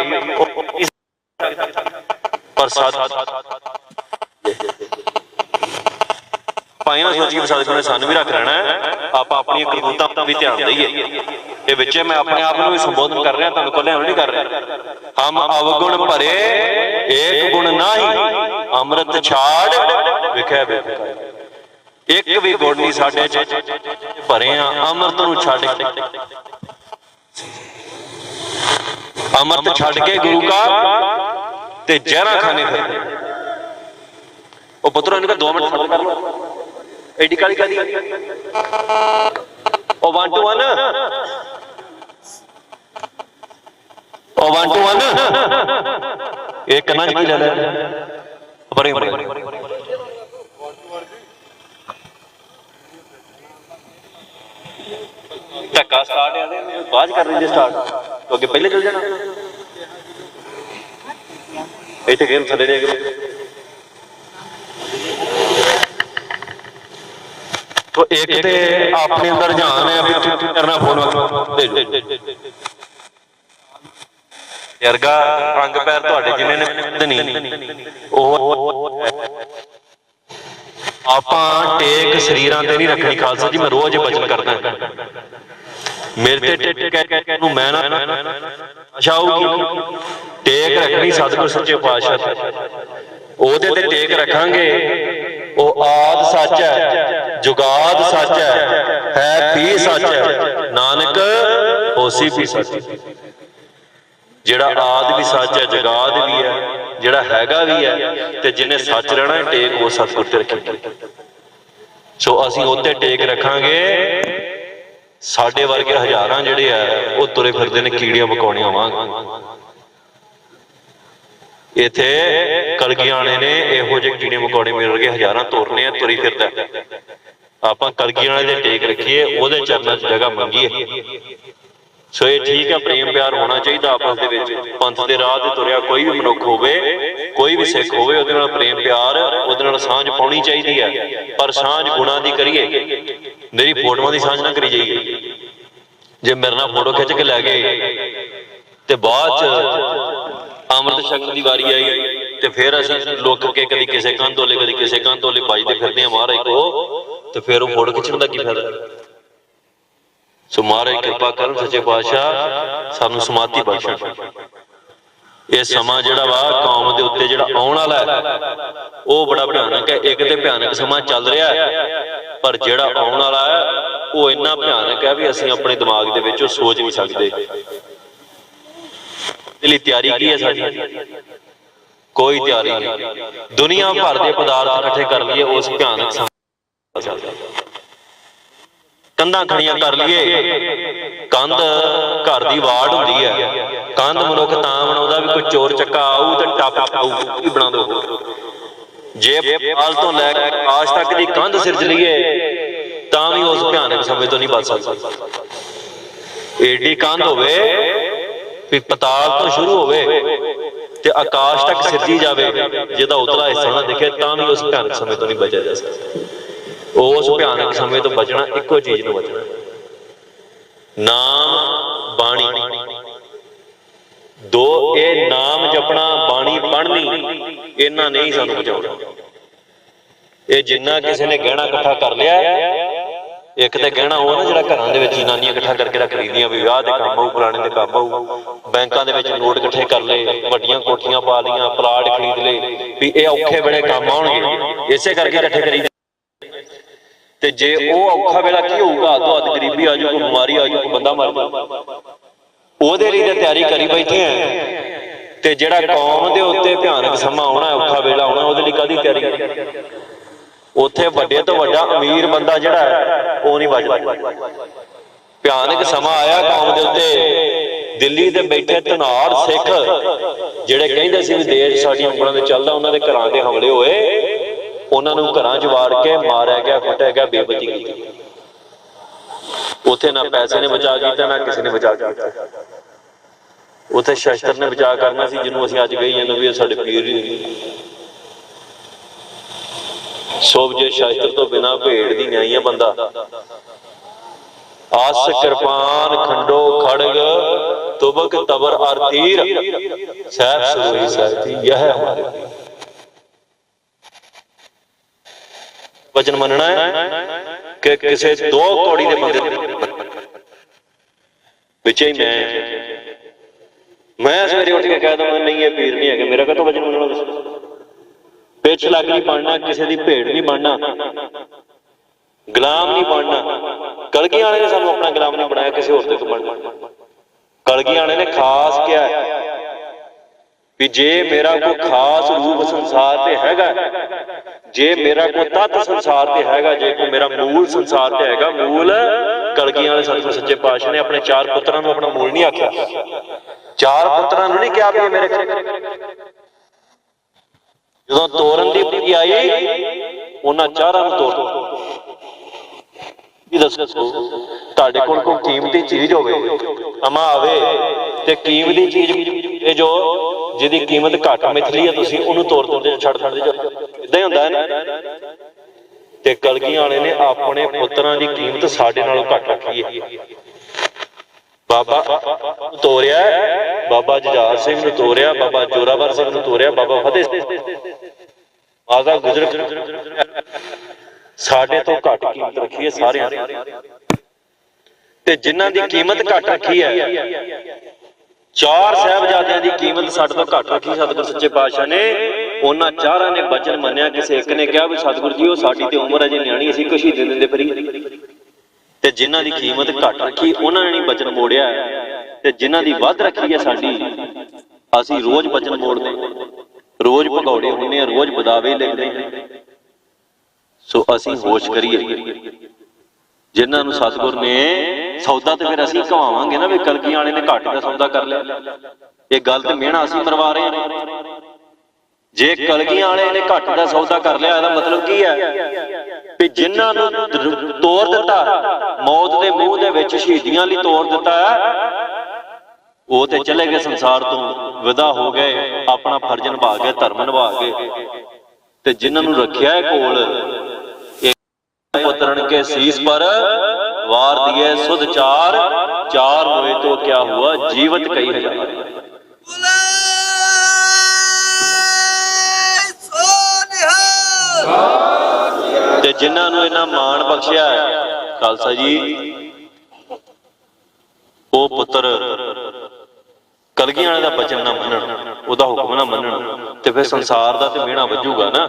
A: पर भाई ना सोचिए सतगुरु ने सानू भी रख लेना है, आप अपनी करतूतां दा भी ध्यान दईए। ये विचे मैं अपने आप को संबोधन कर रहा, तुहानू कल्ले नहीं कर रहा। हम अवगुण भरे एक गुण नाही, अमृत छाड़ विखै बेफिकाई। एक भी गुण नहीं साडे च भरे आ, अमृत नूं छड्ड अमृत छड्ड के गुरु का ते जहरा खाने फिरदे। ओ पुत्रो इनका 2 मिनट सबर कर लो, AD Kali Kadi O 1 to 1 ओ 1 to 1 एक कन्ना च की ले ले बड़े धक्का स्टार्ट है बाद कर लेंगे स्टार्ट तो अगे पहले चल जाना इतने गेम थले रह गए तो एक ते अपने अंदर ध्यान है अभी करना फोन अर्गा अंग पैर तुहाडे जिन्हें ने आपां टेक शरीरां ते नहीं रखनी खालसा जी मैं रोज बचन करदा मेरे ते टेक मैं ना आशा होगी टेक रखनी सतगुर सच्चे पातशाह ओहदे ते टेक रखांगे ओ आद सच है जुगाद सच है भी सच है नानक होसी भी सच जिहड़ा आद भी सच है जगाद भी है जिहड़ा हैगा भी है ते जिन्हें सच रहना टेक वो सतगुर ते रखेंगे सो असीं उत्ते टेक रखांगे साडे वर्गे हजारां जिहड़े आ वो तुरे फिरदे ने कीड़ियां मकौड़ियां वांग इत्थे कलगीआणे ने इहो ਜਿਹੇ कीड़े मकौड़े मिल गए हजारां तुरने तुरी फिरदा आपां कलगीआणे दे टेक रखिए ओहदे चरनां च जगह मंगीए सो ये ठीक है प्रेम प्यार होना चाहिए आपस दे विच पंथ दे राह ते तुरिया कोई भी मनुख होवे कोई भी सिख होवे उहदे नाल प्रेम प्यार उहदे नाल सांझ पाउणी चाहिदी है पर सांझ गुणां दी करिए मेरी फोटोआं दी सांझ ना करी जाइए जे मेरे नाल फोटो खिच के लै गए ते बाद च अमृत छकण दी वारी आई ते फिर असीं लुक के कदी किसे कंध तोले कदी किसे कंध तोले बजदे फिरदे महाराज को ते फिर वो फोटो खिच्चण दा की फायदा सो महाराज कृपा करन सच्चे पातशाह सानू समाधि बख्शण ये समा जिहड़ा वा कौम दे उत्ते जिहड़ा आउण वाला है वो बड़ा भयानक है एक ते भयानक समा चल रहा है पर जिहड़ा आउण वाला है वो इन्ना भयानक है भी असीं अपने दिमाग दे विच सोच नहीं सकते इसलिए तैयारी की है साडी कोई तैयारी नहीं दुनिया भर के पदार्थ इकट्ठे कर लिए उस भयानक कंधां खड़ियां कर लिए कंध घर की वाड़ हुंदी है कंध मनुख तां बनाउंदा भी कोई चोर चक्का आऊ ते टप आऊ बना दो जे पाल तो लैके आकाश तक की कंध सिरज लीए तां भी उस भयानक समय तो नहीं बच सकदा एडी कंध होवे भी पताल तो शुरू होवे ते आकाश तक सिरजी जावे जिहदा उतला हिस्सा ना दिखे तां भी उस भयानक समय तो नहीं बचा जा सकदा उस भयानक समय तो बचना इको चीज नूं बचना नाम बाणी दो ये नाम जपना बाणी पढ़नी इन्ना नहीं सानू बचाउणा ये जिन्ना किसी ने गहना इकट्ठा कर लिया एक तो गहना हो ना जिहड़ा घरां दे विच जनानियां इकट्ठा करके रख लईदियां भी विआह दे काम आऊ फलाणे दे काम आऊ बैंकां दे विच नोट इकट्ठे कर ले वड्डियां कोठियां पा लईआं प्लाट खरीद ले भी ये औखे वेले काम आउणगे इसे करके इकट्ठे करी ते जे वो औखा वेला की होऊगा तो अद गरीबी आ जाऊ बीमारी आ जाऊ बंदा मर जाऊ ओहदे लई ते तैयारी करी बैठे हैं ते जिहड़ा कौम दे उत्ते भयानक समा आउणा औखा वेला आउणा ओहदे लई कादी तैयारी उत्थे वड्डे तो वड्डा अमीर बंदा जिहड़ा है वो नहीं बचदा भयानक समा आया कौम दे उत्ते दिल्ली दे बैठे धनाड़ सिख जिहड़े कहिंदे सी भी देश साडीआं ਉਂਗਲਾਂ ते चलदा उन्हां दे घरां ते हमले होए उन्हां नूं घरां च वाड़ के मारिया गया कुੱਟਿਆ गया बेबती की उत्थे ना पैसे ने बचा कीता ना किसी ने बचा कीता उत्थे शस्त्र ने बचा करना सी जिन्हों असीं अज कही जांदे भी साडे पीर ही सोभ जे शस्त्र तो बिना भेड़ दी न्याई है बंदा आस कृपान खंडो खड़ग तुबक तबर और तीर सैफ सुरोही साथी यह है हमारे वचन मनना है कि किसी दो कौड़ी के बंदे विच ही मैं सवेरे उठ के कह दूं नहीं ये पीर नहीं है मेरा कदों वचन मनना पिछ लग नहीं बनना किसी की भेड़ नहीं बनना गुलाम नहीं बनना कलगी वाले ने सानू अपना गुलाम नहीं बनाया किसी होर तक बनना कलगी वाले ने खास क्या है भी जे मेरा कोई खास रूप संसार ते हैगा जे मेरा कोई तत्त संसार ते हैगा जे कोई मेरा मूल संसार ते हैगा मूल कलगी वाले सतगुर सच्चे पातशाह ने अपने चार पुत्रां नूं अपना मूल नहीं आख्या चार पुत्रां नूं नहीं कहा भी मेरे जदों तोरन दी आई उन्हां चारां नूं तोड़ दसो तुहाडे कोल कोई कीमती चीज होवे अमा आवे ते कीमती चीज जो जिहदी कीमत घट मिथली है तुसीं उहनूं तोड़ दिंदे छड्ड दिंदे जो इदां ही हुंदा है ना। ते कलगियां वाले ने अपने पुत्रां दी कीमत साडे नालों घट रखी है। बाबा तोरिया बाबा जुझार सिंह नूं तोरिया बाबा जोरावर सिंह नूं तोरिया बाबा फतेह माता गुजर साडे तो घट कीमत रखी है सारियां ते जिन्हां दी कीमत घट रखी है। चार साहिबजादियां दी कीमत साडे तो घट रखी सतगुरु सच्चे पातशाह ने। उन्हां चारां ने बचन मन्निया। किसी एक ने कहा भी सतगुरु जी साडी ते उम्र अजे न्याणी असीं कुछ ही दे दिंदे फ्री ते जिन्हां दी कीमत घट रखी उन्हां ने नहीं बचन मोड़िया ते जिन्हां दी वध रखी है साडी असीं रोज बचन मोड़दे रोज भगौड़े हुंदे रोज बदावे लिखदे। सो असीं होश करिए जिन्हां नूं सतगुर ने सौदा तो फिर असीं घवावांगे ना भी कलगियां वाले ने घाटे का सौदा कर लिया। ये गल तो मेहना असीं मरवा रहे हैं। जे कलगियां वाले ने घाटे का सौदा कर लिया इसदा मतलब की है भी जिन्हां नूं तोड़ दिता मौत के मूँह दे विच शहीदियां लई तोड़ दिता वो तो चले गए संसार तो विदा हो गए अपना फर्ज निभा गए धर्म निभा गए ते जिन्हां नूं रखिया है कोल पुत्रन के शीस पर वार दिए सुध चार चार हुए तो क्या हुआ जीवत कई हजार। ते जिन्हां नूं इन्हां मान बख्शिया खालसा जी वो पुत्र कलगियां वाले दा बचन ना मनण ओहदा हुक्म ना मनण ते फिर संसार दा ते मेहना वजूगा ना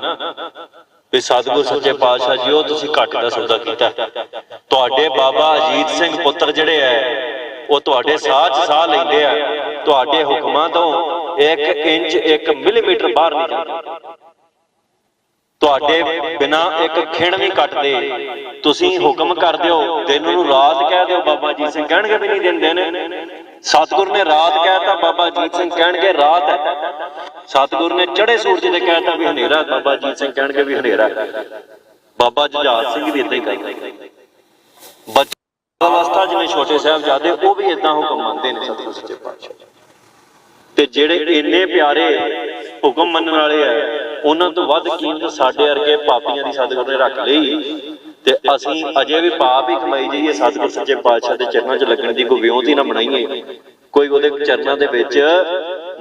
A: भी सतगुर सच्चे पातशाह जी तुसीं घाटे दा सौदा कीता। तुहाडे बाबा अजीत सिंह पुत्र जिहड़े है वो तुहाडे साह च साह लैंदे आ तुहाडे हुक्मां तो 1 इंच 1 मिलीमीटर बाहर नहीं जांदे तुहाडे बिना एक खिण भी कटदे तुसीं हुक्म कर दिओ दिन नूं रात कह दिओ बाबा अजीत सिंह कहणगे भी नहीं दिंदे ने। सतगुर ने रात कहता बाबा अजीत सिंह कहणगे रात है। सतगुर ने चढ़े सूरज ने कहता भी हनेरा बाबा अजीत सिंह कहणगे भी हनेरा। बाबा जुझार सिंह भी इदां ही करदे बच्चा अवस्था जिवें छोटे साहिबजादे वो भी इदां हुक्म मनदे ने सतगुर सच्चे पातशाह ते जिहड़े इन्ने प्यारे हुक्म मनण वाले है उन्हां तो वध कीमत साडे वर्गे पापियां दी सतगुर ने रख लई ते असीं अजे भी पाप ही कमाई जाइए सतगुर सच्चे पातशाह दे चरनां च लगण दी कोई विਉਂਤ ही ना बनाईए कोई उहदे चरनां दे विच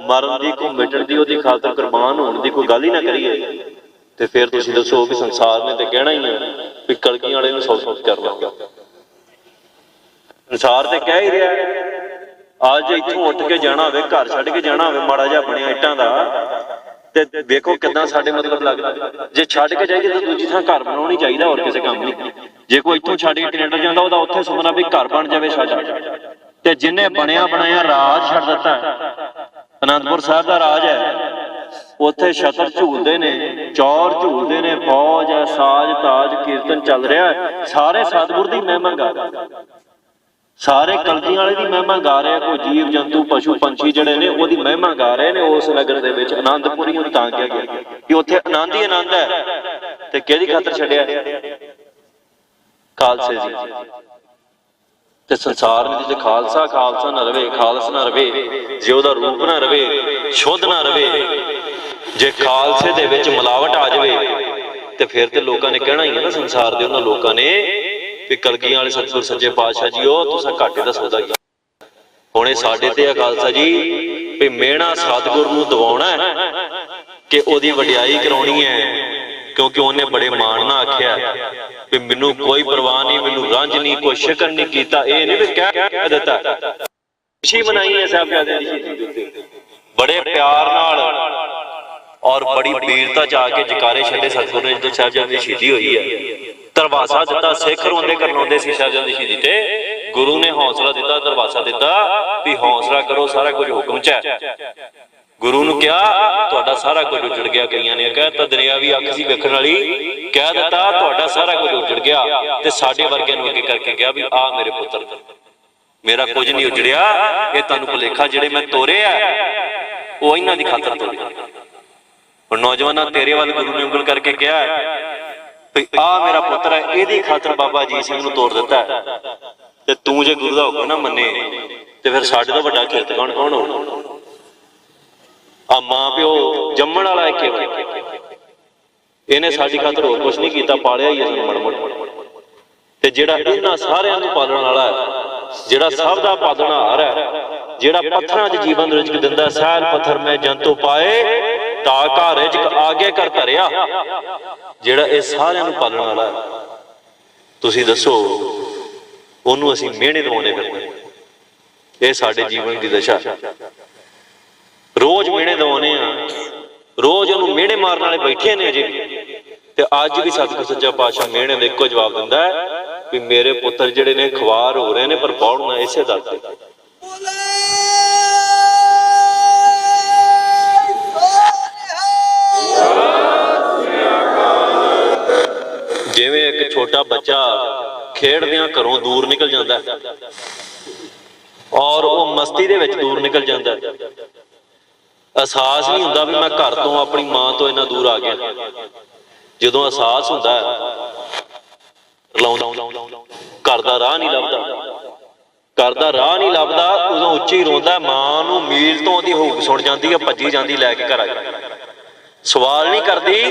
A: मरण दी कोई मिटण दी उहदी खातर कुर्बान होण दी कोई गल ही ना करिए ते फिर तुसीं दसो भी संसार ने ते कहना ही है भी कलगियां वाले नूं सौ कर लांगा। संसार ते कह ही रहा अज इत्थों उठ के जाना होवे घर छड्ड के जाना होवे माड़ा जिहा बणिया इट्टां दा ते वेखो किदां साडे मतलब लगदा जे छड्ड के जाइए तो दूजी थां घर बनाउणा ही चाहीदा होर किसे काम नहीं। जे कोई इत्थों छड्ड के कनेडा जांदा ओहदा उत्थे सुपना भी घर बन जावे साडा ते जिन्ने बनया बनाया राज छड्ड दित्ता आनंदपुर साहिब दा राज है उत्थे छतर झूलदे ने चौर झूलदे ने फौज है साज ताज कीर्तन चल रहा है सारे सतगुर दी महिमा गा सारे कलगियां वाले दी महिमा गा रहे कोई जीव जंतु पशु पंछी जिहड़े ने ओहदी महिमा गा रहे ने उस नगर दे विच आनंदपुरी नूं तां कहा गया कि उत्थे आनंद ही आनंद है ते किहदी खातर छड्डिया खालसे जी ते संसार विच जे खालसा खालसा ना रवे खालस ना रवे जे ओहदा रूप ना रवे शुद्ध ना रवे जे खालसे दे विच मिलावट आ जावे ते फिर ते लोकां ने कहना ही है ना संसार दे उन्हां लोकां ने भी कलगियां वाले सतगुर सच्चे पातशाह जी तुसां घाटे दा सौदा कीता। हुण इह साडे ते खालसा जी भी मेहना सतगुर नूं दवाउणा है कि ओहदी वडियाई कराउणी है क्योंकि उन्हें बड़े मान नाल आख्या भी मैनू कोई परवाह नहीं मैनू रंज नहीं कोई शिकन नहीं कीता ये नहीं भी कह दिता खुशी मनाई है साहिबजादे दी शहीदी दे उत्ते बड़े प्यार नाल और बड़ी वीरता च आके जकारे छड्डे सतगुर ने जो साहिबजादे दी शहीदी हुई है दरवासा दिता सिख रोंदे करनौंदे सी साहिबजादे दी शहीदी ते गुरु ने हौसला दिता दरवासा दिता भी हौसला करो सारा कुछ हुक्म च है। गुरु ने कहा तुहाडा सारा कुछ उजड़ गया कईयां ने कहता दरिया भी अख सी वेखण वाली कह दिता तुहाडा सारा कुछ उजड़ गया ते साडे वर्गे नूं अगे करके कहा भी आ मेरे पुत्र मेरा कुछ नहीं उजड़िया ये तुहानूं भुलेखा जिहड़े मैं तोरे आ वो इन्हां दी खातर तोरे। हुण नौजवानां तेरे वाल गुरु ने उंगल करके कहा ਵੀ ਆ ਮੇਰਾ ਪੁੱਤਰ ਹੈ, ਇਹਦੀ ਖਾਤਰ ਬਾਬਾ ਅਜੀਤ ਸਿੰਘ ਨੂੰ ਤੋੜ ਦਿੱਤਾ ਤੇ ਤੂੰ ਜੇ ਗੁਰੂ ਦਾ ਹੁਕਮ ਨਾ ਮੰਨੇ ਤੇ ਫਿਰ ਸਾਡੇ ਤੋਂ ਵੱਡਾ ਕਿਰਤ ਕੌਣ ਹੋਣਾ। ਆ ਮਾਂ ਪਿਓ ਜੰਮਣ ਵਾਲਾ ਇੱਕ ਇਹਨੇ ਸਾਡੀ ਖਾਤਰ ਹੋਰ ਕੁਛ ਨਹੀਂ ਕੀਤਾ, ਪਾਲਿਆ ਹੀ ਸਾਨੂੰ ਮੜ ਤੇ ਜਿਹੜਾ ਇਹਨਾਂ ਸਾਰਿਆਂ ਨੂੰ ਪਾਲਣ ਵਾਲਾ ਹੈ, ਜਿਹੜਾ ਸਭ ਦਾ ਪਾਲਣਹਾਰ ਹੈ, ਜਿਹੜਾ ਪੱਥਰਾਂ 'ਚ ਜੀਵਨ ਰਿਜ਼ਕ ਦਿੰਦਾ, ਸਹਿਲ ਪੱਥਰ ਮੈਂ ਜੰਤੂ ਪਾਏ ਤਾਂ ਘਰ ਰਿਜ਼ਕ ਆਗੇ ਕਰ ਧਰਿਆ, ਜਿਹੜਾ ਇਹ ਸਾਰਿਆਂ ਨੂੰ ਪਾਲਣ ਵਾਲਾ ਹੈ। ਤੁਸੀਂ ਦੱਸੋ ਉਹਨੂੰ ਅਸੀਂ ਮਿਹਣੇ ਦਵਾਉਣੇ ਫਿਰਦੇ, ਇਹ ਸਾਡੇ ਜੀਵਨ ਦੀ ਦਸ਼ਾ। ਰੋਜ਼ ਮਿਹਣੇ ਦਵਾਉਣੇ ਆ, ਰੋਜ਼ ਉਹਨੂੰ ਮਿਹਣੇ ਮਾਰਨ ਵਾਲੇ ਬੈਠੇ ਨੇ ਅਜੇ ਵੀ, ਤੇ ਅੱਜ ਵੀ ਸਤਿਗੁਰ ਸੱਚਾ ਪਾਤਸ਼ਾਹ ਮਿਹਣੇ ਦਾ ਇੱਕੋ ਜਵਾਬ ਦਿੰਦਾ ਹੈ ਵੀ ਮੇਰੇ ਪੁੱਤਰ ਜਿਹੜੇ ਨੇ ਖਵਾਰ ਹੋ ਰਹੇ ਨੇ ਪਰ ਪੌੜਨਾ ਇਸੇ ਦਰ ਤੇ। ਜਿਵੇਂ ਇੱਕ ਛੋਟਾ ਬੱਚਾ ਖੇਡਦਿਆਂ ਘਰੋਂ ਦੂਰ ਨਿਕਲ ਜਾਂਦਾ ਔਰ ਉਹ ਮਸਤੀ ਦੇ ਵਿੱਚ ਦੂਰ ਨਿਕਲ ਜਾਂਦਾ, ਅਹਿਸਾਸ ਨਹੀਂ ਹੁੰਦਾ ਵੀ ਮੈਂ ਘਰ ਤੋਂ ਆਪਣੀ ਮਾਂ ਤੋਂ ਇੰਨਾ ਦੂਰ ਆ ਗਿਆ। ਜਦੋਂ ਅਹਿਸਾਸ ਹੁੰਦਾ ਘਰ ਦਾ ਰਾਹ ਨਹੀਂ ਲੱਭਦਾ, ਘਰ ਦਾ ਰਾਹ ਨਹੀਂ ਲੱਭਦਾ, ਉਦੋਂ ਉੱਚੀ ਰੋਂਦਾ, ਮਾਂ ਨੂੰ ਮੀਲ ਤੋਂ ਉਹਦੀ ਹੂਕ ਸੁਣ ਜਾਂਦੀ ਹੈ, ਭੱਜੀ ਜਾਂਦੀ ਲੈ ਕੇ ਘਰ ਆ ਗਈ। ਸਵਾਲ ਨਹੀਂ ਕਰਦੀ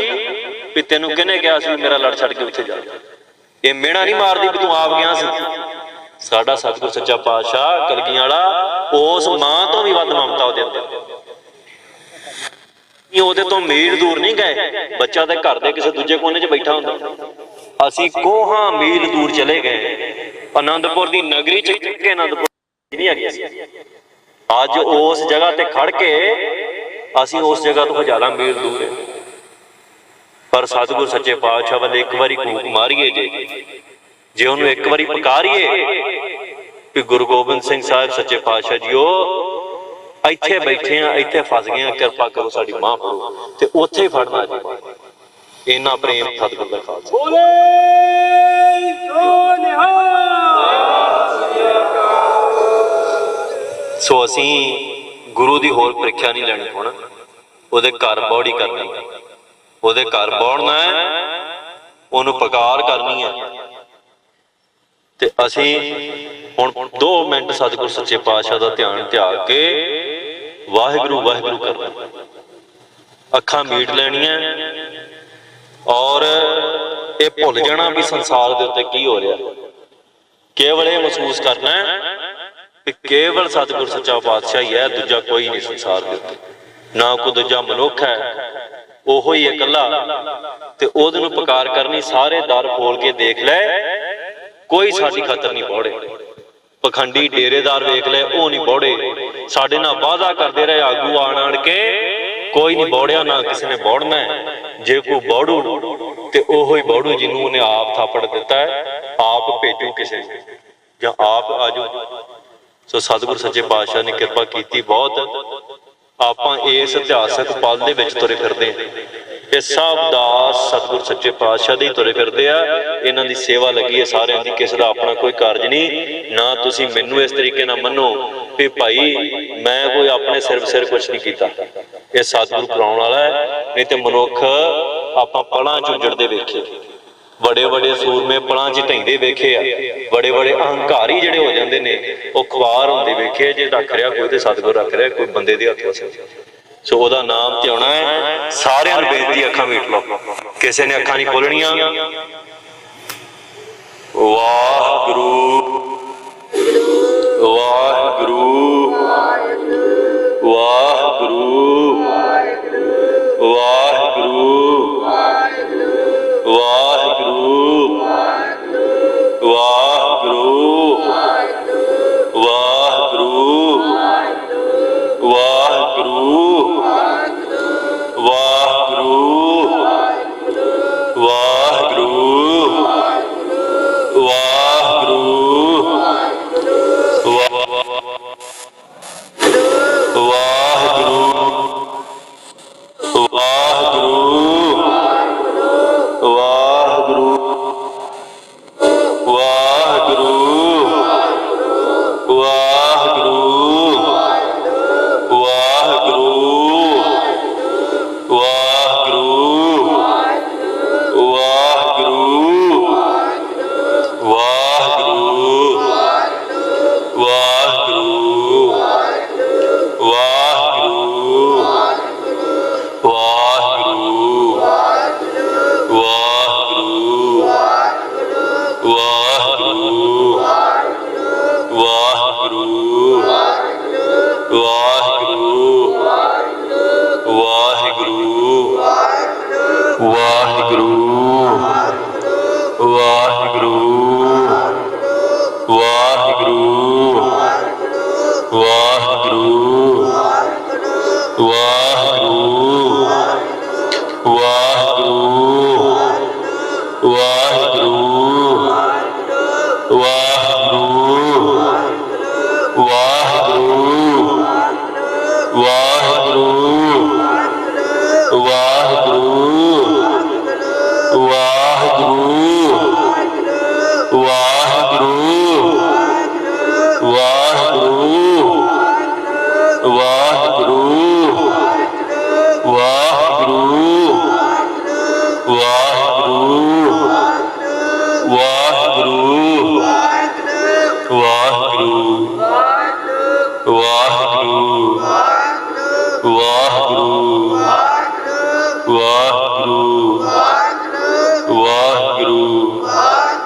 A: ਵੀ ਤੈਨੂੰ ਕਿਹਨੇ ਕਿਹਾ ਸੀ ਮੇਰਾ ਲੜ ਛੱਡ ਕੇ ਉੱਥੇ ਜਾ, ਇਹ ਮਿਹਣਾ ਨਹੀਂ ਮਾਰਦੀ ਵੀ ਤੂੰ ਆਪ ਗਿਆ ਸੀ। ਸਾਡਾ ਸਤਿਗੁਰ ਸੱਚਾ ਪਾਤਸ਼ਾਹ ਕਲਗੀਆਂ ਵਾਲਾ ਉਸ ਮਾਂ ਤੋਂ ਵੀ ਵੱਧ ਮਮਤਾ ਉਹਦੇ ਅੰਦਰ, ਉਹਦੇ ਤੋਂ ਮੀਲ ਦੂਰ ਨਹੀਂ ਗਏ। ਬੱਚਾ ਤੇ ਘਰ ਦੇ ਕਿਸੇ ਦੂਜੇ ਕੋਨੇ 'ਚ ਬੈਠਾ ਹੁੰਦਾ, ਅਸੀਂ ਕੋਹਾਂ ਮੀਲ ਦੂਰ ਚਲੇ ਗਏ। ਆਨੰਦਪੁਰ ਦੀ ਨਗਰੀ 'ਚ ਆਨੰਦਪੁਰ ਨਹੀਂ ਹੈਗੀ ਸੀ, ਅੱਜ ਉਸ ਜਗ੍ਹਾ ਤੇ ਖੜ ਕੇ ਅਸੀਂ ਉਸ ਜਗ੍ਹਾ ਤੋਂ ਹਜ਼ਾਰਾਂ ਮੀਲ ਦੂਰ ਹਾਂ। ਪਰ ਸਤਿਗੁਰ ਸੱਚੇ ਪਾਤਸ਼ਾਹ ਵੱਲ ਇੱਕ ਵਾਰੀ ਕੂਕ ਮਾਰੀਏ, ਜੇ ਉਹਨੂੰ ਇੱਕ ਵਾਰੀ ਪੁਕਾਰੀਏ ਕਿ ਗੁਰੂ ਗੋਬਿੰਦ ਸਿੰਘ ਸਾਹਿਬ ਸੱਚੇ ਪਾਤਸ਼ਾਹ ਜੀਓ ਇੱਥੇ ਬੈਠੇ ਆ, ਇੱਥੇ ਫਸ ਗਏ ਆ, ਕਿਰਪਾ ਕਰੋ ਸਾਡੀ ਮਾਂ ਫੜੋ, ਤੇ ਉੱਥੇ ਹੀ ਫੜਨਾ ਜੀ। ਇੰਨਾ ਪ੍ਰੇਮ ਸਤਿਗੁਰ ਦਾ ਖਾਲਸਾ। ਸੋ ਅਸੀਂ ਗੁਰੂ ਦੀ ਹੋਰ ਪ੍ਰੀਖਿਆ ਨਹੀਂ ਲੈਣੀ, ਹੁਣ ਉਹਦੇ ਘਰ ਬੌੜੀ ਕਰਨੀ, ਉਹਦੇ ਘਰ ਬੌੜਨਾ ਹੈ, ਉਹਨੂੰ ਪੁਕਾਰ ਕਰਨੀ ਹੈ। ਤੇ ਅਸੀਂ ਹੁਣ 2 ਮਿੰਟ ਸਤਿਗੁਰ ਸੱਚੇ ਪਾਤਸ਼ਾਹ ਦਾ ਧਿਆਨ ਧਿਆ ਕੇ ਵਾਹਿਗੁਰੂ ਵਾਹਿਗੁਰੂ ਕਰਨਾ, ਅੱਖਾਂ ਮੀਟ ਲੈਣੀਆਂ ਔਰ ਇਹ ਭੁੱਲ ਜਾਣਾ ਵੀ ਸੰਸਾਰ ਦੇ ਉੱਤੇ ਕੀ ਹੋ ਰਿਹਾ। ਕੇਵਲ ਇਹ ਮਹਿਸੂਸ ਕਰਨਾ ਕਿ ਕੇਵਲ ਸਤਿਗੁਰ ਸੱਚਾ ਪਾਤਸ਼ਾਹ ਹੀ ਹੈ, ਦੂਜਾ ਕੋਈ ਨਹੀਂ ਸੰਸਾਰ ਦੇ ਉੱਤੇ, ਨਾ ਕੋਈ ਦੂਜਾ ਮਨੁੱਖ ਹੈ, ਉਹੋ ਹੀ ਇਕੱਲਾ। ਤੇ ਉਹਦੇ ਨੂੰ ਪੁਕਾਰ ਕਰਨੀ, ਸਾਰੇ ਦਰ ਖੋਲ ਕੇ ਦੇਖ ਲੈ, ਕੋਈ ਸਾਡੀ ਖਾਤਰ ਨਹੀਂ ਬੌੜੇ। ਪਖੰਡੀ ਡੇਰੇਦਾਰ ਵੇਖ ਲੈ, ਉਹ ਨਹੀਂ ਬੌੜੇ। ਸਾਡੇ ਨਾਲ ਵਾਅਦਾ ਕਰਦੇ ਰਹੇ ਆਗੂ ਆਣ ਕੇ, ਕੋਈ ਨਹੀਂ ਬੌੜਿਆ, ਨਾ ਕਿਸੇ ਨੇ ਬੌੜਨਾ। ਜੇ ਕੋਈ ਬੌੜੂ ਤੇ ਉਹੋ ਹੀ ਬੌੜੂ ਜਿਹਨੂੰ ਉਹਨੇ ਆਪ ਥਾਪੜ ਦਿੱਤਾ ਹੈ, ਆਪ ਭੇਜੂ ਕਿਸੇ ਨੂੰ ਜਾਂ ਆਪ ਆਜੂ। ਸੋ ਸਤਿਗੁਰ ਸੱਚੇ ਪਾਤਸ਼ਾਹ ਨੇ ਕਿਰਪਾ ਕੀਤੀ ਬਹੁਤ। ਆਪਾਂ ਇਸ ਇਤਿਹਾਸਕ ਪਲ ਦੇ ਵਿੱਚ ਤੁਰੇ ਫਿਰਦੇ, ਇਹ ਸਭ ਦਾਸ ਸਤਿਗੁਰ ਸੱਚੇ ਪਾਤਸ਼ਾਹ ਦੇ ਤੁਰੇ ਫਿਰਦੇ ਆ। ਇਹਨਾਂ ਦੀ ਸੇਵਾ ਲੱਗੀ ਹੈ ਸਾਰਿਆਂ ਦੀ, ਕਿਸੇ ਦਾ ਆਪਣਾ ਕੋਈ ਕਾਰਜ ਨਹੀਂ। ਨਾ ਤੁਸੀਂ ਮੈਨੂੰ ਇਸ ਤਰੀਕੇ ਨਾਲ ਮੰਨੋ ਵੀ ਭਾਈ ਮੈਂ ਕੋਈ ਆਪਣੇ ਸਿਰ ਕੁਛ ਨਹੀਂ ਕੀਤਾ, ਇਹ ਸਤਿਗੁਰੂ ਕਰਾਉਣ ਵਾਲਾ ਹੈ। ਨਹੀਂ ਤੇ ਮਨੁੱਖ ਆਪਾਂ ਪਲਾਂ 'ਚ ਉੱਜੜਦੇ ਵੇਖੇ, बड़े बड़े सूरमे पलां च ढहिंदे वेखे आ, बड़े बड़े अहंकारी जिहड़े हो जांदे ने वो खुआर होंदे वेखे। जे रख रहा कोई तो सतगुर रख रहा, कोई बंदे दे हत्थों से। सो ओहदा नाम ते आउणा है। सारिआं नूं बेनती, अखां मीट लो, किसी ने अखां नहीं खोलणियां। वाहिगुरू वाहिगुरू वाहिगुरू वाहिगुरू वाहिगुरू वाहिगुरू वाहिगुरू वाहिगुरू वाहिगुरू वाहिगुरू वाहिगुरू ਵਾਹਿਗੁਰੂ ਵਾਹਿਗੁਰੂ ਵਾਹਿਗੁਰੂ ਵਾਹਿਗੁਰੂ ਵਾਹਿਗੁਰੂ ਵਾਹਿਗੁਰੂ ਵਾਹਿਗੁਰੂ ਵਾਹਿਗੁਰੂ ਵਾਹਿਗੁਰੂ ਵਾਹਿਗੁਰੂ ਵਾਹਿਗੁਰੂ ਵਾਹਿਗੁਰੂ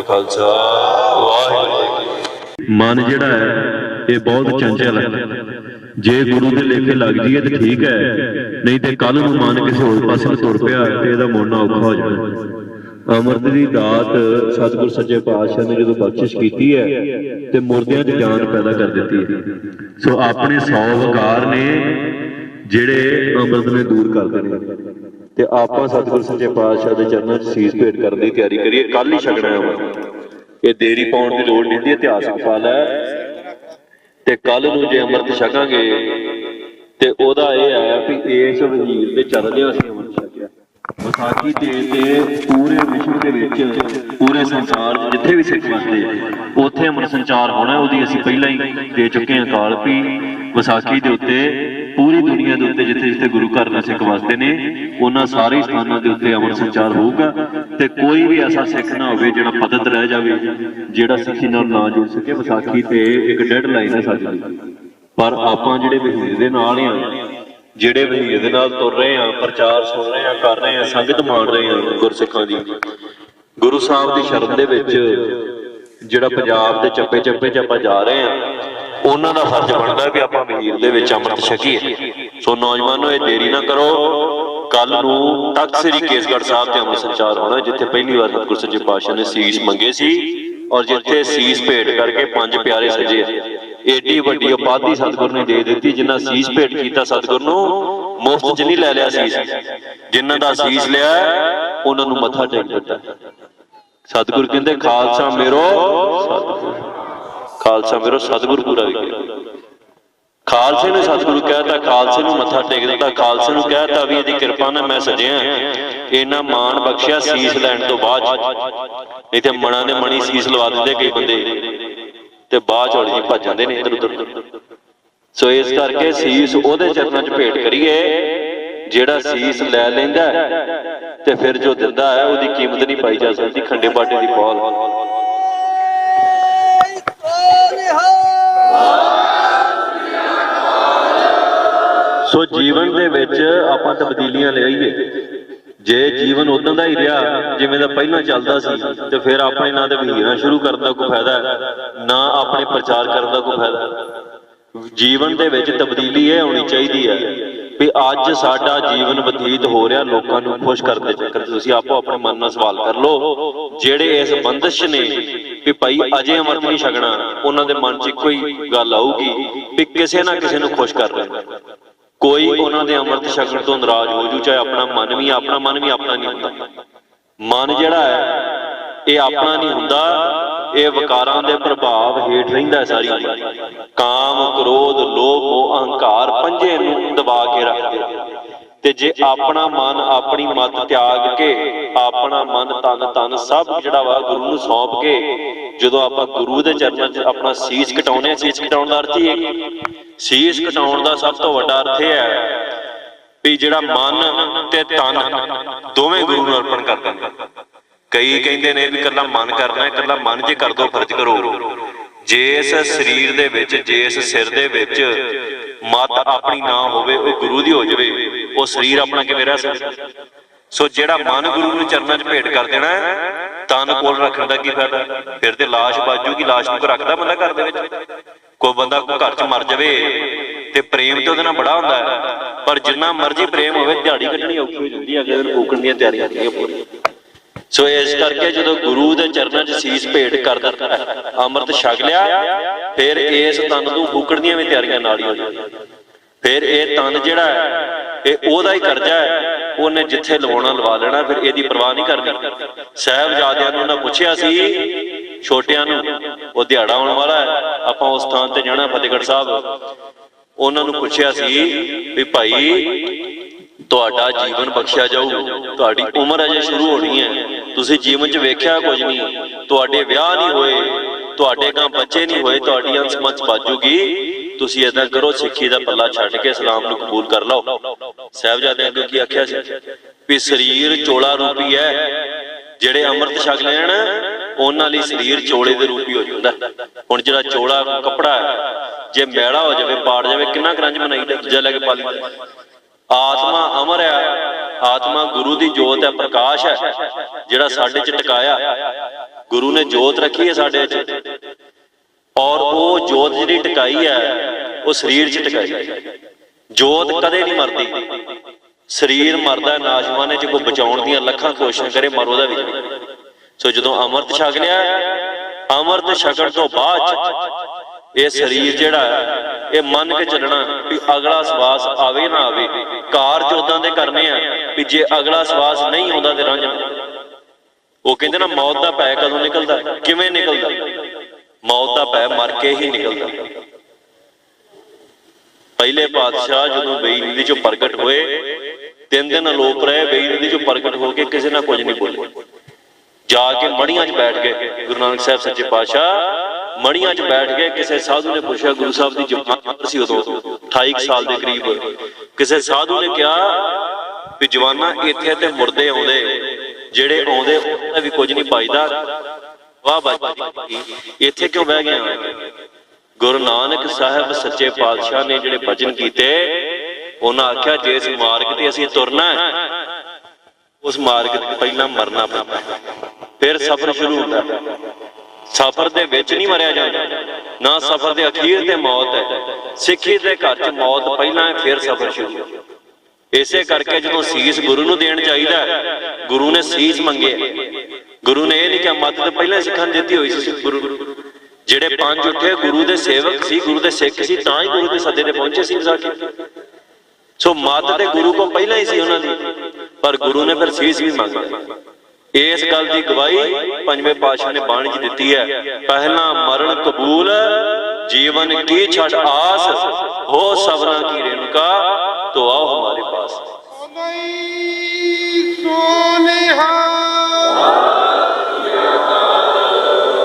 A: खालसा वाहिगुरू। मन जिहड़ा है ये बहुत चंचल है, जे गुरु के लेखे लग जाइए तो ठीक है, नहीं तो कल नूं मन किसी होर पासे तुर पिया तो इहदा मुड़ना औखा हो जाए। अमृत की दात सतगुर सच्चे पातशाह ने जो बख्शिश की है तो मुर्दियां च जान पैदा कर दी है। सो अपने 100 वकार ने जिहड़े अमृत ने दूर कर देने ते आपां सतगुर सच्चे पातशाह दे चरनां 'च सीस भेंट करन दी तैयारी करिए। कल ही छकना है, ये देरी पाउण दी लोड़ नहीं, इतिहासक फल है। ते कल नूं जे अमृत छकांगे ते ओहदा इह है भी इस वजीर दे चलदे असीं अमृत छकिया। विसाखी ते पूरे विश्व दे विच पूरे संसार जिथे भी सिख वसदे उत्थे अमृत संचार होना, ओहदी असीं पहिलां ही दे चुके हां काल भी विसाखी दे उत्ते पूरी दुनिया के उत्ते जिथे जिथे गुरु घर सिख वसते ने उन्हां सारे स्थानों के उत्ते अमृत संचार होगा। ते कोई भी ऐसा सिख ना होवे जिहड़ा पतत रह जावे, जिहड़ा सिੱਖੀ नाल ना जुड़ सके। विसाखी ते एक डेडलाइन है साडी, पर आपां जिहड़े वहीर दे नाल आ, जिहड़े वहीर दे नाल तुर रहे हैं, प्रचार सुन रहे हैं, कर रहे हैं, संगत मान रहे हैं गुरसिखां दी, गुरु साहब दी शरण दे विच जिहड़ा पंजाब दे चप्पे चप्पे च आपां जा रहे हैं, उन्हां दा फर्ज बनदा भी आपां वहीर दे विच अमृत छकीए। सो नौजवानों ये देरी ना करो, कल नूं तख्त श्री केसगढ़ साहब ते अमृत संचार होना, जिथे पहली बार सतगुर सच्चे पातशाह ने सीस मंगे सी और जिथे सीस भेंट करके 5 प्यारे सजे। एडी वड्डी उपाधि सतगुर ने दे दी, जिन्ना सीस भेंट किया सतगुर नूं मुफ्त च नहीं लै लिया सीस, जिन्हां दा सीस लिया उन्हां नूं मत्था टेक दिता। सतगुर कहंदे खालसा मेरो, खालसा मेरो सतगुर पूरा भी ਖਾਲਸੇ ਨੂੰ ਸਤਿਗੁਰੂ ਕਹਿਤਾ, ਖਾਲਸੇ ਨੂੰ ਮੱਥਾ ਟੇਕ ਦਿੱਤਾ, ਖਾਲਸੇ ਨੂੰ ਕਹਿਤਾ ਵੀ ਇਹਦੀ ਕਿਰਪਾ ਨਾਲ ਮੈਂ ਸਜਿਆ, ਇਹਨਾਂ ਮਾਣ ਬਖਸ਼ਿਆ ਸੀਸ ਲੈਣ ਤੋਂ ਬਾਅਦ। ਨਹੀਂ ਤੇ ਮਣਾ ਨੇ ਮਣੀ ਸੀਸ ਲਵਾ ਦਿੰਦੇ ਕਈ ਬੰਦੇ ਤੇ ਬਾਅਦ ਚੌੜੀ ਜੀ ਭੱਜ ਜਾਂਦੇ ਨੇ ਇੱਧਰ ਉੱਧਰ। ਸੋ ਇਸ ਕਰਕੇ ਸੀਸ ਉਹਦੇ ਚਰਨਾਂ 'ਚ ਭੇਟ ਕਰੀਏ ਜਿਹੜਾ ਸੀਸ ਲੈ ਲੈਂਦਾ ਤੇ ਫਿਰ ਜੋ ਦਿੰਦਾ ਹੈ ਉਹਦੀ ਕੀਮਤ ਨਹੀਂ ਪਾਈ ਜਾ ਸਕਦੀ। ਖੰਡੇ ਬਾਟੇ ਦੀ ਪੌਲ। ਸੋ ਜੀਵਨ ਦੇ ਵਿੱਚ ਆਪਾਂ ਤਬਦੀਲੀਆਂ ਲਿਆਈਏ। ਜੇ ਜੀਵਨ ਉਦੋਂ ਦਾ ਹੀ ਰਿਹਾ ਜਿਵੇਂ ਦਾ ਪਹਿਲਾਂ ਚੱਲਦਾ ਸੀ ਤੇ ਫਿਰ ਆਪਣੇ ਨਾ ਤੇ ਵਹੀਰਾਂ ਸ਼ੁਰੂ ਕਰਨ ਦਾ ਕੋਈ ਫਾਇਦਾ ਨਾ ਆਪਣੇ ਪ੍ਰਚਾਰ ਕਰਨ ਦਾ ਕੋਈ ਫਾਇਦਾ। ਜੀਵਨ ਦੇ ਵਿੱਚ ਤਬਦੀਲੀ ਇਹ ਹੋਣੀ ਚਾਹੀਦੀ ਹੈ ਵੀ ਅੱਜ ਸਾਡਾ ਜੀਵਨ ਬਤੀਤ ਹੋ ਰਿਹਾ ਲੋਕਾਂ ਨੂੰ ਖੁਸ਼ ਕਰਨ ਦੇ ਚੱਕਰ 'ਚ। ਤੁਸੀਂ ਆਪੋ ਆਪਣੇ ਮਨ ਨਾਲ ਸਵਾਲ ਕਰ ਲਓ, ਜਿਹੜੇ ਇਸ ਬੰਦਸ਼ ਨੇ ਵੀ ਭਾਈ ਅਜੇ ਅੰਮ੍ਰਿਤ ਨਹੀਂ ਛਕਣਾ, ਉਹਨਾਂ ਦੇ ਮਨ 'ਚ ਇੱਕੋ ਹੀ ਗੱਲ ਆਊਗੀ ਵੀ ਕਿਸੇ ਨਾ ਕਿਸੇ ਨੂੰ ਖੁਸ਼ ਕਰ ਰਹੇ। ਕੋਈ ਉਹਨਾਂ ਦੇ ਅੰਮ੍ਰਿਤ ਛਕਣ ਤੋਂ ਨਾਰਾਜ਼ ਹੋ ਜੂ, ਚਾਹੇ ਆਪਣਾ ਮਨ ਵੀ ਆਪਣਾ ਨਹੀਂ ਹੁੰਦਾ। ਮਨ ਜਿਹੜਾ ਹੈ ਇਹ ਆਪਣਾ ਨਹੀਂ ਹੁੰਦਾ, ਇਹ ਵਿਕਾਰਾਂ ਦੇ ਪ੍ਰਭਾਵ ਹੇਠ ਰਹਿੰਦਾ ਸਾਰੀ। ਕਾਮ, ਕ੍ਰੋਧ, ਲੋਭ, ਮੋਹ, ਅਹੰਕਾਰ ਪੰਜੇ ਨੂੰ ਦਬਾ ਕੇ ਰੱਖਦੇ। ਤੇ ਜੇ ਆਪਣਾ ਮਨ ਆਪਣੀ ਮਤ ਤਿਆਗ ਕੇ ਆਪਣਾ ਮਨ ਤਨ ਸਭ ਜਿਹੜਾ ਵਾ ਗੁਰੂ ਨੂੰ ਸੌਂਪ ਕੇ ਜਦੋਂ ਆਪਾਂ ਗੁਰੂ ਦੇ ਚਰਨਾਂ 'ਚ ਆਪਣਾ ਸੀਸ ਕਟਾਉਨੇ, ਸੀਸ ਕਟਾਉਣ ਦਾ ਅਰਥ ਹੀ ਹੈ, ਸੀਸ ਕਟਾਉਣ ਦਾ ਸਭ ਤੋਂ ਵੱਡਾ ਅਰਥ ਇਹ ਹੈ ਵੀ ਜਿਹੜਾ ਮਨ ਤੇ ਤਨ ਦੋਵੇਂ ਗੁਰੂ ਨੂੰ ਅਰਪਣ ਕਰ ਦਿੰਦੇ। ਕਈ ਕਹਿੰਦੇ ਨੇ ਵੀ ਇਕੱਲਾ ਮਨ ਕਰਨਾ, ਇਕੱਲਾ ਮਨ ਜੇ ਕਰ ਦੋ ਫਰਜ਼ ਕਰੋ। ਜਿਸ ਸਰੀਰ ਦੇ ਵਿੱਚ, ਜਿਸ ਸਿਰ ਦੇ ਵਿੱਚ ਮਤ ਆਪਣੀ ਨਾ ਹੋਵੇ ਉਹ ਗੁਰੂ ਦੀ ਹੋ ਜਾਵੇ, ਉਹ ਸਰੀਰ ਆਪਣਾ ਕਿਵੇਂ ਰਹਿ ਸਕਦਾ। ਸੋ ਜਿਹੜਾ ਮਨ ਗੁਰੂ ਨੂੰ ਚਰਨਾਂ 'ਚ ਭੇਟ ਕਰ ਦੇਣਾ, ਤਨ ਕੋਲ ਰੱਖਣ ਦਾ ਕੀ ਫਾਇਦਾ। ਫਿਰ ਤੇ ਲਾਸ਼ ਬਾਜੂਗੀ, ਲਾਸ਼ ਨੂੰ ਰੱਖਦਾ ਬੰਦਾ ਘਰ ਦੇ ਵਿੱਚ। ਕੋਈ ਬੰਦਾ ਘਰ 'ਚ ਮਰ ਜਾਵੇ ਤੇ ਪ੍ਰੇਮ ਤੇ ਉਹਦੇ ਨਾਲ ਬੜਾ ਹੁੰਦਾ ਹੈ, ਪਰ ਜਿੰਨਾ ਮਰਜ਼ੀ ਪ੍ਰੇਮ ਹੋਵੇ ਦਿਹਾੜੀ ਕੱਢਣੀ ਔਖੀ ਹੋ ਜਾਂਦੀ ਹੈ, ਅਗਲੇ ਦਿਨ ਫੂਕਣ ਦੀਆਂ ਤਿਆਰੀਆਂ ਹੁੰਦੀਆਂ ਪੂਰੀਆਂ। ਸੋ ਇਸ ਕਰਕੇ ਜਦੋਂ ਗੁਰੂ ਦੇ ਚਰਨਾਂ 'ਚ ਸੀਸ ਭੇਟ ਕਰ ਦਿੱਤਾ, ਅੰਮ੍ਰਿਤ ਛਕ ਲਿਆ, ਫਿਰ ਇਸ ਤਨ ਨੂੰ ਫੂਕਣ ਦੀਆਂ ਵੀ ਤਿਆਰੀਆਂ ਨਾਲ ਹੀ ਹੋ ਜਾਂਦੀਆਂ। ਫਿਰ ਇਹ ਤਨ ਜਿਹੜਾ ਹੈ ਇਹ ਉਹਦਾ ਹੀ ਕਰਜ਼ਾ ਹੈ, ਉਹਨੇ ਜਿੱਥੇ ਲਵਾਉਣਾ ਲਵਾ ਲੈਣਾ, ਫਿਰ ਇਹਦੀ ਪਰਵਾਹ ਨਹੀਂ ਕਰਨੀ। ਸਾਹਿਬਜ਼ਾਦਿਆਂ ਨੂੰ ਉਹਨਾਂ ਪੁੱਛਿਆ ਸੀ, ਛੋਟਿਆਂ ਨੂੰ, ਉਹ ਦਿਹਾੜਾ ਆਉਣ ਵਾਲਾ ਹੈ, ਆਪਾਂ ਉਸ ਸਥਾਨ ਤੇ ਜਾਣਾ ਫਤਿਹਗੜ੍ਹ ਸਾਹਿਬ। ਉਹਨਾਂ ਨੂੰ ਪੁੱਛਿਆ ਸੀ ਵੀ ਭਾਈ ਤੁਹਾਡਾ ਜੀਵਨ ਬਖਸ਼ਿਆ ਜਾਊ, ਤੁਹਾਡੀ ਉਮਰ ਅਜੇ ਸ਼ੁਰੂ ਹੋਣੀ ਹੈ, ਤੁਸੀਂ ਜੀਵਨ 'ਚ ਵੇਖਿਆ ਕੁਝ ਨਹੀਂ, ਤੁਹਾਡੇ ਵਿਆਹ ਨਹੀਂ ਹੋਏ, ਤੁਹਾਡੇ ਗਾਂ ਬੱਚੇ ਨਹੀਂ ਹੋਏ, ਤੁਹਾਡੀ ਅੰਸ ਮਚ ਬਾਜੂਗੀ, ਤੁਸੀਂ ਏਦਾਂ ਕਰੋ ਸਿੱਖੀ ਦਾ ਪੱਲਾ ਛੱਡ ਕੇ ਇਸਲਾਮ ਨੂੰ ਕਬੂਲ ਕਰ ਲਓ। ਸਾਹਿਬਜ਼ਾਦਿਆਂ ਅੱਗੇ ਕੀ ਆਖਿਆ ਸੀ ਵੀ ਸਰੀਰ ਚੋਲਾ ਰੂਪੀ ਹੈ, ਜਿਹੜੇ ਅੰਮ੍ਰਿਤ ਛਕ ਲੈਣ ਉਹਨਾਂ ਲਈ ਸਰੀਰ ਚੋਲੇ ਦੇ ਰੂਪੀ ਹੋ ਜਾਂਦਾ। ਹੁਣ ਜਿਹੜਾ ਚੋਲਾ ਕੱਪੜਾ ਹੈ ਜੇ ਮੈਲਾ ਹੋ ਜਾਵੇ, ਪਾੜ ਜਾਵੇ, ਕਿੰਨਾ ਕਰੰਜ ਬਣਾਈਦਾ, ਦੂਜਾ ਲੈ ਕੇ ਪਾ ਲਈਦਾ। ਆਤਮਾ ਅਮਰ ਹੈ, ਆਤਮਾ ਗੁਰੂ ਦੀ ਜੋਤ ਹੈ, ਪ੍ਰਕਾਸ਼ ਹੈ, ਜਿਹੜਾ ਸਾਡੇ 'ਚ ਟਿਕਾਇਆ। ਗੁਰੂ ਨੇ ਜੋਤ ਰੱਖੀ ਹੈ ਸਾਡੇ 'ਚ, ਔਰ ਉਹ ਜੋਤ ਜਿਹੜੀ ਟਿਕਾਈ ਹੈ ਉਹ ਸਰੀਰ 'ਚ ਟਿਕਾਈ ਹੈ। ਜੋਤ ਕਦੇ ਨਹੀਂ ਮਰਦੀ, ਸਰੀਰ ਮਰਦਾ ਨਾਸ਼ਮਾਨੇ 'ਚ, ਕੋਈ ਬਚਾਉਣ ਦੀਆਂ ਲੱਖਾਂ ਕੋਸ਼ਿਸ਼ਾਂ ਕਰੇ ਮਰ ਉਹਦਾ ਵੀ ਨਹੀਂ। ਸੋ ਜਦੋਂ ਅੰਮ੍ਰਿਤ ਛਕ ਲਿਆ, ਅੰਮ੍ਰਿਤ ਛਕਣ ਤੋਂ ਬਾਅਦ ਇਹ ਸਰੀਰ ਜਿਹੜਾ ਇਹ ਮੰਨ ਕੇ ਚੱਲਣਾ ਵੀ ਅਗਲਾ ਸਵਾਸ ਆਵੇ ਨਾ ਆਵੇ, ਕਾਰਜ ਉਦਾਂ ਦੇ ਕਰਨੇ ਆ ਵੀ ਜੇ ਅਗਲਾ ਸਵਾਸ ਨਹੀਂ ਆਉਂਦਾ ਤੇ ਰੰਝ। ਉਹ ਕਹਿੰਦੇ ਨਾ ਮੌਤ ਦਾ ਭੈ ਕਦੋਂ ਨਿਕਲਦਾ, ਕਿਵੇਂ ਨਿਕਲਦਾ, ਮੌਤ ਦਾ ਭੈ ਮਰ ਕੇ ਹੀ ਨਿਕਲਦਾ। ਪਹਿਲੇ ਪਾਤਸ਼ਾਹ ਜਦੋਂ ਬੇਈ ਨਦੀ 'ਚੋਂ ਪ੍ਰਗਟ ਹੋਏ, 3 ਦਿਨ ਅਲੋਪ ਰਹੇ, ਬੇਈ ਨਦੀ 'ਚੋਂ ਪ੍ਰਗਟ ਹੋ ਕੇ ਕਿਸੇ ਨਾਲ ਕੁਝ ਨਹੀਂ ਬੋਲੇ, ਜਾ ਕੇ ਮੜੀਆਂ 'ਚ ਬੈਠ ਗਏ। ਗੁਰੂ ਨਾਨਕ ਸਾਹਿਬ ਸੱਚੇ ਪਾਤਸ਼ਾਹ ਮੜੀਆਂ 'ਚ ਬੈਠ ਗਏ। ਕਿਸੇ ਸਾਧੂ ਨੇ ਪੁੱਛਿਆ, ਗੁਰੂ ਸਾਹਿਬ ਦੀ ਜਵਾਨ ਸੀ ਉਦੋਂ 28 ਸਾਲ ਦੇ ਕਰੀਬ, ਕਿਸੇ ਸਾਧੂ ਨੇ ਕਿਹਾ ਵੀ ਜਵਾਨਾ ਇੱਥੇ ਤੇ ਮੁਰਦੇ ਆਉਂਦੇ, ਜਿਹੜੇ ਆਉਂਦੇ ਉਹਨਾਂ ਵੀ ਕੁਝ ਨਹੀਂ ਪਾਈਦਾ, ਵਾਹ ਬਾਜੀ ਇੱਥੇ ਕਿਉਂ ਬਹਿ ਗਿਆ। ਗੁਰੂ ਨਾਨਕ ਸਾਹਿਬ ਸੱਚੇ ਪਾਤਸ਼ਾਹ ਨੇ ਜਿਹੜੇ ਭਜਨ ਕੀਤੇ, ਉਹਨਾਂ ਆਖਿਆ ਜਿਸ ਮਾਰਗ ਤੇ ਅਸੀਂ ਤੁਰਨਾ ਉਸ ਮਾਰਗ ਤੇ ਪਹਿਲਾਂ ਮਰਨਾ ਪੈਂਦਾ, ਫਿਰ ਸਫ਼ਰ ਸ਼ੁਰੂ ਹੁੰਦਾ। ਸਫ਼ਰ ਦੇ ਵਿੱਚ ਨਹੀਂ ਮਰਿਆ ਜਾਂਦਾ, ਨਾ ਸਫ਼ਰ ਦੇ ਅਖੀਰ ਤੇ ਮੌਤ ਹੈ। ਸਿੱਖੀ ਦੇ ਘਰ 'ਚ ਮੌਤ ਪਹਿਲਾਂ ਹੈ, ਫਿਰ ਸਫ਼ਰ ਸ਼ੁਰੂ। ਇਸੇ ਕਰਕੇ ਜਦੋਂ ਸੀਸ ਗੁਰੂ ਨੂੰ ਦੇਣ ਚਾਹੀਦਾ, ਗੁਰੂ ਨੇ ਸੀਸ ਮੰਗੇ। ਗੁਰੂ ਨੇ ਇਹ ਨਹੀਂ ਕਿਹਾ, ਮੱਤ ਤੇ ਪਹਿਲਾਂ ਸਿੱਖਾਂ ਨੂੰ ਦਿੱਤੀ ਹੋਈ ਸੀ। ਗੁਰੂ ਜਿਹੜੇ 5 ਉੱਠੇ ਗੁਰੂ ਦੇ ਸੇਵਕ ਸੀ, ਗੁਰੂ ਦੇ ਸਿੱਖ ਸੀ, ਤਾਂ ਹੀ ਗੁਰੂ ਦੇ ਸੱਦੇ ਤੇ ਪਹੁੰਚੇ ਸੀ ਵਿਸਾਖੀ। ਸੋ ਮੱਤ ਤੇ ਗੁਰੂ ਕੋਲ ਪਹਿਲਾਂ ਹੀ ਸੀ ਉਹਨਾਂ ਦੀ, ਪਰ ਗੁਰੂ ਨੇ ਫਿਰ ਸੀਸ ਵੀ ਮੰਗਿਆ। ਇਸ ਗੱਲ ਦੀ ਗਵਾਹੀ ਪੰਜਵੇਂ ਪਾਤਸ਼ਾਹ ਨੇ ਬਾਣੀ 'ਚ ਦਿੱਤੀ ਹੈ, ਪਹਿਲਾਂ ਮਰਨ ਕਬੂਲ जीवन की छठ आस, हो सबना की रेणुका, तो आओ हमारे पास।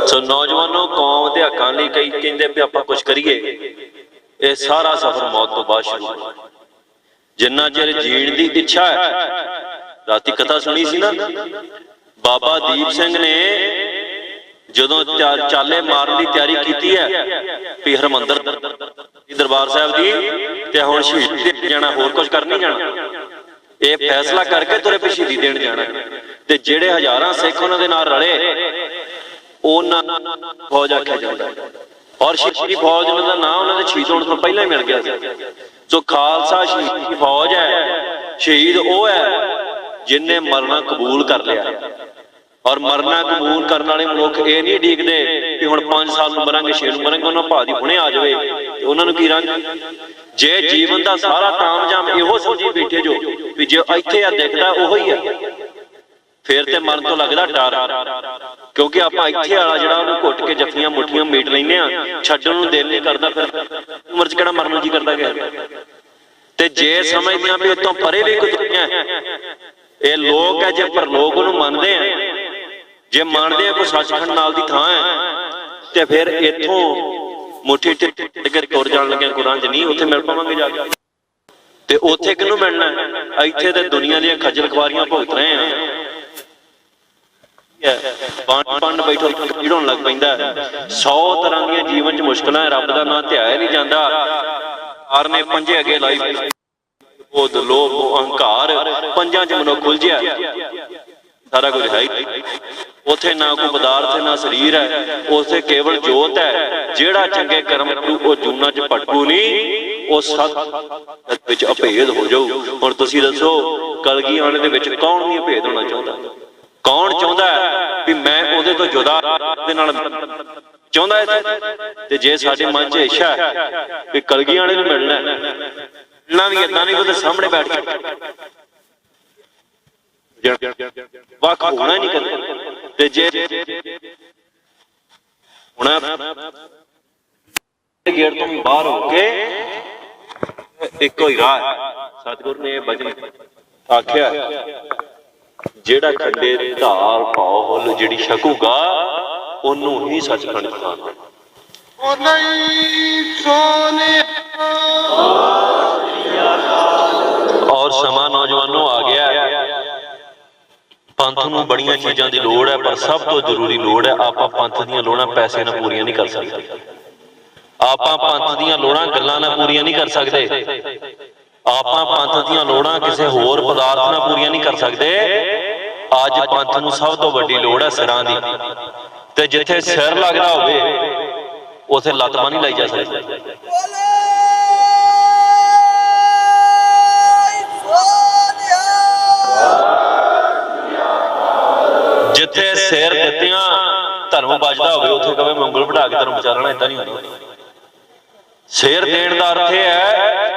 A: सो नौजवानों, कौम दे हकां लई कई कहंदे भी आपां कुछ करिए, ये सारा सफर मौत तो बाद शुरू होना। जिन्ना चिर जीण दी इच्छा है, राती कथा सुनी सी ना, बाबा दीप सिंह ने जदों चाले मारन की तैयारी की है भी हरमंदर दरबार साहब की ते हुण शहीदी जाना, होर कुछ कर नहीं जाना, ये फैसला करके तुरे भी शहीदी देण जाना। ते जेड़े हजारां सिख उन्हां दे नाल रले, उन्हां फौज आख्या जांदा, और शहीदी फौज उन्हां दा नाम उन्हां दे शहीद होण तों पहिलां ही मिल गया सी। सो खालसा शहीदी फौज है, शहीद वो है जिन्हें मरना कबूल कर लिया। और मरना कबूल करने वाले मनुख ये नहीं उडीकदे कि हुण 5 साल नूं मरांगे, 6 नूं मरांगे, उन्हां भादी हुणे आ जावे ते उन्हां नूं की रंग। जे जीवन का सारा तामझाम इहो समझी बैठे जो भी जो इत्थे आ दिखदा उहो ही है, फिर ते मन तो लगदा डर, क्योंकि आपां इत्थे वाला जिहड़ा उहनूं घुट के जफ्फियां मुठियां मीट लैंदे आ, छड्डण नूं दिल नहीं करदा, फिर उमर च किहड़ा मरन नूं जी करदा गया। ते जे समझदे आ भी इतों परे भी कोई दुनिया है, ये लोग है, जे पर लोग उहनूं मनदे आ, जे मानते कोई सचखंड नाल दी थां है, ते फिर इत्थों मुट्ठी टिकर तुर जाण लगे कुरान च नहीं उत्थे मिल पावांगे जाके, ते उत्थे किहनूं मिलना? इत्थे ते दुनिया दी खज्जल खुआरियां भुगत रहे हैं। पंड बैठो भीड़ होण लग पैंदा, 100 तरह दी जीवन च मुश्किलां, रब दा नाम ध्याया नहीं जांदा, आर ने पंजे अगे लाई, क्रोध लोभ अहंकार पंजां च मनुख उलझिया, सारा कुछ है ही उथे, ना कोई पदार्थ है ना शरीर है, उसे केवल जोत है। जेड़ा चंगे कर्म करू वो जूना च भटकू नहीं, वो सत विच अभेद हो जाऊ। हुण तुसीं दसो कलगी आने दे विच कौन नहीं अभेद होना चाहुंदा? कौन चाहुंदा है भी मैं उहदे तो जुदा दे नाल चाहुंदा है? ते जे साडे मन च इच्छा है कि कलगी आने नूं मिलना ना, भी इदां नहीं उहदे सामने बैठ के वख होना नहीं करते, जे होना गेट तो भी बाहर होके एको ही राह। सतगुरु ने बचन आख्या, जेड़ा खंडे ढाल पौल जिहड़ी छकूगा ओनू ही सचखंड खाना। और समा नौजवानों आ गया, पंथ नूं बड़ियां चीज़ां दी लोड़ है, पर सब तो जरूरी लोड़ है आपां पंथ दीयां लोड़ां पैसे नाल पूरीआं नहीं कर सकते। आपां पंथ दीयां लोड़ां गल्लां नाल पूरीआं नहीं कर सकते। आपां पंथ दीयां लोड़ां किसी होर पदार्थ नाल पूरीआं नहीं कर सकते। अज पंथ नूं सब तो वड्डी लोड़ है सिरां दी, ते जिथे सिर लगदा होवे उथे लत्त बांह नहीं लाई जा सकदी। जिथे सिर दित्तियां धर्म बजदा होवे उथे कवे मंगल बढ़ा के धर्म बचालना, इदां नहीं होंदा। सिर देण दा अर्थ है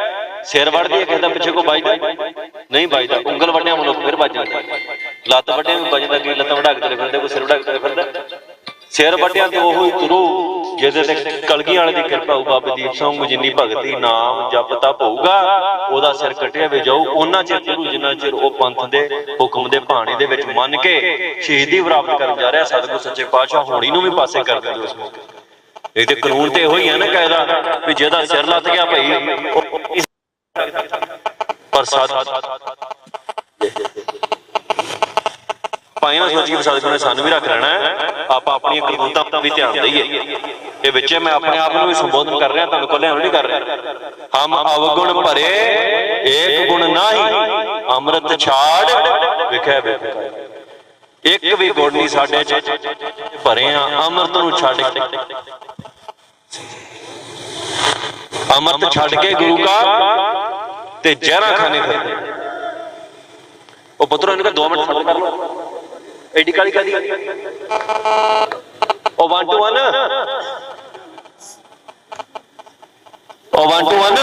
A: सिर वढ़ दिए कहता पिछे को बजदा नहीं, बजदा उंगल वड्डिया मनुख फिर बज जांदा, लत्त वड्डिया भी बजदा, कि लत्तां वढ़ा के तुरे फिरदे, कोई सिर वढ़ा के तुरे फिरदा। सिर वड्डिया ते ओहो ही तुरू जिहदे ते कलगी वाले दी किरपा होऊ, बाबा दीप सिंह जिन्नी भगती नाम जप तप होऊगा ओहदा सिर कटिया भी जाऊ, उन्ना चिर तुरू जिन्ना चिर ओ पंथ दे हुक्म दे भाणे दे विच मन के शहीदी प्राप्त कर जा रहा। सतगुरु सच्चे पातशाह होणी नूं भी पासे कर दिंदे उस मौके। ये ते कानून ते इहो ही है ना कायदा भी जिहदा सिर लत गया भाई, पर भाई ना सोचिए सतगुरु ने सानू भी रख लेना है, आप अपनी करतूतां पर भी ध्यान दईए। ये विच मैं अपने आप को भी संबोधन कर रहा, तुहानूं कल्लिआं नहीं कर रहा। हम अवगुण भरे एक गुण नाही, अमृत छाड़ विखै विखै। एक भी गुण नहीं साडे च भरे आ, अमृत नूं छड्ड के, अमृत छड्ड के गुरु का ते जहरा खाने फिरदे। ओ पुत्रो इनका 2 मिनट सब्र कर लो, एडी काली कादी ओ 1 2 1 ओ 1 2 1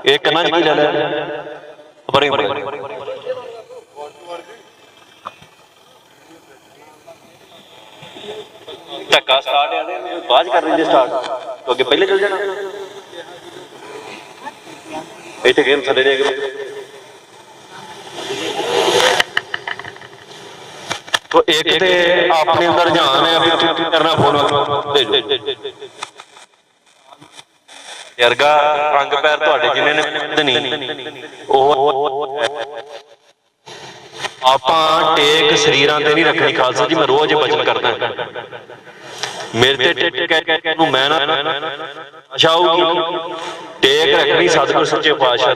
A: एक कन्ना की ले ले बरे धक्का स्टार्ट है बाद कर रही स्टार्ट तो अगे पहले चल जाना इतने गेम थले रह गए तो एक ते अपने अंदर ध्यान है करना फोन दे दो यरगा रंग पैर तुहाडे जिन्हें ने नहीं आपां टेक शरीरां ते नहीं रखनी खालसा जी मैं रोज बचन करदा मेरे ते टेक मैं ना आशा होगी टेक रखनी सतगुर सच्चे पातशाह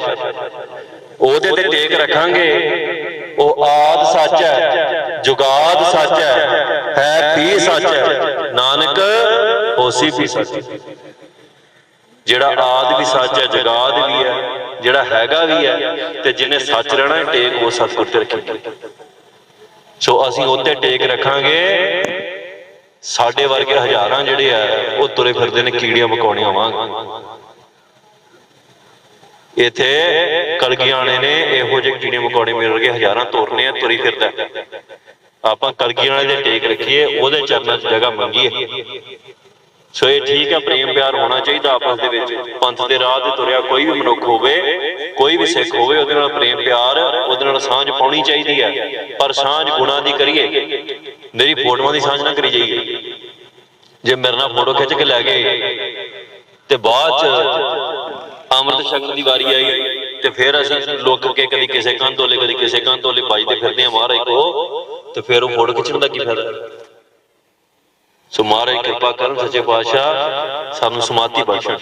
A: ओहदे ते टेक रखांगे ओ आद सच है जुगाद सच है भी सच है नानक होसी भी सच जिहड़ा आद भी सच है जुगाद भी है जिहड़ा हैगा भी है ते जिन्हें सच रहना टेक वो सतगुर ते रखी सो असीं उत्ते टेक रखांगे साडे वर्गे हजारां जिहड़े है वो तुरे फिरदे ने कीड़ियां मकौड़ियां वांग इत्थे कलगीआणे ने इहो ਜਿਹੇ कीड़े मकौड़े मिल के हजारां तुरने तुरी फिरदा आपां कलगीआणे दे टेक रखीए ओहदे चरनां च जगह मंगीए सो ये ठीक है प्रेम प्यार होना चाहिए आपस दे विच पंथ दे राह ते तुरिया कोई भी मनुख होवे कोई भी सिख होवे उहदे नाल प्रेम प्यार उहदे नाल सांझ पाउणी चाहिदी है पर सांझ गुणां दी करिए मेरी फोटोआं दी सांझ ना करी जाइए जे मेरे नाल फोटो खिच के लै गए ते बाद च अमृत छकण दी वारी आई ते फिर असीं लुक के कदी किसे कंध होले कदी किसे कंध होले बजदे फिरदे आ महाराज को ते फिर वो फोटो खिच्चण दा की फायदा सो महाराज कृपा करन सच्चे पातशाह सानू समाधि बख्शण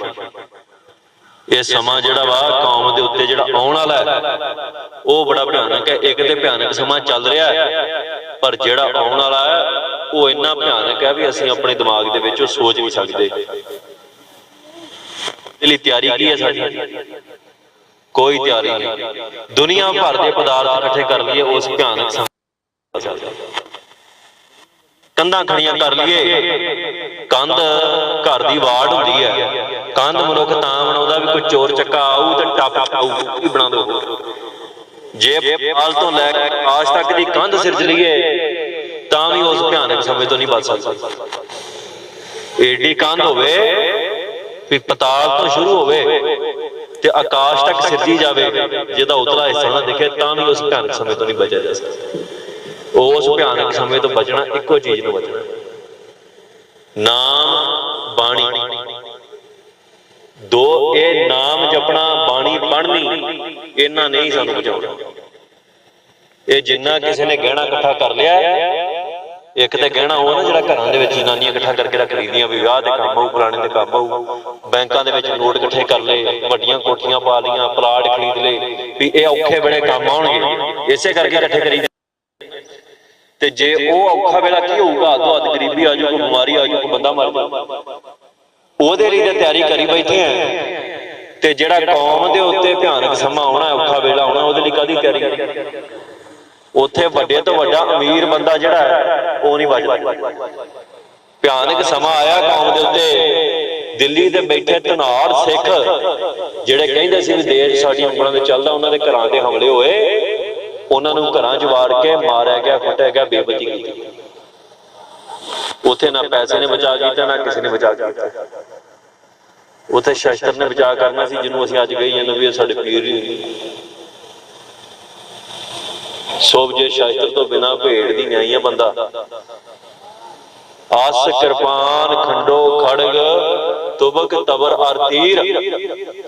A: ये समा जिहड़ा वा कौम दे उत्ते जिहड़ा आउण वाला है वो बड़ा भयानक है एक ते भयानक समा चल रहा है पर जिहड़ा आउण वाला है वो इन्ना भयानक है भी असीं अपने दिमाग दे विच सोच नहीं सकदे इसलिए तैयारी की है साडी कोई तैयारी नहीं दुनिया भर के पदार्थ इकट्ठे कर लिए उस भयानक कंधां खड़ियां कर लिए कंध घर की वाड़ हुंदी है कंध मनुख तां बनाउंदा भी कोई चोर चक्का आऊ ते टप आऊ बना दो जे पाल तो लैके आकाश तक की कंध सिरज लीए तां भी उस भयानक समय तो नहीं बच सकदा एडी कंध होवे भी पताल तो शुरू होवे ते आकाश तक सिरजी जावे जिहदा उतला हिस्सा ना दिखे तां भी उस भयानक समय तो नहीं बचा जा सकदा उस भयानक समय तो बचना इक्को चीज तो बचना नाम बाणी दो ये नाम जपना बाणी पढ़नी इन्ना नहीं सानू बचाउणा ये जिन्ना किसी ने गहना इकट्ठा कर लिया एक तो गहना हो ना जिहड़ा घरां दे विच जनानियां इकट्ठा करके रख लैंदियां भी विआह दे काम आऊ फलाणे दे काम आऊ बैंकां दे विच नोट इकट्ठे कर ले वड्डियां कोठियां पा लियां प्लाट खरीद ले भी ये औखे बड़े काम आउणगे इसे करके इकट्ठे करी ते जे वो औखा वेला की होऊगा अद गरीबी आ जाऊ बीमारी आ जाऊ बंदा मर जाऊ ओहदे लई ते तैयारी करी बैठे हैं ते जिहड़ा कौम दे उत्ते भयानक समा आउणा औखा वेला आउणा ओहदे लई कादी तैयारी उत्थे वड्डे तो वड्डा अमीर बंदा जिहड़ा है वो नहीं बचदा भयानक समा आया कौम दे उत्ते दिल्ली दे बैठे धनाड़ सिख जिहड़े कहिंदे सी भी देश साडीआं ਉਂਗਲਾਂ ते चलदा उन्हां दे घरां ते हमले होए उन्हां नूं घरां च वाड़ के मारिया गया कुੱਟਿਆ गया बेबती की उत्थे ना पैसे ने बचा कीता ना किसी ने बचा कीता उत्थे शस्त्र ने बचा करना सी जिन्हों असीं अज कही जांदे भी साडे पीर नहीं सोभजे शास्त्र तो बिना भेड़ दी न्याई बंदा आस कृपान खंडो खड़ग तुबक तबर और तीर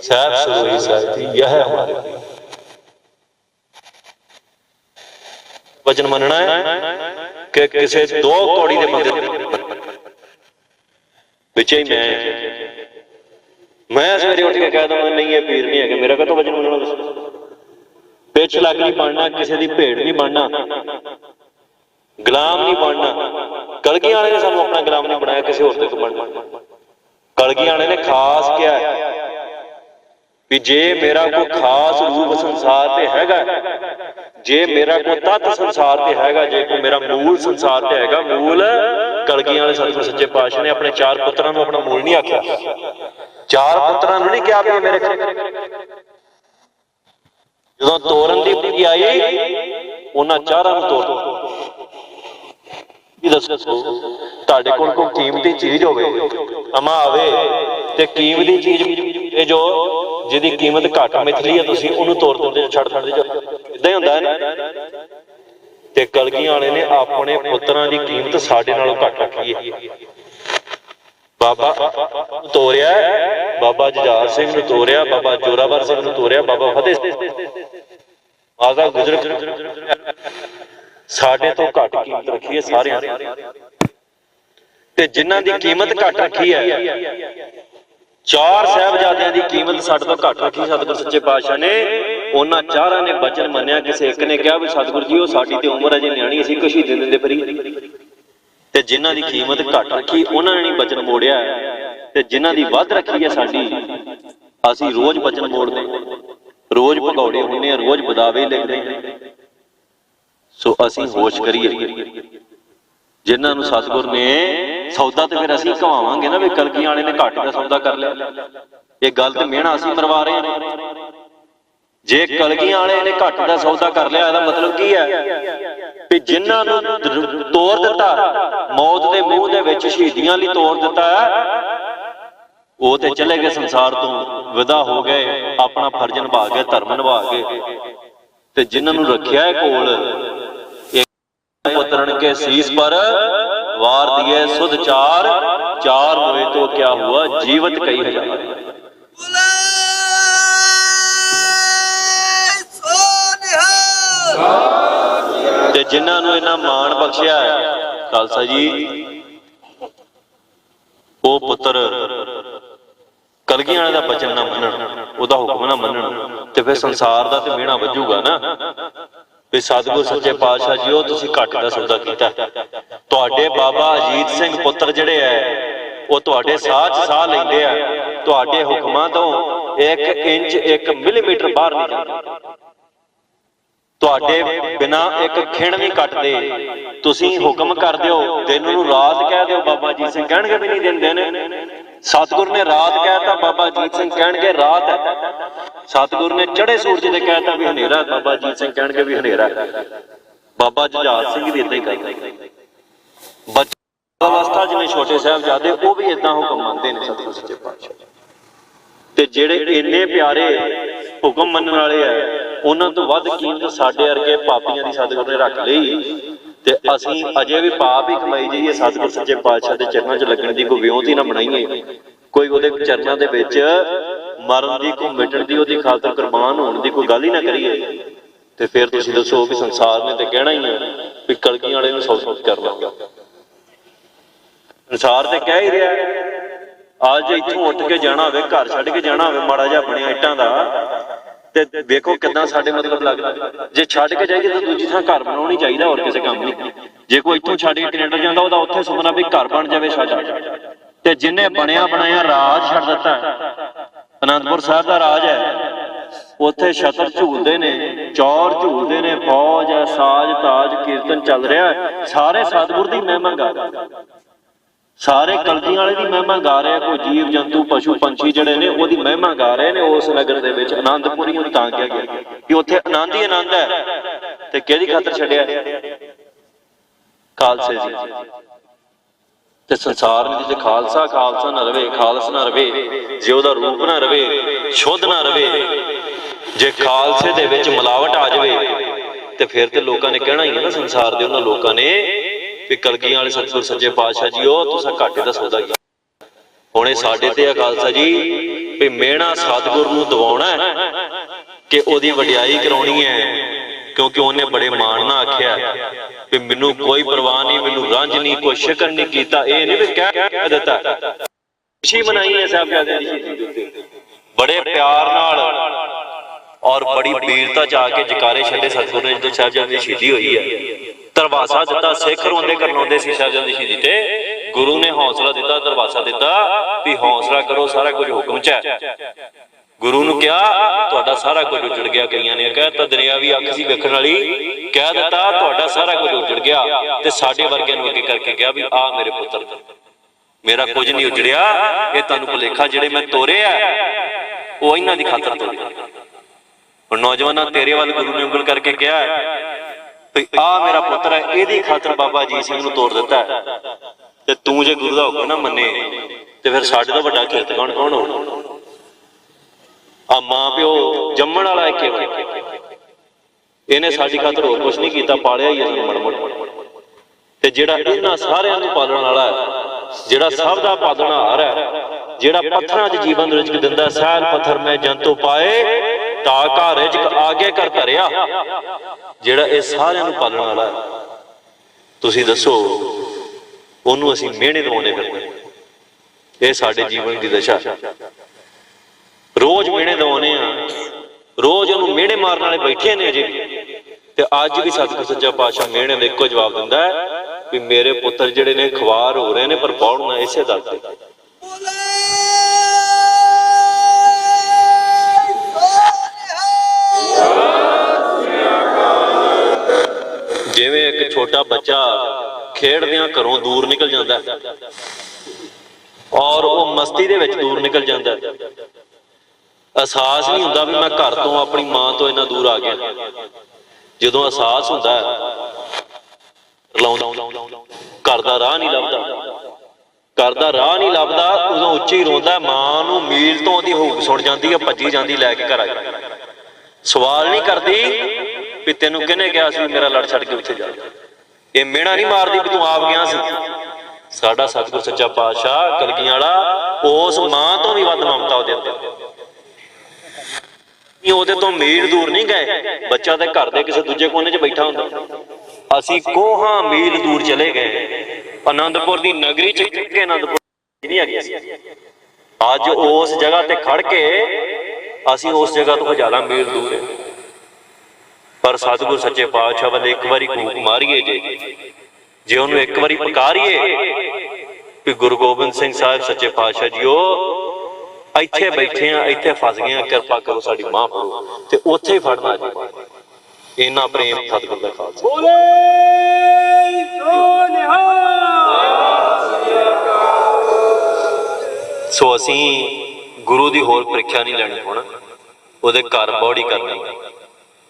A: सैफ सुरूरी साथी यह है हमारे वचन मनना है कि किसी दो कौड़ी के बंदे विच ही मैं सवेरे उठ के कह दूंगा नहीं ये पीर नहीं है मेरा कदों वचन मनना पिछ लग नहीं बनना किसी की भेड़ नहीं बनना गुलाम नहीं बनना कलगी वाले ने सानू अपना गुलाम नहीं बनाया किसी होर तक बनना कलगी वाले ने खास क्या है भी जे मेरा कोई खास रूप संसार ते हैगा जे मेरा कोई तत्त संसार ते हैगा जे कोई मेरा मूल संसार ते हैगा मूल कलगी वाले सतगुर सच्चे पातशाह ने अपने चार पुत्रां नूं अपना मूल नहीं आख्या चार पुत्रां नूं नहीं कहा भी मेरे जो तोड़न की आई उन्होंने चारां तोड़ दसो तुहाडे कोल कोई कीमती चीज होवे अमा आवे ते कीमती चीज ये जो जिहदी कीमत घट मिथली है तुसीं उहनूं तोड़ दिंदे छड्ड दिंदे इदां ही हुंदा है ना। ते कलगी वाले ने अपने पुत्रां दी कीमत साडे नालों घट रखी है। बाबा तोरिया बाबा जुझार सिंह नूं तोरिया बाबा जोरावर सिंह नूं तोरिया बाबा फतेह आजा गुजर साडे तो घट कीमत रखी है सारियां ते जिन्हां दी कीमत घट रखी है। चार साहिबजादियां दी कीमत साडे तो घट रखी सतगुर सच्चे पातशाह ने। उन्हां चारां ने बचन मन्निया। किसी एक ने कहा भी सतगुर जी वो साडी ते उम्र अजे न्याणी असीं कुछ ही दे दिंदे फिरी ते जिन्हां दी कीमत घट रखी उन्हां ने नहीं बचन मोड़िया ते जिन्हां दी वध रखी है साडी असीं रोज बचन मोड़दे रोज भगौड़े हुंदे आ रोज बदावे लिखदे। सो असीं होश करिए जिन्हां नूं सतगुर ने सौदा तो फिर असीं घवावांगे ना भी कलगी वाले ने घट का सौदा कर लिया। ये गल तो मेहना असीं मरवा रहे हैं। जे कलगी वाले ने घट का सौदा कर लिया इसदा मतलब की है भी जिन्हां नूं तोड़ दिता मौत के मूँह दे विच शहीदियां लई तोड़ दिता वो ते चले गए संसार तो विदा हो गए अपना फर्ज निभा गए धर्म निभा गए ते जिन्हां नूं रखिया है कोल पुत्रन के शीस पर वार दिए सुध चार चार हुए तो क्या हुआ जीवत कई हजार। ते जिन्हां नूं इन्हां मान बख्शिया है खालसा जी वो पुत्र कलगी वाले दा बचन ना मनन ओदा हुक्म ना मनन ते फिर संसार दा ते मेहना वजूगा ना भी सतगुर सच्चे पातशाह जी तुसीं घट दा सौदा कीता। तुहाडे बाबा अजीत सिंह पुत्र जिहड़े है वो तुहाडे साह च साह लैंदे आ तुहाडे हुक्मां तो 1 इंच 1 मिलीमीटर बाहर नहीं जांदे तुहाडे बिना एक खिण भी कटदे तुसीं हुक्म कर दिओ दिन नूं रात कह दिओ बाबा अजीत सिंह कहणगे भी नहीं दिंदे ने। सतगुर ने रात कहता बाबा अजीत सिंह कहणगे रात है। सतगुर ने चढ़े सूरज ने कहता भी हनेरा बाबा अजीत सिंह कहणगे भी हनेरा। बाबा जुझार सिंह भी इदां ही करदा बच्चा अवस्था जिन्हें छोटे साहिबजादे वो भी इदां हुक्म मनते हैं सतगुर सच्चे पातशाह ते जिहड़े इन्ने प्यारे हुक्म मनण वाले है उन्हां तो वध कीमत साडे वर्गे पापियां दी सतगुर ने रख लई ते असीं अजे भी पाप ही कमाई जाइए सतगुर सच्चे पातशाह दे चरणां च लगण दी कोई विਉਂਤ ही ना बनाईए कोई उहदे चरणां दे विच मरण दी कोई मिटण दी उहदी खातर कुर्बान होण दी कोई गल ही ना करिए ते फिर तुसीं दसो कि संसार ने ते कहना ही है भी कलगी वाले नूं सौ कर लांगा। संसार ते कह ही रहा अज इत्थों उठ के जाना होवे घर छड्ड के जाना होवे माड़ा जिहा बणिया इट्टां दा ते वेखो किदां साडे मतलब लगदा जे छड्ड के जाइए तो दूजी थां घर बनाउणी चाहीदा होर किसे काम नहीं। जे कोई इत्थों छड्ड के कनेडा जांदा ओहदा उत्थे सुपना भी घर बन जावे साडा ते जिन्ने बणिया बनाया राज छड्ड दित्ता। आनंदपुर साहिब दा राज है उत्थे छतर झूलदे ने चौर झूलदे ने फौज है साज ताज कीर्तन चल रहा है सारे सतगुर दी महिमा गा सारे कलगी वाले दी महिमा गा रहे कोई जीव जंतु पशु पंछी जिहड़े ने ओहदी महिमा गा रहे ने उस नगर दे विच आनंदपुरी नूं तां कहा गया कि उत्थे आनंद ही आनंद है ते किहदी खातर छड्डिया खालसे जी ते संसार में जे खालसा खालसा ना रवे खालस ना रवे जे ओहदा रूप ना रवे शुद्ध ना रवे जे खालसे दे विच मिलावट आ जावे ते फिर ते लोकां ने कहना ही है ना संसार दे उन्हां लोकां ने भी कलगी वाले सतगुर सच्चे पातशाह जी तुसां घाटे दा सौदा कीता। हुण इह साडे ते खालसा जी भी मेहना सतगुर नूं दवाउणा है कि ओहदी वडियाई कराउणी है क्योंकि उन्हें बड़े मान नाल आख्या भी मैनू कोई परवाह नहीं मैनू रंज नहीं कोई शिकन नहीं कीता ये नहीं भी कह दिता खुशी मनाई है साहिबजादे दी शहीदी उत्ते बड़े प्यार नाल और बड़ी वीरता च आके जकारे छड्डे सतगुर ने जो साहिबजादे दी शहीदी हुई है। दरवासा दिता सिख रोंदे करनौंदे सी साहिबजादे दी शहीदी ते गुरु ने हौसला दिता दरवासा दिता भी हौसला करो सारा कुछ हुक्म च है। गुरु नूं क्या तुहाडा सारा कुछ उजड़ गया कईयां ने कहता दरिया भी अख सी वेखण वाली कह दिता तुहाडा सारा कुछ उजड़ गया ते साडे वर्गे नूं अगे करके कहा भी आ मेरे पुत्र मेरा कुछ नहीं उजड़िया ये तुहानूं भुलेखा जिहड़े मैं तोरे आ वो इन्हां दी खातर तोरे। हुण नौजवानां तेरे वल गुरु ने उंगल करके कहा ਵੀ ਆ ਮੇਰਾ ਪੁੱਤਰ ਹੈ, ਇਹਦੀ ਖਾਤਰ ਬਾਬਾ ਅਜੀਤ ਸਿੰਘ ਨੂੰ ਤੋਰ ਦਿੱਤਾ ਤੇ ਤੂੰ ਜੇ ਗੁਰੂ ਦਾ ਹੁਕਮ ਨਾ ਮੰਨੇ ਤੇ ਫਿਰ ਸਾਡੇ ਤੋਂ ਵੱਡਾ ਕੀਰਤਨ ਕੌਣ ਹੋਣਾ। ਆ ਮਾਂ ਪਿਓ ਜੰਮਣ ਵਾਲਾ ਇੱਕ ਇਹਨੇ ਸਾਡੀ ਖਾਤਰ ਹੋਰ ਕੁਛ ਨਹੀਂ ਕੀਤਾ, ਪਾਲਿਆ ਹੀ ਸਾਨੂੰ ਮੜ ਤੇ ਜਿਹੜਾ ਇਹਨਾਂ ਸਾਰਿਆਂ ਨੂੰ ਪਾਲਣ ਵਾਲਾ ਹੈ, ਜਿਹੜਾ ਸਭ ਦਾ ਪਾਲਣਹਾਰ ਹੈ, ਜਿਹੜਾ ਪੱਥਰਾਂ 'ਚ ਜੀਵਨ ਰਿਜ਼ਕ ਦਿੰਦਾ, ਸਹਿਲ ਪੱਥਰ ਮੈਂ ਜੰਤੂ ਪਾਏ ਤਾ ਘਾ ਰਿਜ਼ਕ ਆਗੇ ਕਰ ਧਰਿਆ, ਜਿਹੜਾ ਇਹ ਸਾਰਿਆਂ ਨੂੰ ਪਾਲਣ ਵਾਲਾ ਹੈ, ਤੁਸੀਂ ਦੱਸੋ ਉਹਨੂੰ ਅਸੀਂ ਮਿਹਣੇ ਦਵਾਉਣੇ ਫਿਰਦੇ। ਇਹ ਸਾਡੇ ਜੀਵਨ ਦੀ ਦਸ਼ਾ, ਰੋਜ਼ ਮਿਹਣੇ ਦਵਾਉਣੇ ਆ, ਰੋਜ਼ ਉਹਨੂੰ ਮਿਹਣੇ ਮਾਰਨ ਵਾਲੇ ਬੈਠੇ ਨੇ ਅਜੇ ਵੀ। ਤੇ ਅੱਜ ਵੀ ਸਤਿਗੁਰ ਸੱਚਾ ਪਾਤਸ਼ਾਹ ਮਿਹਣੇ ਦਾ ਇੱਕੋ ਜਵਾਬ ਦਿੰਦਾ ਹੈ ਵੀ ਮੇਰੇ ਪੁੱਤਰ ਜਿਹੜੇ ਨੇ ਖਵਾਰ ਹੋ ਰਹੇ ਨੇ, ਪਰ ਪੌੜਨਾ ਇਸੇ ਦਰ ਤੇ। ਜਿਵੇਂ ਇੱਕ ਛੋਟਾ ਬੱਚਾ ਖੇਡਦਿਆਂ ਘਰੋਂ ਦੂਰ ਨਿਕਲ ਜਾਂਦਾ ਔਰ ਉਹ ਮਸਤੀ ਦੇ ਵਿੱਚ ਦੂਰ ਨਿਕਲ ਜਾਂਦਾ, ਅਹਿਸਾਸ ਨਹੀਂ ਹੁੰਦਾ ਵੀ ਮੈਂ ਘਰ ਤੋਂ ਆਪਣੀ ਮਾਂ ਤੋਂ ਇੰਨਾ ਦੂਰ ਆ ਗਿਆ। ਜਦੋਂ ਅਹਿਸਾਸ ਹੁੰਦਾ ਘਰ ਦਾ ਰਾਹ ਨਹੀਂ ਲੱਭਦਾ, ਘਰ ਦਾ ਰਾਹ ਨਹੀਂ ਲੱਭਦਾ, ਉਦੋਂ ਉੱਚੀ ਰੋਂਦਾ। ਮਾਂ ਨੂੰ ਮੀਲ ਤੋਂ ਉਹਦੀ ਹੂਕ ਸੁਣ ਜਾਂਦੀ ਹੈ, ਭੱਜੀ ਜਾਂਦੀ ਲੈ ਕੇ ਘਰ ਆ ਜਾਂਦੀ, ਸਵਾਲ ਨਹੀਂ ਕਰਦੀ ਵੀ ਤੈਨੂੰ ਕਿਹਨੇ ਕਿਹਾ ਸੀ ਮੇਰਾ ਲੜ ਛੱਡ ਕੇ ਉੱਥੇ ਜਾ। ਇਹ ਮਿਹਣਾ ਨਹੀਂ ਮਾਰਦੀ ਵੀ ਤੂੰ ਆਪ ਗਿਆ ਸੀ। ਸਾਡਾ ਸਤਿਗੁਰ ਸੱਚਾ ਪਾਤਸ਼ਾਹ ਕਲਗੀਆਂ ਵਾਲਾ ਉਸ ਮਾਂ ਤੋਂ ਵੀ ਵੱਧ ਮਮਤਾ ਉਹਦੇ ਅੰਦਰ, ਉਹਦੇ ਤੋਂ ਮੀਲ ਦੂਰ ਨਹੀਂ ਗਏ। ਬੱਚਾ ਤੇ ਘਰ ਦੇ ਕਿਸੇ ਦੂਜੇ ਕੋਨੇ 'ਚ ਬੈਠਾ ਹੁੰਦਾ, ਅਸੀਂ ਕੋਹਾਂ ਮੀਲ ਦੂਰ ਚਲੇ ਗਏ। ਆਨੰਦਪੁਰ ਦੀ ਨਗਰੀ 'ਚ ਕਿ ਆਨੰਦਪੁਰ ਨਹੀਂ ਹੈਗੀ ਸੀ, ਅੱਜ ਉਸ ਜਗ੍ਹਾ ਤੇ ਖੜ ਕੇ ਅਸੀਂ ਉਸ ਜਗ੍ਹਾ ਤੋਂ ਜ਼ਿਆਦਾ ਮੀਲ ਦੂਰ ਹੈ। ਪਰ ਸਤਿਗੁਰ ਸੱਚੇ ਪਾਤਸ਼ਾਹ ਵੱਲ ਇੱਕ ਵਾਰੀ ਕੂਕ ਮਾਰੀਏ ਜੇ ਉਹਨੂੰ ਇੱਕ ਵਾਰੀ ਪੁਕਾਰੀਏ ਵੀ ਗੁਰੂ ਗੋਬਿੰਦ ਸਿੰਘ ਸਾਹਿਬ ਸੱਚੇ ਪਾਤਸ਼ਾਹ ਜੀਓ ਇੱਥੇ ਬੈਠੇ ਆ, ਇੱਥੇ ਫਸ ਗਏ ਆ, ਕਿਰਪਾ ਕਰੋ ਸਾਡੀ ਮਾਂ ਫੜੋ, ਤੇ ਉੱਥੇ ਹੀ ਫੜਨਾ ਜੀ। ਇੰਨਾ ਪ੍ਰੇਮ ਸਤਿਗੁਰ ਦਾ ਖਾਲਸਾ। ਸੋ ਅਸੀਂ ਗੁਰੂ ਦੀ ਹੋਰ ਪ੍ਰੀਖਿਆ ਨਹੀਂ ਲੈਣੀ, ਹੁਣ ਉਹਦੇ ਘਰ ਬੌੜੀ ਕਰਨੀ,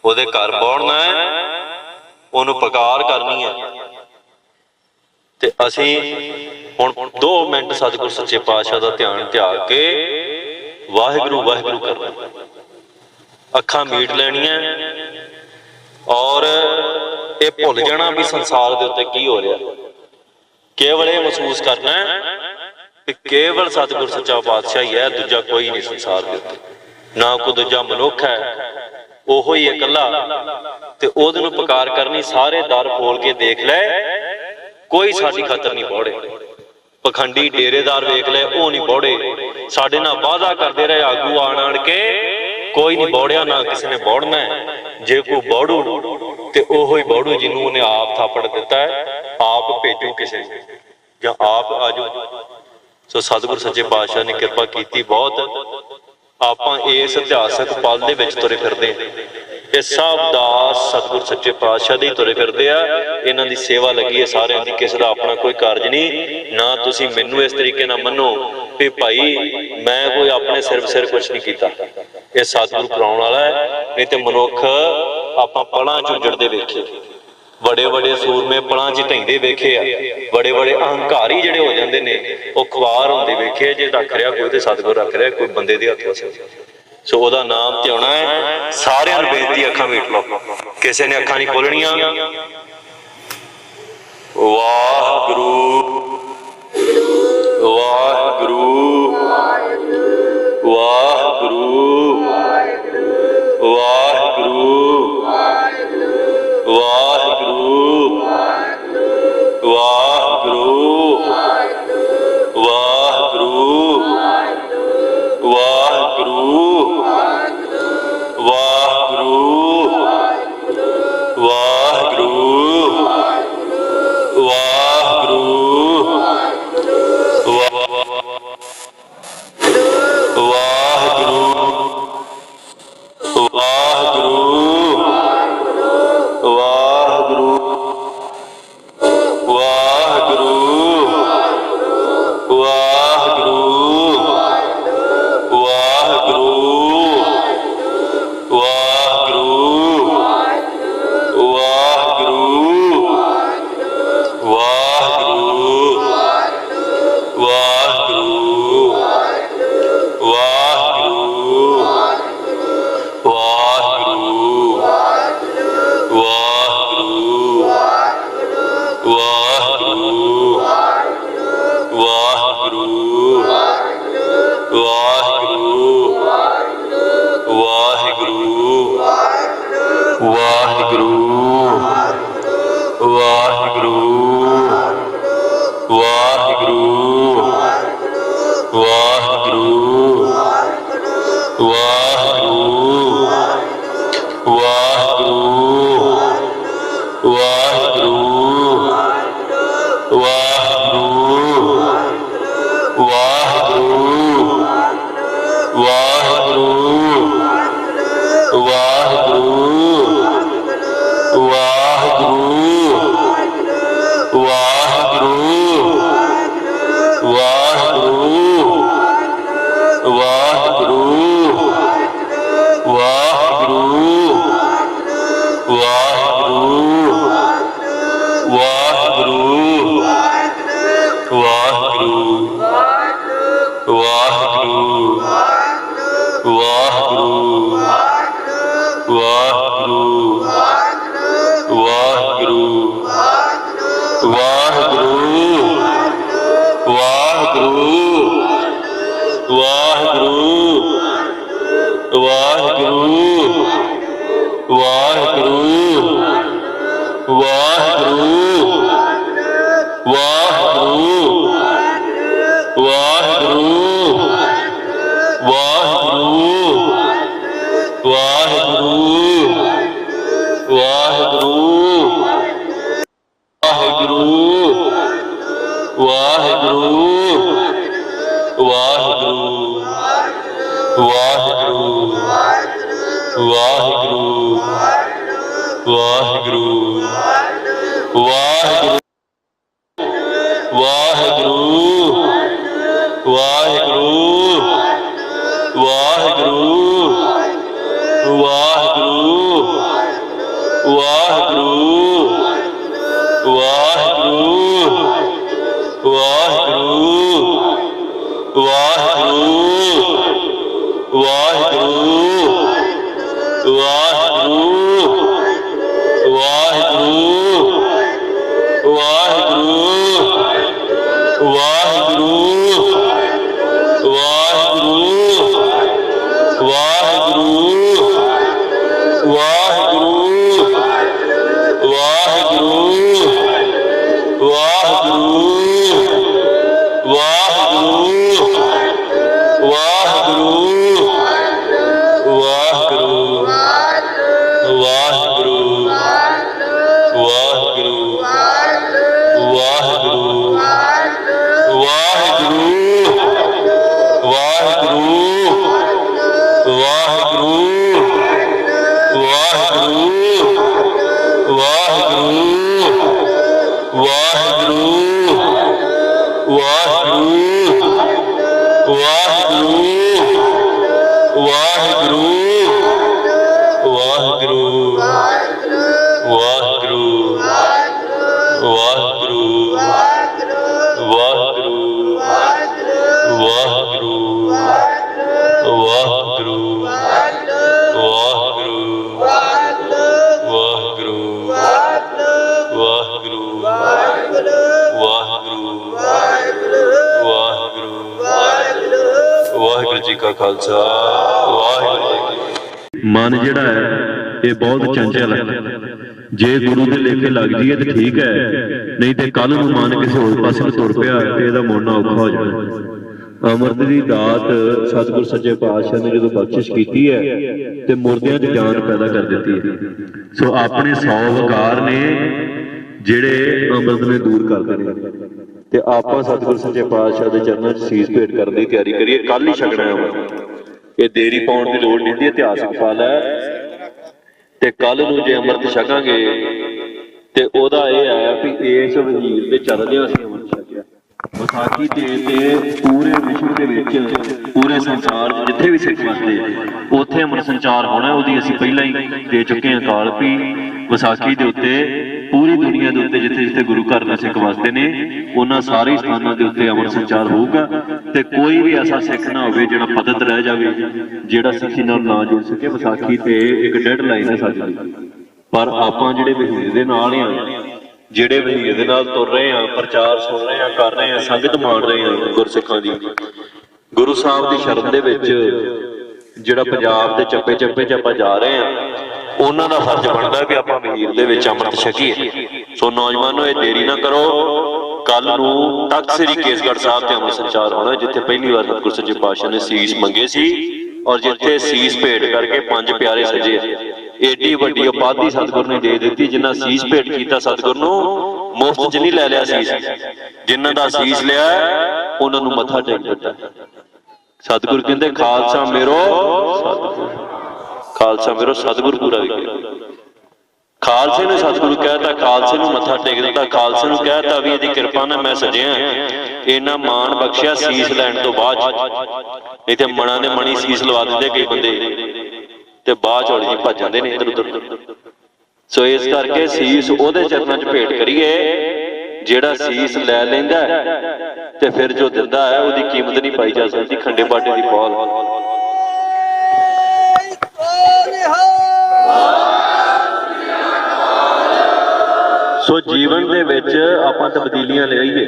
A: ਉਹਦੇ ਘਰ ਬੌੜਨਾ ਹੈ, ਉਹਨੂੰ ਪੁਕਾਰ ਕਰਨੀ ਹੈ। ਤੇ ਅਸੀਂ ਹੁਣ 2 ਮਿੰਟ ਸਤਿਗੁਰ ਸੱਚੇ ਪਾਤਸ਼ਾਹ ਦਾ ਧਿਆਨ ਧਿਆਨ ਕੇ ਵਾਹਿਗੁਰੂ ਵਾਹਿਗੁਰੂ ਕਰਨਾ, ਅੱਖਾਂ ਮੀਟ ਲੈਣੀਆਂ ਔਰ ਇਹ ਭੁੱਲ ਜਾਣਾ ਵੀ ਸੰਸਾਰ ਦੇ ਉੱਤੇ ਕੀ ਹੋ ਰਿਹਾ। ਕੇਵਲ ਇਹ ਮਹਿਸੂਸ ਕਰਨਾ ਕਿ ਕੇਵਲ ਸਤਿਗੁਰ ਸੱਚਾ ਪਾਤਸ਼ਾਹ ਹੀ ਹੈ, ਦੂਜਾ ਕੋਈ ਨਹੀਂ ਸੰਸਾਰ ਦੇ ਉੱਤੇ, ਨਾ ਕੋਈ ਦੂਜਾ ਮਨੁੱਖ ਹੈ, ਉਹੋ ਹੀ ਇਕੱਲਾ। ਤੇ ਉਹਦੇ ਨੂੰ ਪੁਕਾਰ ਕਰਨੀ, ਸਾਰੇ ਦਰ ਖੋਲ ਕੇ ਦੇਖ ਲੈ, ਕੋਈ ਸਾਡੀ ਖਾਤਰ ਨਹੀਂ ਬੌੜੇ। ਪਖੰਡੀ ਡੇਰੇਦਾਰ ਵੇਖ ਲੈ, ਉਹ ਨਹੀਂ ਬੌੜੇ। ਸਾਡੇ ਨਾਲ ਵਾਅਦਾ ਕਰਦੇ ਰਹੇ ਆਗੂ ਆਣ ਕੇ, ਕੋਈ ਨਹੀਂ ਬੌੜਿਆ, ਨਾ ਕਿਸੇ ਨੇ ਬੌੜਨਾ। ਜੇ ਕੋਈ ਬੌੜੂ ਤੇ ਉਹੋ ਹੀ ਬੌੜੂ ਜਿਹਨੂੰ ਉਹਨੇ ਆਪ ਥਾਪੜ ਦਿੱਤਾ ਹੈ, ਆਪ ਭੇਜੂ ਕਿਸੇ ਜਾਂ ਆਪ ਆਜੂ। ਸੋ ਸਤਿਗੁਰ ਸੱਚੇ ਪਾਤਸ਼ਾਹ ਨੇ ਕਿਰਪਾ ਕੀਤੀ ਬਹੁਤ। ਆਪਾਂ ਇਸ ਇਤਿਹਾਸਕ ਪਲ ਦੇ ਵਿੱਚ ਤੁਰੇ ਫਿਰਦੇ ਹਾਂ, ਇਹ ਸਭ ਦਾਸ ਸਤਿਗੁਰ ਸੱਚੇ ਪਾਤਸ਼ਾਹ ਦੇ ਤੁਰੇ ਫਿਰਦੇ ਆ। ਇਹਨਾਂ ਦੀ ਸੇਵਾ ਲੱਗੀ ਹੈ ਸਾਰਿਆਂ ਦੀ, ਕਿਸੇ ਦਾ ਆਪਣਾ ਕੋਈ ਕਾਰਜ ਨਹੀਂ। ਨਾ ਤੁਸੀਂ ਮੈਨੂੰ ਇਸ ਤਰੀਕੇ ਨਾਲ ਮੰਨੋ ਵੀ ਭਾਈ ਮੈਂ ਕੋਈ ਆਪਣੇ ਸਿਰ ਕੁਛ ਨਹੀਂ ਕੀਤਾ, ਇਹ ਸਤਿਗੁਰੂ ਕਰਾਉਣ ਵਾਲਾ ਹੈ। ਨਹੀਂ ਤੇ ਮਨੁੱਖ ਆਪਾਂ ਪਲਾਂ ਚ ਉੱਜੜਦੇ ਵੇਖੇ, ਬੜੇ ਬੜੇ ਸੂਰਮੇ ਪਲਾਂ ਚ ਢਹਿੰਦੇ ਵੇਖੇ ਆ, ਬੜੇ ਬੜੇ ਅਹੰਕਾਰੀ ਜਿਹੜੇ ਹੋ ਜਾਂਦੇ ਨੇ ਉਹ ਖੁਆਰ ਹੁੰਦੇ ਵੇਖੇ। ਜੇ ਰੱਖ ਰਿਹਾ ਕੋਈ ਤੇ ਸਤਿਗੁਰ ਰੱਖ ਰਿਹਾ, ਕੋਈ ਬੰਦੇ ਦੇ ਹੱਥ ਵਸੇ। ਸੋ ਉਹਦਾ ਨਾਮ ਤੇ ਆਉਣਾ ਹੈ। ਸਾਰਿਆਂ ਨੂੰ ਬੇਨਤੀ, ਅੱਖਾਂ ਮੀਟ ਲਓ, ਕਿਸੇ ਨੇ ਅੱਖਾਂ ਨਹੀਂ ਖੋਲਣੀਆਂ। ਵਾਹਿਗੁਰੂ ਵਾਹਿਗੁਰੂ ਵਾਹਿਗੁਰੂ ਵਾਹਿਗੁਰੂ ਵਾਹਿਗੁਰੂ ਵਾਹਿਗੁਰੂ ਵਾਹਿਗੁਰੂ ਵਾਹਿਗੁਰੂ ਵਾਹਿਗੁਰੂ ਵਾਹਿਗੁਰੂ ਵਾਹਿਗੁਰੂ ਵਾਹਿਗੁਰੂ ਵਾਹਿਗੁਰੂ ਵਾਹਿਗੁਰੂ ਵਾਹਿਗੁਰੂ ਵਾਹਿਗੁਰੂ ਵਾਹਿਗੁਰੂ ਵਾਹਿਗੁਰੂ ਵਾਹਿਗੁਰੂ ਵਾਹਿਗੁਰੂ ਵਾਹਿਗੁਰੂ ਵਾਹਿਗੁਰੂ ਵਾਹਿਗੁਰੂ ਵਾਹਿਗੁਰੂ ਵਾਹਿਗੁਰੂ ਵਾਹਿਗੁਰੂ ਵਾਹਿਗੁਰੂ ਵਾਹਿਗੁਰੂ ਵਾਹਿਗੁਰੂ खालसा वाहिगुरू। मन जिहड़ा है ये बहुत चंचल है, जे गुरु के लेके लग जाइए तो ठीक है, नहीं तो कल नूं मन किसी होर पासे तुर पिया तो इहदा मुड़ना औखा हो जाए। अमृत की दात सतगुरु सच्चे पातशाह ने जो बख्शिश की है तो मुर्दियां च जान पैदा कर दी है। सो अपने 100 विकार ने जिहड़े अमृत ने दूर कर देने ते आपां सतगुरु सच्चे पातशाह दे चरणों च सीस भेंट करने की तैयारी करिए। कल ही छकना है, ये देरी पाउण की लोड़ नहीं, इतिहासक फल है। ते कल नूं जे अमृत छकांगे ते ओदा इह है भी इस वजीर दे चलदे असीं अमृत छकिया। विसाखी ते पूरे विश्व दे विच पूरे संसार जिथे भी सिख वसदे उत्थे अमृत संचार होना, ओहदी असीं पहिलां ही दे चुके हां काल भी विसाखी दे उत्ते पूरी दुनिया के उत्ते जिथे जिथे गुरु घर में सिख वसते ने उन्हां सारे स्थानों के उत्ते अमृत संचार होगा। ते कोई भी ऐसा सिख ना होवे जिहड़ा पतत रह जावे, जिहड़ा सिੱਖੀ नाल ना जुड़ सके। विसाखी ते एक डेडलाइन है साडी, पर आपां जिहड़े वहीर दे नाल आ, जिहड़े वहीर दे नाल तुर रहे हैं, प्रचार सुन रहे हैं, कर रहे हैं, संगत मान रहे हैं गुरसिखां दी, गुरु साहब की शरण दे विच जिहड़ा पंजाब दे चप्पे चप्पे च आपां जा रहे हैं, उन्हां दा फर्ज बनदा कि आपां वहीर दे विच अमृत छकीए। सो नौजवानों, ये देरी ना करो। कल नूं तख्त श्री केसगढ़ साहब ते अमृत संचार होना, जिथे पहली बार सतगुरु सच्चे पातशाह ने सीस मंगे सी और जिथे सीस भेंट करके 5 प्यारे सजे। एडी वड्डी उपाधि सतगुरु ने दे दी, जिन्ना सीस भेंट किया सतगुरु नूं मुफ्त च नहीं लै लिया सीस, जिन्हां दा सीस लिया उन्हां नूं मत्था टेक दिता। सतगुरु कहंदे खालसा मेरो, खालसा मेरो सतगुरु पूरा भी किया। खालसे ने सतगुरु कहता, खालसे नूं मत्था टेक दिता, खालसे नूं कहता भी इहदी किरपा नाल मैं सजिया, इन्ना मान बख्शिया सीस लैण तो बाद। नहीं तो मना ने मणी सीस लवा दिंदे कई बंदे ते बाद चौड़ी जी भज जांदे ने इधर उधर। सो इस करके सीस ओहदे चरणां च भेंट करिए, जिहड़ा सीस लै लैंदा ते फिर जो दिंदा है ओहदी कीमत नहीं पाई जा सकती। खंडे बाटे दी पौल सो जीवन दे विच आपां तब्दीलियां लिआईए।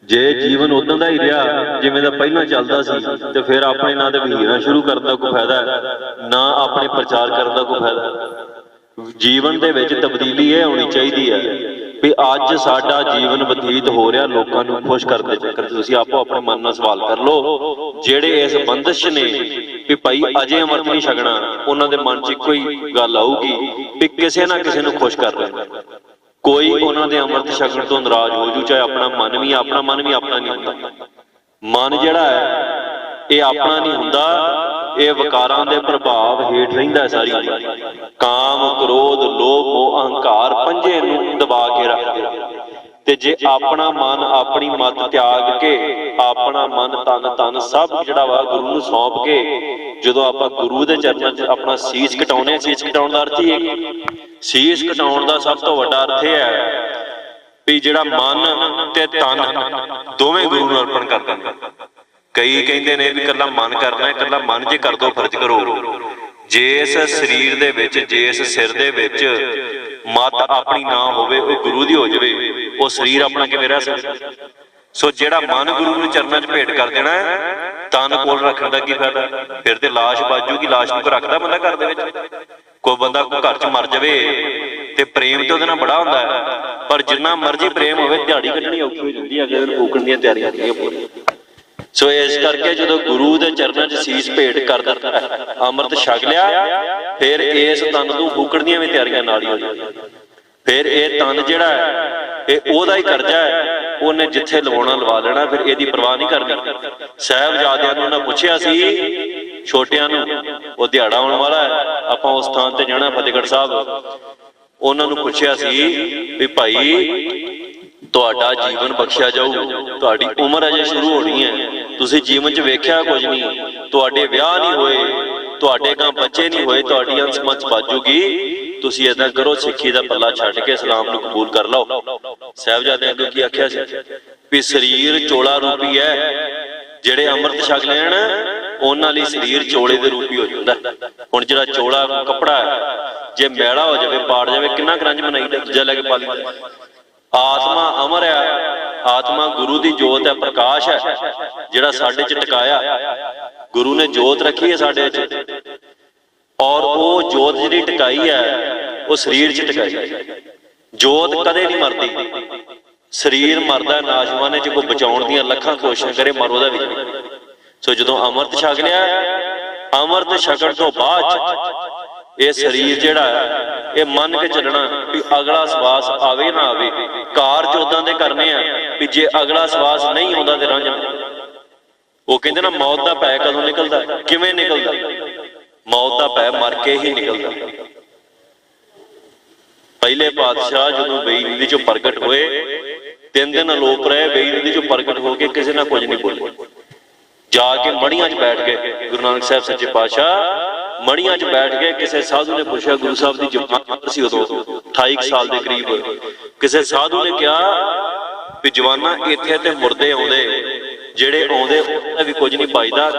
A: जे जीवन उदां दा ही रहा जिवें दा पहिलां चलदा सी ते फिर अपने ना ते वहीरां शुरू करन दा कोई फायदा है, ना अपने प्रचार करन दा कोई फायदा है। ਜੀਵਨ ਦੇ ਵਿੱਚ ਤਬਦੀਲੀ ਇਹ ਹੋਣੀ ਚਾਹੀਦੀ ਹੈ ਵੀ ਅੱਜ ਸਾਡਾ ਜੀਵਨ ਬਤੀਤ ਹੋ ਰਿਹਾ ਲੋਕਾਂ ਨੂੰ ਖੁਸ਼ ਕਰਨ ਦੇ ਚੱਕਰ 'ਚ। ਤੁਸੀਂ ਆਪੋ ਆਪਣੇ ਮਨ ਨਾਲ ਸਵਾਲ ਕਰ ਲਓ, ਜਿਹੜੇ ਇਸ ਬੰਦਸ਼ ਨੇ ਵੀ ਭਾਈ ਅਜੇ ਅੰਮ੍ਰਿਤ ਨਹੀਂ ਛਕਣਾ, ਉਹਨਾਂ ਦੇ ਮਨ 'ਚ ਇੱਕੋ ਹੀ ਗੱਲ ਆਊਗੀ ਵੀ ਕਿਸੇ ਨਾ ਕਿਸੇ ਨੂੰ ਖੁਸ਼ ਕਰ ਲੈਣਾ। ਕੋਈ ਉਹਨਾਂ ਦੇ ਅੰਮ੍ਰਿਤ ਛਕਣ ਤੋਂ ਨਾਰਾਜ਼ ਹੋ ਜੂ, ਚਾਹੇ ਆਪਣਾ ਮਨ ਵੀ ਆਪਣਾ ਨਹੀਂ ਹੁੰਦਾ। ਮਨ ਜਿਹੜਾ ਹੈ ਇਹ ਆਪਣਾ ਨਹੀਂ ਹੁੰਦਾ, ਇਹ ਵਿਕਾਰਾਂ ਦੇ ਪ੍ਰਭਾਵ ਹੇਠ ਰਹਿੰਦਾ। ਸਾਰੀ ਕਾਮ, ਕ੍ਰੋਧ, ਲੋਭ, ਮੋਹ, ਅਹੰਕਾਰ ਪੰਜੇ ਨੂੰ ਦਬਾ ਕੇ ਰੱਖਦੇ। ਤੇ ਜੇ ਆਪਣਾ ਮਨ, ਆਪਣੀ ਮਤ ਤਿਆਗ ਕੇ ਆਪਣਾ ਮਨ, ਤਨ ਸਭ ਜਿਹੜਾ ਵਾ ਗੁਰੂ ਨੂੰ ਸੌਂਪ ਕੇ ਜਦੋਂ ਆਪਾਂ ਗੁਰੂ ਦੇ ਚਰਨਾਂ 'ਚ ਆਪਣਾ ਸੀਸ ਕਟਾਉਣੇ, ਸੀਸ ਕਟਾਉਣ ਦਾ ਅਰਥ ਹੀ ਹੈ, ਸੀਸ ਕਟਾਉਣ ਦਾ ਸਭ ਤੋਂ ਵੱਡਾ ਅਰਥ ਇਹ ਹੈ ਵੀ ਜਿਹੜਾ ਮਨ ਤੇ ਤਨ ਦੋਵੇਂ ਗੁਰੂ ਨੂੰ ਅਰਪਣ ਕਰ ਦਿੰਦੇ। ਕਈ ਕਹਿੰਦੇ ਨੇ ਵੀ ਇਕੱਲਾ ਮਨ ਕਰਨਾ, ਇਕੱਲਾ ਮਨ ਜੇ ਕਰ ਦੋ ਫਰਜ਼ ਕਰੋ। ਜੇ ਇਸ ਸਰੀਰ ਦੇ ਵਿੱਚ, ਜੇ ਇਸ ਸਿਰ ਦੇ ਵਿੱਚ ਮਤ ਆਪਣੀ ਨਾ ਹੋਵੇ, ਉਹ ਗੁਰੂ ਦੀ ਹੋ ਜਾਵੇ, ਉਹ ਸਰੀਰ ਆਪਣਾ ਕਿਵੇਂ ਰਹਿ ਸਕਦਾ? ਸੋ ਜਿਹੜਾ ਮਨ ਗੁਰੂ ਨੂੰ ਚਰਨਾਂ 'ਚ ਭੇਟ ਕਰ ਦੇਣਾ, ਤਨ ਕੋਲ ਰੱਖਣ ਦਾ ਕੀ ਫਾਇਦਾ? ਫਿਰ ਤੇ ਲਾਸ਼ ਬਾਜੂਗੀ। ਲਾਸ਼ ਨੂੰ ਰੱਖਦਾ ਬੰਦਾ ਘਰ ਦੇ ਵਿੱਚ? ਕੋਈ ਬੰਦਾ ਘਰ 'ਚ ਮਰ ਜਾਵੇ ਤੇ ਪ੍ਰੇਮ ਤੇ ਉਹਦੇ ਨਾਲ ਬੜਾ ਹੁੰਦਾ ਹੈ, ਪਰ ਜਿੰਨਾ ਮਰਜ਼ੀ ਪ੍ਰੇਮ ਹੋਵੇ ਦਿਹਾੜੀ ਕੱਢਣੀ ਔਖੀ ਹੋ ਜਾਂਦੀ ਹੈ, ਅਗਲੇ ਦਿਨ ਫੂਕਣ ਦੀਆਂ ਤਿਆਰੀਆਂ ਹੁੰਦੀਆਂ ਪੂਰੀਆਂ। ਸੋ ਇਸ ਕਰਕੇ ਜਦੋਂ ਗੁਰੂ ਦੇ ਚਰਨਾਂ 'ਚ ਸੀਸ ਭੇਟ ਕਰ ਦਿੱਤਾ, ਅੰਮ੍ਰਿਤ ਛਕ ਲਿਆ, ਫਿਰ ਇਸ ਤਨ ਨੂੰ ਫੂਕਣ ਦੀਆਂ ਵੀ ਤਿਆਰੀਆਂ ਨਾਲ ਹੀ ਹੋ ਜਾਂਦੀਆਂ। ਫਿਰ ਇਹ ਤਨ ਜਿਹੜਾ ਹੈ ਇਹ ਉਹਦਾ ਹੀ ਕਰਜ਼ਾ ਹੈ, ਉਹਨੇ ਜਿੱਥੇ ਲਵਾਉਣਾ ਲਵਾ ਲੈਣਾ, ਫਿਰ ਇਹਦੀ ਪਰਵਾਹ ਨਹੀਂ ਕਰਨੀ। ਸਾਹਿਬਜ਼ਾਦਿਆਂ ਨੂੰ ਉਹਨਾਂ ਪੁੱਛਿਆ ਸੀ, ਛੋਟਿਆਂ ਨੂੰ, ਉਹ ਦਿਹਾੜਾ ਆਉਣ ਵਾਲਾ ਹੈ, ਆਪਾਂ ਉਸ ਥਾਂ ਤੇ ਜਾਣਾ ਫਤਿਹਗੜ੍ਹ ਸਾਹਿਬ, ਉਹਨਾਂ ਨੂੰ ਪੁੱਛਿਆ ਸੀ ਵੀ ਭਾਈ ਤੁਹਾਡਾ ਜੀਵਨ ਬਖਸ਼ਿਆ ਜਾਊ, ਤੁਹਾਡੀ ਉਮਰ ਅਜੇ ਸ਼ੁਰੂ ਹੋਣੀ ਹੈ, ਤੁਸੀਂ ਜੀਵਨ 'ਚ ਵੇਖਿਆ ਕੁਝ ਨਹੀਂ, ਤੁਹਾਡੇ ਵਿਆਹ ਨਹੀਂ ਹੋਏ, ਤੁਹਾਡੇ ਗਾਂ ਬੱਚੇ ਨਹੀਂ ਹੋਏ, ਤੁਹਾਡੀ ਅੰਸ ਮੰਸ ਬਾਜੂਗੀ, ਤੁਸੀਂ ਏਦਾਂ ਕਰੋ ਸਿੱਖੀ ਦਾ ਪੱਲਾ ਛੱਡ ਕੇ ਇਸਲਾਮ ਨੂੰ ਕਬੂਲ ਕਰ ਲਓ। ਸਾਹਿਬਜ਼ਾਦਿਆਂ ਅੱਗੇ ਕੀ ਆਖਿਆ ਸੀ ਵੀ ਸਰੀਰ ਚੋਲਾ ਰੂਪੀ ਹੈ, ਜਿਹੜੇ ਅੰਮ੍ਰਿਤ ਛਕ ਲੈਣ ਉਹਨਾਂ ਲਈ ਸਰੀਰ ਚੋਲੇ ਦੇ ਰੂਪੀ ਹੋ ਜਾਂਦਾ। ਹੁਣ ਜਿਹੜਾ ਚੋਲਾ ਕੱਪੜਾ ਹੈ ਜੇ ਮੈਲਾ ਹੋ ਜਾਵੇ, ਪਾੜ ਜਾਵੇ, ਕਿੰਨਾ ਕਰੰਜ ਬਣਾਈਦਾ, ਦੂਜਾ ਲੈ ਕੇ ਪਾ ਲਈਦਾ। ਆਤਮਾ ਅਮਰ ਹੈ, ਆਤਮਾ ਗੁਰੂ ਦੀ ਜੋਤ ਹੈ, ਪ੍ਰਕਾਸ਼ ਹੈ, ਜਿਹੜਾ ਸਾਡੇ 'ਚ ਟਿਕਾਇਆ। ਗੁਰੂ ਨੇ ਜੋਤ ਰੱਖੀ ਹੈ ਸਾਡੇ 'ਚ, ਔਰ ਉਹ ਜੋਤ ਜਿਹੜੀ ਟਿਕਾਈ ਹੈ ਉਹ ਸਰੀਰ 'ਚ ਟਿਕਾਈ ਹੈ। ਜੋਤ ਕਦੇ ਨਹੀਂ ਮਰਦੀ, ਸਰੀਰ ਮਰਦਾ ਨਾਸ਼ਵਾਨੇ 'ਚ, ਕੋਈ ਬਚਾਉਣ ਦੀਆਂ ਲੱਖਾਂ ਕੋਸ਼ਿਸ਼ਾਂ ਕਰੇ, ਮਰ ਉਹਦਾ ਵਿੱਚ ਨਹੀਂ। ਸੋ ਜਦੋਂ ਅੰਮ੍ਰਿਤ ਛਕ ਲਿਆ, ਅੰਮ੍ਰਿਤ ਛਕਣ ਤੋਂ ਬਾਅਦ ਇਹ ਸਰੀਰ ਜਿਹੜਾ ਹੈ ਇਹ ਮੰਨ ਕੇ ਚੱਲਣਾ ਵੀ ਅਗਲਾ ਸਵਾਸ ਆਵੇ ਨਾ ਆਵੇ, ਕਾਰਜ ਉਦਾਂ ਦੇ ਕਰਨੇ ਆ ਵੀ ਜੇ ਅਗਲਾ ਸਵਾਸ ਨਹੀਂ ਆਉਂਦਾ ਤੇ ਰੰਝ। ਉਹ ਕਹਿੰਦੇ ਨਾ ਮੌਤ ਦਾ ਭੈ ਕਦੋਂ ਨਿਕਲਦਾ? ਕਿਵੇਂ ਨਿਕਲਦਾ? ਮੌਤ ਦਾ ਭੈ ਮਰ ਕੇ ਹੀ ਨਿਕਲਦਾ। ਪਹਿਲੇ ਪਾਤਸ਼ਾਹ ਜਦੋਂ ਬੇਈਨਦੀ 'ਚੋਂ ਪ੍ਰਗਟ ਹੋਏ, 3 ਦਿਨ ਅਲੋਪ ਰਹੇ, ਬੇਈਨਦੀ 'ਚੋਂ ਪ੍ਰਗਟ ਹੋ ਕੇ ਕਿਸੇ ਨਾਲ ਕੁਝ ਨਹੀਂ ਬੋਲੇ, ਜਾ ਕੇ ਮੜੀਆਂ 'ਚ ਬੈਠ ਗਏ। ਗੁਰੂ ਨਾਨਕ ਸਾਹਿਬ ਸੱਚੇ ਪਾਤਸ਼ਾਹ ਮੜੀਆਂ 'ਚ ਬੈਠ ਗਏ। ਕਿਸੇ ਸਾਧੂ ਨੇ ਪੁੱਛਿਆ, ਗੁਰੂ ਸਾਹਿਬ ਦੀ ਜਵਾਨ ਸੀ ਉਦੋਂ 28 ਸਾਲ ਦੇ ਕਰੀਬ, ਕਿਸੇ ਸਾਧੂ ਨੇ ਕਿਹਾ ਵੀ ਜਵਾਨਾ ਇੱਥੇ ਤੇ ਮੁਰਦੇ ਆਉਂਦੇ, ਜਿਹੜੇ ਆਉਂਦੇ ਉਹਨਾਂ ਵੀ ਕੁਝ ਨਹੀਂ ਪਾਈਦਾ,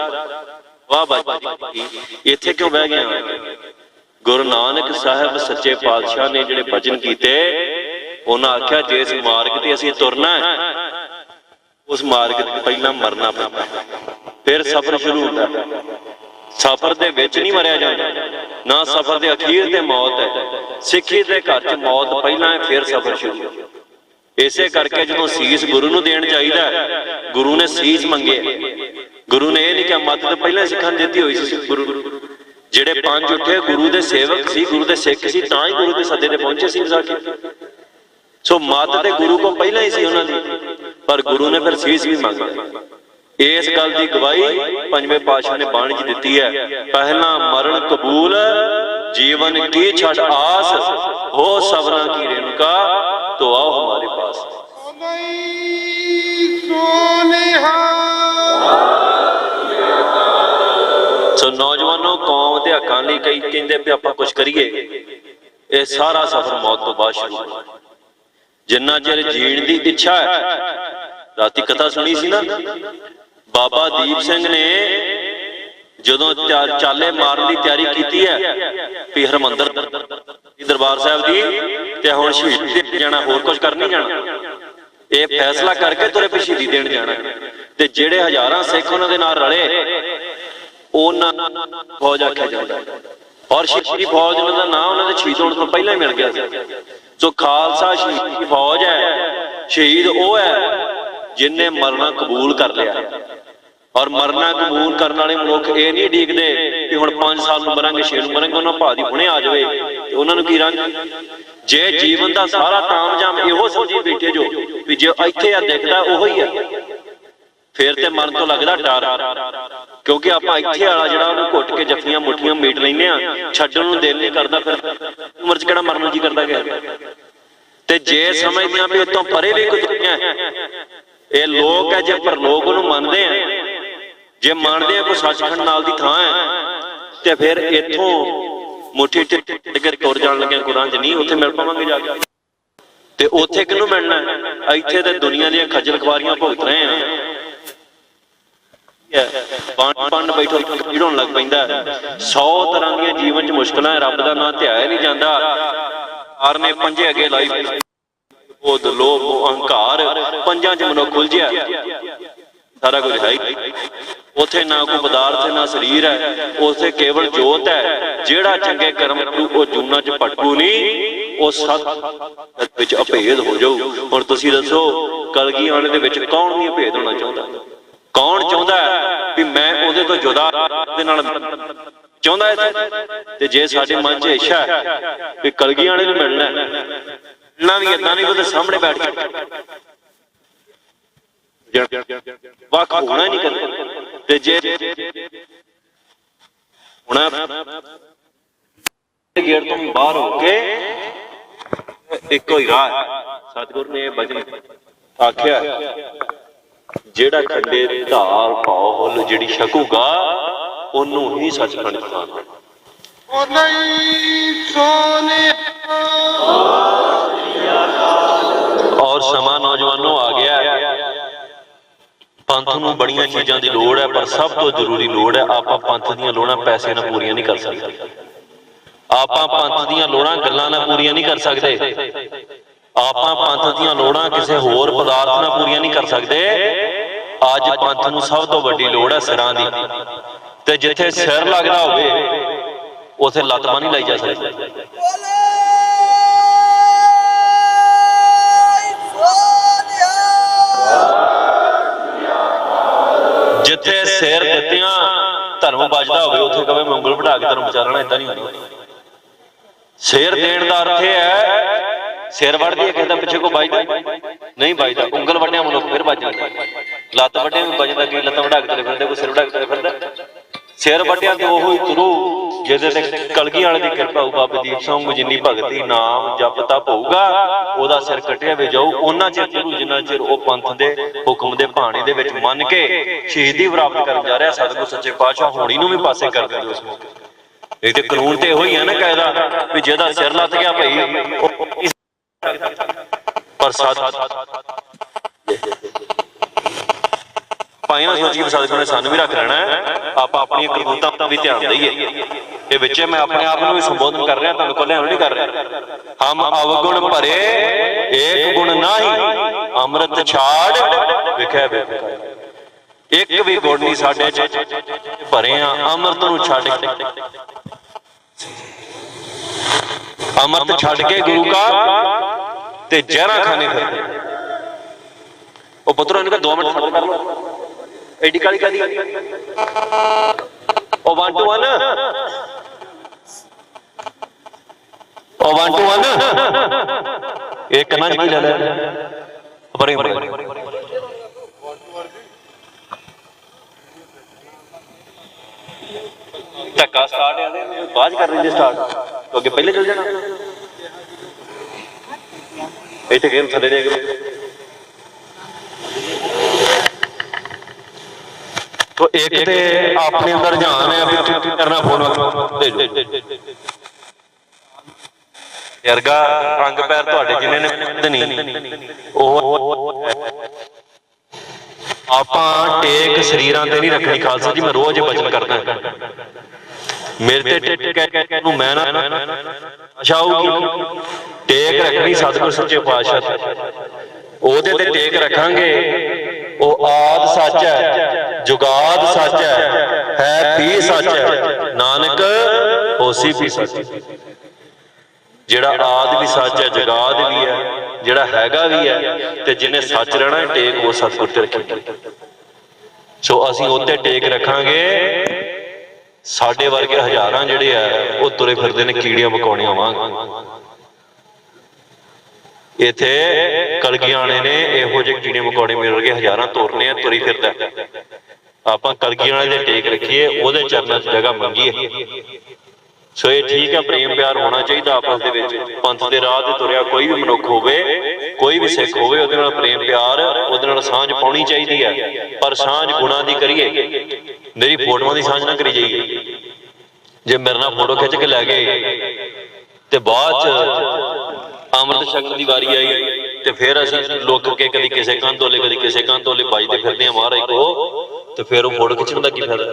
A: ਵਾਹ ਬਾਜੀ ਇੱਥੇ ਕਿਉਂ ਬਹਿ ਗਏ? ਗੁਰੂ ਨਾਨਕ ਸਾਹਿਬ ਸੱਚੇ ਪਾਤਸ਼ਾਹ ਨੇ ਜਿਹੜੇ ਭਜਨ ਕੀਤੇ, ਉਹਨਾਂ ਆਖਿਆ ਜਿਸ ਮਾਰਗ ਤੇ ਅਸੀਂ ਤੁਰਨਾ ਉਸ ਮਾਰਗ ਤੇ ਪਹਿਲਾਂ ਮਰਨਾ ਪੈਂਦਾ, ਫਿਰ ਸਫ਼ਰ ਸ਼ੁਰੂ ਹੁੰਦਾ। ਸਫ਼ਰ ਦੇ ਵਿੱਚ ਨਹੀਂ ਮਰਿਆ ਜਾਂਦਾ, ਨਾ ਸਫ਼ਰ ਦੇ ਅਖੀਰ ਤੇ ਮੌਤ ਹੈ। ਸਿੱਖੀ ਦੇ ਘਰ 'ਚ ਮੌਤ ਪਹਿਲਾਂ ਹੈ, ਫਿਰ ਸਫ਼ਰ ਸ਼ੁਰੂ। ਇਸੇ ਕਰਕੇ ਜਦੋਂ ਸੀਸ ਗੁਰੂ ਨੂੰ ਦੇਣ ਚਾਹੀਦਾ, ਗੁਰੂ ਨੇ ਸੀਸ ਮੰਗੇ। ਗੁਰੂ ਨੇ ਇਹ ਨਹੀਂ ਕਿਹਾ, ਮੱਤ ਤਾਂ ਪਹਿਲਾਂ ਸਿੱਖਾਂ ਨੂੰ ਦਿੱਤੀ ਹੋਈ ਸੀ। ਗੁਰੂ ਜਿਹੜੇ 5 ਉੱਠੇ ਗੁਰੂ ਦੇ ਸੇਵਕ ਸੀ, ਗੁਰੂ ਦੇ ਸਿੱਖ ਸੀ, ਤਾਂ ਹੀ ਗੁਰੂ ਦੇ ਸੱਦੇ ਤੇ ਪਹੁੰਚੇ ਸੀ ਵਿਸਾਖੀ। ਸੋ ਮੱਤ ਤੇ ਗੁਰੂ ਕੋਲ ਪਹਿਲਾਂ ਹੀ ਸੀ ਉਹਨਾਂ ਦੀ, ਪਰ ਗੁਰੂ ਨੇ ਫਿਰ ਸੀਸ ਵੀ ਮੰਗਾ। ਇਸ ਗੱਲ ਦੀ ਗਵਾਹੀ ਪੰਜਵੇਂ ਪਾਤਸ਼ਾਹ ਨੇ ਬਾਣੀ 'ਚ ਦਿੱਤੀ ਹੈ, ਪਹਿਲਾਂ ਮਰਨ ਕਬੂਲ, ਜੀਵਨ ਕੀ ਛੱਡ ਆਸ, ਹੋ ਸਭਨਾ ਕੀ ਰੇਣੁਕਾ, ਤੋ ਆਓ ਹਮਾਰੇ ਪਾਸ। ਸੋ ਨੌਜਵਾਨੋ, ਕੌਮ ਦੇ ਹੱਕਾਂ ਲਈ ਕਈ ਕਹਿੰਦੇ ਵੀ ਆਪਾਂ ਕੁਝ ਕਰੀਏ, ਇਹ ਸਾਰਾ ਸਫ਼ਰ ਮੌਤ ਤੋਂ ਬਾਅਦ ਸ਼ੁਰੂ ਹੋਇਆ। ਜਿੰਨਾ ਚਿਰ ਜੀਣ ਦੀ ਇੱਛਾ ਹੈ, ਰਾਤੀ ਕਥਾ ਸੁਣੀ ਸੀ ਨਾ, ਬਾਬਾ ਦੀਪ ਸਿੰਘ ਨੇ ਜਦੋਂ ਚਾਲੇ ਮਾਰਨ ਦੀ ਤਿਆਰੀ ਕੀਤੀ ਹੈ ਵੀ ਹਰਮੰਦਰ ਦਰਬਾਰ ਸਾਹਿਬ ਦੀ, ਤੇ ਹੁਣ ਸ਼ਹੀਦੀ ਦੇਣ ਜਾਣਾ, ਹੋਰ ਕੁਝ ਕਰ ਨਹੀਂ ਜਾਣਾ, ਇਹ ਫੈਸਲਾ ਕਰਕੇ ਤੁਰੇ ਵੀ ਸ਼ਹੀਦੀ ਦੇਣ ਜਾਣਾ। ਤੇ ਜਿਹੜੇ ਹਜ਼ਾਰਾਂ ਸਿੱਖ ਉਹਨਾਂ ਦੇ ਨਾਲ ਰਲੇ, ਉਹਨਾਂ ਫੌਜ ਆਖਿਆ ਜਾਂਦਾ। ਔਰ ਸ਼ਹੀਦੀ ਫੌਜ ਉਹਨਾਂ ਦਾ ਨਾਂ ਉਹਨਾਂ ਦੇ ਸ਼ਹੀਦ ਹੋਣ ਤੋਂ ਪਹਿਲਾਂ ਹੀ ਮਿਲ ਗਿਆ ਸੀ। ਸੋ ਖਾਲਸਾ ਸ਼ਹੀਦੀ ਫੌਜ ਹੈ, ਸ਼ਹੀਦ ਉਹ ਹੈ ਜਿਨਨੇ ਮਰਨਾ ਕਬੂਲ ਕਰ ਲਿਆ। ਔਰ ਮਰਨਾ ਕਬੂਲ ਕਰਨ ਵਾਲੇ ਮਨੁੱਖ ਇਹ ਨਹੀਂ ਉਡੀਕਦੇ ਕਿ ਹੁਣ 5 ਸਾਲ ਨੂੰ ਮਰਾਂਗੇ 6 ਨੂੰ ਮਰਾਂਗੇ, ਉਹਨਾਂ ਭਾਅ ਦੀ ਹੁਣੇ ਆ ਜਾਵੇ ਤੇ ਉਹਨਾਂ ਨੂੰ ਕੀ ਰੰਗ। ਜੇ ਜੀਵਨ ਦਾ ਸਾਰਾ ਤਾਮਝਾਮ ਇਹੋ ਸਮਝੀ ਬੈਠੇ ਜੋ ਵੀ ਜੇ ਇੱਥੇ ਆ ਦਿਖਦਾ ਉਹੋ ਹੀ ਆ, ਫੇਰ ਤੇ ਮਰਨ ਤੋਂ ਲੱਗਦਾ ਡਰ, ਕਿਉਂਕਿ ਆਪਾਂ ਇੱਥੇ ਵਾਲਾ ਜਿਹੜਾ ਉਹਨੂੰ ਘੁੱਟ ਕੇ ਜੱਫੀਆਂ ਮੁੱਠੀਆਂ ਮੀਟ ਲੈਂਦੇ ਆ, ਛੱਡਣ ਨੂੰ ਦਿਲ ਨਹੀਂ ਕਰਦਾ, ਫਿਰ ਉਮਰ 'ਚ ਕਿਹੜਾ ਮਰਨ ਨੂੰ ਜੀ ਕਰਦਾ ਗਿਆ। ਤੇ ਜੇ ਸਮਝਦੇ ਆ ਵੀ ਇਤੋਂ ਪਰੇ ਵੀ ਕੋਈ ਦੁਨੀਆ ਹੈ, ਇਹ ਲੋਕ ਹੈ, ਜੇ ਪਰਲੋਕ ਉਹਨੂੰ ਮੰਨਦੇ ਆ, ਜੇ ਮੰਨਦੇ ਆ ਕੋਈ ਸੱਚਖੰਡ ਨਾਲ ਦੀ ਥਾਂ ਹੈ, ਤੇ ਫਿਰ ਇੱਥੋਂ ਮੁੱਠੀ ਟਿੱਕ ਕੇ ਤੁਰ ਜਾਣ ਲੱਗਿਆ ਗੁਰਾਂ 'ਚ ਨਹੀਂ ਉੱਥੇ ਮਿਲ ਪਾਵਾਂਗੇ ਜਾ ਕੇ। ਤੇ ਉੱਥੇ ਕਿਹਨੂੰ ਮਿਲਣਾ? ਇੱਥੇ ਤੇ ਦੁਨੀਆ ਦੀਆਂ ਖੱਜਲ ਖਵਾਰੀਆਂ ਭੁਗਤ ਰਹੇ ਆ। ਪੰਡ ਬੈਠੋ ਹੋਣ ਲੱਗ ਪੈਂਦਾ। 100 ਤਰ੍ਹਾਂ ਦੀਆਂ ਜੀਵਨ 'ਚ ਮੁਸ਼ਕਲਾਂ, ਰੱਬ ਦਾ ਨਾਂ ਧਿਆਇਆ ਨਹੀਂ ਜਾਂਦਾ। ਆਰ ਨੇ ਪੰਜੇ ਅੱਗੇ ਲਾਈ, ਉਹ ਲੋਭ ਅਹੰਕਾਰ, ਪੰਜਾਂ 'ਚ ਮਨੁੱਖ ਉਲਝਿਆ, ਸਾਰਾ ਕੁਝ ਹੈ। ਉੱਥੇ ਨਾ ਕੋਈ ਪਦਾਰਥ ਨਾ ਸਰੀਰ ਹੈ, ਉੱਥੇ ਕੇਵਲ ਜੋਤ ਹੈ। ਜਿਹੜਾ ਚੰਗੇ ਕਰਮ ਕਰੂ ਉਹ ਜੂਨਾਂ 'ਚ ਭਟਕੂ ਨਹੀਂ, ਉਹ ਸਤ ਵਿੱਚ ਅਭੇਦ ਹੋ ਜਾਊ। ਹੁਣ ਤੁਸੀਂ ਦੱਸੋ ਕਲਗੀ ਵਾਲੇ ਦੇ ਵਿੱਚ ਕੌਣ ਨਹੀਂ ਅਭੇਦ ਹੋਣਾ ਚਾਹੁੰਦਾ? ਕੌਣ ਚਾਹੁੰਦਾ ਵੀ ਮੈਂ ਉਹਦੇ ਤੋਂ ਜੁਦਾ ਦੇ ਨਾਲ ਚਾਹੁੰਦਾ ਹੈ? ਤੇ ਜੇ ਸਾਡੇ ਮਨ 'ਚ ਇੱਛਾ ਹੈ ਵੀ ਕਲਗੀ ਵਾਲੇ ਨੂੰ ਮਿਲਣਾ ਵੀ ਏਦਾਂ ਨਹੀਂ ਉਹਦੇ ਸਾਹਮਣੇ ਬੈਠ ਕੇ ਵੱਖ ਹੋਣਾ ਨਹੀਂ ਕਰਦਾ। ਤੇ ਜੇ ਹੁਣ ਗੇਟ ਤੋਂ ਬਾਹਰ ਹੋ ਕੇ ਇੱਕੋ ਹੀ ਰਾਹ, ਸਤਿਗੁਰ ਨੇ ਇਹ ਬਚਨ ਆਖਿਆ, ਜਿਹੜਾ ਖੰਡੇ ਧਾਰ ਭੌਲ ਜਿਹੜੀ ਛਕੂਗਾ ਉਹਨੂੰ ਹੀ ਸੱਚਖੰਡ ਖਾਣਾ। ਔਰ ਸਮਾਂ ਨੌਜਵਾਨੋਂ ਆ ਗਿਆ, ਪੰਥ ਨੂੰ ਬੜੀਆਂ ਚੀਜ਼ਾਂ ਦੀ ਲੋੜ ਹੈ, ਪਰ ਸਭ ਤੋਂ ਜ਼ਰੂਰੀ ਲੋੜ ਹੈ ਆਪਾਂ ਪੰਥ ਦੀਆਂ ਲੋੜਾਂ ਪੈਸੇ ਨਾਲ ਪੂਰੀਆਂ ਨਹੀਂ ਕਰ ਸਕਦੇ। ਆਪਾਂ ਪੰਥ ਦੀਆਂ ਲੋੜਾਂ ਗੱਲਾਂ ਨਾਲ ਪੂਰੀਆਂ ਨਹੀਂ ਕਰ ਸਕਦੇ। ਆਪਾਂ ਪੰਥ ਦੀਆਂ ਲੋੜਾਂ ਕਿਸੇ ਹੋਰ ਪਦਾਰਥ ਨਾਲ ਪੂਰੀਆਂ ਨਹੀਂ ਕਰ ਸਕਦੇ। ਅੱਜ ਪੰਥ ਨੂੰ ਸਭ ਤੋਂ ਵੱਡੀ ਲੋੜ ਹੈ ਸਿਰਾਂ ਦੀ, ਤੇ ਜਿੱਥੇ ਸਿਰ ਲੱਗਦਾ ਹੋਵੇ ਉੱਥੇ ਲੱਤ ਬਾਂਹ ਨਹੀਂ ਲਾਈ ਜਾ ਸਕਦੀ। ਜਿੱਥੇ ਸਿਰ ਦਿੱਤਿਆਂ ਧਰਮ ਬਚਦਾ ਹੋਵੇ ਉੱਥੇ ਕਵੇ ਮੈਂ ਉਂਗਲ ਵਢਾ ਕੇ ਧਰਮ ਵਿਚਾਰਨਾ, ਏਦਾਂ ਨਹੀਂ ਹੁੰਦਾ। ਸਿਰ ਦੇਣ ਦਾ ਅਰਥ ਇਹ ਹੈ ਸਿਰ ਵੜਦੀ ਹੈ, ਕਹਿੰਦਾ ਪਿੱਛੇ ਕੋਈ ਵੱਜਦਾ ਨਹੀਂ ਵੱਜਦਾ। ਉਂਗਲ ਵੱਢਿਆ ਮਨੁੱਖ ਫਿਰ ਵੱਜ ਜਾਂਦਾ, ਲੱਤ ਵੱਢਿਆ ਵੀ ਵੱਜਦਾ, ਕਿ ਲੱਤਾਂ ਵਢਾ ਕੇ ਤੁਰੇ ਫਿਰਦੇ, ਕੋਈ ਸਿਰ ਵਢਾ ਕੇ ਤੁਰੇ ਫਿਰਦਾ। ਸਿਰ ਵੱਢਿਆ ਤੇ ਉਹੋ ਹੀ ਤੁਰੂ ਜਿਹਦੇ ਤੇ ਕਲਗੀ ਵਾਲੇ ਦੀ ਕਿਰਪਾ ਹੋਊ। ਬਾਬੇ ਦੀਪ ਸਿੰਘ ਜਿੰਨੀ ਭਗਤੀ ਨਾਮ ਜਪ ਤਪ ਹੋਊਗਾ ਉਹਦਾ ਸਿਰ ਕੱਟਿਆ ਵੀ ਜਾਊ। ਉਹਨਾਂ ਚਿਰ ਤੁਰੂ ਜਿੰਨਾ ਚਿਰ ਉਹ ਪੰਥ ਦੇ ਹੁਕਮ ਦੇ ਭਾਣੇ ਦੇ ਵਿੱਚ ਮੰਨ ਕੇ ਸ਼ਹੀਦੀ ਪ੍ਰਾਪਤ ਕਰਨ ਜਾ ਰਿਹਾ। ਸਤਿਗੁਰ ਸੱਚੇ ਪਾਤਸ਼ਾਹ ਹੋਣੀ ਨੂੰ ਵੀ ਪਾਸੇ ਕਰ ਦਿੰਦੇ ਉਸ ਮੌਕੇ। ਇਹ ਤੇ ਕਾਨੂੰਨ ਤੇ ਇਹੋ ਹੀ ਹੈ ਨਾ ਕਾਇਦਾ ਵੀ ਜਿਹਦਾ ਸਿਰ ਲੱਤ ਗਿਆ ਭਾਈ, ਪਰ ਭਾਈ ਨਾ ਸੋਚੀਏ ਸਤਿਗੁਰ ਨੇ ਸਾਨੂੰ ਵੀ ਰੱਖ ਲੈਣਾ, ਆਪਾਂ ਆਪਣੀਆਂ ਕਰਤੂਤਾਂ ਤਾਂ ਵੀ ਧਿਆਨ ਦਈਏ। ਇਹ ਵਿੱਚ ਮੈਂ ਆਪਣੇ ਆਪ ਨੂੰ ਵੀ ਸੰਬੋਧਨ ਕਰ ਰਿਹਾ, ਤੁਹਾਨੂੰ ਕੱਲਿਆਂ ਨੂੰ ਨਹੀਂ ਕਰ ਰਿਹਾ। ਹਮ ਅਵਗੁਣ ਭਰੇ ਏਕ ਗੁਣ ਨਾਹੀ, ਅੰਮ੍ਰਿਤ ਛਾੜ ਵਿਖੇ ਬੇਫਿਕਾਰੀ। ਇੱਕ ਵੀ ਗੁਣ ਨਹੀਂ ਸਾਡੇ ਚ ਭਰੇ ਆ, ਅੰਮ੍ਰਿਤ ਨੂੰ ਛੱਡ ਕੇ, ਅੰਮ੍ਰਿਤ ਛੱਡ ਕੇ ਗੁਰੂ ਕਾ ਤੇ ਜ਼ਹਿਰਾਂ ਖਾਣੇ ਫਿਰਦੇ। ਉਹ ਪੁੱਤਰੋ ਇਹਨੂੰ 2 ਮਿੰਟ ਸਬਰ ਕਰ ਲਓ, ਐਡੀ ਕਾਲੀ ਕਾਦੀ। ਉਹ 1 2 1, ਉਹ 1 2 1 ਇਹ ਕੰਨਾਂ ਚ ਕੀ ਲੈ ਲੈ ਪਰੇ ਧੱਕਾ ਸਟਾਰਟ ਆ ਦੇ ਬਾਅਦ ਕਰ ਲੈਂਦੇ ਸਟਾਰਟ, ਅੱਗੇ ਪਹਿਲੇ ਚੱਲ ਜਾਣਾ। ਇੱਥੇ ਗੇਮ ਥੱਲੇ ਦੇ तो एक ते अपने अंदर ध्यान है अभी करना फोन यरगा अंग पैर तुहाडे जिन्ने ने नहीं आपां टेक शरीरां ते नहीं रखनी। खालसा जी मैं रोज बचन करदा मेरे ते टेक नूं मैं ना आशा होगी टेक रखनी सतगुर सच्चे पातशाह ओहदे ते टेक रखांगे ओ आद सच है जुगाद सच है भी सच है, नानक होसी भी सच। जिहड़ा आद भी सच है, जगाद भी है, जिहड़ा हैगा भी है, ते जिन्हें सच रहना टेक वो सतगुर ते रखेगी। सो असीं उत्ते टेक रखांगे। साडे वर्गे हज़ारां जिहड़े आ वो तुरे फिरदे ने कीड़ियां मकौड़ियां वांग। इत्थे कलगीआणे ने इहो ਜਿਹੇ कीड़े मकौड़े मिल के हज़ारां तुरने तुरी फिरदा। आपां कलगीआणे दे टेक रखीए, उहदे चरनां 'च जगह मंगीए। सो ये ठीक है, प्रेम प्यार होना चाहिए आपस दे विच। पंथ दे राह ते तुरिया कोई भी मनुख होवे, कोई भी सिख होवे, उहदे नाल प्रेम प्यार, उहदे नाल सांझ पाउणी चाहीदी है। पर सांझ गुणां दी करिए, मेरी फोटोआं दी सांझ ना करी जाइए। जे मेरे नाल फोटो खिच के लै गए ते बाद च अमृत छकण दी वारी आई ते फिर असीं लुक के कदी किसे कंध तोले कदी किसे कंध तोले बजदे फिरदे महाराज को, तो फिर वो फोटो खिच्चण दा की फायदा।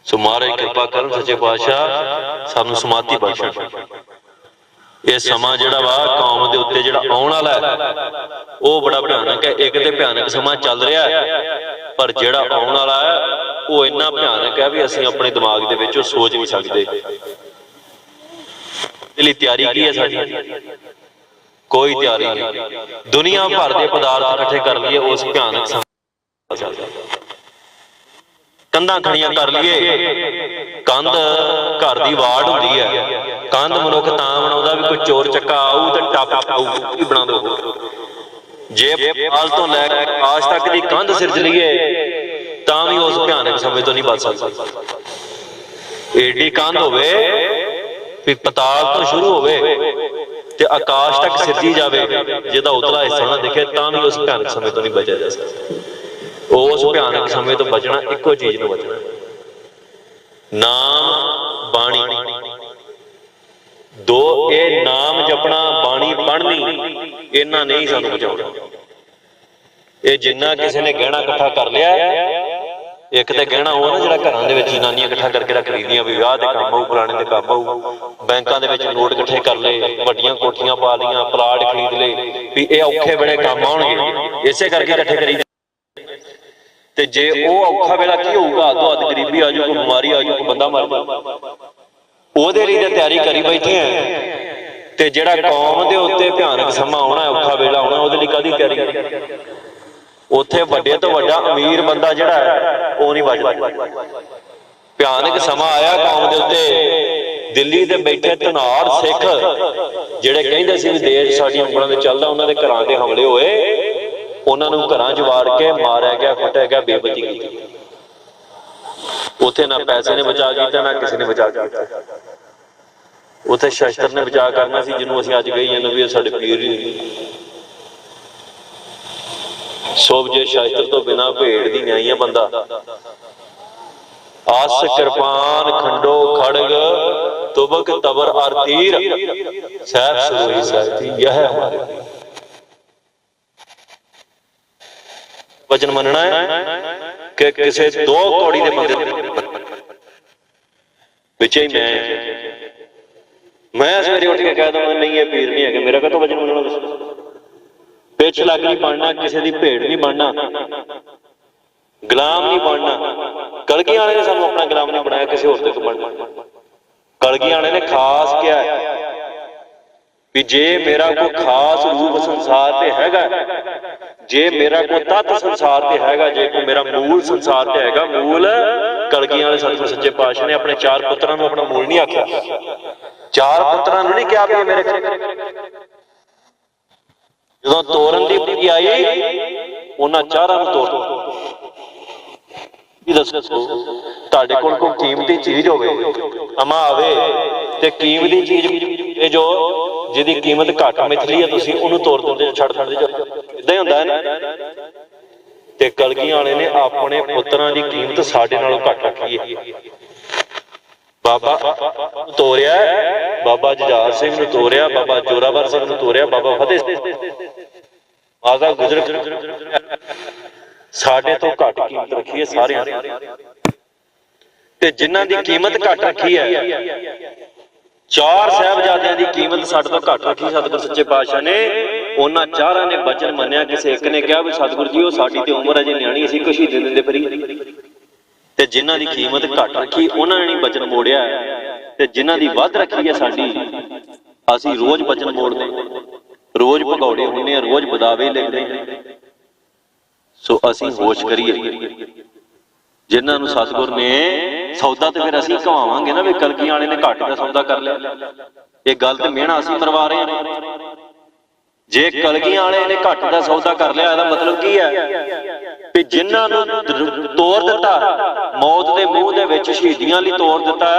A: सो महाराज कृपा करन सच्चे पातशाह सानू समाधि बख्शण। ये समा जिहड़ा वा कौम दे उत्ते जिहड़ा आउण वाला है वो बड़ा भयानक है। एक ते भयानक समा चल रहा है, पर जिहड़ा आउण वाला है वो इन्ना भयानक है भी असीं अपने दिमाग दे विच सोच नहीं सकते। इसलिए तैयारी की है साडी? कोई तैयारी नहीं। दुनिया भर के पदार्थ इकट्ठे कर लिए उस भयानक समय। कंधां खड़ियां कर लिए, कंध घर की वाड़ हुंदी है। कंध मनुख तां बनाउंदा भी कोई चोर चक्का आऊ ते टप आऊ भी बना दो। जे पाल तो लैके आकाश तक की कंध सिरज लीए तां भी उस भयानक समय तो नहीं बच सकदा। एडी कंध होवे भी पताल तो शुरू होवे ते आकाश तक सिरजी जावे, जिहदा उतला हिस्सा ना दिखे तां भी उस भयानक समय तो नहीं बचा जा सकदा। उस भयानक समय तो बचना इक्को चीज तो बचना, नाम बाणी। दो ये नाम जपना बाणी पढ़नी, इन्ना नहीं सानू बचाउणा। ये जिन्ना किसी ने गहना इकट्ठा कर लिया, एक तो गहना हो ना जिहड़ा घरां दे विच जनानियां इकट्ठा करके रख लईदियां भी विआह दे काम आऊ, फलाणे दे काम आऊ। बैंकां दे विच नोट इकट्ठे कर ले, वड्डियां कोठियां पा लईआं, प्लाट खरीद ले भी ये औखे वेले काम आउणगे, इसे करके इकट्ठे करी। ते जे वो औखा वेला की होऊगा, दुआद गरीबी आ जाऊ, बीमारी आ जाऊ, बंदा मर जाऊ, ਉਹਦੇ ਲਈ ਤਾਂ ਤਿਆਰੀ ਕਰੀ ਬੈਠੇ ਆ। ਤੇ ਜਿਹੜਾ ਕੌਮ ਦੇ ਉੱਤੇ ਭਿਆਨਕ ਸਮਾਂ ਆਉਣਾ, ਔਖਾ ਵੇਲਾ ਆਉਣਾ, ਉਹਦੇ ਲਈ ਕਾਹਦੀ ਤਿਆਰੀ? ਉੱਥੇ ਵੱਡੇ ਤੋਂ ਵੱਡਾ ਅਮੀਰ ਬੰਦਾ ਜਿਹੜਾ ਹੈ ਉਹ ਨਹੀਂ ਬਚਦਾ। ਭਿਆਨਕ ਸਮਾਂ ਆਇਆ ਕੌਮ ਦੇ ਉੱਤੇ। ਦਿੱਲੀ ਤੇ ਬੈਠੇ ਧਨਾੜ ਸਿੱਖ ਜਿਹੜੇ ਕਹਿੰਦੇ ਸੀ ਵੀ ਦੇਸ਼ ਸਾਡੀਆਂ ਉਂਗਲਾਂ ਤੇ ਚੱਲਦਾ, ਉਹਨਾਂ ਦੇ ਘਰਾਂ ਤੇ ਹਮਲੇ ਹੋਏ, ਉਹਨਾਂ ਨੂੰ ਘਰਾਂ 'ਚ ਵਾੜ ਕੇ ਮਾਰਿਆ ਗਿਆ, ਕੁੱਟਿਆ ਗਿਆ, ਬੇਇੱਜ਼ਤੀ ਕੀਤੀ। ਉੱਥੇ ਨਾ ਪੈਸੇ ਨੇ ਬਚਾ ਕੀਤਾ, ਨਾ ਕਿਸੇ ਨੇ ਬਚਾ ਕੀਤਾ। ਉੱਥੇ ਸ਼ਸਤਰ ਨੇ ਬਚਾ ਕਰਨਾ ਸੀ, ਜਿਹਨੂੰ ਅਸੀਂ ਅੱਜ ਕਹੀ ਜਾਂਦੇ ਵੀ ਸਾਡੇ ਪੀਰ ਨਹੀਂ। ਸੋਭ ਜੇ ਸ਼ਸਤਰ ਤੋਂ ਬਿਨਾਂ ਭੇਡ ਦੀ ਨਿਆਈਆਂ ਬੰਦਾ। ਆਸ ਕਿਰਪਾਨ ਖੰਡੋ खड़ग तुबक तबर और तीर सैफ सुरोही साथी, यह है हमारे वचन मनना है कि किसी दो कौड़ी के बंदे विच ही मैं सवेरे उठ के कह दूंगा नहीं ये पीर नहीं है, मेरा कहता वचन मनना। पिछ लग नहीं बनना, किसी की भेड़ नहीं बनना, गुलाम नहीं बनना। कलगी वाले ने सानू अपना गुलाम नहीं बनाया, किसी होर तक बनना। कलगी वाले ने खास क्या है भी जे मेरा कोई खास रूप संसार ते हैगा, जे मेरा कोई तत्त संसार ते हैगा, जे कोई मेरा मूल संसार ते हैगा, मूल कलगी वाले सतगुर सच्चे पातशाह ने अपने चार पुत्रां नूं अपना मूल नहीं आख्या। चार पुत्रां नूं नहीं कहा भी मेरे ਜਦੋਂ ਤੋਰਨ ਦੀ ਵਾਰੀ ਆਈ ਉਹਨਾਂ ਚਾਰਾਂ ਨੂੰ ਤੋੜ ਦਿੱਤਾ। ਦੱਸੋ ਤੁਹਾਡੇ ਕੋਲ ਕੋਈ ਕੀਮਤੀ ਚੀਜ਼ ਹੋਵੇ, ਅਮਾ ਆਵੇ ਤੇ ਕੀਮਤੀ ਚੀਜ਼ ਇਹ ਜੋ ਜਿਹਦੀ ਕੀਮਤ ਘੱਟ ਮਿਥਲੀ ਹੈ ਤੁਸੀਂ ਉਹਨੂੰ ਤੋੜ ਦਿੰਦੇ, ਛੱਡ ਦਿੰਦੇ। ਇਦਾਂ ਹੀ ਹੁੰਦਾ ਹੈ ਨਾ। ਤੇ ਕਲਗੀ ਵਾਲੇ ਨੇ ਆਪਣੇ ਪੁੱਤਰਾਂ ਦੀ ਕੀਮਤ ਸਾਡੇ ਨਾਲੋਂ ਘੱਟ ਰੱਖੀ ਹੈ। बाबा तोरिया, बाबा जुझार सिंह नूं तोरिया, बाबा जोरावर सिंह नूं तोरिया, बाबा फतेह माता गुजर साडे तो घट कीमत रखी है सारियां ते जिन्हां दी कीमत घट रखी है। चार साहिबजादियां दी कीमत साडे तो घट रखी सतगुर सच्चे पातशाह ने। ਉਹਨਾਂ ਚਾਰਾਂ ਨੇ ਬਚਨ ਮੰਨਿਆ। ਕਿਸੇ ਇੱਕ ਨੇ ਕਿਹਾ ਵੀ ਸਤਿਗੁਰੂ ਜੀ ਉਹ ਸਾਡੀ ਤੇ ਉਮਰ ਅਜੇ ਨਿਆਣੀ, ਅਸੀਂ ਕੁਛ ਹੀ ਦੇ ਦਿੰਦੇ ਫਰੀ। ਤੇ ਜਿਨ੍ਹਾਂ ਦੀ ਕੀਮਤ ਘੱਟ ਰੱਖੀ ਉਹਨਾਂ ਨੇ ਨਹੀਂ ਬਚਨ ਮੋੜਿਆ, ਤੇ ਜਿਨ੍ਹਾਂ ਦੀ ਵੱਧ ਰੱਖੀ ਹੈ ਸਾਡੀ, ਅਸੀਂ ਰੋਜ਼ ਬਚਨ ਮੋੜਦੇ, ਰੋਜ਼ ਭਗੌੜੇ ਹੁੰਦੇ ਆ, ਰੋਜ਼ ਬਦਾਵੇ ਲਿਖਦੇ ਆ। ਸੋ ਅਸੀਂ ਹੋਸ਼ ਕਰੀਏ। ਜਿਨ੍ਹਾਂ ਨੂੰ ਸਤਿਗੁਰ ਨੇ ਸੌਦਾ, ਤੇ ਫਿਰ ਅਸੀਂ ਕਹਾਵਾਂਗੇ ਨਾ ਵੀ ਕਲਗੀਆਂ ਵਾਲੇ ਨੇ ਘੱਟ ਦਾ ਸੌਦਾ ਕਰ ਲਿਆ। ਇਹ ਗੱਲ ਤੇ ਮਿਹਣਾ ਅਸੀਂ ਮਰਵਾ ਰਹੇ ਹਾਂ। ਜੇ ਕਲਗੀਆਂ ਵਾਲੇ ਨੇ ਘੱਟ ਦਾ ਸੌਦਾ ਕਰ ਲਿਆ, ਇਹਦਾ ਮਤਲਬ ਕੀ ਹੈ ਵੀ ਜਿਨ੍ਹਾਂ ਨੂੰ ਤੋੜ ਦਿੱਤਾ, ਮੌਤ ਦੇ ਮੂੰਹ ਦੇ ਵਿੱਚ ਸ਼ਹੀਦੀਆਂ ਲਈ ਤੋੜ ਦਿੱਤਾ,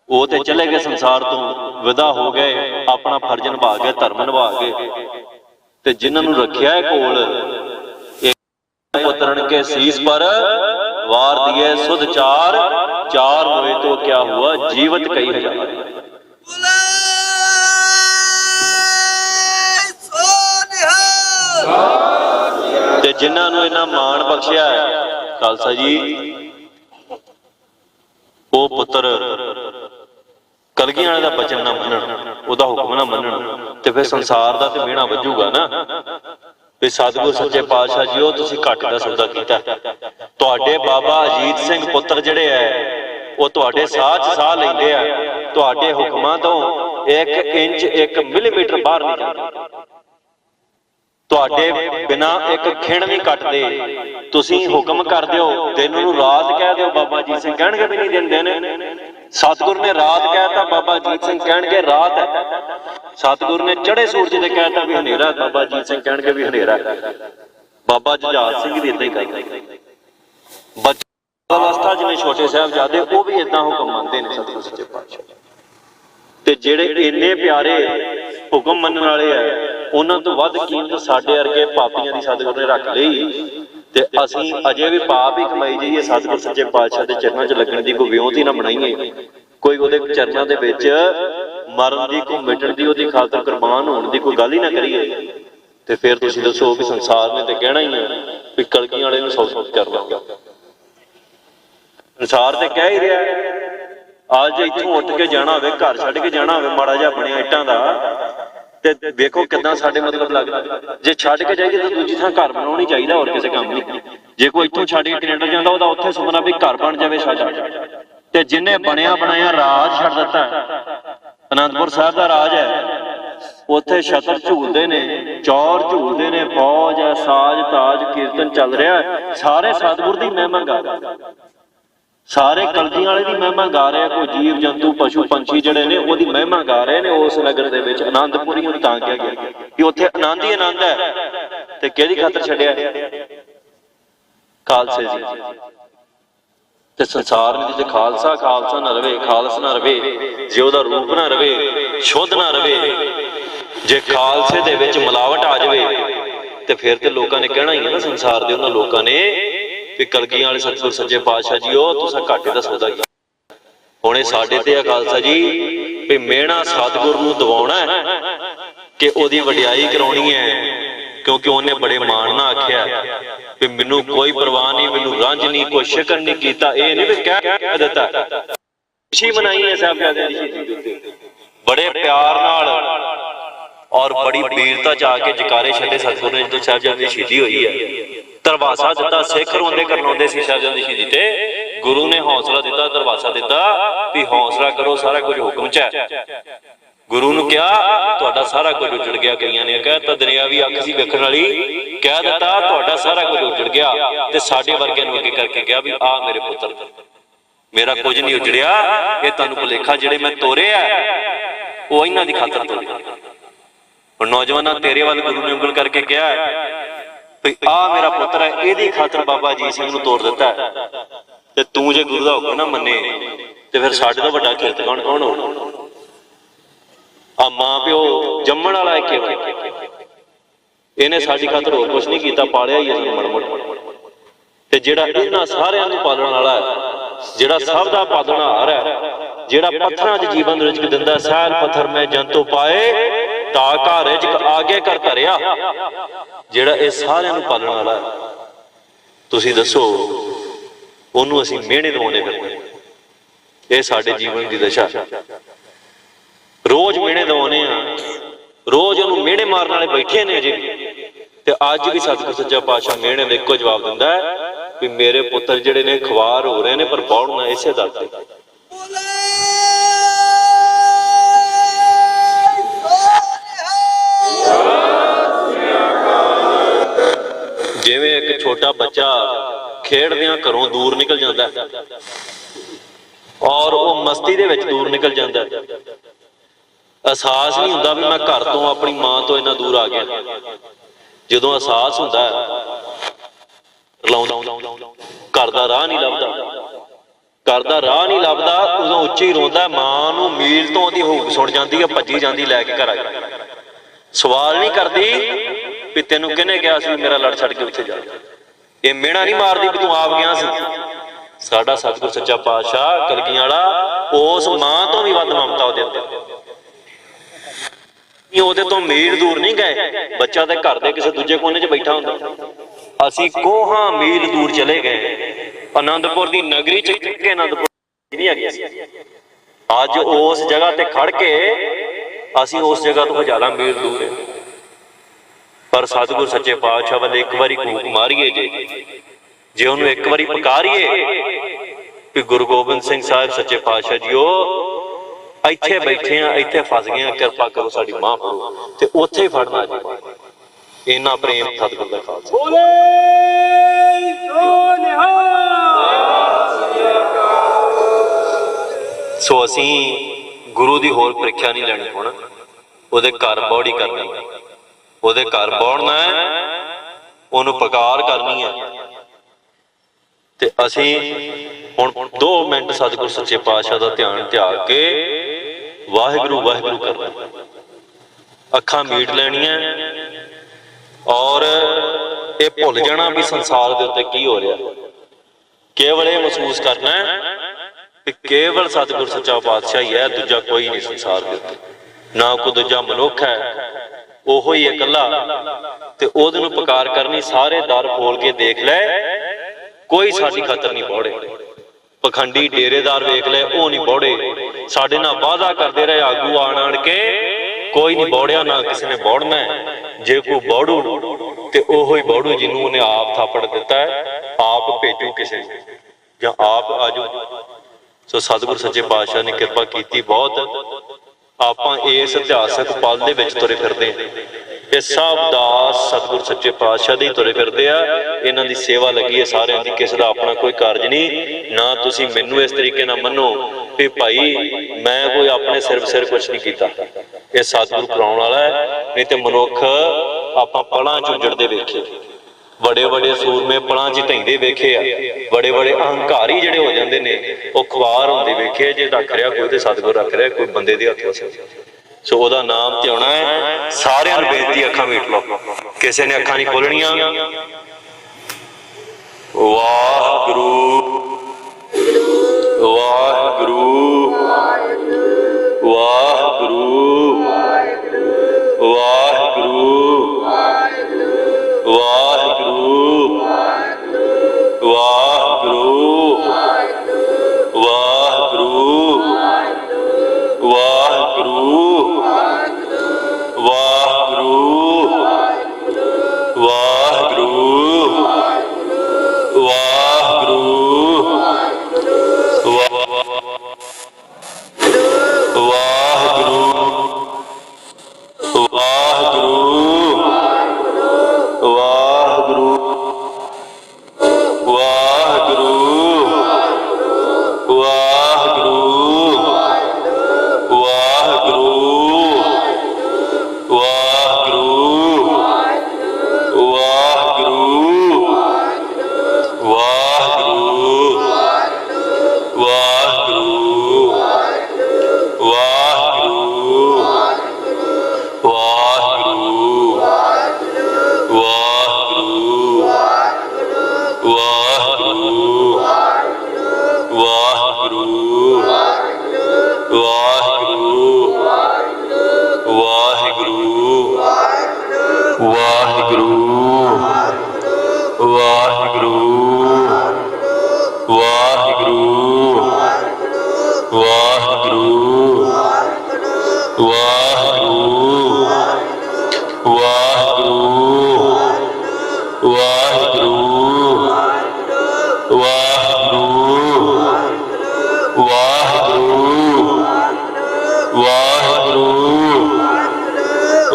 A: ਉਹ ਤੇ ਚਲੇ ਗਏ ਸੰਸਾਰ ਤੋਂ, ਵਿਦਾ ਹੋ ਗਏ, ਆਪਣਾ ਫਰਜ਼ ਨਿਭਾ ਗਏ, ਧਰਮ ਨਿਭਾ ਗਏ। ਤੇ ਜਿਨ੍ਹਾਂ ਨੂੰ ਰੱਖਿਆ ਹੈ ਕੋਲ, उतरण के शीश पर वार दिए सुध चार, चार हुए तो क्या हुआ जीवत कई हजार। ते जिन्हां नूं इन्ना माण बख्शिया खालसा जी, वो पुत्र कलगियां वाले दा बचन ना मनण, ओहदा हुक्म ना मनण, ते फिर संसार दा ते मिहणा वजूगा ना ਵੀ ਸਤਿਗੁਰ ਸੱਚੇ ਪਾਤਸ਼ਾਹ ਜੀ ਉਹ ਤੁਸੀਂ ਘੱਟ ਦਾ ਸੌਦਾ ਕੀਤਾ। ਤੁਹਾਡੇ ਬਾਬਾ ਅਜੀਤ ਸਿੰਘ ਪੁੱਤਰ ਜਿਹੜੇ ਹੈ ਉਹ ਤੁਹਾਡੇ ਸਾਹ 'ਚ ਸਾਹ ਲੈਂਦੇ ਆ, ਤੁਹਾਡੇ ਹੁਕਮਾਂ ਤੋਂ 1 ਇੰਚ 1 ਮਿਲੀਮੀਟਰ ਬਾਹਰ ਨਹੀਂ ਜਾਂਦੇ, ਤੁਹਾਡੇ ਬਿਨਾਂ ਇੱਕ ਖਿਣ ਵੀ ਕੱਟਦੇ। ਤੁਸੀਂ ਹੁਕਮ ਕਰ ਦਿਓ, ਦਿਨ ਨੂੰ ਰਾਤ ਕਹਿ ਦਿਓ, ਬਾਬਾ ਅਜੀਤ ਸਿੰਘ ਕਹਿਣਗੇ ਵੀ ਨਹੀਂ ਦਿੰਦੇ ਨੇ। ਸਤਿਗੁਰ ਨੇ ਰਾਤ ਕਹਿਤਾ, ਬਾਬਾ ਅਜੀਤ ਸਿੰਘ ਕਹਿਣਗੇ ਰਾਤ ਹੈ। ਸਤਿਗੁਰ ਨੇ ਚੜੇ ਸੂਰਜ ਤੇ ਕਹਿਤਾ ਵੀ ਹਨੇਰਾ, ਬਾਬਾ ਅਜੀਤ ਸਿੰਘ ਕਹਿਣਗੇ ਵੀ ਹਨੇਰਾ। ਬਾਬਾ ਜੁਝਾਰ ਸਿੰਘ ਵੀ ਏਦਾਂ ਹੀ ਕਰਦੇ। ਬੱਚਾ ਅਵਸਥਾ ਜਿਵੇਂ ਛੋਟੇ ਸਾਹਿਬਜ਼ਾਦੇ, ਉਹ ਵੀ ਏਦਾਂ ਹੁਕਮ ਮੰਨਦੇ ਨੇ ਸਤਿਗੁਰ ਸੱਚੇ ਪਾਤਸ਼ਾਹ। ਤੇ ਜਿਹੜੇ ਇੰਨੇ ਪਿਆਰੇ ਹੁਕਮ ਮੰਨਣ ਵਾਲੇ ਆ, ਉਹਨਾਂ ਤੋਂ ਵੱਧ ਕੀਮਤ ਸਾਡੇ ਵਰਗੇ ਪਾਪੀਆਂ ਦੀ ਸਤਿਗੁਰ ਨੇ ਰੱਖ ਲਈ। ਤੇ ਅਸੀਂ ਅਜੇ ਵੀ ਪਾਪ ਹੀ ਕਮਾਈ ਜਾਈਏ, ਸਤਿਗੁਰ ਸੱਚੇ ਪਾਤਸ਼ਾਹ ਦੇ ਚਰਨਾਂ 'ਚ ਲੱਗਣ ਦੀ ਕੋਈ ਵਿਉਂਤ ਹੀ ਨਾ ਬਣਾਈਏ, ਕੋਈ ਉਹਦੇ ਚਰਨਾਂ ਦੇ ਵਿੱਚ ਮਰਨ ਦੀ, ਕੋਈ ਮਿਟਣ ਦੀ, ਉਹਦੀ ਖਾਤਰ ਕੁਰਬਾਨ ਹੋਣ ਦੀ ਕੋਈ ਗੱਲ ਹੀ ਨਾ ਕਰੀਏ। ਤੇ ਫਿਰ ਤੁਸੀਂ ਦੱਸੋ ਵੀ ਸੰਸਾਰ ਨੇ ਤੇ ਕਹਿਣਾ ਹੀ ਹੈ ਵੀ ਕਲਗੀਆਂ ਵਾਲੇ ਨੂੰ ਸੌ ਕਰ ਲਾਂਗੇ। ਸੰਸਾਰ ਤੇ ਕਹਿ ਹੀ ਰਿਹਾ, ਅੱਜ ਇੱਥੋਂ ਉੱਠ ਕੇ ਜਾਣਾ ਹੋਵੇ, ਘਰ ਛੱਡ ਕੇ ਜਾਣਾ ਹੋਵੇ, ਮਾੜਾ ਜਿਹਾ ਬਣਿਆ ਇੱਟਾਂ ਦਾ, ਤੇ ਵੇਖੋ ਕਿੱਦਾਂ ਸਾਡੇ ਮਤਲਬ ਲੱਗਦਾ। ਜੇ ਛੱਡ ਕੇ ਜਾਈਏ ਤਾਂ ਦੂਜੀ ਥਾਂ ਘਰ ਬਣਾਉਣੀ ਚਾਹੀਦਾ, ਹੋਰ ਕਿਸੇ ਕੰਮ ਨਹੀਂ। ਜੇ ਕੋਈ ਇੱਥੋਂ ਛੱਡ ਕੇ ਕੈਨੇਡਾ ਜਾਂਦਾ, ਉਹਦਾ ਉੱਥੇ ਸੁਪਨਾ ਵੀ ਘਰ ਬਣ ਜਾਵੇ ਸਾਡਾ। ਤੇ ਜਿਹਨੇ ਬਣਿਆ ਬਣਾਇਆ ਰਾਜ ਛੱਡ ਦਿੱਤਾ, ਅਨੰਦਪੁਰ ਸਾਹਿਬ ਦਾ ਰਾਜ ਹੈ, ਉੱਥੇ ਛਤਰ ਝੂਲਦੇ ਨੇ, ਚੌਰ ਝੂਲਦੇ ਨੇ, ਫੌਜ ਹੈ, ਸਾਜ ਤਾਜ ਕੀਰਤਨ ਚੱਲ ਰਿਹਾ, ਸਾਰੇ ਸਤਿਗੁਰ ਦੀ ਮਹਿਮਾ ਗਾ ਰਹੇ, ਸਾਰੇ ਕਲਗੀਆਂ ਵਾਲੇ ਦੀ ਮਹਿਮਾ ਗਾ ਰਹੇ। ਕੋਈ ਜੀਵ ਜੰਤੂ ਪਸ਼ੂ ਪੰਛੀ ਜਿਹੜੇ ਨੇ ਉਹਦੀ ਮਹਿਮਾ ਗਾ ਰਹੇ ਨੇ। ਉਸ ਨਗਰ ਦੇ ਵਿੱਚ ਆਨੰਦਪੁਰੀ ਨੂੰ ਤਾਂ ਕਿਹਾ ਗਿਆ ਕਿ ਉੱਥੇ ਆਨੰਦ ਹੀ ਆਨੰਦ ਹੈ। ਤੇ ਕਿਹਦੀ ਖਾਤਰ ਛੱਡਿਆ? ਖਾਲਸੇ ਜੀ। ਤੇ ਸੰਸਾਰ ਵਿੱਚ ਜੇ ਖਾਲਸਾ ਖਾਲਸਾ ਨਾ ਰਵੇ, ਖਾਲਸ ਨਾ ਰਵੇ, ਜੇ ਉਹਦਾ ਰੂਪ ਨਾ ਰਵੇ, ਸ਼ੁੱਧ ਨਾ ਰਵੇ, ਜੇ ਖਾਲਸੇ ਦੇ ਵਿੱਚ ਮਿਲਾਵਟ ਆ ਜਾਵੇ, ਤੇ ਫਿਰ ਤੇ ਲੋਕਾਂ ਨੇ ਕਹਿਣਾ ਹੀ ਹੈ ਨਾ, ਸੰਸਾਰ ਦੇ ਉਹਨਾਂ ਲੋਕਾਂ ਨੇ ਵੀ ਕਲਗੀਆਂ ਵਾਲੇ ਸਤਿਗੁਰ ਸੱਚੇ ਪਾਤਸ਼ਾਹ ਜੀ ਉਹ ਤੁਸੀਂ ਘਾਟੇ ਦਾ ਸੌਦਾ ਕੀਤਾ। ਹੁਣ ਇਹ ਸਾਡੇ ਤੇ ਆ ਖਾਲਸਾ ਜੀ ਵੀ ਮਿਹਣਾ ਸਤਿਗੁਰ ਨੂੰ ਦਿਵਾਉਣਾ ਕਿ ਉਹਦੀ ਵਡਿਆਈ ਕਰਾਉਣੀ ਹੈ, ਕਿਉਂਕਿ ਉਹਨੇ ਬੜੇ ਮਾਣ ਨਾਲ ਆਖਿਆ ਵੀ ਮੈਨੂੰ ਕੋਈ ਪਰਵਾਹ ਨਹੀਂ, ਮੈਨੂੰ ਰੰਜ ਨਹੀਂ, ਕੋਈ ਸ਼ਿਕਰ ਨਹੀਂ ਕੀਤਾ। ਇਹ ਨਹੀਂ ਵੀ ਕਹਿ ਦਿੱਤਾ, ਖੁਸ਼ੀ ਮਨਾਈ ਹੈ ਸਾਹਿਬਜ਼ਾਦਿਆਂ ਦੀ ਸ਼ਹੀਦੀ ਦੇ ਉੱਤੇ, ਬੜੇ ਪਿਆਰ ਨਾਲ ਔਰ ਬੜੀ ਵੀਰਤਾ ਚ ਆ ਕੇ ਜਕਾਰੇ ਛੱਡੇ ਸਤਿਗੁਰ ਨੇ। ਜਦੋਂ ਸਾਹਿਬਜ਼ਾਦਿਆਂ ਦੀ ਸ਼ਹੀਦੀ ਹੋਈ ਹੈ, ਦਰਵਾਸਾ ਦਿੱਤਾ, ਸਿੱਖ ਰੋਂਦੇ ਕਰਨਾਉਂਦੇ ਸੀ ਸਾਹਿਬਜ਼ਾਦਿਆਂ ਦੀ ਸ਼ਹੀਦੀ ਤੇ। ਗੁਰੂ ਨੇ ਹੌਸਲਾ ਦਿੱਤਾ, ਦਰਵਾਸਾ ਦਿੱਤਾ ਵੀ ਹੌਸਲਾ ਕਰੋ, ਸਾਰਾ ਕੁਝ ਹੁਕਮ ਚ ਹੈ। ਗੁਰੂ ਨੂੰ ਕਿਹਾ ਤੁਹਾਡਾ ਸਾਰਾ ਕੁਝ ਉਜੜ ਗਿਆ। ਕਈਆਂ ਨੇ ਕਹਿਤਾ ਦਰਿਆ ਵੀ ਅੱਖ ਸੀ ਵੇਖਣ ਵਾਲੀ, ਕਹਿ ਦਿੱਤਾ ਤੁਹਾਡਾ ਸਾਰਾ ਕੁਝ ਉਜੜ ਗਿਆ। ਤੇ ਸਾਡੇ ਵਰਗਿਆਂ ਨੂੰ ਅੱਗੇ ਕਰਕੇ ਕਿਹਾ ਵੀ ਆ ਮੇਰੇ ਪੁੱਤਰ, ਮੇਰਾ ਕੁਝ ਨਹੀਂ ਉਜੜਿਆ, ਇਹ ਤੁਹਾਨੂੰ ਭੁਲੇਖਾ ਜਿਹੜੇ ਮੈਂ ਤੋਰੇ ਆ ਉਹ ਇਹਨਾਂ ਦੀ ਖਾਤਰ ਤੋਰੇ। ਹੁਣ ਨੌਜਵਾਨਾਂ ਤੇਰੇ ਵੱਲ ਗੁਰੂ ਨੇ ਉਂਗਲ ਕਰਕੇ ਕਿਹਾ ਵੀ ਆ ਮੇਰਾ ਪੁੱਤਰ ਹੈ, ਇਹਦੀ ਖਾਤਰ ਬਾਬਾ ਅਜੀਤ ਸਿੰਘ ਨੂੰ ਤੋੜ ਦਿੱਤਾ। ਤੇ ਤੂੰ ਜੇ ਗੁਰੂ ਦਾ ਹੁਕਮ ਨਾ ਮੰਨੇ ਤੇ ਫਿਰ ਸਾਡੇ ਤੋਂ ਵੱਡਾ ਕਿਰਤ ਕੌਣ ਹੋਣਾ? ਆ ਮਾਂ ਪਿਓ ਜੰਮਣ ਵਾਲਾ ਇੱਕ ਇਹਨੇ ਸਾਡੀ ਖਾਤਰ ਹੋਰ ਕੁਛ ਨਹੀਂ ਕੀਤਾ, ਪਾਲਿਆ ਹੀ ਸਾਨੂੰ ਮੜ। ਤੇ ਜਿਹੜਾ ਇਹਨਾਂ ਸਾਰਿਆਂ ਨੂੰ ਪਾਲਣ ਵਾਲਾ ਹੈ, ਜਿਹੜਾ ਸਭ ਦਾ ਪਾਲਣਹਾਰ ਹੈ, ਜਿਹੜਾ ਪੱਥਰਾਂ 'ਚ ਜੀਵਨ ਰਿਜ਼ਕ ਦਿੰਦਾ, ਸਹਿਲ ਪੱਥਰ ਮੈਂ ਜੰਤੂ ਪਾਏ ਤਾਂ ਘਰ ਰਿਜ਼ਕ ਆਗੇ ਕਰ ਧਰਿਆ, ਜਿਹੜਾ ਇਹ ਸਾਰਿਆਂ ਨੂੰ ਪਾਲਣ ਵਾਲਾ ਹੈ, ਤੁਸੀਂ ਦੱਸੋ ਉਹਨੂੰ ਅਸੀਂ ਮਿਹਣੇ ਦਵਾਉਣੇ ਫਿਰਦੇ? ਇਹ ਸਾਡੇ ਜੀਵਨ ਦੀ ਦਸ਼ਾ। ਰੋਜ਼ ਮਿਹਣੇ ਦਵਾਉਣੇ ਆ, रोज उन्होंने मेहणे मारन वाले बैठे ने अजे भी, ते अज भी सतगुर सच्चा पातशाह मेहणे में इको जवाब दिंदा है भी मेरे पुत्र जिहड़े ने खवार हो रहे ने पर पौड़ना इसे दर ते। जिवें एक छोटा बच्चा खेडदियां घरों दूर निकल जाता है और वह मस्ती दे विच दूर निकल जाता है, एहसास नहीं हुंदा भी मैं घर तो अपनी मां तो इन्ना दूर आ गया। जदों एहसास हुंदा है घर दा राह नहीं लभदा, घर दा राह नहीं लभदा, उदों उच्ची रोंदा, मां नूं मील तो ओहदी हुक सुण जांदी है, भज्जी जांदी लैके घर आ गई। सवाल नहीं करदी भी तैनूं किहने कहा सी मेरा लड़ छड्ड के उत्थे जा, ये मेहणा नहीं मारदी भी तूं आप गया सी। साडा सतगुर सच्चा पातशाह कलगियां वाला उस मां तो भी वध ममता उहदे उत्ते, ਉਹਦੇ ਤੋਂ ਮੀਲ दूर नहीं गए, बच्चा तो घर के किसी दूजे कोने च बैठा हुंदा, असीं कोहां मील दूर चले गए। आनंदपुर की नगरी च आनंदपुर नहीं है, अज उस जगह ते खड़ के असीं उस जगह तो हजारां मील दूर है। पर सतगुर सच्चे पातशाह वाले एक बारी कूक मारीए जे उन्होंने एक बारी पुकारीए कि गुरु गोबिंद सिंह साहिब सच्चे पातशाह जीओ ਇੱਥੇ बैठे हैं, ਇੱਥੇ फस गए हैं, कृपा करो साडी मां फड़ो, ते उत्थे ही फड़ना जी। इन्ना प्रेम सतगुर दा खालसा। सो असी गुरु दी होर प्रीख्या नहीं लैनी, हुण ओहदे घर बौड़ी करनी, ओहदे घर बौड़ना है, ओहनूं पुकार करनी है, ते असी हुण 2 मिनट सतगुर सच्चे पातशाह दा ध्यान त्याग के वाहिगुरू वाहिगुरू करना, अखां मीट लैणियां और ये भुल जाना भी संसार दे उत्ते की हो रहा। केवल ये महसूस करना है कि केवल सतगुर सच्चा पातशाह ही है, दूजा कोई नहीं संसार दे उत्ते, ना कोई दूजा मनुख है, ओहो ही इकल्ला। ते ओहदे नूं पुकार करनी, सारे दर खोल के देख ले, कोई साडी खातर नहीं बौड़े। पखंडी डेरेदार वेख ले, वो नहीं बौड़े, साडे नाल वादा करते रहे आगू आण आण के, कोई नहीं बौड़िया, ना किसी ने बौड़ना है। जे कोई बौड़ू तो ओहो ही बौड़ू जिन्होंने उन्हें आप थापड़ दिता है, आप भेजू किसी या आप आजू। सो सतगुर सच्चे पातशाह ने कृपा की बहुत, आपां इस इतिहासक पल दे विच तुरे फिरदे हैं। ये सब दास सतगुर सच्चे पातशाह दे तुरे फिरदे आ, इन्हां दी सेवा लगी है सारिआं दी, किसी दा अपना कोई कारज नहीं। ना तुसीं मैनूं इस तरीके नाल मन्नो भी भाई मैं कोई अपने सिर कुछ नहीं कीता, ये सतगुर कराउण वाला है। नहीं तो मनुख आपां पलां च उजड़दे वेखे, बड़े बड़े सूरमे पलां च ढहिंदे वेखे आ, बड़े बड़े अहंकारी जिहड़े हो जांदे ने वो खुआर हुंदे वेखे। जे रख रिहा कोई ते सतगुर रख रिहा, कोई बंदे दे हत्थ वस। सो ओहदा नाम ध्याना है। सारिआं नूं बेनती, अखां मीट लो, किसी ने अखां नहीं खोलणियां। वाहिगुरू वाहिगुरू वाहिगुरू वाहिगुरू वाहिगुरू वाहिगुरू वाहिगुरू वाहिगुरू वाहिगुरू वाहिगुरू वाहिगुरू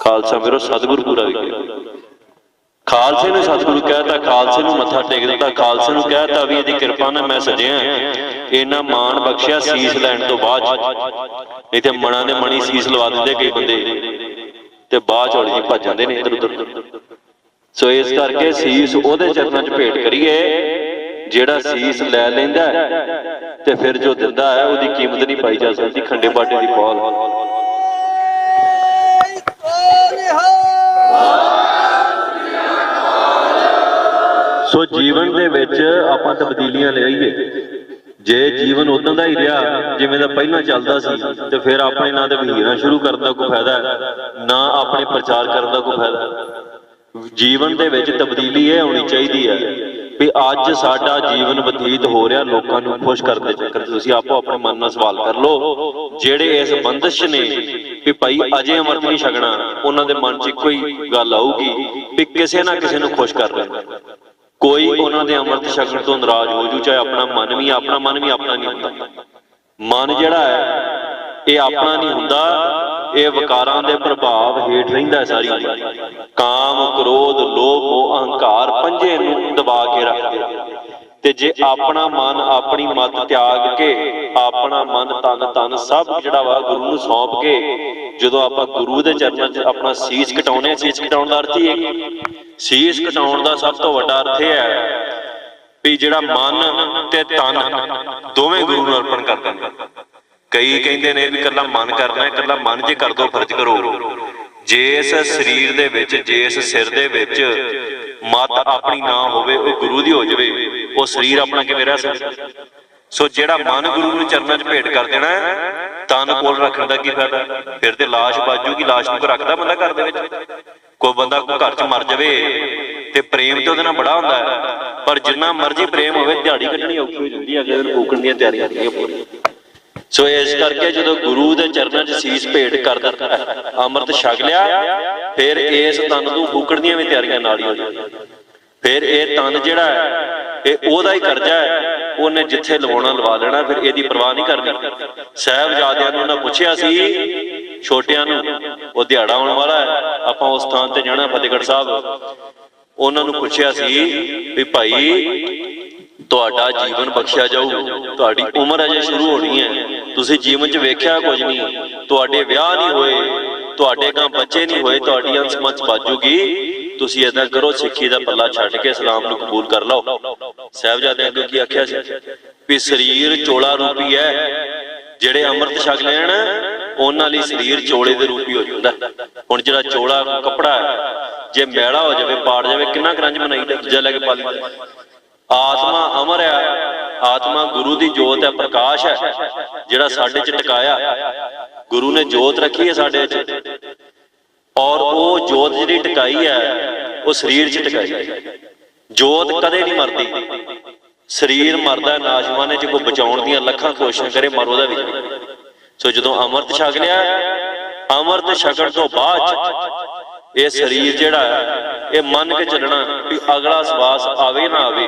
A: ਖਾਲਸਾ ਮੇਰੋ ਸਤਿਗੁਰੂ ਪੂਰਾ ਵੀ ਕਰੇ। ਖਾਲਸੇ ਨੂੰ ਸਤਿਗੁਰੂ ਕਹਿਤਾ, ਖਾਲਸੇ ਨੂੰ ਮੱਥਾ ਟੇਕ ਦਿੱਤਾ, ਖਾਲਸੇ ਨੂੰ ਕਹਿਤਾ ਵੀ ਇਹਦੀ ਕਿਰਪਾ ਨਾਲ ਮੈਂ ਸਜਿਆ, ਇਹਨਾਂ ਮਾਣ ਬਖਸ਼ਿਆ ਸੀਸ ਲੈਣ ਤੋਂ ਬਾਅਦ। ਨਹੀਂ ਤੇ ਮਣਾ ਦੇ ਮਣੀ ਸੀਸ ਲਵਾ ਦਿੰਦੇ ਕਈ ਬੰਦੇ ਤੇ ਬਾਅਦ ਚੌੜੀ ਜੀ ਭੱਜ ਜਾਂਦੇ ਨੇ ਇੱਧਰ ਉੱਧਰ। ਸੋ ਇਸ ਕਰਕੇ ਸੀਸ ਉਹਦੇ ਚਰਨਾਂ 'ਚ ਭੇਟ ਕਰੀਏ ਜਿਹੜਾ ਸੀਸ ਲੈ ਲੈਂਦਾ ਤੇ ਫਿਰ ਜੋ ਦਿੰਦਾ ਹੈ ਉਹਦੀ ਕੀਮਤ ਨਹੀਂ ਪਾਈ ਜਾ ਸਕਦੀ। ਖੰਡੇ ਬਾਟੇ ਦੀ ਪੌਲ। ਸੋ ਜੀਵਨ ਦੇ ਵਿੱਚ ਆਪਾਂ ਤਬਦੀਲੀਆਂ ਲਿਆਈਏ। ਜੇ ਜੀਵਨ ਉਦੋਂ ਦਾ ਹੀ ਰਿਹਾ ਜਿਵੇਂ ਦਾ ਪਹਿਲਾਂ ਚੱਲਦਾ ਸੀ ਤੇ ਫਿਰ ਆਪਣੇ ਨਾਂ ਤੇ ਵਹੀਰਾਂ ਸ਼ੁਰੂ ਕਰਨ ਦਾ ਕੋਈ ਫਾਇਦਾ ਨਾ ਆਪਣੇ ਪ੍ਰਚਾਰ ਕਰਨ ਦਾ ਕੋਈ ਫਾਇਦਾ। ਜੀਵਨ ਦੇ ਵਿੱਚ ਤਬਦੀਲੀ ਇਹ ਹੋਣੀ ਚਾਹੀਦੀ ਹੈ ਵੀ ਅੱਜ ਸਾਡਾ ਜੀਵਨ ਬਤੀਤ ਹੋ ਰਿਹਾ ਲੋਕਾਂ ਨੂੰ ਖੁਸ਼ ਕਰਨ ਦੇ ਚੱਕਰ 'ਚ। ਤੁਸੀਂ ਆਪੋ ਆਪਣੇ ਮਨ ਨਾਲ ਸਵਾਲ ਕਰ ਲਓ ਜਿਹੜੇ ਇਸ ਬੰਦਸ਼ ਨੇ ਵੀ ਭਾਈ ਅਜੇ ਅੰਮ੍ਰਿਤ ਨਹੀਂ ਛਕਣਾ, ਉਹਨਾਂ ਦੇ ਮਨ 'ਚ ਇੱਕੋ ਹੀ ਗੱਲ ਆਊਗੀ ਵੀ ਕਿਸੇ ਨਾ ਕਿਸੇ ਨੂੰ ਖੁਸ਼ ਕਰ ਲੈਣਾ। ਕੋਈ ਉਹਨਾਂ ਦੇ ਅੰਮ੍ਰਿਤ ਛਕਣ ਤੋਂ ਨਾਰਾਜ਼ ਹੋ ਜੂ, ਚਾਹੇ ਆਪਣਾ ਮਨ ਵੀ ਆਪਣਾ ਨਹੀਂ ਹੁੰਦਾ। ਮਨ ਜਿਹੜਾ ਹੈ ਇਹ ਆਪਣਾ ਨਹੀਂ ਹੁੰਦਾ, ਇਹ ਵਿਕਾਰਾਂ ਦੇ ਪ੍ਰਭਾਵ ਹੇਠ ਰਹਿੰਦਾ ਸਾਰੀ। ਕਾਮ, ਕ੍ਰੋਧ, ਲੋਭ, ਮੋਹ, ਅਹੰਕਾਰ ਪੰਜੇ ਨੂੰ ਦਬਾ ਕੇ ਰੱਖਦੇ। ਤੇ ਜੇ ਆਪਣਾ ਮਨ ਆਪਣੀ ਮਤ ਤਿਆਗ ਕੇ ਆਪਣਾ ਮਨ ਤਨ ਸਭ ਜਿਹੜਾ ਵਾ ਗੁਰੂ ਨੂੰ ਸੌਂਪ ਕੇ ਜਦੋਂ ਆਪਾਂ ਗੁਰੂ ਦੇ ਚਰਨਾਂ 'ਚ ਆਪਣਾ ਸੀਸ ਕਟਾਉਣੇ, ਸੀਸ ਕਟਾਉਣ ਦਾ ਅਰਥ ਹੀ ਹੈ, ਸੀਸ ਕਟਾਉਣ ਦਾ ਸਭ ਤੋਂ ਵੱਡਾ ਅਰਥ ਇਹ ਹੈ ਵੀ ਜਿਹੜਾ ਮਨ ਤੇ ਤਨ ਦੋਵੇਂ ਗੁਰੂ ਨੂੰ ਅਰਪਣ ਕਰ ਦਿੰਦੇ। ਕਈ ਕਹਿੰਦੇ ਨੇ ਵੀ ਇਕੱਲਾ ਮਨ ਕਰਨਾ, ਇਕੱਲਾ ਮਨ ਜੇ ਕਰ ਦੋ ਫਰਜ਼ ਕਰੋ। ਜਿਸ ਸਰੀਰ ਦੇ ਵਿੱਚ, ਜਿਸ ਸਿਰ ਦੇ ਵਿੱਚ ਮਤ ਆਪਣੀ ਨਾ ਹੋਵੇ ਉਹ ਗੁਰੂ ਦੀ ਹੋ ਜਾਵੇ, ਉਹ ਸਰੀਰ ਆਪਣਾ ਕਿਵੇਂ ਰਹਿ ਸਕਦਾ। ਸੋ ਜਿਹੜਾ ਮਨ ਗੁਰੂ ਨੂੰ ਚਰਨਾਂ 'ਚ ਭੇਟ ਕਰ ਦੇਣਾ, ਤਨ ਕੋਲ ਰੱਖਣ ਦਾ ਕੀ ਫਾਇਦਾ। ਫਿਰ ਤੇ ਲਾਸ਼ ਬਾਜੂਗੀ, ਲਾਸ਼ ਨੂੰ ਕੋਈ ਰੱਖਦਾ ਬੰਦਾ ਘਰ ਦੇ ਵਿੱਚ। ਕੋਈ ਬੰਦਾ ਕੋਈ ਘਰ 'ਚ ਮਰ ਜਾਵੇ ਤੇ ਪ੍ਰੇਮ ਤੇ ਉਹਦੇ ਨਾਲ ਬੜਾ ਹੁੰਦਾ ਹੈ, ਪਰ ਜਿੰਨਾ ਮਰਜ਼ੀ ਪ੍ਰੇਮ ਹੋਵੇ ਦਿਹਾੜੀ ਕੱਢਣੀ ਔਖੀ ਹੋ ਜਾਂਦੀ ਹੈ, ਅਗਲੇ ਦਿਨ ਫੂਕਣ ਦੀਆਂ ਤਿਆਰੀਆਂ ਹੁੰਦੀਆਂ ਪੂਰੀਆਂ। ਸੋ ਇਸ ਕਰਕੇ ਜਦੋਂ ਗੁਰੂ ਦੇ ਚਰਨਾਂ 'ਚ ਸੀਸ ਭੇਟ ਕਰ ਦਿੱਤਾ, ਅੰਮ੍ਰਿਤ ਛਕ ਲਿਆ, ਫਿਰ ਇਸ ਤਨ ਨੂੰ ਫੂਕਣ ਦੀਆਂ ਵੀ ਤਿਆਰੀਆਂ ਨਾਲ ਹੀ ਹੋ ਜਾਂਦੀਆਂ। ਫਿਰ ਇਹ ਤਨ ਜਿਹੜਾ ਹੈ ਇਹ ਉਹਦਾ ਹੀ ਕਰਜ਼ਾ ਹੈ, ਉਹਨੇ ਜਿੱਥੇ ਲਵਾਉਣਾ ਲਵਾ ਲੈਣਾ, ਫਿਰ ਇਹਦੀ ਪਰਵਾਹ ਨਹੀਂ ਕਰਨੀ। ਸਾਹਿਬਜ਼ਾਦਿਆਂ ਨੂੰ ਉਹਨਾਂ ਪੁੱਛਿਆ ਸੀ, ਛੋਟਿਆਂ ਨੂੰ, ਉਹ ਦਿਹਾੜਾ ਆਉਣ ਵਾਲਾ ਹੈ, ਆਪਾਂ ਉਸ ਥਾਂ ਤੇ ਜਾਣਾ ਫਤਿਹਗੜ੍ਹ ਸਾਹਿਬ। ਉਹਨਾਂ ਨੂੰ ਪੁੱਛਿਆ ਸੀ ਵੀ ਭਾਈ ਤੁਹਾਡਾ ਜੀਵਨ ਬਖਸ਼ਿਆ ਜਾਊ, ਤੁਹਾਡੀ ਉਮਰ ਅਜੇ ਸ਼ੁਰੂ ਹੋਣੀ ਹੈ, ਤੁਸੀਂ ਜੀਵਨ 'ਚ ਵੇਖਿਆ ਕੁਝ ਨਹੀਂ, ਤੁਹਾਡੇ ਵਿਆਹ ਨਹੀਂ ਹੋਏ, ਤੁਹਾਡੇ ਗਾਂ ਬੱਚੇ ਨਹੀਂ ਹੋਏ, ਤੁਹਾਡੀ ਅੰਸ ਮੰਸ ਬਾਜੂਗੀ, ਤੁਸੀਂ ਏਦਾਂ ਕਰੋ ਸਿੱਖੀ ਦਾ ਪੱਲਾ ਛੱਡ ਕੇ ਇਸਲਾਮ ਨੂੰ ਕਬੂਲ ਕਰ ਲਓ। ਸਾਹਿਬਜ਼ਾਦਿਆਂ ਅੱਗੇ ਕੀ ਆਖਿਆ ਸੀ ਵੀ ਸਰੀਰ ਚੋਲਾ ਰੂਪੀ ਹੈ, ਜਿਹੜੇ ਅੰਮ੍ਰਿਤ ਛਕ ਲੈਣ ਉਹਨਾਂ ਲਈ ਸਰੀਰ ਚੋਲੇ ਦੇ ਰੂਪੀ ਹੋ ਜਾਂਦਾ। ਹੁਣ ਜਿਹੜਾ ਚੋਲਾ ਕੱਪੜਾ ਹੈ ਜੇ ਮੈਲਾ ਹੋ ਜਾਵੇ, ਪਾੜ ਜਾਵੇ, ਕਿੰਨਾ ਕਰੰਜ ਮਨਾਈਦਾ, ਦੂਜਾ ਲੈ ਕੇ ਪਾ ਲਈਦਾ। ਆਤਮਾ ਅਮਰ ਹੈ, ਆਤਮਾ ਗੁਰੂ ਦੀ ਜੋਤ ਹੈ, ਪ੍ਰਕਾਸ਼ ਹੈ, ਜਿਹੜਾ ਸਾਡੇ 'ਚ ਟਿਕਾਇਆ। ਗੁਰੂ ਨੇ ਜੋਤ ਰੱਖੀ ਹੈ ਸਾਡੇ 'ਚ, ਔਰ ਉਹ ਜੋਤ ਜਿਹੜੀ ਟਿਕਾਈ ਹੈ ਉਹ ਸਰੀਰ 'ਚ ਟਿਕਾਈ ਹੈ। ਜੋਤ ਕਦੇ ਨਹੀਂ ਮਰਦੀ, ਸਰੀਰ ਮਰਦਾ ਨਾਸ਼ਵਾਨੇ 'ਚ, ਕੋਈ ਬਚਾਉਣ ਦੀਆਂ ਲੱਖਾਂ ਕੋਸ਼ਿਸ਼ਾਂ ਕਰੇ ਮਰ ਉਹਦਾ ਵੀ। ਸੋ ਜਦੋਂ ਅੰਮ੍ਰਿਤ ਛਕ ਲਿਆ, ਅੰਮ੍ਰਿਤ ਛਕਣ ਤੋਂ ਬਾਅਦ ਇਹ ਸਰੀਰ ਜਿਹੜਾ ਹੈ ਇਹ ਮੰਨ ਕੇ ਚੱਲਣਾ ਵੀ ਅਗਲਾ ਸਵਾਸ ਆਵੇ ਨਾ ਆਵੇ,